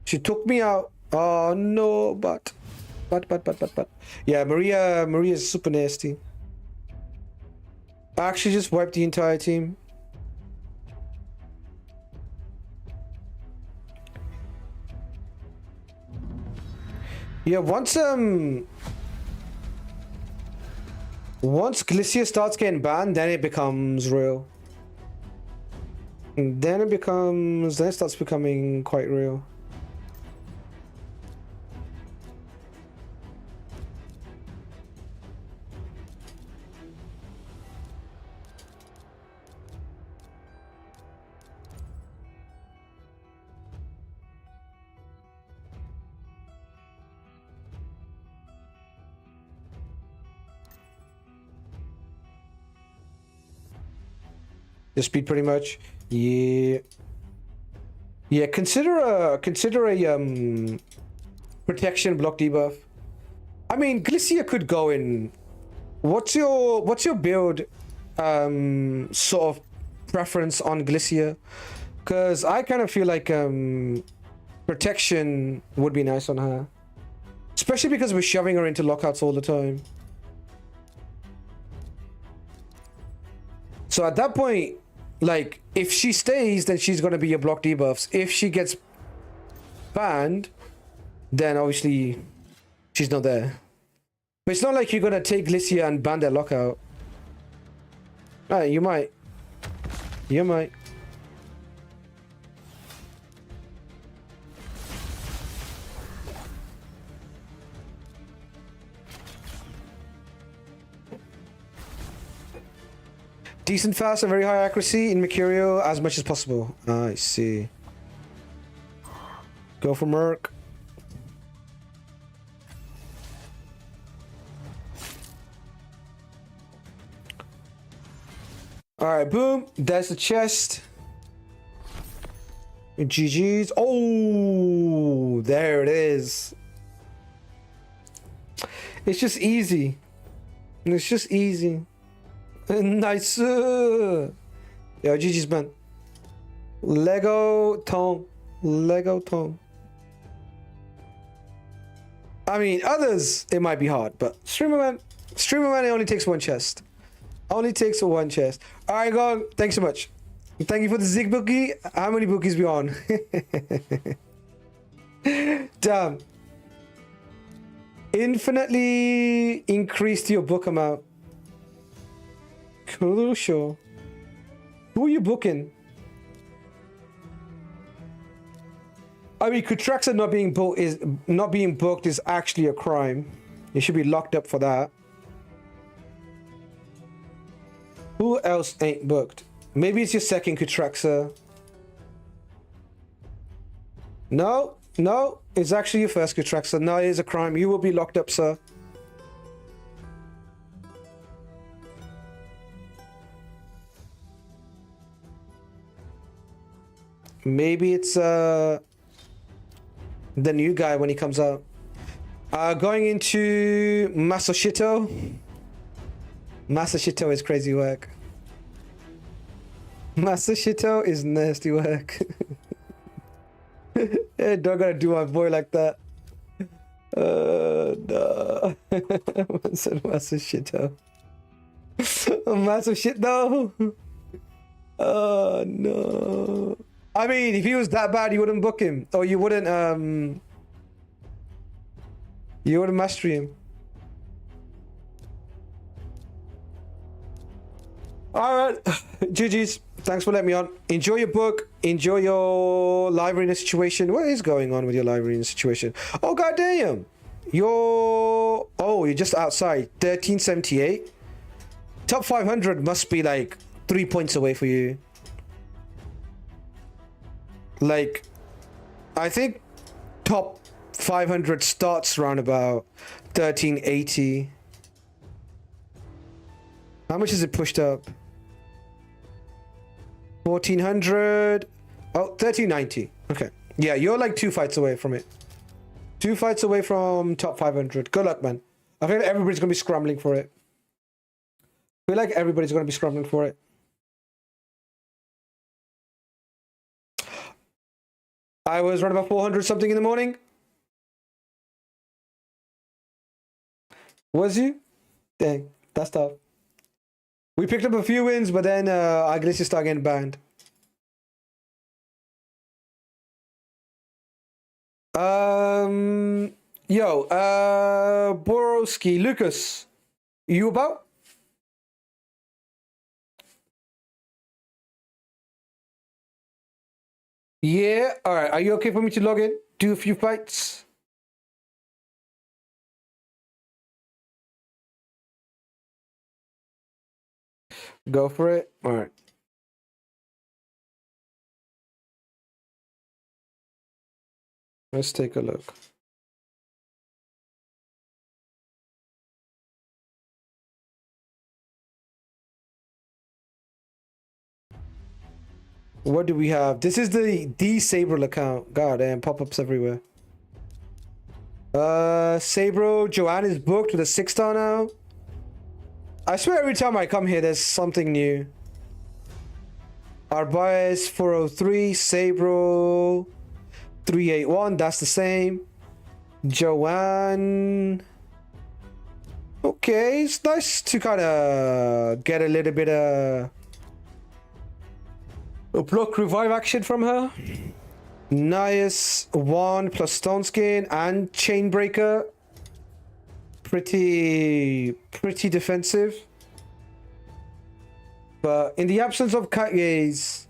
She took me out. Oh no, but. Yeah, Maria's super nasty. I actually just wiped the entire team. Yeah, once Glycia starts getting banned, then it becomes real. And then it starts becoming quite real. The speed, pretty much. Yeah. Yeah. Consider a protection block debuff. I mean, Glycia could go in. What's your build? Sort of preference on Glycia? Because I kind of feel like protection would be nice on her, especially because we're shoving her into lockouts all the time. So at that point, like, if she stays, then she's gonna be your block debuffs. If she gets banned, then obviously she's not there. But it's not like you're gonna take Glycia and ban their lockout. Alright, you might. You might. Decent fast and very high accuracy in Mercurial as much as possible. I see. Go for Merc. Alright, boom. That's the chest. GG's. Oh, there it is. It's just easy. It's just easy. Nice. Yo, GG's, man. Lego Tom. Lego Tom. I mean, others, it might be hard, but Streamer Man, it only takes one chest. Only takes one chest. All right, go on. Thanks so much. Thank you for the Zig bookie. How many bookies we on? Damn. Infinitely increased your book amount. Crucial. Who are you booking? I mean, Kutraxa not being booked is actually a crime. You should be locked up for that. Who else ain't booked? Maybe it's your second Kutraxa. No, no, it's actually your first Kutraxa. No, it is a crime. You will be locked up, sir. Maybe it's the new guy when he comes out. Going into Masashito. Masashito is crazy work. Masashito is nasty work. Hey, don't gotta do my boy like that. No. Masashito. Masashito. Oh no. I mean, if he was that bad, you wouldn't book him, or you wouldn't You want to mastery him. Alright. GG's. Thanks for letting me on. Enjoy your book. Enjoy your live arena situation. What is going on with your live arena situation? Oh, goddamn. You're just outside. 1378. Top 500 must be like 3 points away for you. Like, I think top 500 starts around about 1380. How much is it pushed up? 1400. Oh, 1390. Okay. Yeah, you're like 2 fights away from it. 2 fights away from top 500. Good luck, man. I feel like everybody's going to be scrambling for it. I feel like everybody's going to be scrambling for it. I was running about 400 something in the morning. Was you? Dang, that's tough. We picked up a few wins, but then our glitches started getting banned. Borowski, Lucas, you about? Yeah, alright. Are you okay for me to log in? Do a few fights? Go for it. Alright. Let's take a look. What do we have? This is the Sabrel account. God damn, pop-ups everywhere. Sabrel, Joanne is booked with a 6-star now. I swear every time I come here, there's something new. Arbaez 403, Sabrel 381, that's the same. Joanne. Okay, it's nice to kind of get a little bit of a block revive action from her. Nice 1 plus Stone Skin and Chainbreaker. Pretty defensive. But in the absence of Katye's,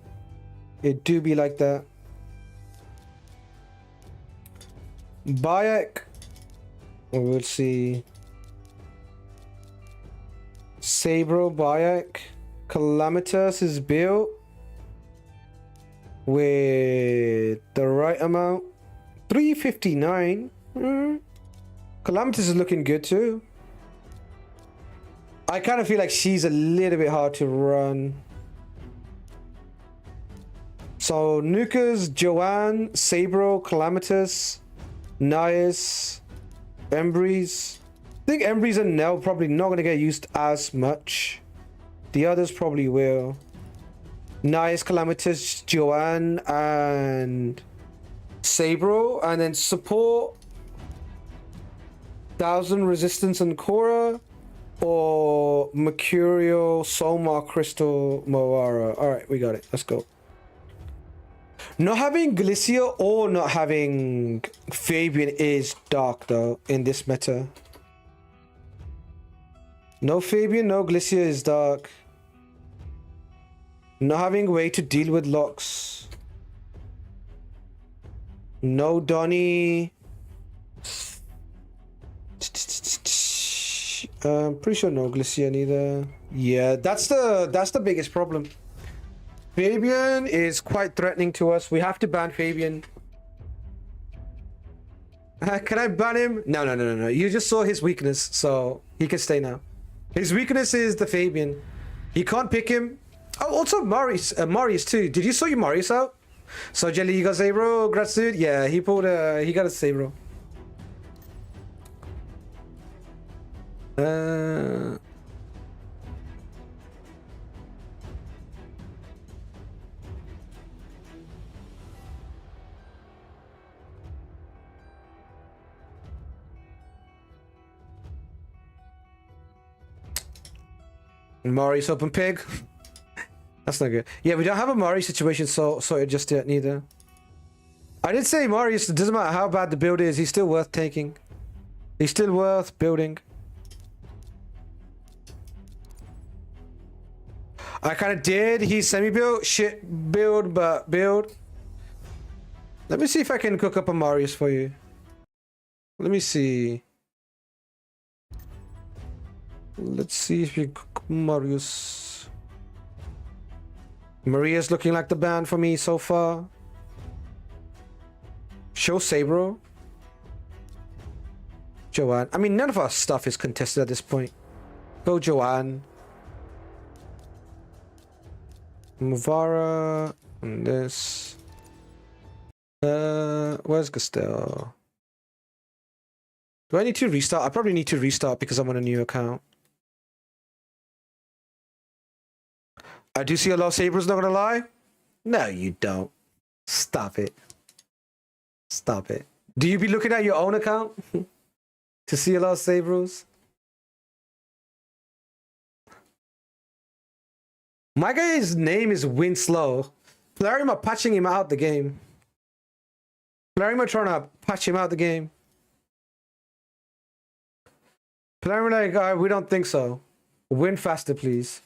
it do be like that. Bayek. We'll see. Sabrel, Bayek. Calamitous is built with the right amount. 359. Calamitous is looking good too. I kind of feel like she's a little bit hard to run. So Nukas, Joanne, Sabrel, Calamitous, Nias, Embreeze. I think Embreeze and Nell probably not going to get used as much. The others probably will. Nias, Calamitous, Joanne, and Sabrel. And then support 1000 Resistance and Korra, or Mercurial, Solmar, Crystal, Moara. Alright, we got it. Let's go. Not having Glycia or not having Fabian is dark though in this meta. No Fabian, no Glycia is dark. Not having a way to deal with locks. No Donnie. Pretty sure no Glycia neither. Yeah, that's the biggest problem. Fabian is quite threatening to us. We have to ban Fabian. Can I ban him? No. You just saw his weakness, so he can stay now. His weakness is the Fabian. He can't pick him. Oh, also Marius too. Did you saw your Marius out? So Jelly, you got Sabrel, Grats dude? Yeah, he got a Sabrel. Marius open pig. That's not good. Yeah, we don't have a Marius situation sorted just yet neither. I did say Marius, it doesn't matter how bad the build is, he's still worth taking. He's still worth building. I kind of did. He's semi-built. Shit build, but build. Let me see if I can cook up a Marius for you. Let me see. Let's see if you cook Marius. Maria's looking like the band for me so far. Show Sabro. Joanne. I mean, none of our stuff is contested at this point. Go Joanne. Muvara. And this. Where's Gastel? Do I need to restart? I probably need to restart because I'm on a new account. I do see a lot of Sabres, not gonna lie. No, you don't. Stop it. Stop it. Do you be looking at your own account to see a lot of Sabres? My guy's name is Winslow. Flarima patching him out the game. Flarima trying to patch him out the game. Flarima like, we don't think so. Win faster, please.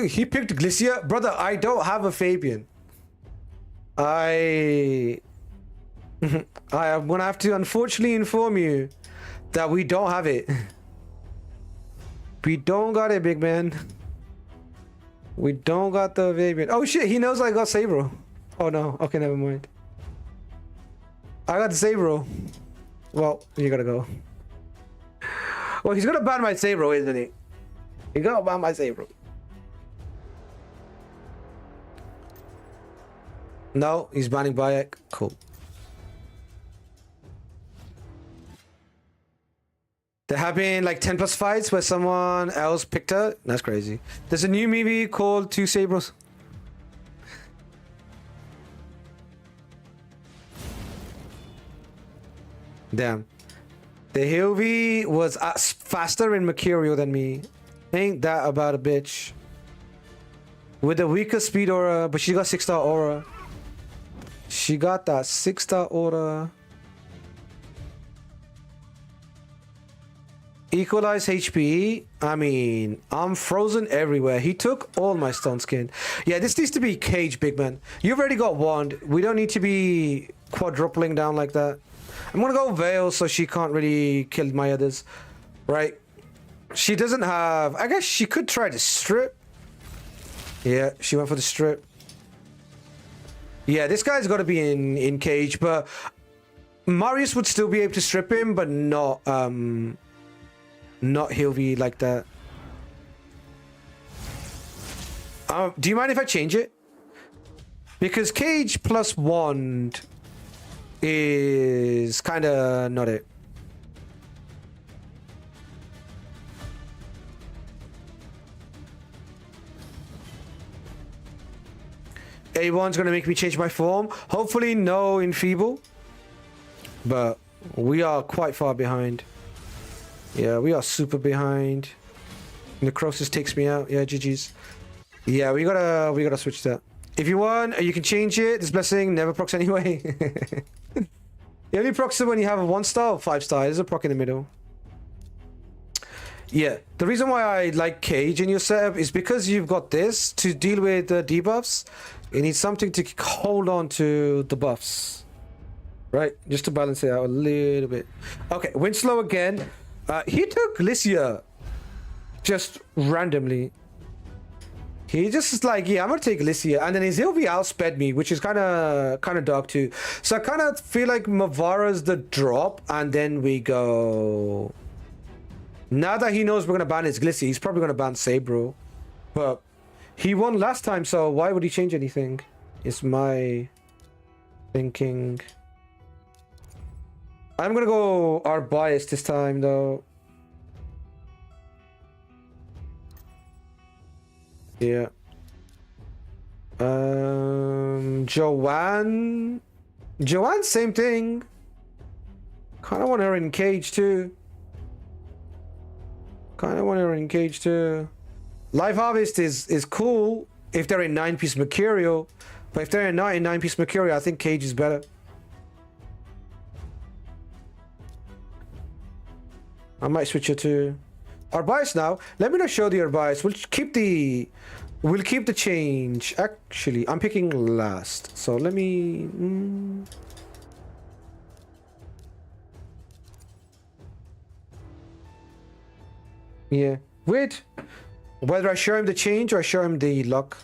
He picked Glycia. Brother, I don't have a Fabian. I am gonna have to unfortunately inform you that we don't have it. We don't got it, big man. We don't got the Fabian. Oh shit, he knows I got Sabro. Oh no, okay, never mind. I got the Sabro. Well, you gotta go. Well, he's gonna ban my Sabro, isn't he? He's gonna ban my Sabro. No, he's banning Bayek. Cool. There have been like 10 plus fights where someone else picked her. That's crazy. There's a new movie called Two Sabres. Damn. The Hilvi was faster in Mercurial than me. Ain't that about a bitch? With a weaker speed aura, but she got 6-star aura. She got that 6-star aura. Equalize HP. I mean, I'm frozen everywhere. He took all my stone skin. Yeah, this needs to be Cage, big man. You've already got Wand. We don't need to be quadrupling down like that. I'm gonna go Veil so she can't really kill my others. Right? She doesn't have... I guess she could try to strip. Yeah, she went for the strip. Yeah, this guy's got to be in Cage, but Marius would still be able to strip him, but not Hilvi like that. Do you mind if I change it? Because Cage plus Wand is kind of not it. A1's gonna make me change my form. Hopefully no Enfeeble. But we are quite far behind. Yeah, we are super behind. Necrosis takes me out. Yeah, GG's. Yeah, we gotta switch that. If you want, you can change it. This blessing never procs anyway. You only procs it when you have a 1-star or 5-star. There's a proc in the middle. Yeah, the reason why I like Cage in your setup is because you've got this to deal with the debuffs. You need something to hold on to the buffs. Right? Just to balance it out a little bit. Okay, Winslow again. He took Glycia just randomly. He just is like, yeah, I'm gonna take Glycia, and then his Hilvi outsped me, which is kind of dark too. So I kind of feel like Mavara's the drop, and then we go. Now that he knows we're gonna ban his Glycia, he's probably gonna ban Sabro, but he won last time, so why would he change anything? Is my thinking. I'm gonna go our bias this time though. Yeah. Joanne. Joanne, same thing. Kind of want her in cage too. Live Harvest is cool if they're in 9-piece Mercurial, but if they're not in 9-piece Mercurial, I think cage is better. I might switch it to Arbias now. Let me not show the Arbias. We'll keep the change. Actually, I'm picking last. So let me yeah. Wait. Whether I show him the change or I show him the luck.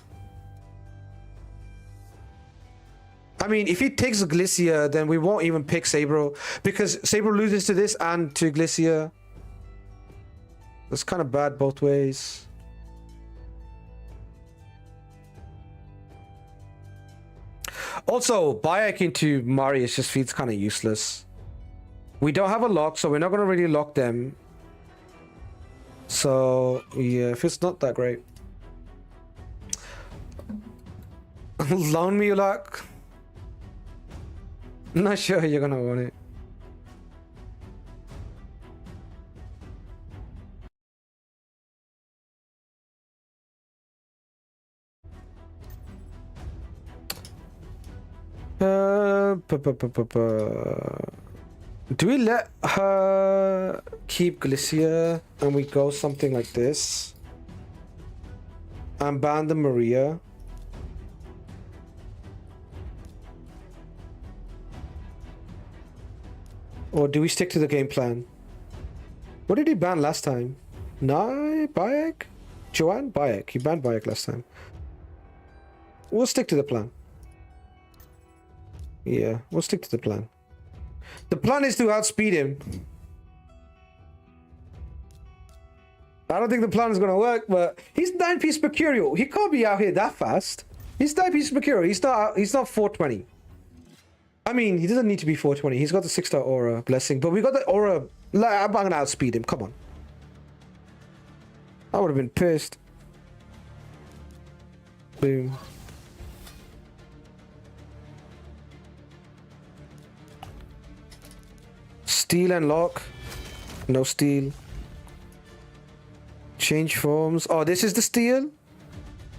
I mean, if he takes Glycia, then we won't even pick Sabro, because Sabro loses to this and to Glycia. That's kind of bad both ways. Also, Bayek into Marius just feels kind of useless. We don't have a lock, so we're not going to really lock them. So, yeah, if it's not that great. Loan me your luck. Not sure you're gonna want it. Do we let her keep Glycia and we go something like this and ban the Maria? Or do we stick to the game plan? What did he ban last time? Nai? Bayek? Joanne? Bayek. He banned Bayek last time. We'll stick to the plan. Yeah, we'll stick to the plan. The plan is to outspeed him. I don't think the plan is going to work, but he's 9-piece Mercurial. He can't be out here that fast. He's 9-piece Mercurial. He's not 420. I mean, he doesn't need to be 420. He's got the 6-star aura blessing, but we got the aura. I'm going to outspeed him. Come on. I would have been pissed. Boom. Steal and lock. No steal. Change forms. Oh, this is the steal?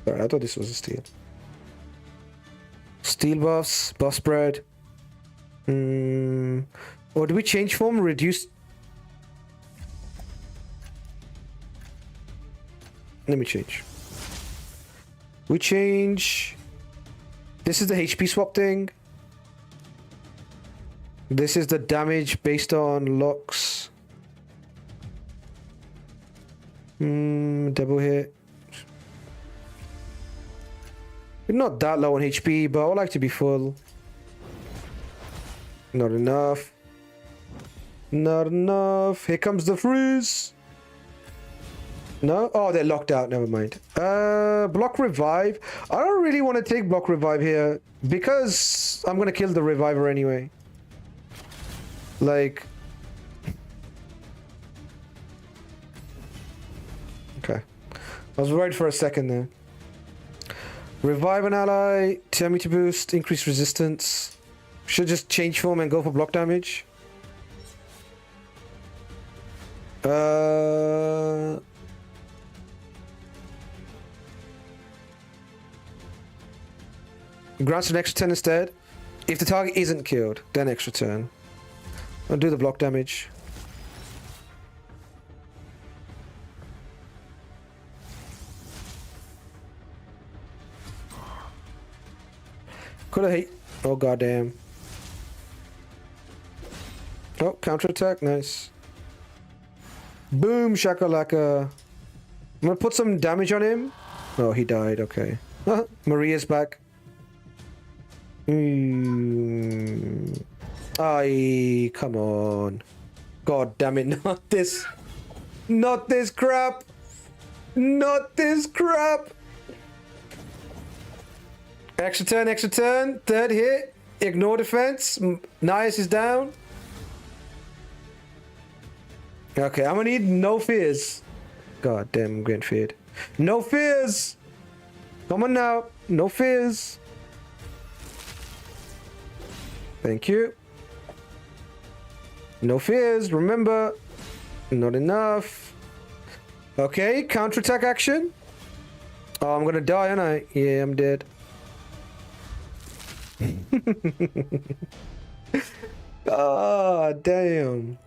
Sorry, I thought this was a steal. Steal buffs. Buff spread. Or do we change form? Reduce. Let me change. We change. This is the HP swap thing. This is the damage based on locks. Double hit. We're not that low on HP, but I would like to be full. Not enough. Not enough. Here comes the freeze. No? Oh, they're locked out. Never mind. Block revive. I don't really want to take block revive here because I'm going to kill the reviver anyway. Like... Okay. I was worried for a second there. Revive an ally. Tell me to boost. Increase resistance. Should just change form and go for block damage. Grants an extra turn instead. If the target isn't killed, then extra turn. I'll do the block damage. Could have hit. Oh goddamn. Oh, counterattack, nice. Boom, shakalaka. I'm gonna put some damage on him. Oh, he died, okay. Maria's back. Aye, come on. God damn it, not this. Not this crap. Not this crap. Extra turn. Third hit. Ignore defense. Nias is down. Okay, I'm gonna need no fears. God damn, I'm getting feared. No fears! Come on now. No fears. Thank you. No fears, remember. Not enough. Okay, counterattack action. Oh, I'm gonna die, aren't I? Yeah, I'm dead. Ah, damn.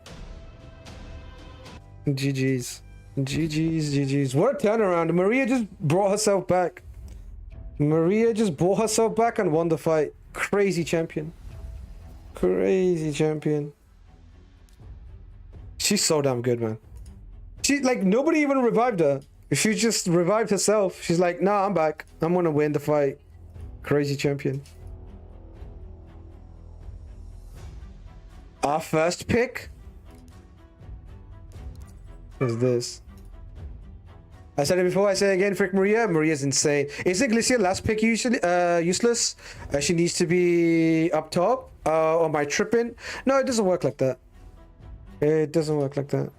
GG's. GG's, GG's. What a turnaround. Maria just brought herself back. Maria just brought herself back and won the fight. Crazy champion. Crazy champion. She's so damn good, man. She, like, nobody even revived her. She just revived herself. She's like, nah, I'm back. I'm gonna win the fight. Crazy champion. Our first pick is this. I said it before, I say it again, frick Maria. Maria's insane. Isn't Glycia last pick usually useless? She needs to be up top. Or my tripping? No, it doesn't work like that. It doesn't work like that.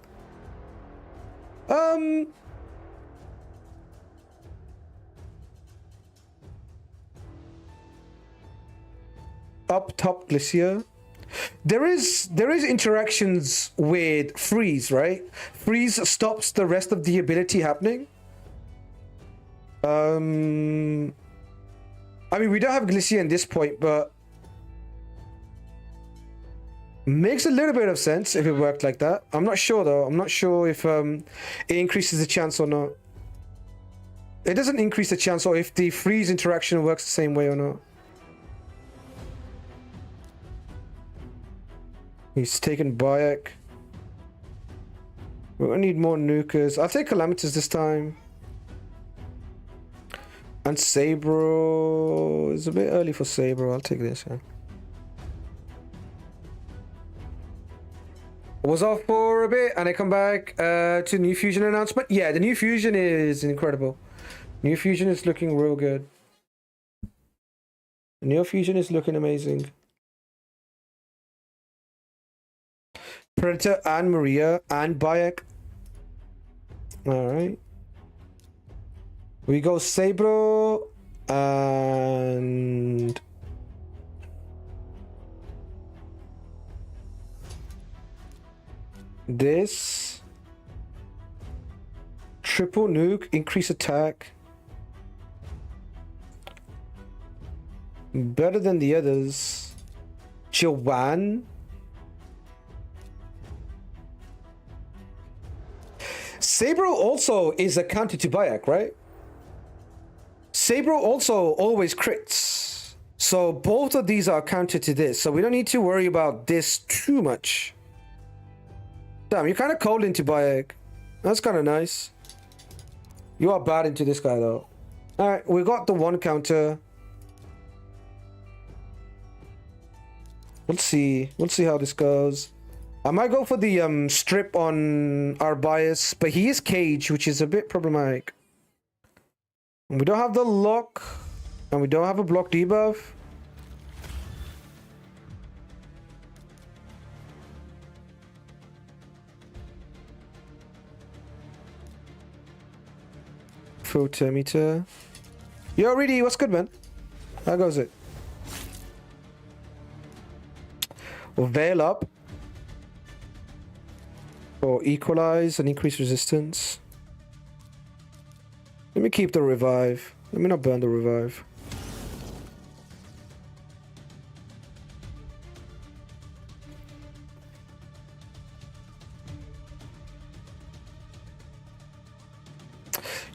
Up top Glycia. There is interactions with freeze, right? Freeze stops the rest of the ability happening. I mean, we don't have Glycia in this point, but makes a little bit of sense if it worked like that. I'm not sure though. I'm not sure if it increases the chance or not. It doesn't increase the chance, or if the freeze interaction works the same way or not. He's taken Bayek. We're gonna need more nukers. I'll take Calamitous this time. And Sabro is a bit early for Sabro. I'll take this. Yeah. Was off for a bit and I come back to new fusion announcement. Yeah, the new fusion is incredible. New fusion is looking real good. New fusion is looking amazing. Predator and Maria and Bayek. Alright. We go Sabro and this. Triple nuke, increase attack. Better than the others. Joanne. Sabro also is a counter to Bayek, right? Sabro also always crits. So both of these are counter to this. So we don't need to worry about this too much. Damn, you're kind of cold into Bayek. That's kind of nice. You are bad into this guy though. Alright, we got the one counter. Let's see how this goes. I might go for the strip on our bias, but he is cage, which is a bit problematic. We don't have the lock, and we don't have a block debuff. Photometer. Yo, Reedy, what's good, man? How goes it? We'll veil up. Or equalize and increase resistance. Let me keep the revive. Let me not burn the revive.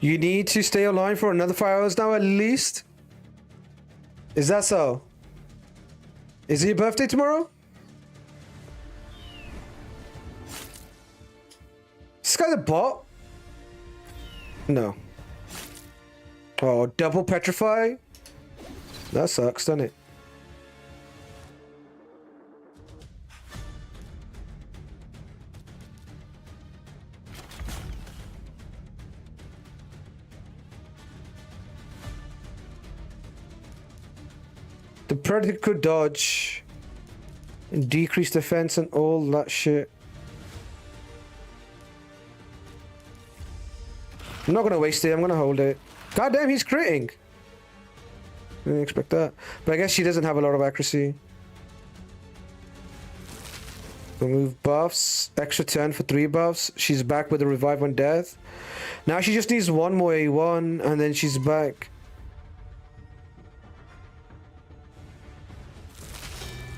You need to stay online for another 5 hours now at least? Is that so? Is it your birthday tomorrow? This guy's a bot? No. Oh, double petrify? That sucks, doesn't it? The Predator could dodge and decrease defense and all that shit. I'm not gonna waste it, I'm gonna hold it. God damn, he's critting. Didn't expect that. But I guess she doesn't have a lot of accuracy. Remove buffs. Extra 10 for 3 buffs. She's back with a revive on death. Now she just needs one more A1 and then she's back.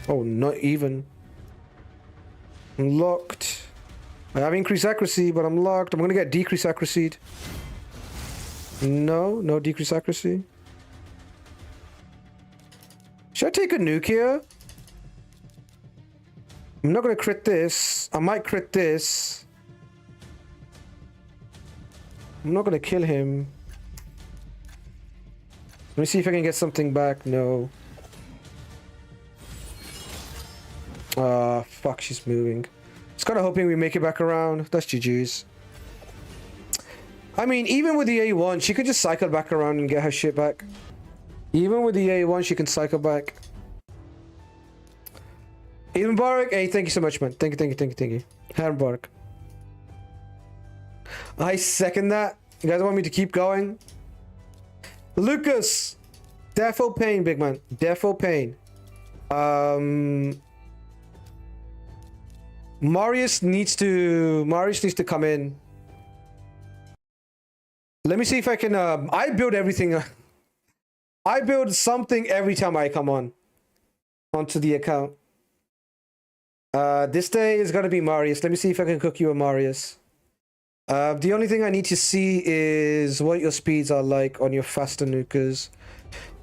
Oh, not even. I'm locked. I have increased accuracy, but I'm locked. I'm gonna get decreased accuracy. No decreased accuracy. Should I take a nuke here? I'm not gonna crit this. I might crit this. I'm not gonna kill him. Let me see if I can get something back. No. Fuck, she's moving. Just kind of hoping we make it back around. That's GG's. I mean, even with the A1, she could just cycle back around and get her shit back. Even with the A1, she can cycle back. Even Barak, hey, thank you so much, man. Thank you. Harry Barak. I second that. You guys want me to keep going? Lucas! Defo Pain, big man. Defo Pain. Marius needs to come in. Let me see if I can I build everything. I build something every time I come onto the account. This day is gonna be Marius. Let me see if I can cook you a Marius. The only thing I need to see is what your speeds are like on your faster nukers.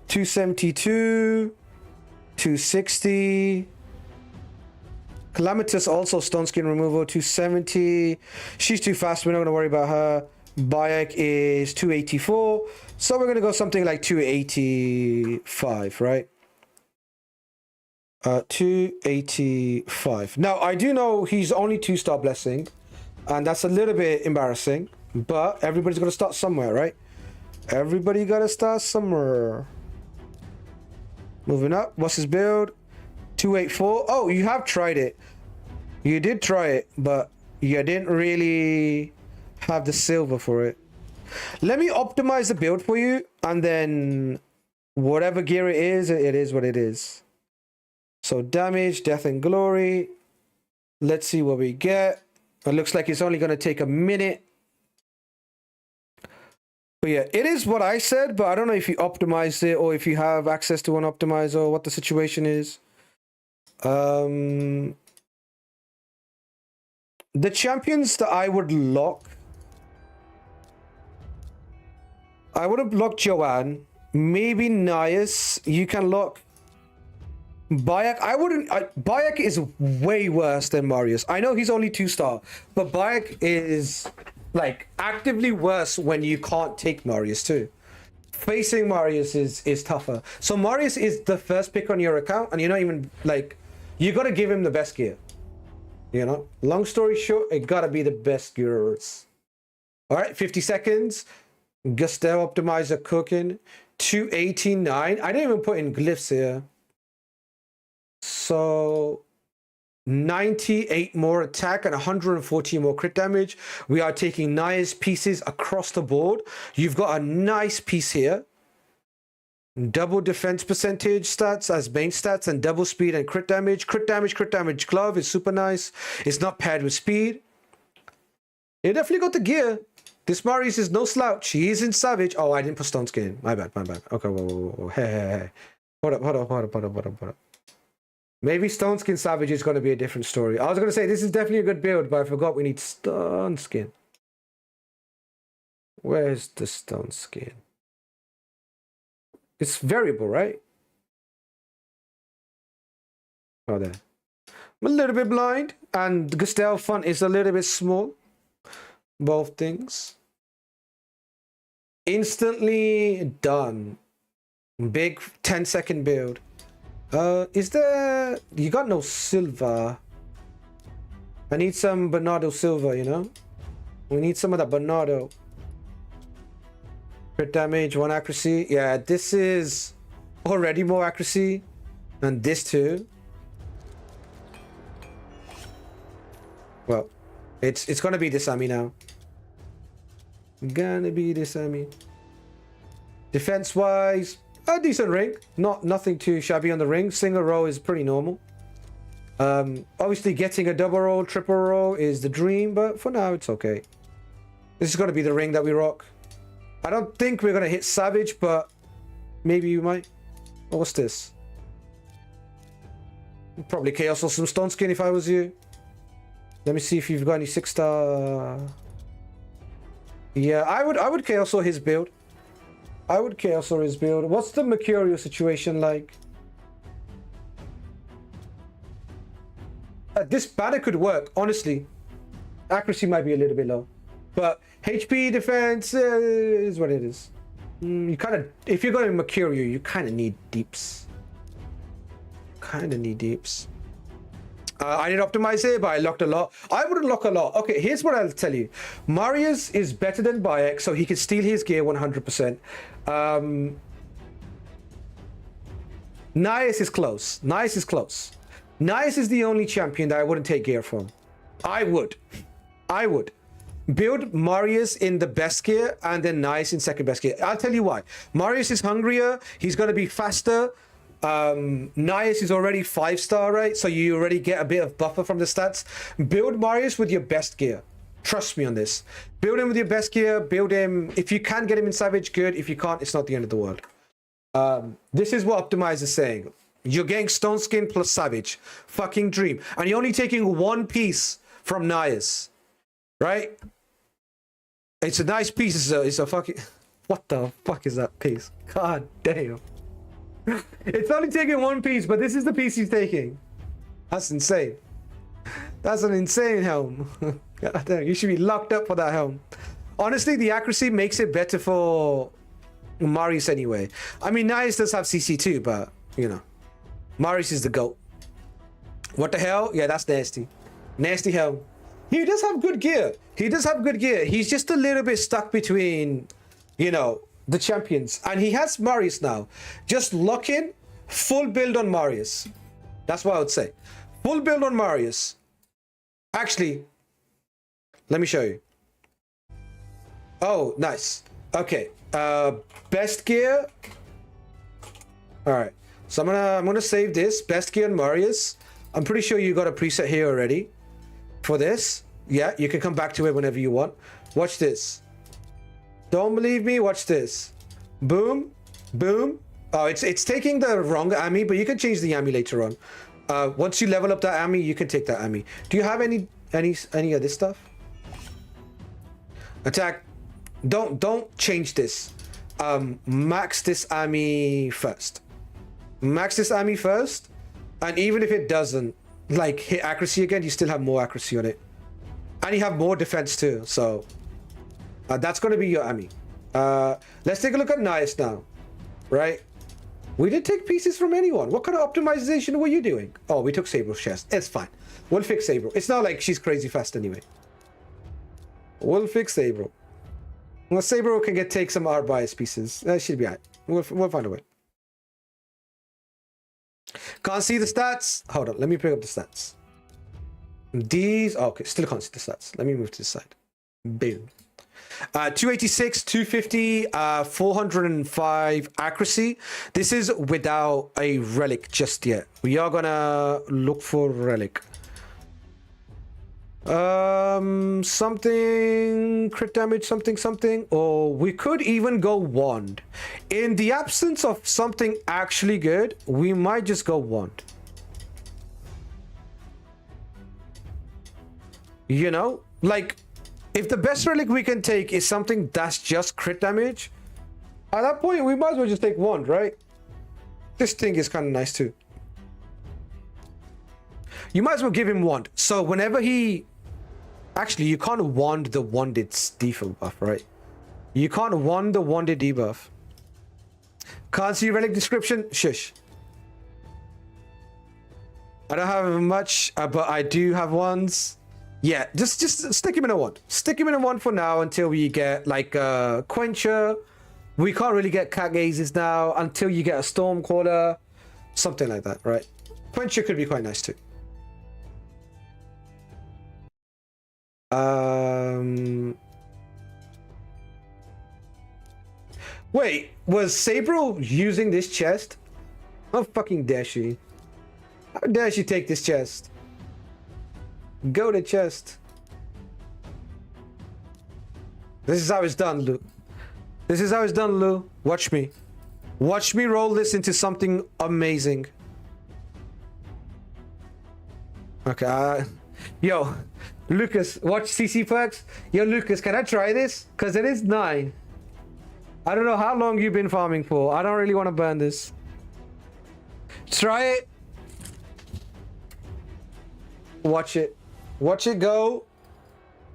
272, 260. Calamitous also stone skin removal, 270. She's too fast, we're not gonna worry about her. Bayek is 284. So we're gonna go something like 285, right? 285. Now I do know he's only 2-star blessing, and that's a little bit embarrassing, but everybody's gonna start somewhere, right? Everybody gotta start somewhere. Moving up, what's his build? 284. Oh, you have tried it. You did try it, but you didn't really have the silver for it. Let me optimize the build for you, and then whatever gear it is what it is. So damage, death and glory. Let's see what we get. It looks like it's only going to take a minute. But yeah, it is what I said, but I don't know if you optimized it or if you have access to an optimizer or what the situation is. The champions that I would lock, I would have locked Joanne, maybe Nias. You can lock Bayek. I wouldn't. Bayek is way worse than Marius. I know he's only 2-star, but Bayek is like actively worse when you can't take Marius too. Facing Marius is tougher. So Marius is the first pick on your account, and you're not even like, you gotta give him the best gear. You know, long story short, it gotta be the best gears. All right, 50 seconds. Gustave optimizer cooking. 289. I didn't even put in glyphs here. So 98 more attack and 114 more crit damage. We are taking nice pieces across the board. You've got a nice piece here. Double defense percentage stats as main stats, and double speed and crit damage. Crit damage glove is super nice. It's not paired with speed. You definitely got the gear. This Marius is no slouch. He is in Savage. Oh, I didn't put stone skin. My bad. Okay, whoa. Hey. Hold up. Maybe stone skin Savage is going to be a different story. I was going to say this is definitely a good build, but I forgot we need stone skin. Where's the stone skin? It's variable, right? Oh, there. I'm a little bit blind, and Gustave font is a little bit small. Both things. Instantly done. Big 10-second build. Is there... You got no silver. I need some Bernardo silver, you know? We need some of that Bernardo. Crit damage, 1 accuracy. Yeah, this is already more accuracy than this too. Well, it's gonna be this Ami now. Gonna be this Ami. Defense wise, a decent ring. Nothing too shabby on the ring. Single row is pretty normal. Obviously getting a double roll, triple roll is the dream, but for now it's okay. This is going to be the ring that we rock. I don't think we're going to hit Savage, but maybe we might. Oh, what's this? Probably Chaos or some Stone Skin if I was you. Let me see if you've got any 6-star. Yeah, I would Chaos or his build. I would Chaos or his build. What's the Mercurial situation like? This banner could work, honestly. Accuracy might be a little bit low. But HP defense is what it is. You kind of, if you're going Mercurial, you kind of need deeps. Kind of need deeps. I didn't optimize it, but I locked a lot. I wouldn't lock a lot. Okay, here's what I'll tell you. Marius is better than Bayek, so he can steal his gear 100%. Nias is close. Nias is close. Nias is the only champion that I wouldn't take gear from. I would. Build Marius in the best gear and then Nias in second best gear. I'll tell you why. Marius is hungrier. He's going to be faster. Nias is already 5-star, right? So you already get a bit of buffer from the stats. Build Marius with your best gear. Trust me on this. Build him with your best gear. Build him. If you can get him in Savage, good. If you can't, it's not the end of the world. This is what Optimize is saying. You're getting Stone Skin plus Savage. Fucking dream. And you're only taking one piece from Nias. Right? It's a nice piece. It's a fucking... What the fuck is that piece? God damn. It's only taking one piece, but this is the piece he's taking. That's insane. That's an insane helm. God damn, you should be locked up for that helm. Honestly, the accuracy makes it better for Marius anyway. I mean, Nias does have CC too, but, you know. Marius is the GOAT. What the hell? Yeah, that's nasty. Nasty helm. He does have good gear. He's just a little bit stuck between, you know, the champions. And he has Marius now. Just lock in, full build on Marius. That's what I would say. Full build on Marius. Actually, let me show you. Oh, nice. Okay. Best gear. All right. So I'm gonna save this. Best gear on Marius. I'm pretty sure you got a preset here already for this. Yeah, you can come back to it whenever you want. Watch this. Don't believe me? Watch this. Boom, boom. Oh, it's taking the wrong Ami, but you can change the Ami later on. Once you level up that Ami, you can take that Ami. Do you have any of this stuff? Attack. Don't change this. Max this Ami first. Max this Ami first, and even if it doesn't like hit accuracy again, you still have more accuracy on it, and you have more defense too. So that's going to be your Ami. Let's take a look at Nias now, right? We didn't take pieces from anyone. What kind of optimization were you doing? Oh, we took Sabre's chest. It's fine. We'll fix Sabre. It's not like she's crazy fast anyway. We'll fix Sabre. Well, Sabre can take some R bias pieces. That should be alright. We'll find a way. Can't see the stats. Hold on. Let me bring up the stats. These. Oh, okay. Still can't see the stats. Let me move to this side. Boom. 286, 250, 405 accuracy. This is without a relic just yet. We are gonna look for relic. Something crit damage, something, or we could even go wand. In the absence of something actually good, we might just go wand. You know, like, if the best relic we can take is something that's just crit damage, at that point we might as well just take wand, right? This thing is kind of nice too. You might as well give him wand. So whenever he... Actually, you can't wand the wanded default buff, right? You can't wand the wanded debuff. Can't see relic description? Shush. I don't have much, but I do have ones. Yeah, just stick him in a wand. Stick him in a wand for now until we get like Quencher. We can't really get cat gazes now until you get a Stormcaller. Something like that, right? Quencher could be quite nice too. Wait, was Sabre using this chest? How fucking dare she? How dare she take this chest? Go to chest. This is how it's done, Lou. This is how it's done, Lou. Watch me. Watch me roll this into something amazing. Okay, yo, Lucas, watch CC perks. Yo, Lucas, can I try this? Because it is 9. I don't know how long you've been farming for. I don't really want to burn this. Try it. Watch it. Watch it go.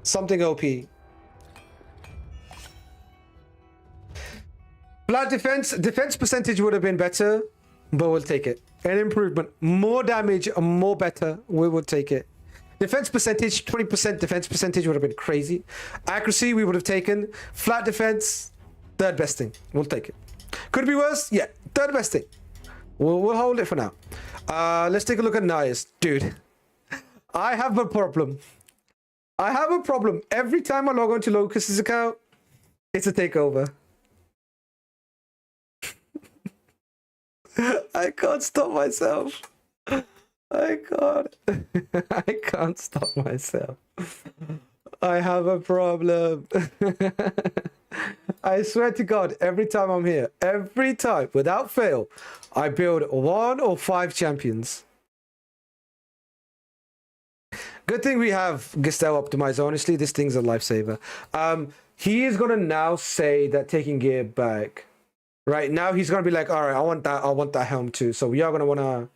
Something OP. Flat defense percentage would have been better, but we'll take it. An improvement. More damage, more better. We will take it. Defense percentage, 20% defense percentage would have been crazy. Accuracy, we would have taken. Flat defense, third best thing. We'll take it. Could it be worse? Yeah, third best thing. We'll hold it for now. Let's take a look at Nias. Dude, I have a problem. I have a problem. Every time I log on to Lucas's account, it's a takeover. I can't stop myself. I can't. I can't stop myself. I have a problem. I swear to God, every time I'm here, every time, without fail, I build 1 or 5 champions. Good thing we have Gistel optimized. Honestly, this thing's a lifesaver. He is gonna now say that taking gear back. Right now, he's gonna be like, all right, I want that helm too. So we are gonna wanna.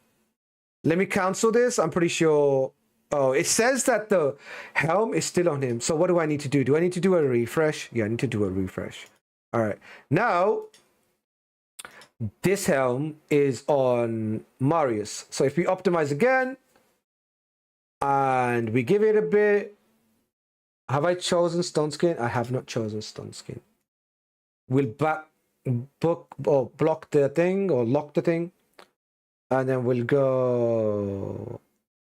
Let me cancel this. I'm pretty sure. Oh, it says that the helm is still on him. So what do I need to do? Do I need to do a refresh? Yeah, I need to do a refresh. All right. Now, this helm is on Marius. So if we optimize again and we give it a bit. Have I chosen Stone Skin? I have not chosen Stone Skin. We'll block the thing or lock the thing. And then we'll go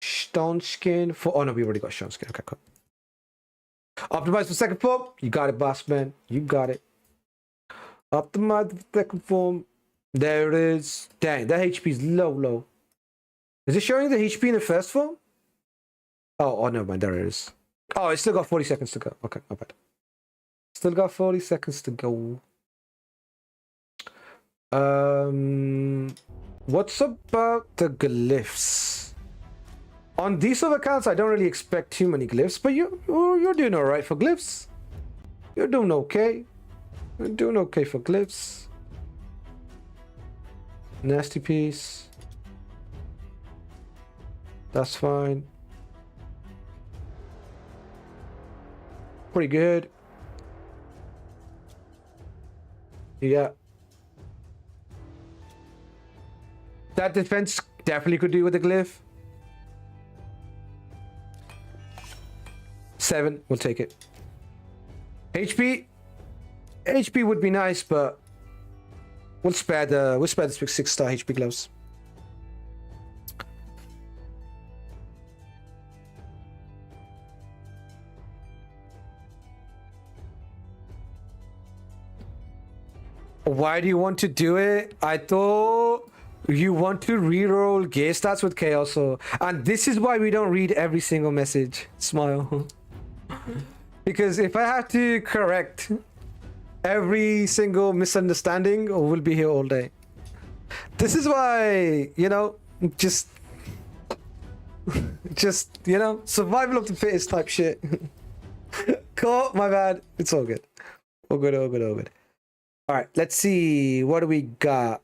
Stone Skin for... Oh, no, we already got Stone Skin. Okay, cool. Optimize for second form. You got it, boss man. You got it. Optimize for second form. There it is. Dang, that HP is low. Is it showing the HP in the first form? Oh, never mind. There it is. Oh, it's still got 40 seconds to go. Okay, not bad. Still got 40 seconds to go. What's about the glyphs? On these other accounts, I don't really expect too many glyphs, but you're doing all right for glyphs. You're doing okay. You're doing okay for glyphs. Nasty piece. That's fine. Pretty good. Yeah. That defense definitely could do with a glyph. 7, we'll take it. HP would be nice, but we'll spare the 6-star HP gloves. Why do you want to do it? I thought you want to reroll gear stats with Chaos, and this is why we don't read every single message. Smile. Because if I have to correct every single misunderstanding, we'll be here all day. This is why, just survival of the fittest type shit. Cool, my bad. It's all good. All good. All right, let's see. What do we got?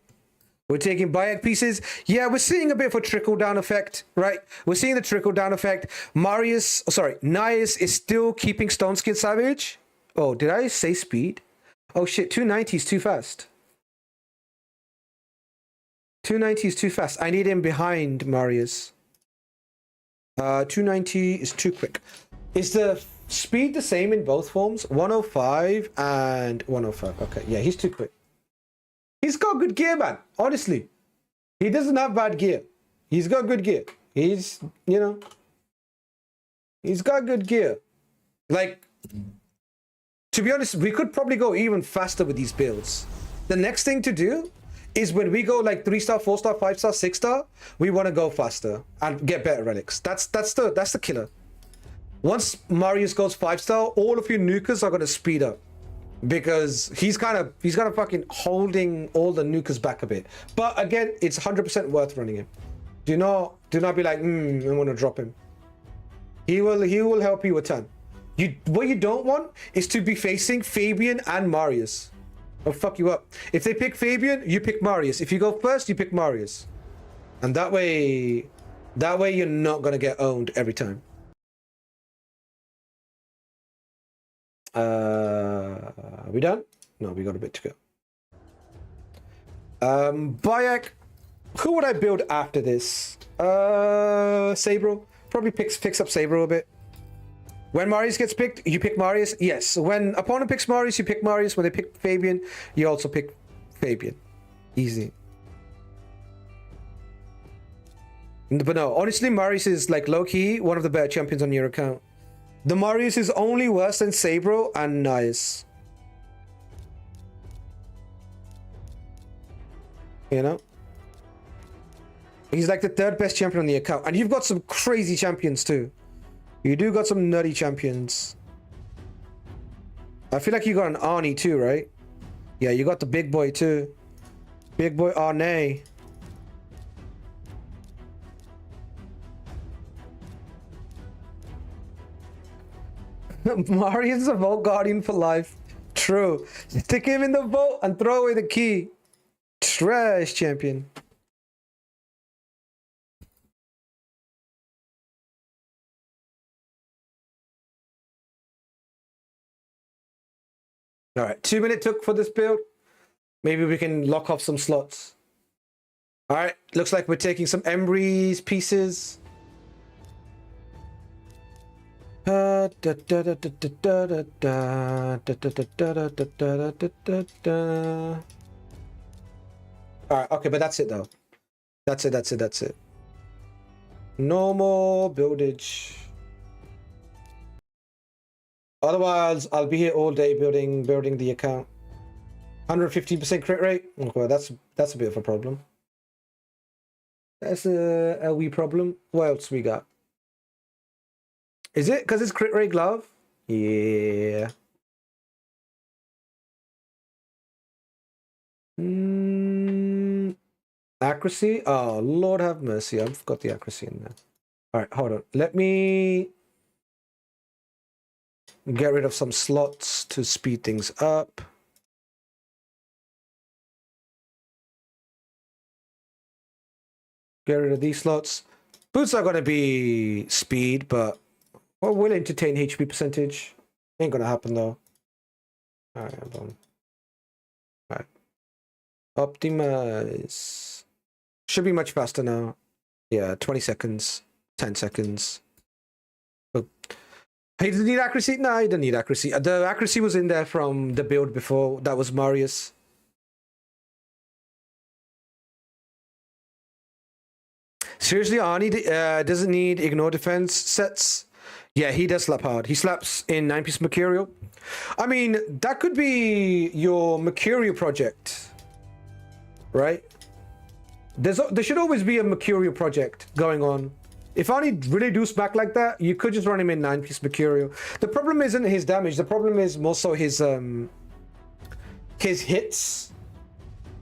We're taking Bayek pieces. Yeah, we're seeing a bit of a trickle-down effect, right? We're seeing the trickle-down effect. Nias is still keeping Stone Skin Savage. Oh, did I say speed? Oh, shit, 290 is too fast. 290 is too fast. I need him behind Marius. 290 is too quick. Is the speed the same in both forms? 105 and 105. Okay, yeah, he's too quick. He's got good gear, man. Honestly, he doesn't have bad gear. He's got good gear. He's got good gear. Like, to be honest, we could probably go even faster with these builds. The next thing to do is when we go like 3-star, 4-star, 5-star, 6-star, we want to go faster and get better relics. That's the killer. Once Marius goes 5-star, all of your nukers are gonna speed up because he's kind of fucking holding all the nukers back a bit. But again, it's 100% worth running him. Do not be like, I want to drop him. He will help you a ton. What you don't want is to be facing Fabian and Marius. I'll fuck you up. If they pick Fabian, you pick Marius. If you go first, you pick Marius. And that way you're not gonna get owned every time. Are we done? No, we got a bit to go. Bayek, who would I build after this? Sabro. Probably picks up Sabro a bit. When Marius gets picked, you pick Marius. Yes. When opponent picks Marius, you pick Marius. When they pick Fabian, you also pick Fabian. Easy. But no, honestly, Marius is like low-key one of the better champions on your account. The Marius is only worse than Sabro and Nice. You know? He's like the third best champion on the account. And you've got some crazy champions too. You do got some nutty champions. I feel like you got an Arnie too, right? Yeah, you got the big boy too. Big boy Arne. Marius a Vault Guardian for life. True. Stick him in the vault and throw away the key. Trash champion. All right, 2 minute took for this build. Maybe we can lock off some slots. All right, looks like we're taking some Embry's pieces. All right, okay, but that's it though. That's it. No more buildage. Otherwise, I'll be here all day building the account. 115% crit rate. Okay, that's a bit of a problem. That's a wee problem. What else we got? Is it because it's crit rate glove? Yeah. Accuracy? Oh, Lord have mercy. I've got the accuracy in there. All right, hold on. Let me get rid of some slots to speed things up. Get rid of these slots. Boots are going to be speed, but we'll entertain HP percentage. Ain't going to happen though. All right, hold on. All right. Optimize. Should be much faster now. Yeah, 20 seconds, 10 seconds. Oh. He doesn't need accuracy? No, he doesn't need accuracy. The accuracy was in there from the build before. That was Marius. Seriously, Arnie doesn't need ignore defense sets. Yeah, he does slap hard. He slaps in 9-piece Mercurial. I mean, that could be your Mercurial project, right? There should always be a Mercurial project going on. If Arnie really do smack like that, you could just run him in 9-piece Mercurial. The problem isn't his damage. The problem is more so his hits.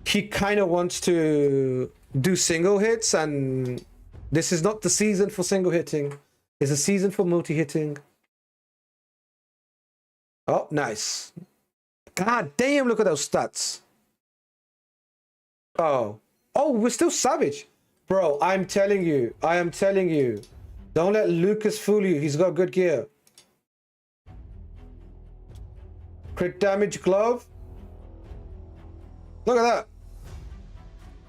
He kind of wants to do single hits, and this is not the season for single hitting. It's a season for multi-hitting. Oh, nice. God damn, look at those stats. Oh, we're still savage. Bro, I am telling you. Don't let Lucas fool you. He's got good gear. Crit damage glove. Look at that.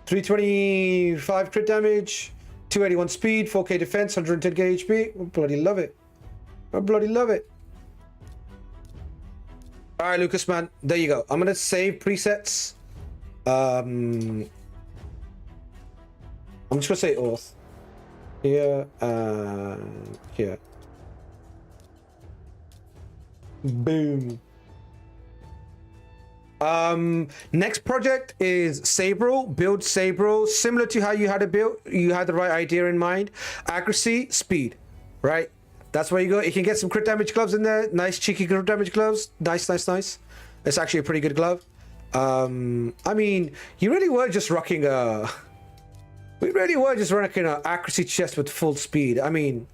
325 crit damage, 281 speed, 4k defense, 110k HP. I bloody love it. I bloody love it. All right, Lucas, man. There you go. I'm going to save presets. I'm just going to say auth. Here and here. Boom. Next project is Sabro. Build Sabro similar to how you had it built. You had the right idea in mind. Accuracy, speed, right? That's where you go. You can get some crit damage gloves in there. Nice cheeky crit damage gloves. Nice. It's actually a pretty good glove. I mean, you really were just rocking a... We really were just rocking an accuracy chest with full speed. I mean,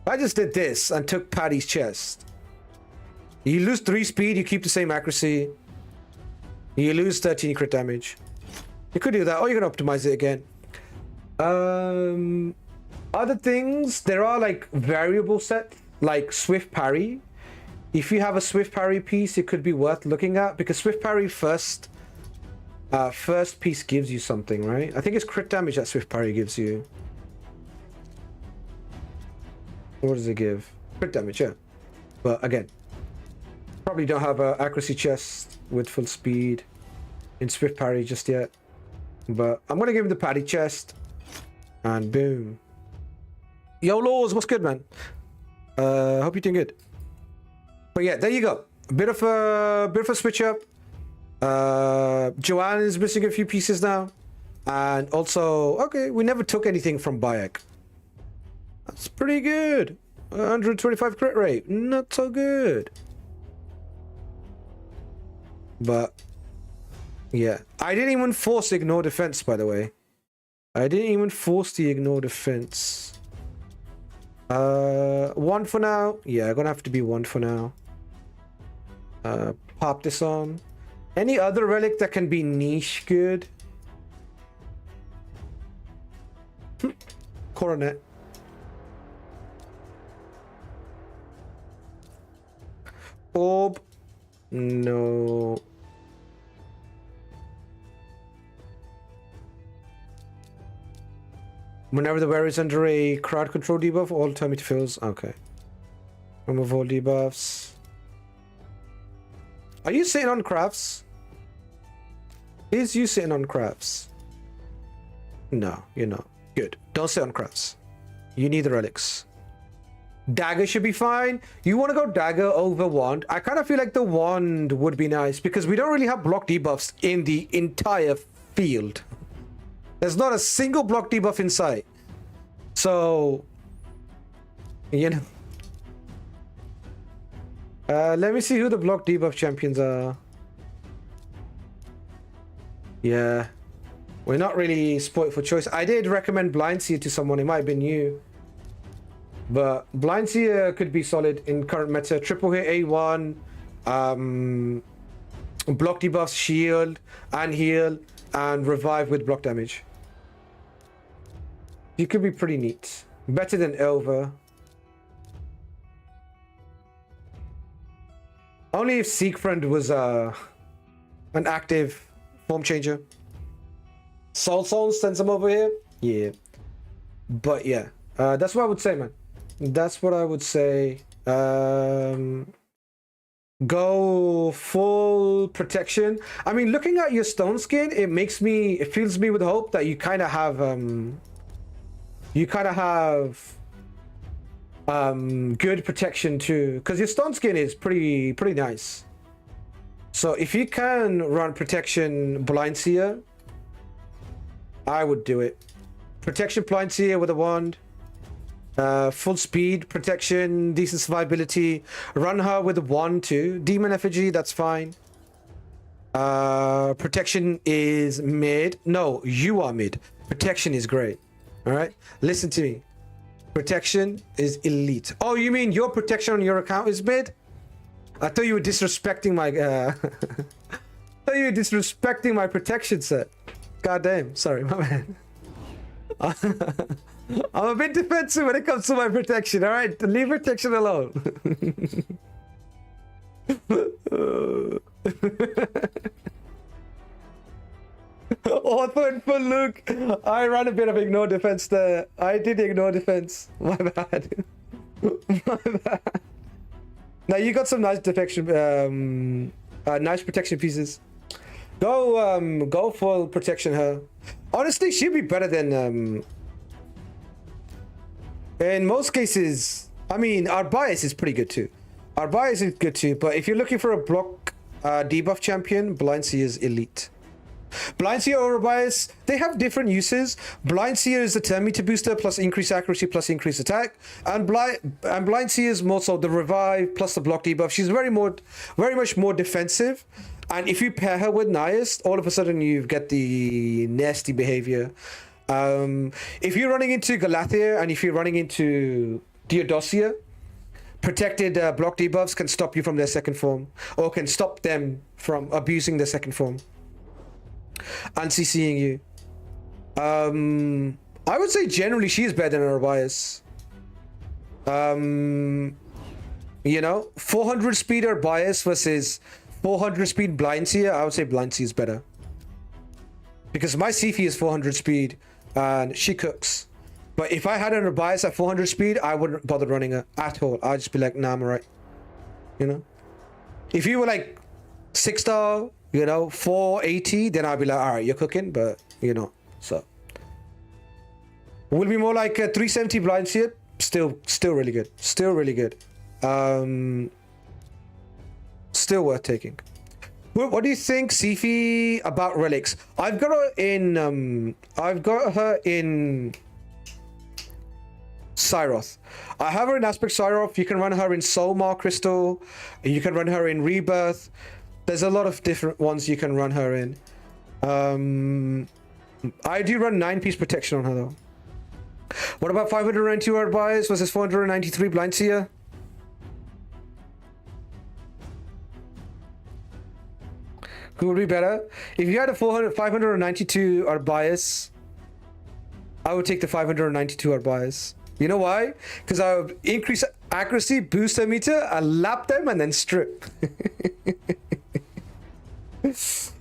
I just did this and took Paddy's chest. You lose 3 speed, you keep the same accuracy. You lose 13 crit damage. You could do that, or you can optimize it again. Other things, there are like variable set, like Swift Parry. If you have a Swift Parry piece, it could be worth looking at, because Swift Parry first piece gives you something, right? I think it's crit damage that Swift Parry gives you. What does it give? Crit damage, yeah. But again, probably don't have a accuracy chest with full speed in Swift Parry just yet. But I'm gonna give him the Paddy chest, and boom. Yo, Laws, what's good, man? Hope you're doing good. But yeah, there you go. A bit of a switch up. Joanne is missing a few pieces now, and also, okay, we never took anything from Bayek. That's pretty good. 125 crit rate, not so good. But yeah, I didn't even force ignore defense, by the way. I didn't even force the ignore defense. 1 for now. Yeah, gonna have to be 1 for now. Pop this on. Any other relic that can be niche good? Coronet. Orb. No. Whenever the wearer is under a crowd control debuff, all time it fills. Okay. Remove all debuffs. Are you sitting on crafts? Is you sitting on crafts? No, you're not. Good. Don't sit on crafts. You need the relics. Dagger should be fine. You want to go dagger over wand. I kind of feel like the wand would be nice because we don't really have block debuffs in the entire field. There's not a single block debuff in sight. So, you know. Let me see who the block debuff champions are. Yeah. We're not really spoiled for choice. I did recommend Blind Seer to someone. It might have been you. But Blind Seer could be solid in current meta. Triple hit A1. Block debuffs, shield, and heal, and revive with block damage. You could be pretty neat. Better than Elva. Only if Seekfriend was an active form changer. Soul sends him over here. Yeah. But yeah. That's what I would say, man. That's what I would say. Go full protection. I mean, looking at your stone skin, it fills me with hope that you kind of have good protection too, because your stone skin is pretty nice. So if you can run protection Blind Seer, I would do it. Protection Blind Seer with a wand. Full speed, protection, decent survivability. Run her with a wand too. Demon Effigy, that's fine. Protection is mid. No, you are mid. Protection is great. Alright? Listen to me. Protection is elite. Oh, you mean your protection on your account is mid? I thought you were disrespecting my I thought you were disrespecting my protection set. God damn, sorry, my man. I'm a bit defensive when it comes to my protection, alright? Leave protection alone. Ortho for Luke. I ran a bit of ignore defense there. I did ignore defense. My bad. My bad. Now you got some nice defection, nice protection pieces. Go full protection her. Honestly, she'd be better than in most cases. I mean, our bias is pretty good too. Our bias is good too, but if you're looking for a block debuff champion, Blind Seer is elite. Blind Seer or Bias, they have different uses. Blind Seer is the 10 meter booster plus increased accuracy plus increased attack, and Blind Seer is more so the revive plus the block debuff. She's very much more defensive. And if you pair her with Nias, all of a sudden you get the nasty behavior. If you're running into Galathea and if you're running into Theodosia, protected block debuffs can stop you from their second form, or can stop them from abusing their second form and CCing you. I would say generally she's better than Arbias. You know, 400 speed Arbias versus 400 speed Blind Seer, I would say Blind Seer is better. Because my Siphi is 400 speed and she cooks. But if I had an Arbias at 400 speed, I wouldn't bother running her at all. I'd just be like, nah, I'm alright. You know? If you were like 6-star, you know, 480, then I'd be like, alright, you're cooking, but you know, so. Will be more like a 370 Blind Seer. Still really good. Still really good. Still worth taking. What do you think, Siphi, about relics? I've got her in Cyroth. I have her in Aspect Cyroth. You can run her in Soulmar Crystal. You can run her in Rebirth. There's a lot of different ones you can run her in. I do run 9-piece protection on her though. What about 592 Arbias versus 493 Blind Seer? Who would be better? If you had a 592 Arbias, I would take the 592 Arbias. You know why? Because I would increase accuracy, boost their meter, I lap them, and then strip. Just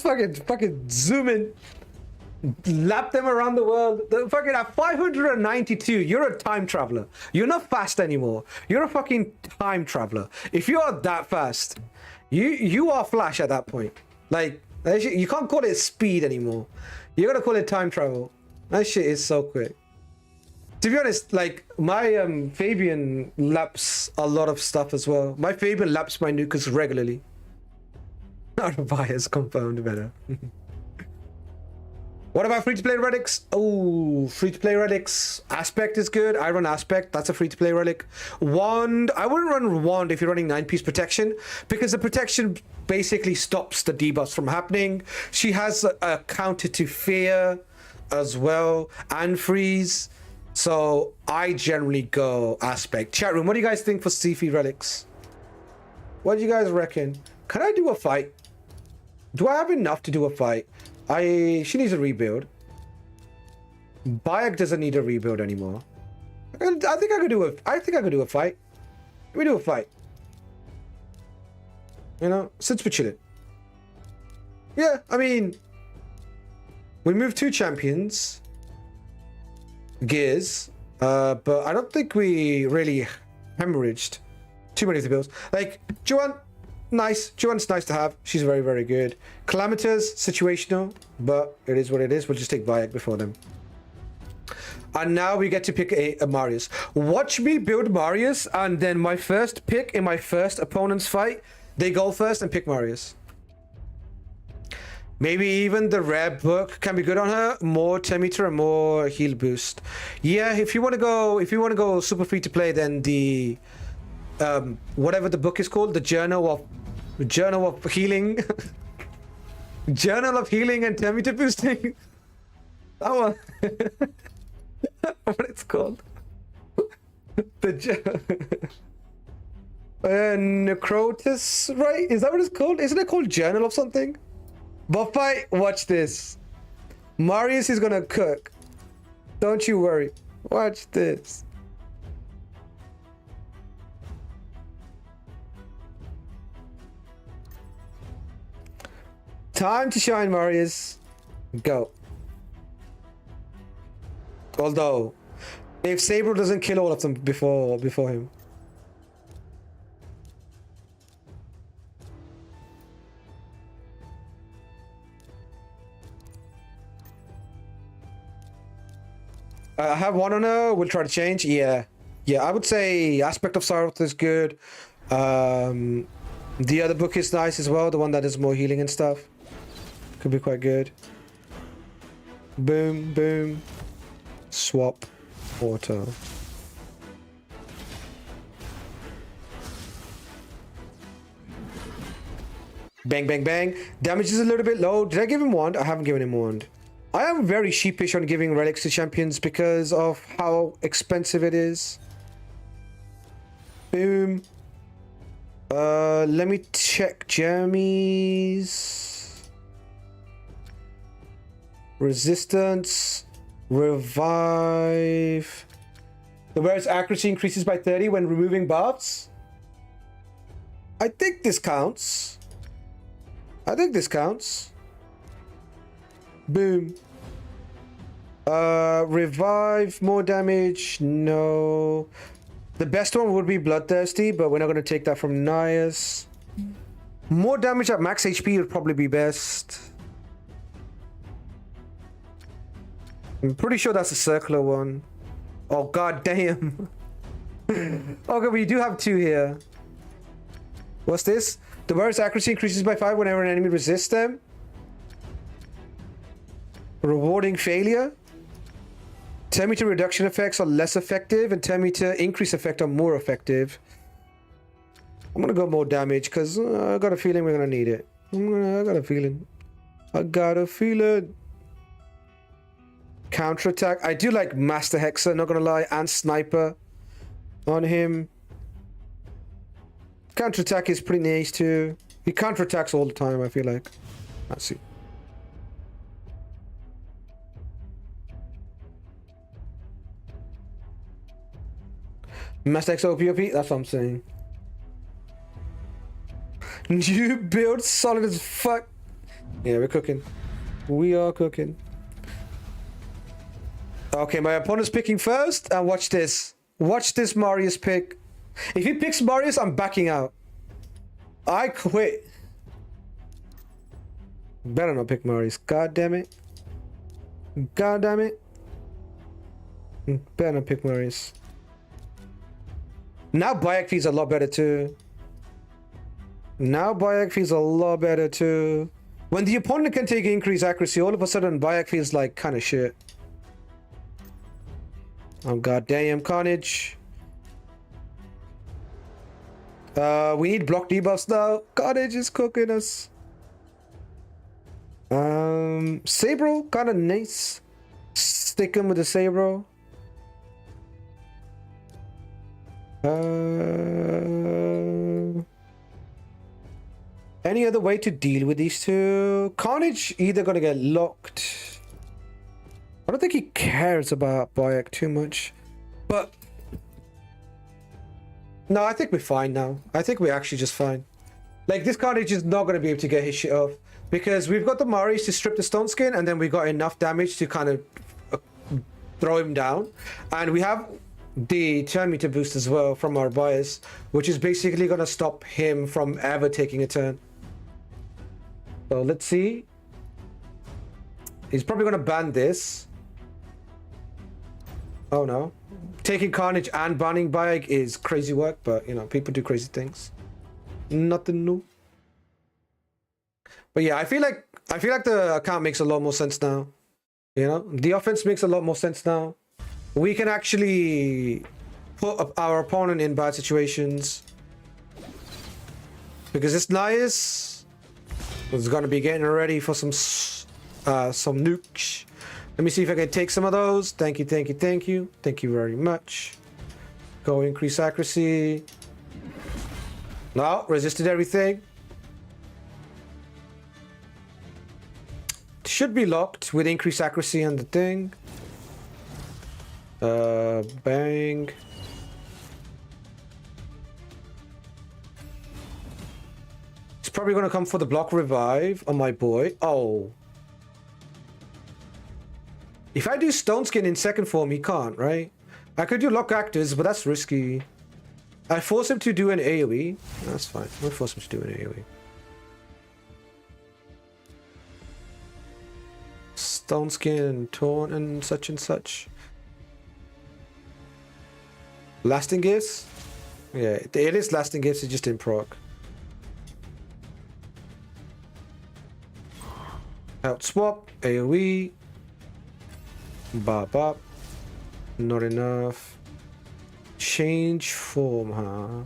fucking zoom in. Lap them around the world. The fucking at 592, you're a time traveler. You're not fast anymore. You're a fucking time traveler. If you are that fast, you are Flash at that point. Like, you can't call it speed anymore. You gotta call it time travel. That shit is so quick. To be honest, like, my Fabian laps a lot of stuff as well. My Fabian laps my Nukas regularly. Arbias confirmed better. What about free-to-play relics? Oh, free-to-play relics. Aspect is good. I run Aspect. That's a free-to-play relic. Wand. I wouldn't run Wand if you're running 9-piece protection, because the protection basically stops the debuffs from happening. She has a counter to fear as well, and freeze. So I generally go Aspect. Chat room, what do you guys think for Siphi relics? What do you guys reckon? Can I do a fight? Do I have enough to do a fight? She needs a rebuild. Bayek doesn't need a rebuild anymore. I think I could do a fight. Let me do a fight. You know, since we're chilling. Yeah, I mean, we moved 2 champions. Gears. But I don't think we really hemorrhaged too many of the bills. Like, Juan, nice. Juan's nice to have. She's very, very good. Calamitous, situational, but it is what it is. We'll just take Bayek before them. And now we get to pick a Marius. Watch me build Marius, and then my first pick in my first opponent's fight, they go first and pick Marius. Maybe even the rare book can be good on her. More 10 meter and more heal boost. Yeah, if you want to go super free to play, then the whatever the book is called, the Journal of Healing. Journal of Healing and 10 meter boosting. That one. What it's called? The Necrotis, right? Is that what it's called? Isn't it called Journal of something? Buff fight, watch this. Marius is gonna cook. Don't you worry. Watch this. Time to shine, Marius. Go. Although, if Saber doesn't kill all of them before him. I have one on her. We'll try to change. Yeah, I would say Aspect of Cyroth is good. The other book is nice as well. The one that is more healing and stuff. Could be quite good. Boom, boom. Swap. Auto. Bang, bang, bang. Damage is a little bit low. Did I give him wand? I haven't given him wand. I am very sheepish on giving relics to champions because of how expensive it is. Boom. Let me check Jeremy's resistance, revive. The wearer's accuracy increases by 30 when removing buffs. I think this counts. I think this counts. Boom. Revive, more damage. No. The best one would be Bloodthirsty, but we're not going to take that from Nias. More damage at max HP would probably be best. I'm pretty sure that's a circular one. Oh, god damn. Okay, we do have two here. What's this? The wearer's accuracy increases by 5 whenever an enemy resists them. Rewarding failure. 10 meter reduction effects are less effective, and 10 meter increase effect are more effective. I'm gonna go more damage because I got a feeling we're gonna need it. I got a feeling. I got a feeling. Counterattack. I do like Master Hexer, not gonna lie, and Sniper on him. Counterattack is pretty nice too. He counterattacks all the time, I feel like. Let's see. Master Hexer POP, that's what I'm saying. New build, solid as fuck. Yeah, we're cooking. We are cooking. Okay, my opponent's picking first, and watch this. Watch this Marius pick. If he picks Marius, I'm backing out. I quit. Better not pick Marius. God damn it. God damn it. Better not pick Marius. Now Bayek feels a lot better too. Now Bayek feels a lot better too. When the opponent can take increased accuracy, all of a sudden Bayek feels like kind of shit. Oh goddamn Carnage. We need block debuffs now. Carnage is cooking us. Sabro, kind of nice. Stick him with the Sabro. Any other way to deal with these two? Carnage either gonna get locked. I don't think he cares about Bayek too much, but no, I think we're fine now. I think we're actually just fine. Like, this Carnage is not gonna be able to get his shit off because we've got the Marius to strip the Stone Skin, and then we got enough damage to kind of throw him down, and we have the turn meter boost as well from our bias, which is basically gonna stop him from ever taking a turn. So let's see. He's probably gonna ban this. Oh no. Taking Carnage and banning Bayek is crazy work, but you know, people do crazy things. Nothing new. But yeah, I feel like the account makes a lot more sense now. You know, the offense makes a lot more sense now. We can actually put our opponent in bad situations. Because this Nias is gonna be getting ready for some nukes. Let me see if I can take some of those. Thank you, thank you, thank you. Thank you very much. Go increase accuracy. No, resisted everything. Should be locked with increased accuracy and the thing. Bang. It's probably gonna come for the block revive on my boy. Oh. If I do Stone Skin in second form, he can't, right? I could do lock actors, but that's risky. I force him to do an AoE. That's fine. I'll force him to do an AoE. Stone Skin, Taunt, and such. Lasting Gifts? Yeah, it is Lasting Gifts, it's just in proc. Out swap, AoE. Bop bop. Not enough. Change form, huh?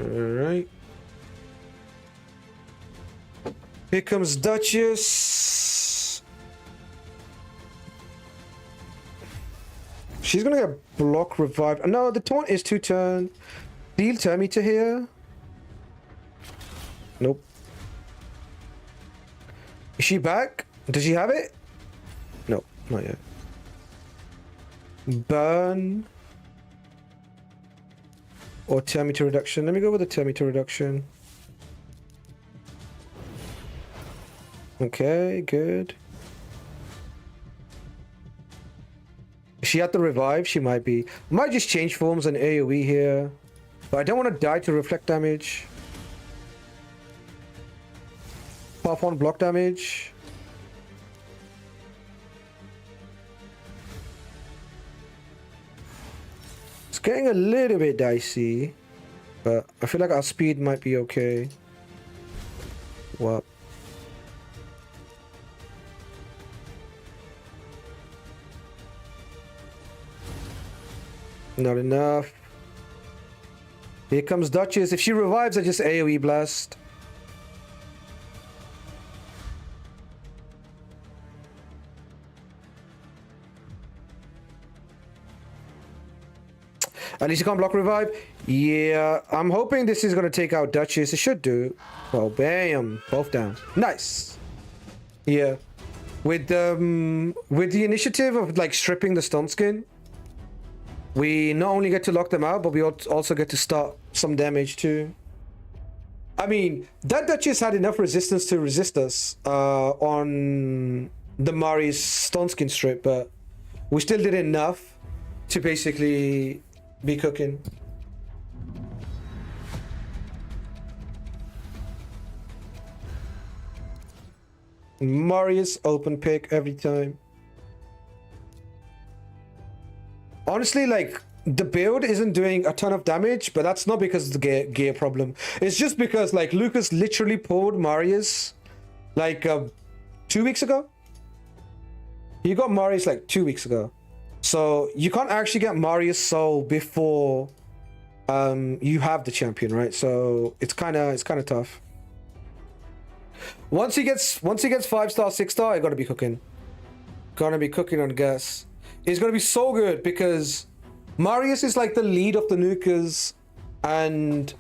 Alright. Here comes Duchess. She's gonna get block revived. No, the taunt is 2 turn. Deal Terminator here. Nope. Is she back? Does she have it? No, not yet. Burn. Or Terminator reduction. Let me go with the Terminator reduction. Okay, good. If she had the revive, she might be. Might just change forms and AoE here. But I don't want to die to reflect damage. Pop on block damage. It's getting a little bit dicey. But I feel like our speed might be okay. What? Not enough. Here comes Duchess. If she revives, I just AoE blast. At least you can't block revive. Yeah, I'm hoping this is gonna take out Duchess. It should do. Oh, bam! Both down. Nice. Yeah, with the initiative of like stripping the stone skin, we not only get to lock them out, but we also get to start some damage too. I mean, that Duchess had enough resistance to resist us on the Mari's stone skin strip, but we still did enough to basically be cooking. Marius open pick every time. Honestly, like, the build isn't doing a ton of damage, but that's not because of the gear problem. It's just because, like, Lucas literally pulled Marius, like, 2 weeks ago. He got Marius, like, 2 weeks ago. So, you can't actually get Marius Soul before you have the champion, right? So, it's kind of tough. Once he gets 5-star, 6-star, I gotta be cooking. Gonna be cooking on gas. It's gonna be so good because Marius is like the lead of the nukers, and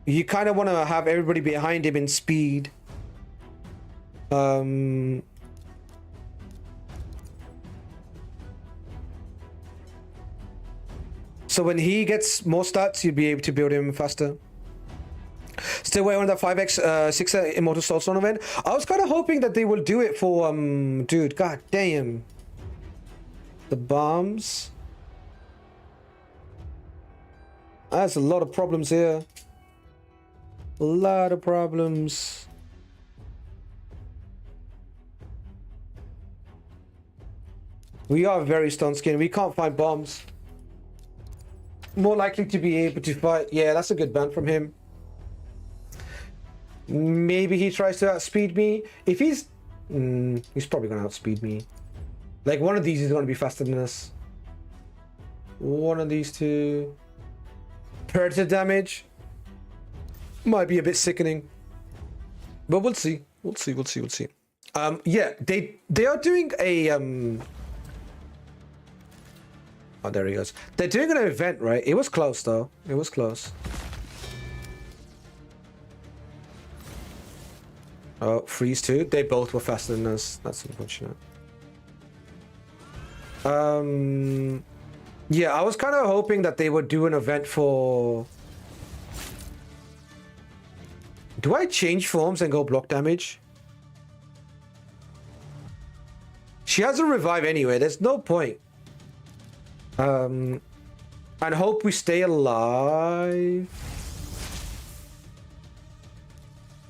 you kind of want to have everybody behind him in speed. So when he gets more stats, you'll be able to build him faster. Still waiting on that 5x 6 Immortal Soulstone event. I was kind of hoping that they will do it for dude, god damn. The bombs. That's a lot of problems here. A lot of problems. We are very stone skinned. We can't find bombs. More likely to be able to fight. Yeah, that's a good ban from him. Maybe he tries to outspeed me. If he's probably gonna outspeed me. Like, one of these is gonna be faster than us. One of these two. Predator damage might be a bit sickening, but we'll see. We'll see. Yeah, they are doing a Oh, there he goes. They're doing an event, right? It was close though. It was close. Oh, freeze too. They both were faster than us. That's unfortunate. Yeah, I was kind of hoping that they would do an event for... Do I change forms and go block damage? She has a revive anyway. There's no point. And hope we stay alive.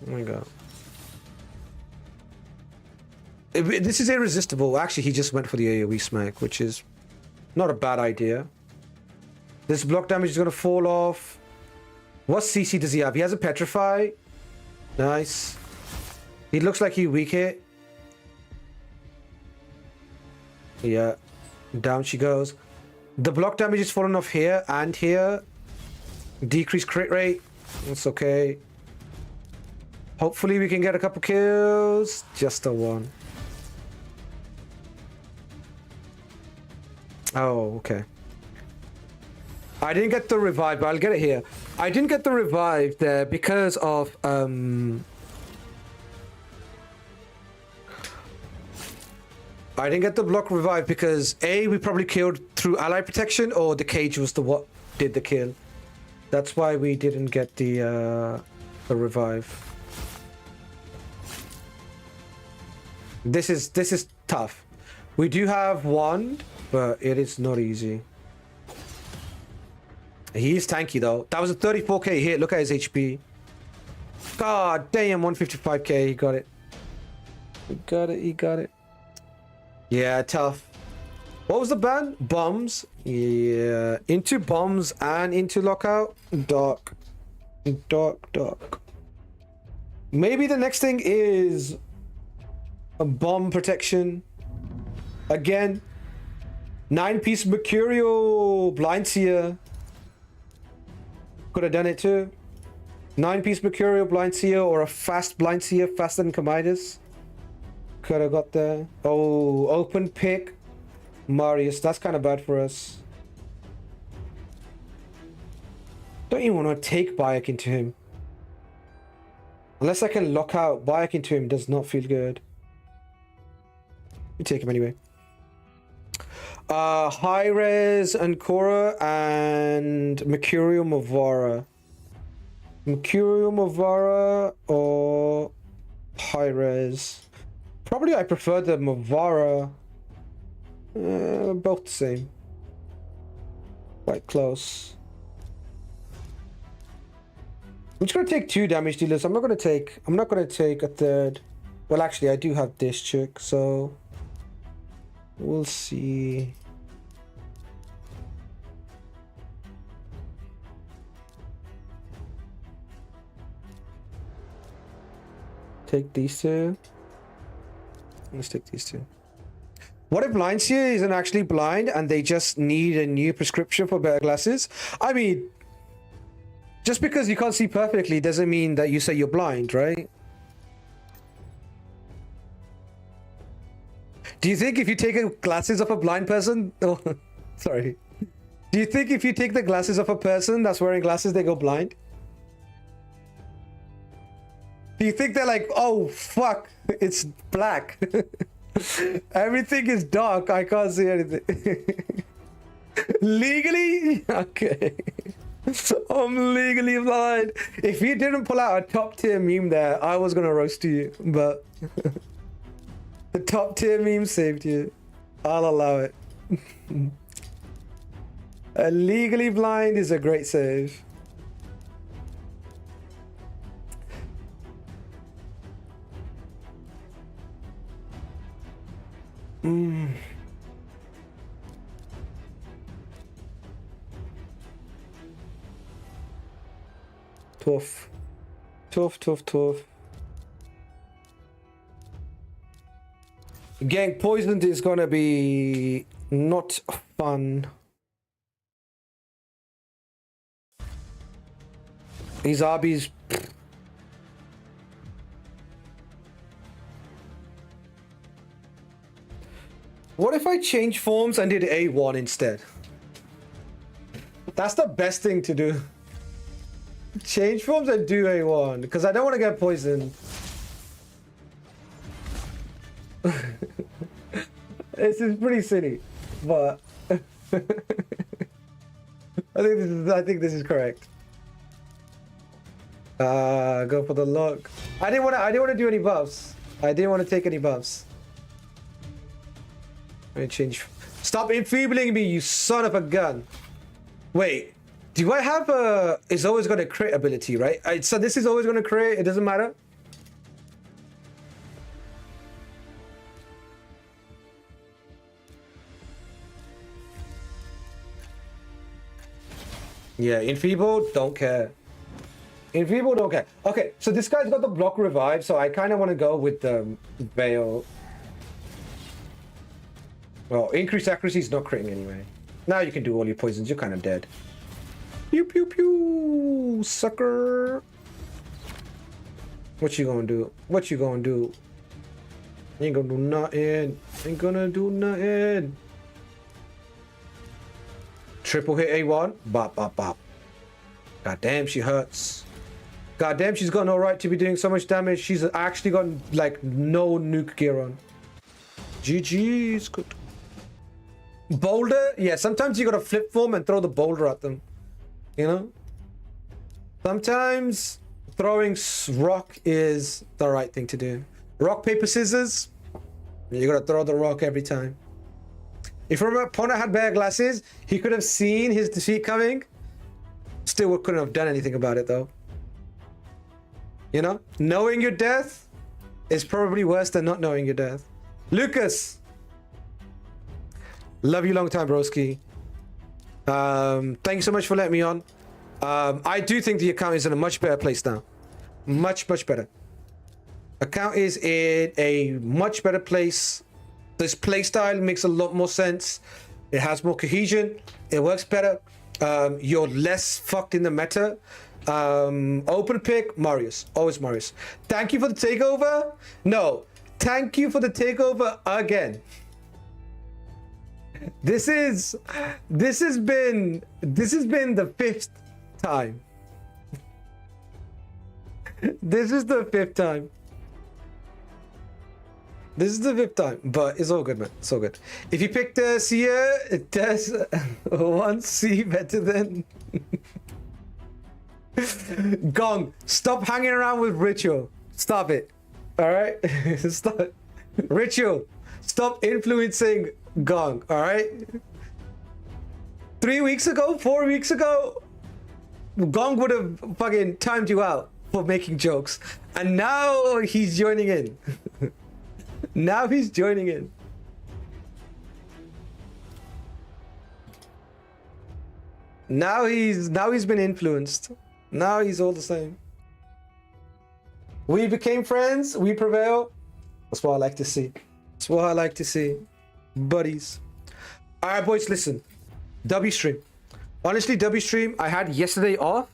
Oh my god. This is irresistible. Actually, he just went for the AoE smack, which is not a bad idea. This block damage is going to fall off. What CC does he have? He has a Petrify. Nice. He looks like he weak hit. Yeah. Down she goes. The block damage is falling off here and here. Decreased crit rate. That's okay. Hopefully we can get a couple kills. Just a one. Oh, okay. I didn't get the revive, but I'll get it here. I didn't get the revive there because of I didn't get the block revive because A, we probably killed through ally protection, or the cage was the what did the kill. That's why we didn't get the revive. This is tough. We do have wand, but it is not easy. He is tanky though. That was a 34k hit. Look at his HP. God damn, 155k. He got it. He got it. He got it. Yeah, tough. What was the ban? Bombs. Yeah, into bombs and into lockout. Dark. Dark, dark. Maybe the next thing is a bomb protection. Again, 9-piece Mercurial Blind Seer. Could have done it too. 9-piece Mercurial Blind Seer or a fast Blind Seer faster than Comidas. Could have got there. Oh, open pick. Marius, that's kind of bad for us. Don't even want to take Bayek into him. Unless I can lock out Bayek into him, does not feel good. We take him anyway. High Res Ancora and Mercurial Mavara. Mercurial Mavara or High Res. Probably I prefer the Mavara. Both the same. Quite close. I'm just gonna take 2 damage dealers. I'm not gonna take a third. Well, actually, I do have this chick, so we'll see. Take these 2. Let's take these 2. What if Blind Seer isn't actually blind and they just need a new prescription for better glasses? I mean, just because you can't see perfectly doesn't mean that you say you're blind, right? Do you think if you take the glasses of a blind person... Oh, sorry. Do you think if you take the glasses of a person that's wearing glasses, they go blind? Do you think they're like, oh, fuck, it's black. Everything is dark. I can't see anything. Legally? Okay. I'm legally blind. If you didn't pull out a top tier meme there, I was going to roast you. But the top tier meme saved you. I'll allow it. Legally blind is a great save. Tough. Tough, tough, tough. Gang, poisoned is gonna be not fun. These Arby's. What if I change forms and did A1 instead? That's the best thing to do. Change forms and do A1, because I don't want to get poisoned. This is pretty silly, but I think this is correct. Go for the look. I didn't want to do any buffs. I didn't want to take any buffs. Let me change. Stop enfeebling me, you son of a gun. Wait, do I have a... It's always going to crit ability, right? So this is always going to crit, it doesn't matter? Yeah, Enfeebled, don't care. Enfeebled, don't care. Okay, so this guy's got the block revive, so I kind of want to go with the Veil. Well, increased accuracy is not critting anyway. Now you can do all your poisons. You're kind of dead. Pew, pew, pew, sucker. What you gonna do? What you gonna do? Ain't gonna do nothing. Ain't gonna do nothing. Triple hit A1. Bop, bop, bop. God damn, she hurts. God damn, she's got no right to be doing so much damage. She's actually got, like, no nuke gear on. GG's. Good. Boulder? Yeah, sometimes you gotta flip form and throw the boulder at them. You know? Sometimes throwing rock is the right thing to do. Rock, paper, scissors. You gotta throw the rock every time. If your opponent had bear glasses, he could have seen his defeat coming. Still couldn't have done anything about it though. You know? Knowing your death is probably worse than not knowing your death. Lucas! Love you long time, broski. Thank you so much for letting me on. I do think the account is in a much better place now. Much, much better. Account is in a much better place. This playstyle makes a lot more sense. It has more cohesion. It works better. You're less fucked in the meta. Open pick, Marius. Always Marius. Thank you for the takeover. No, thank you for the takeover again. This has been the 5th time. This is the 5th time. This is the 5th time, but it's all good, man. It's all good. If you picked Sia, it does 1C better than Gong. Stop hanging around with Ritual. Stop it. All right, stop. Ritual. Stop influencing Gong. All right. 3 weeks ago, 4 weeks ago, Gong would have fucking timed you out for making jokes, and now he's joining in. Now he's joining in. Now he's been influenced. Now he's all the same. We became friends. We prevail. That's what I like to see. That's what I like to see. Buddies. All right, boys, listen. W stream. Honestly, W stream, I had yesterday off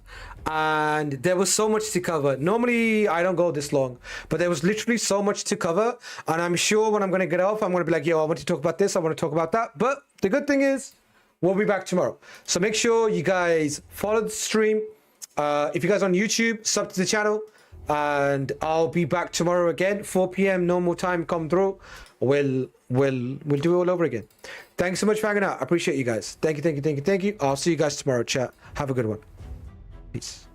and there was so much to cover. Normally, I don't go this long, but there was literally so much to cover. And I'm sure when I'm going to get off, I'm going to be like, yo, I want to talk about this. I want to talk about that. But the good thing is, we'll be back tomorrow. So make sure you guys follow the stream. If you guys are on YouTube, sub to the channel. And I'll be back tomorrow again, 4 p.m. normal time come through. We'll do it all over again. Thanks so much for hanging out. I appreciate you guys. Thank you. I'll see you guys tomorrow, chat. Have a good one. Peace.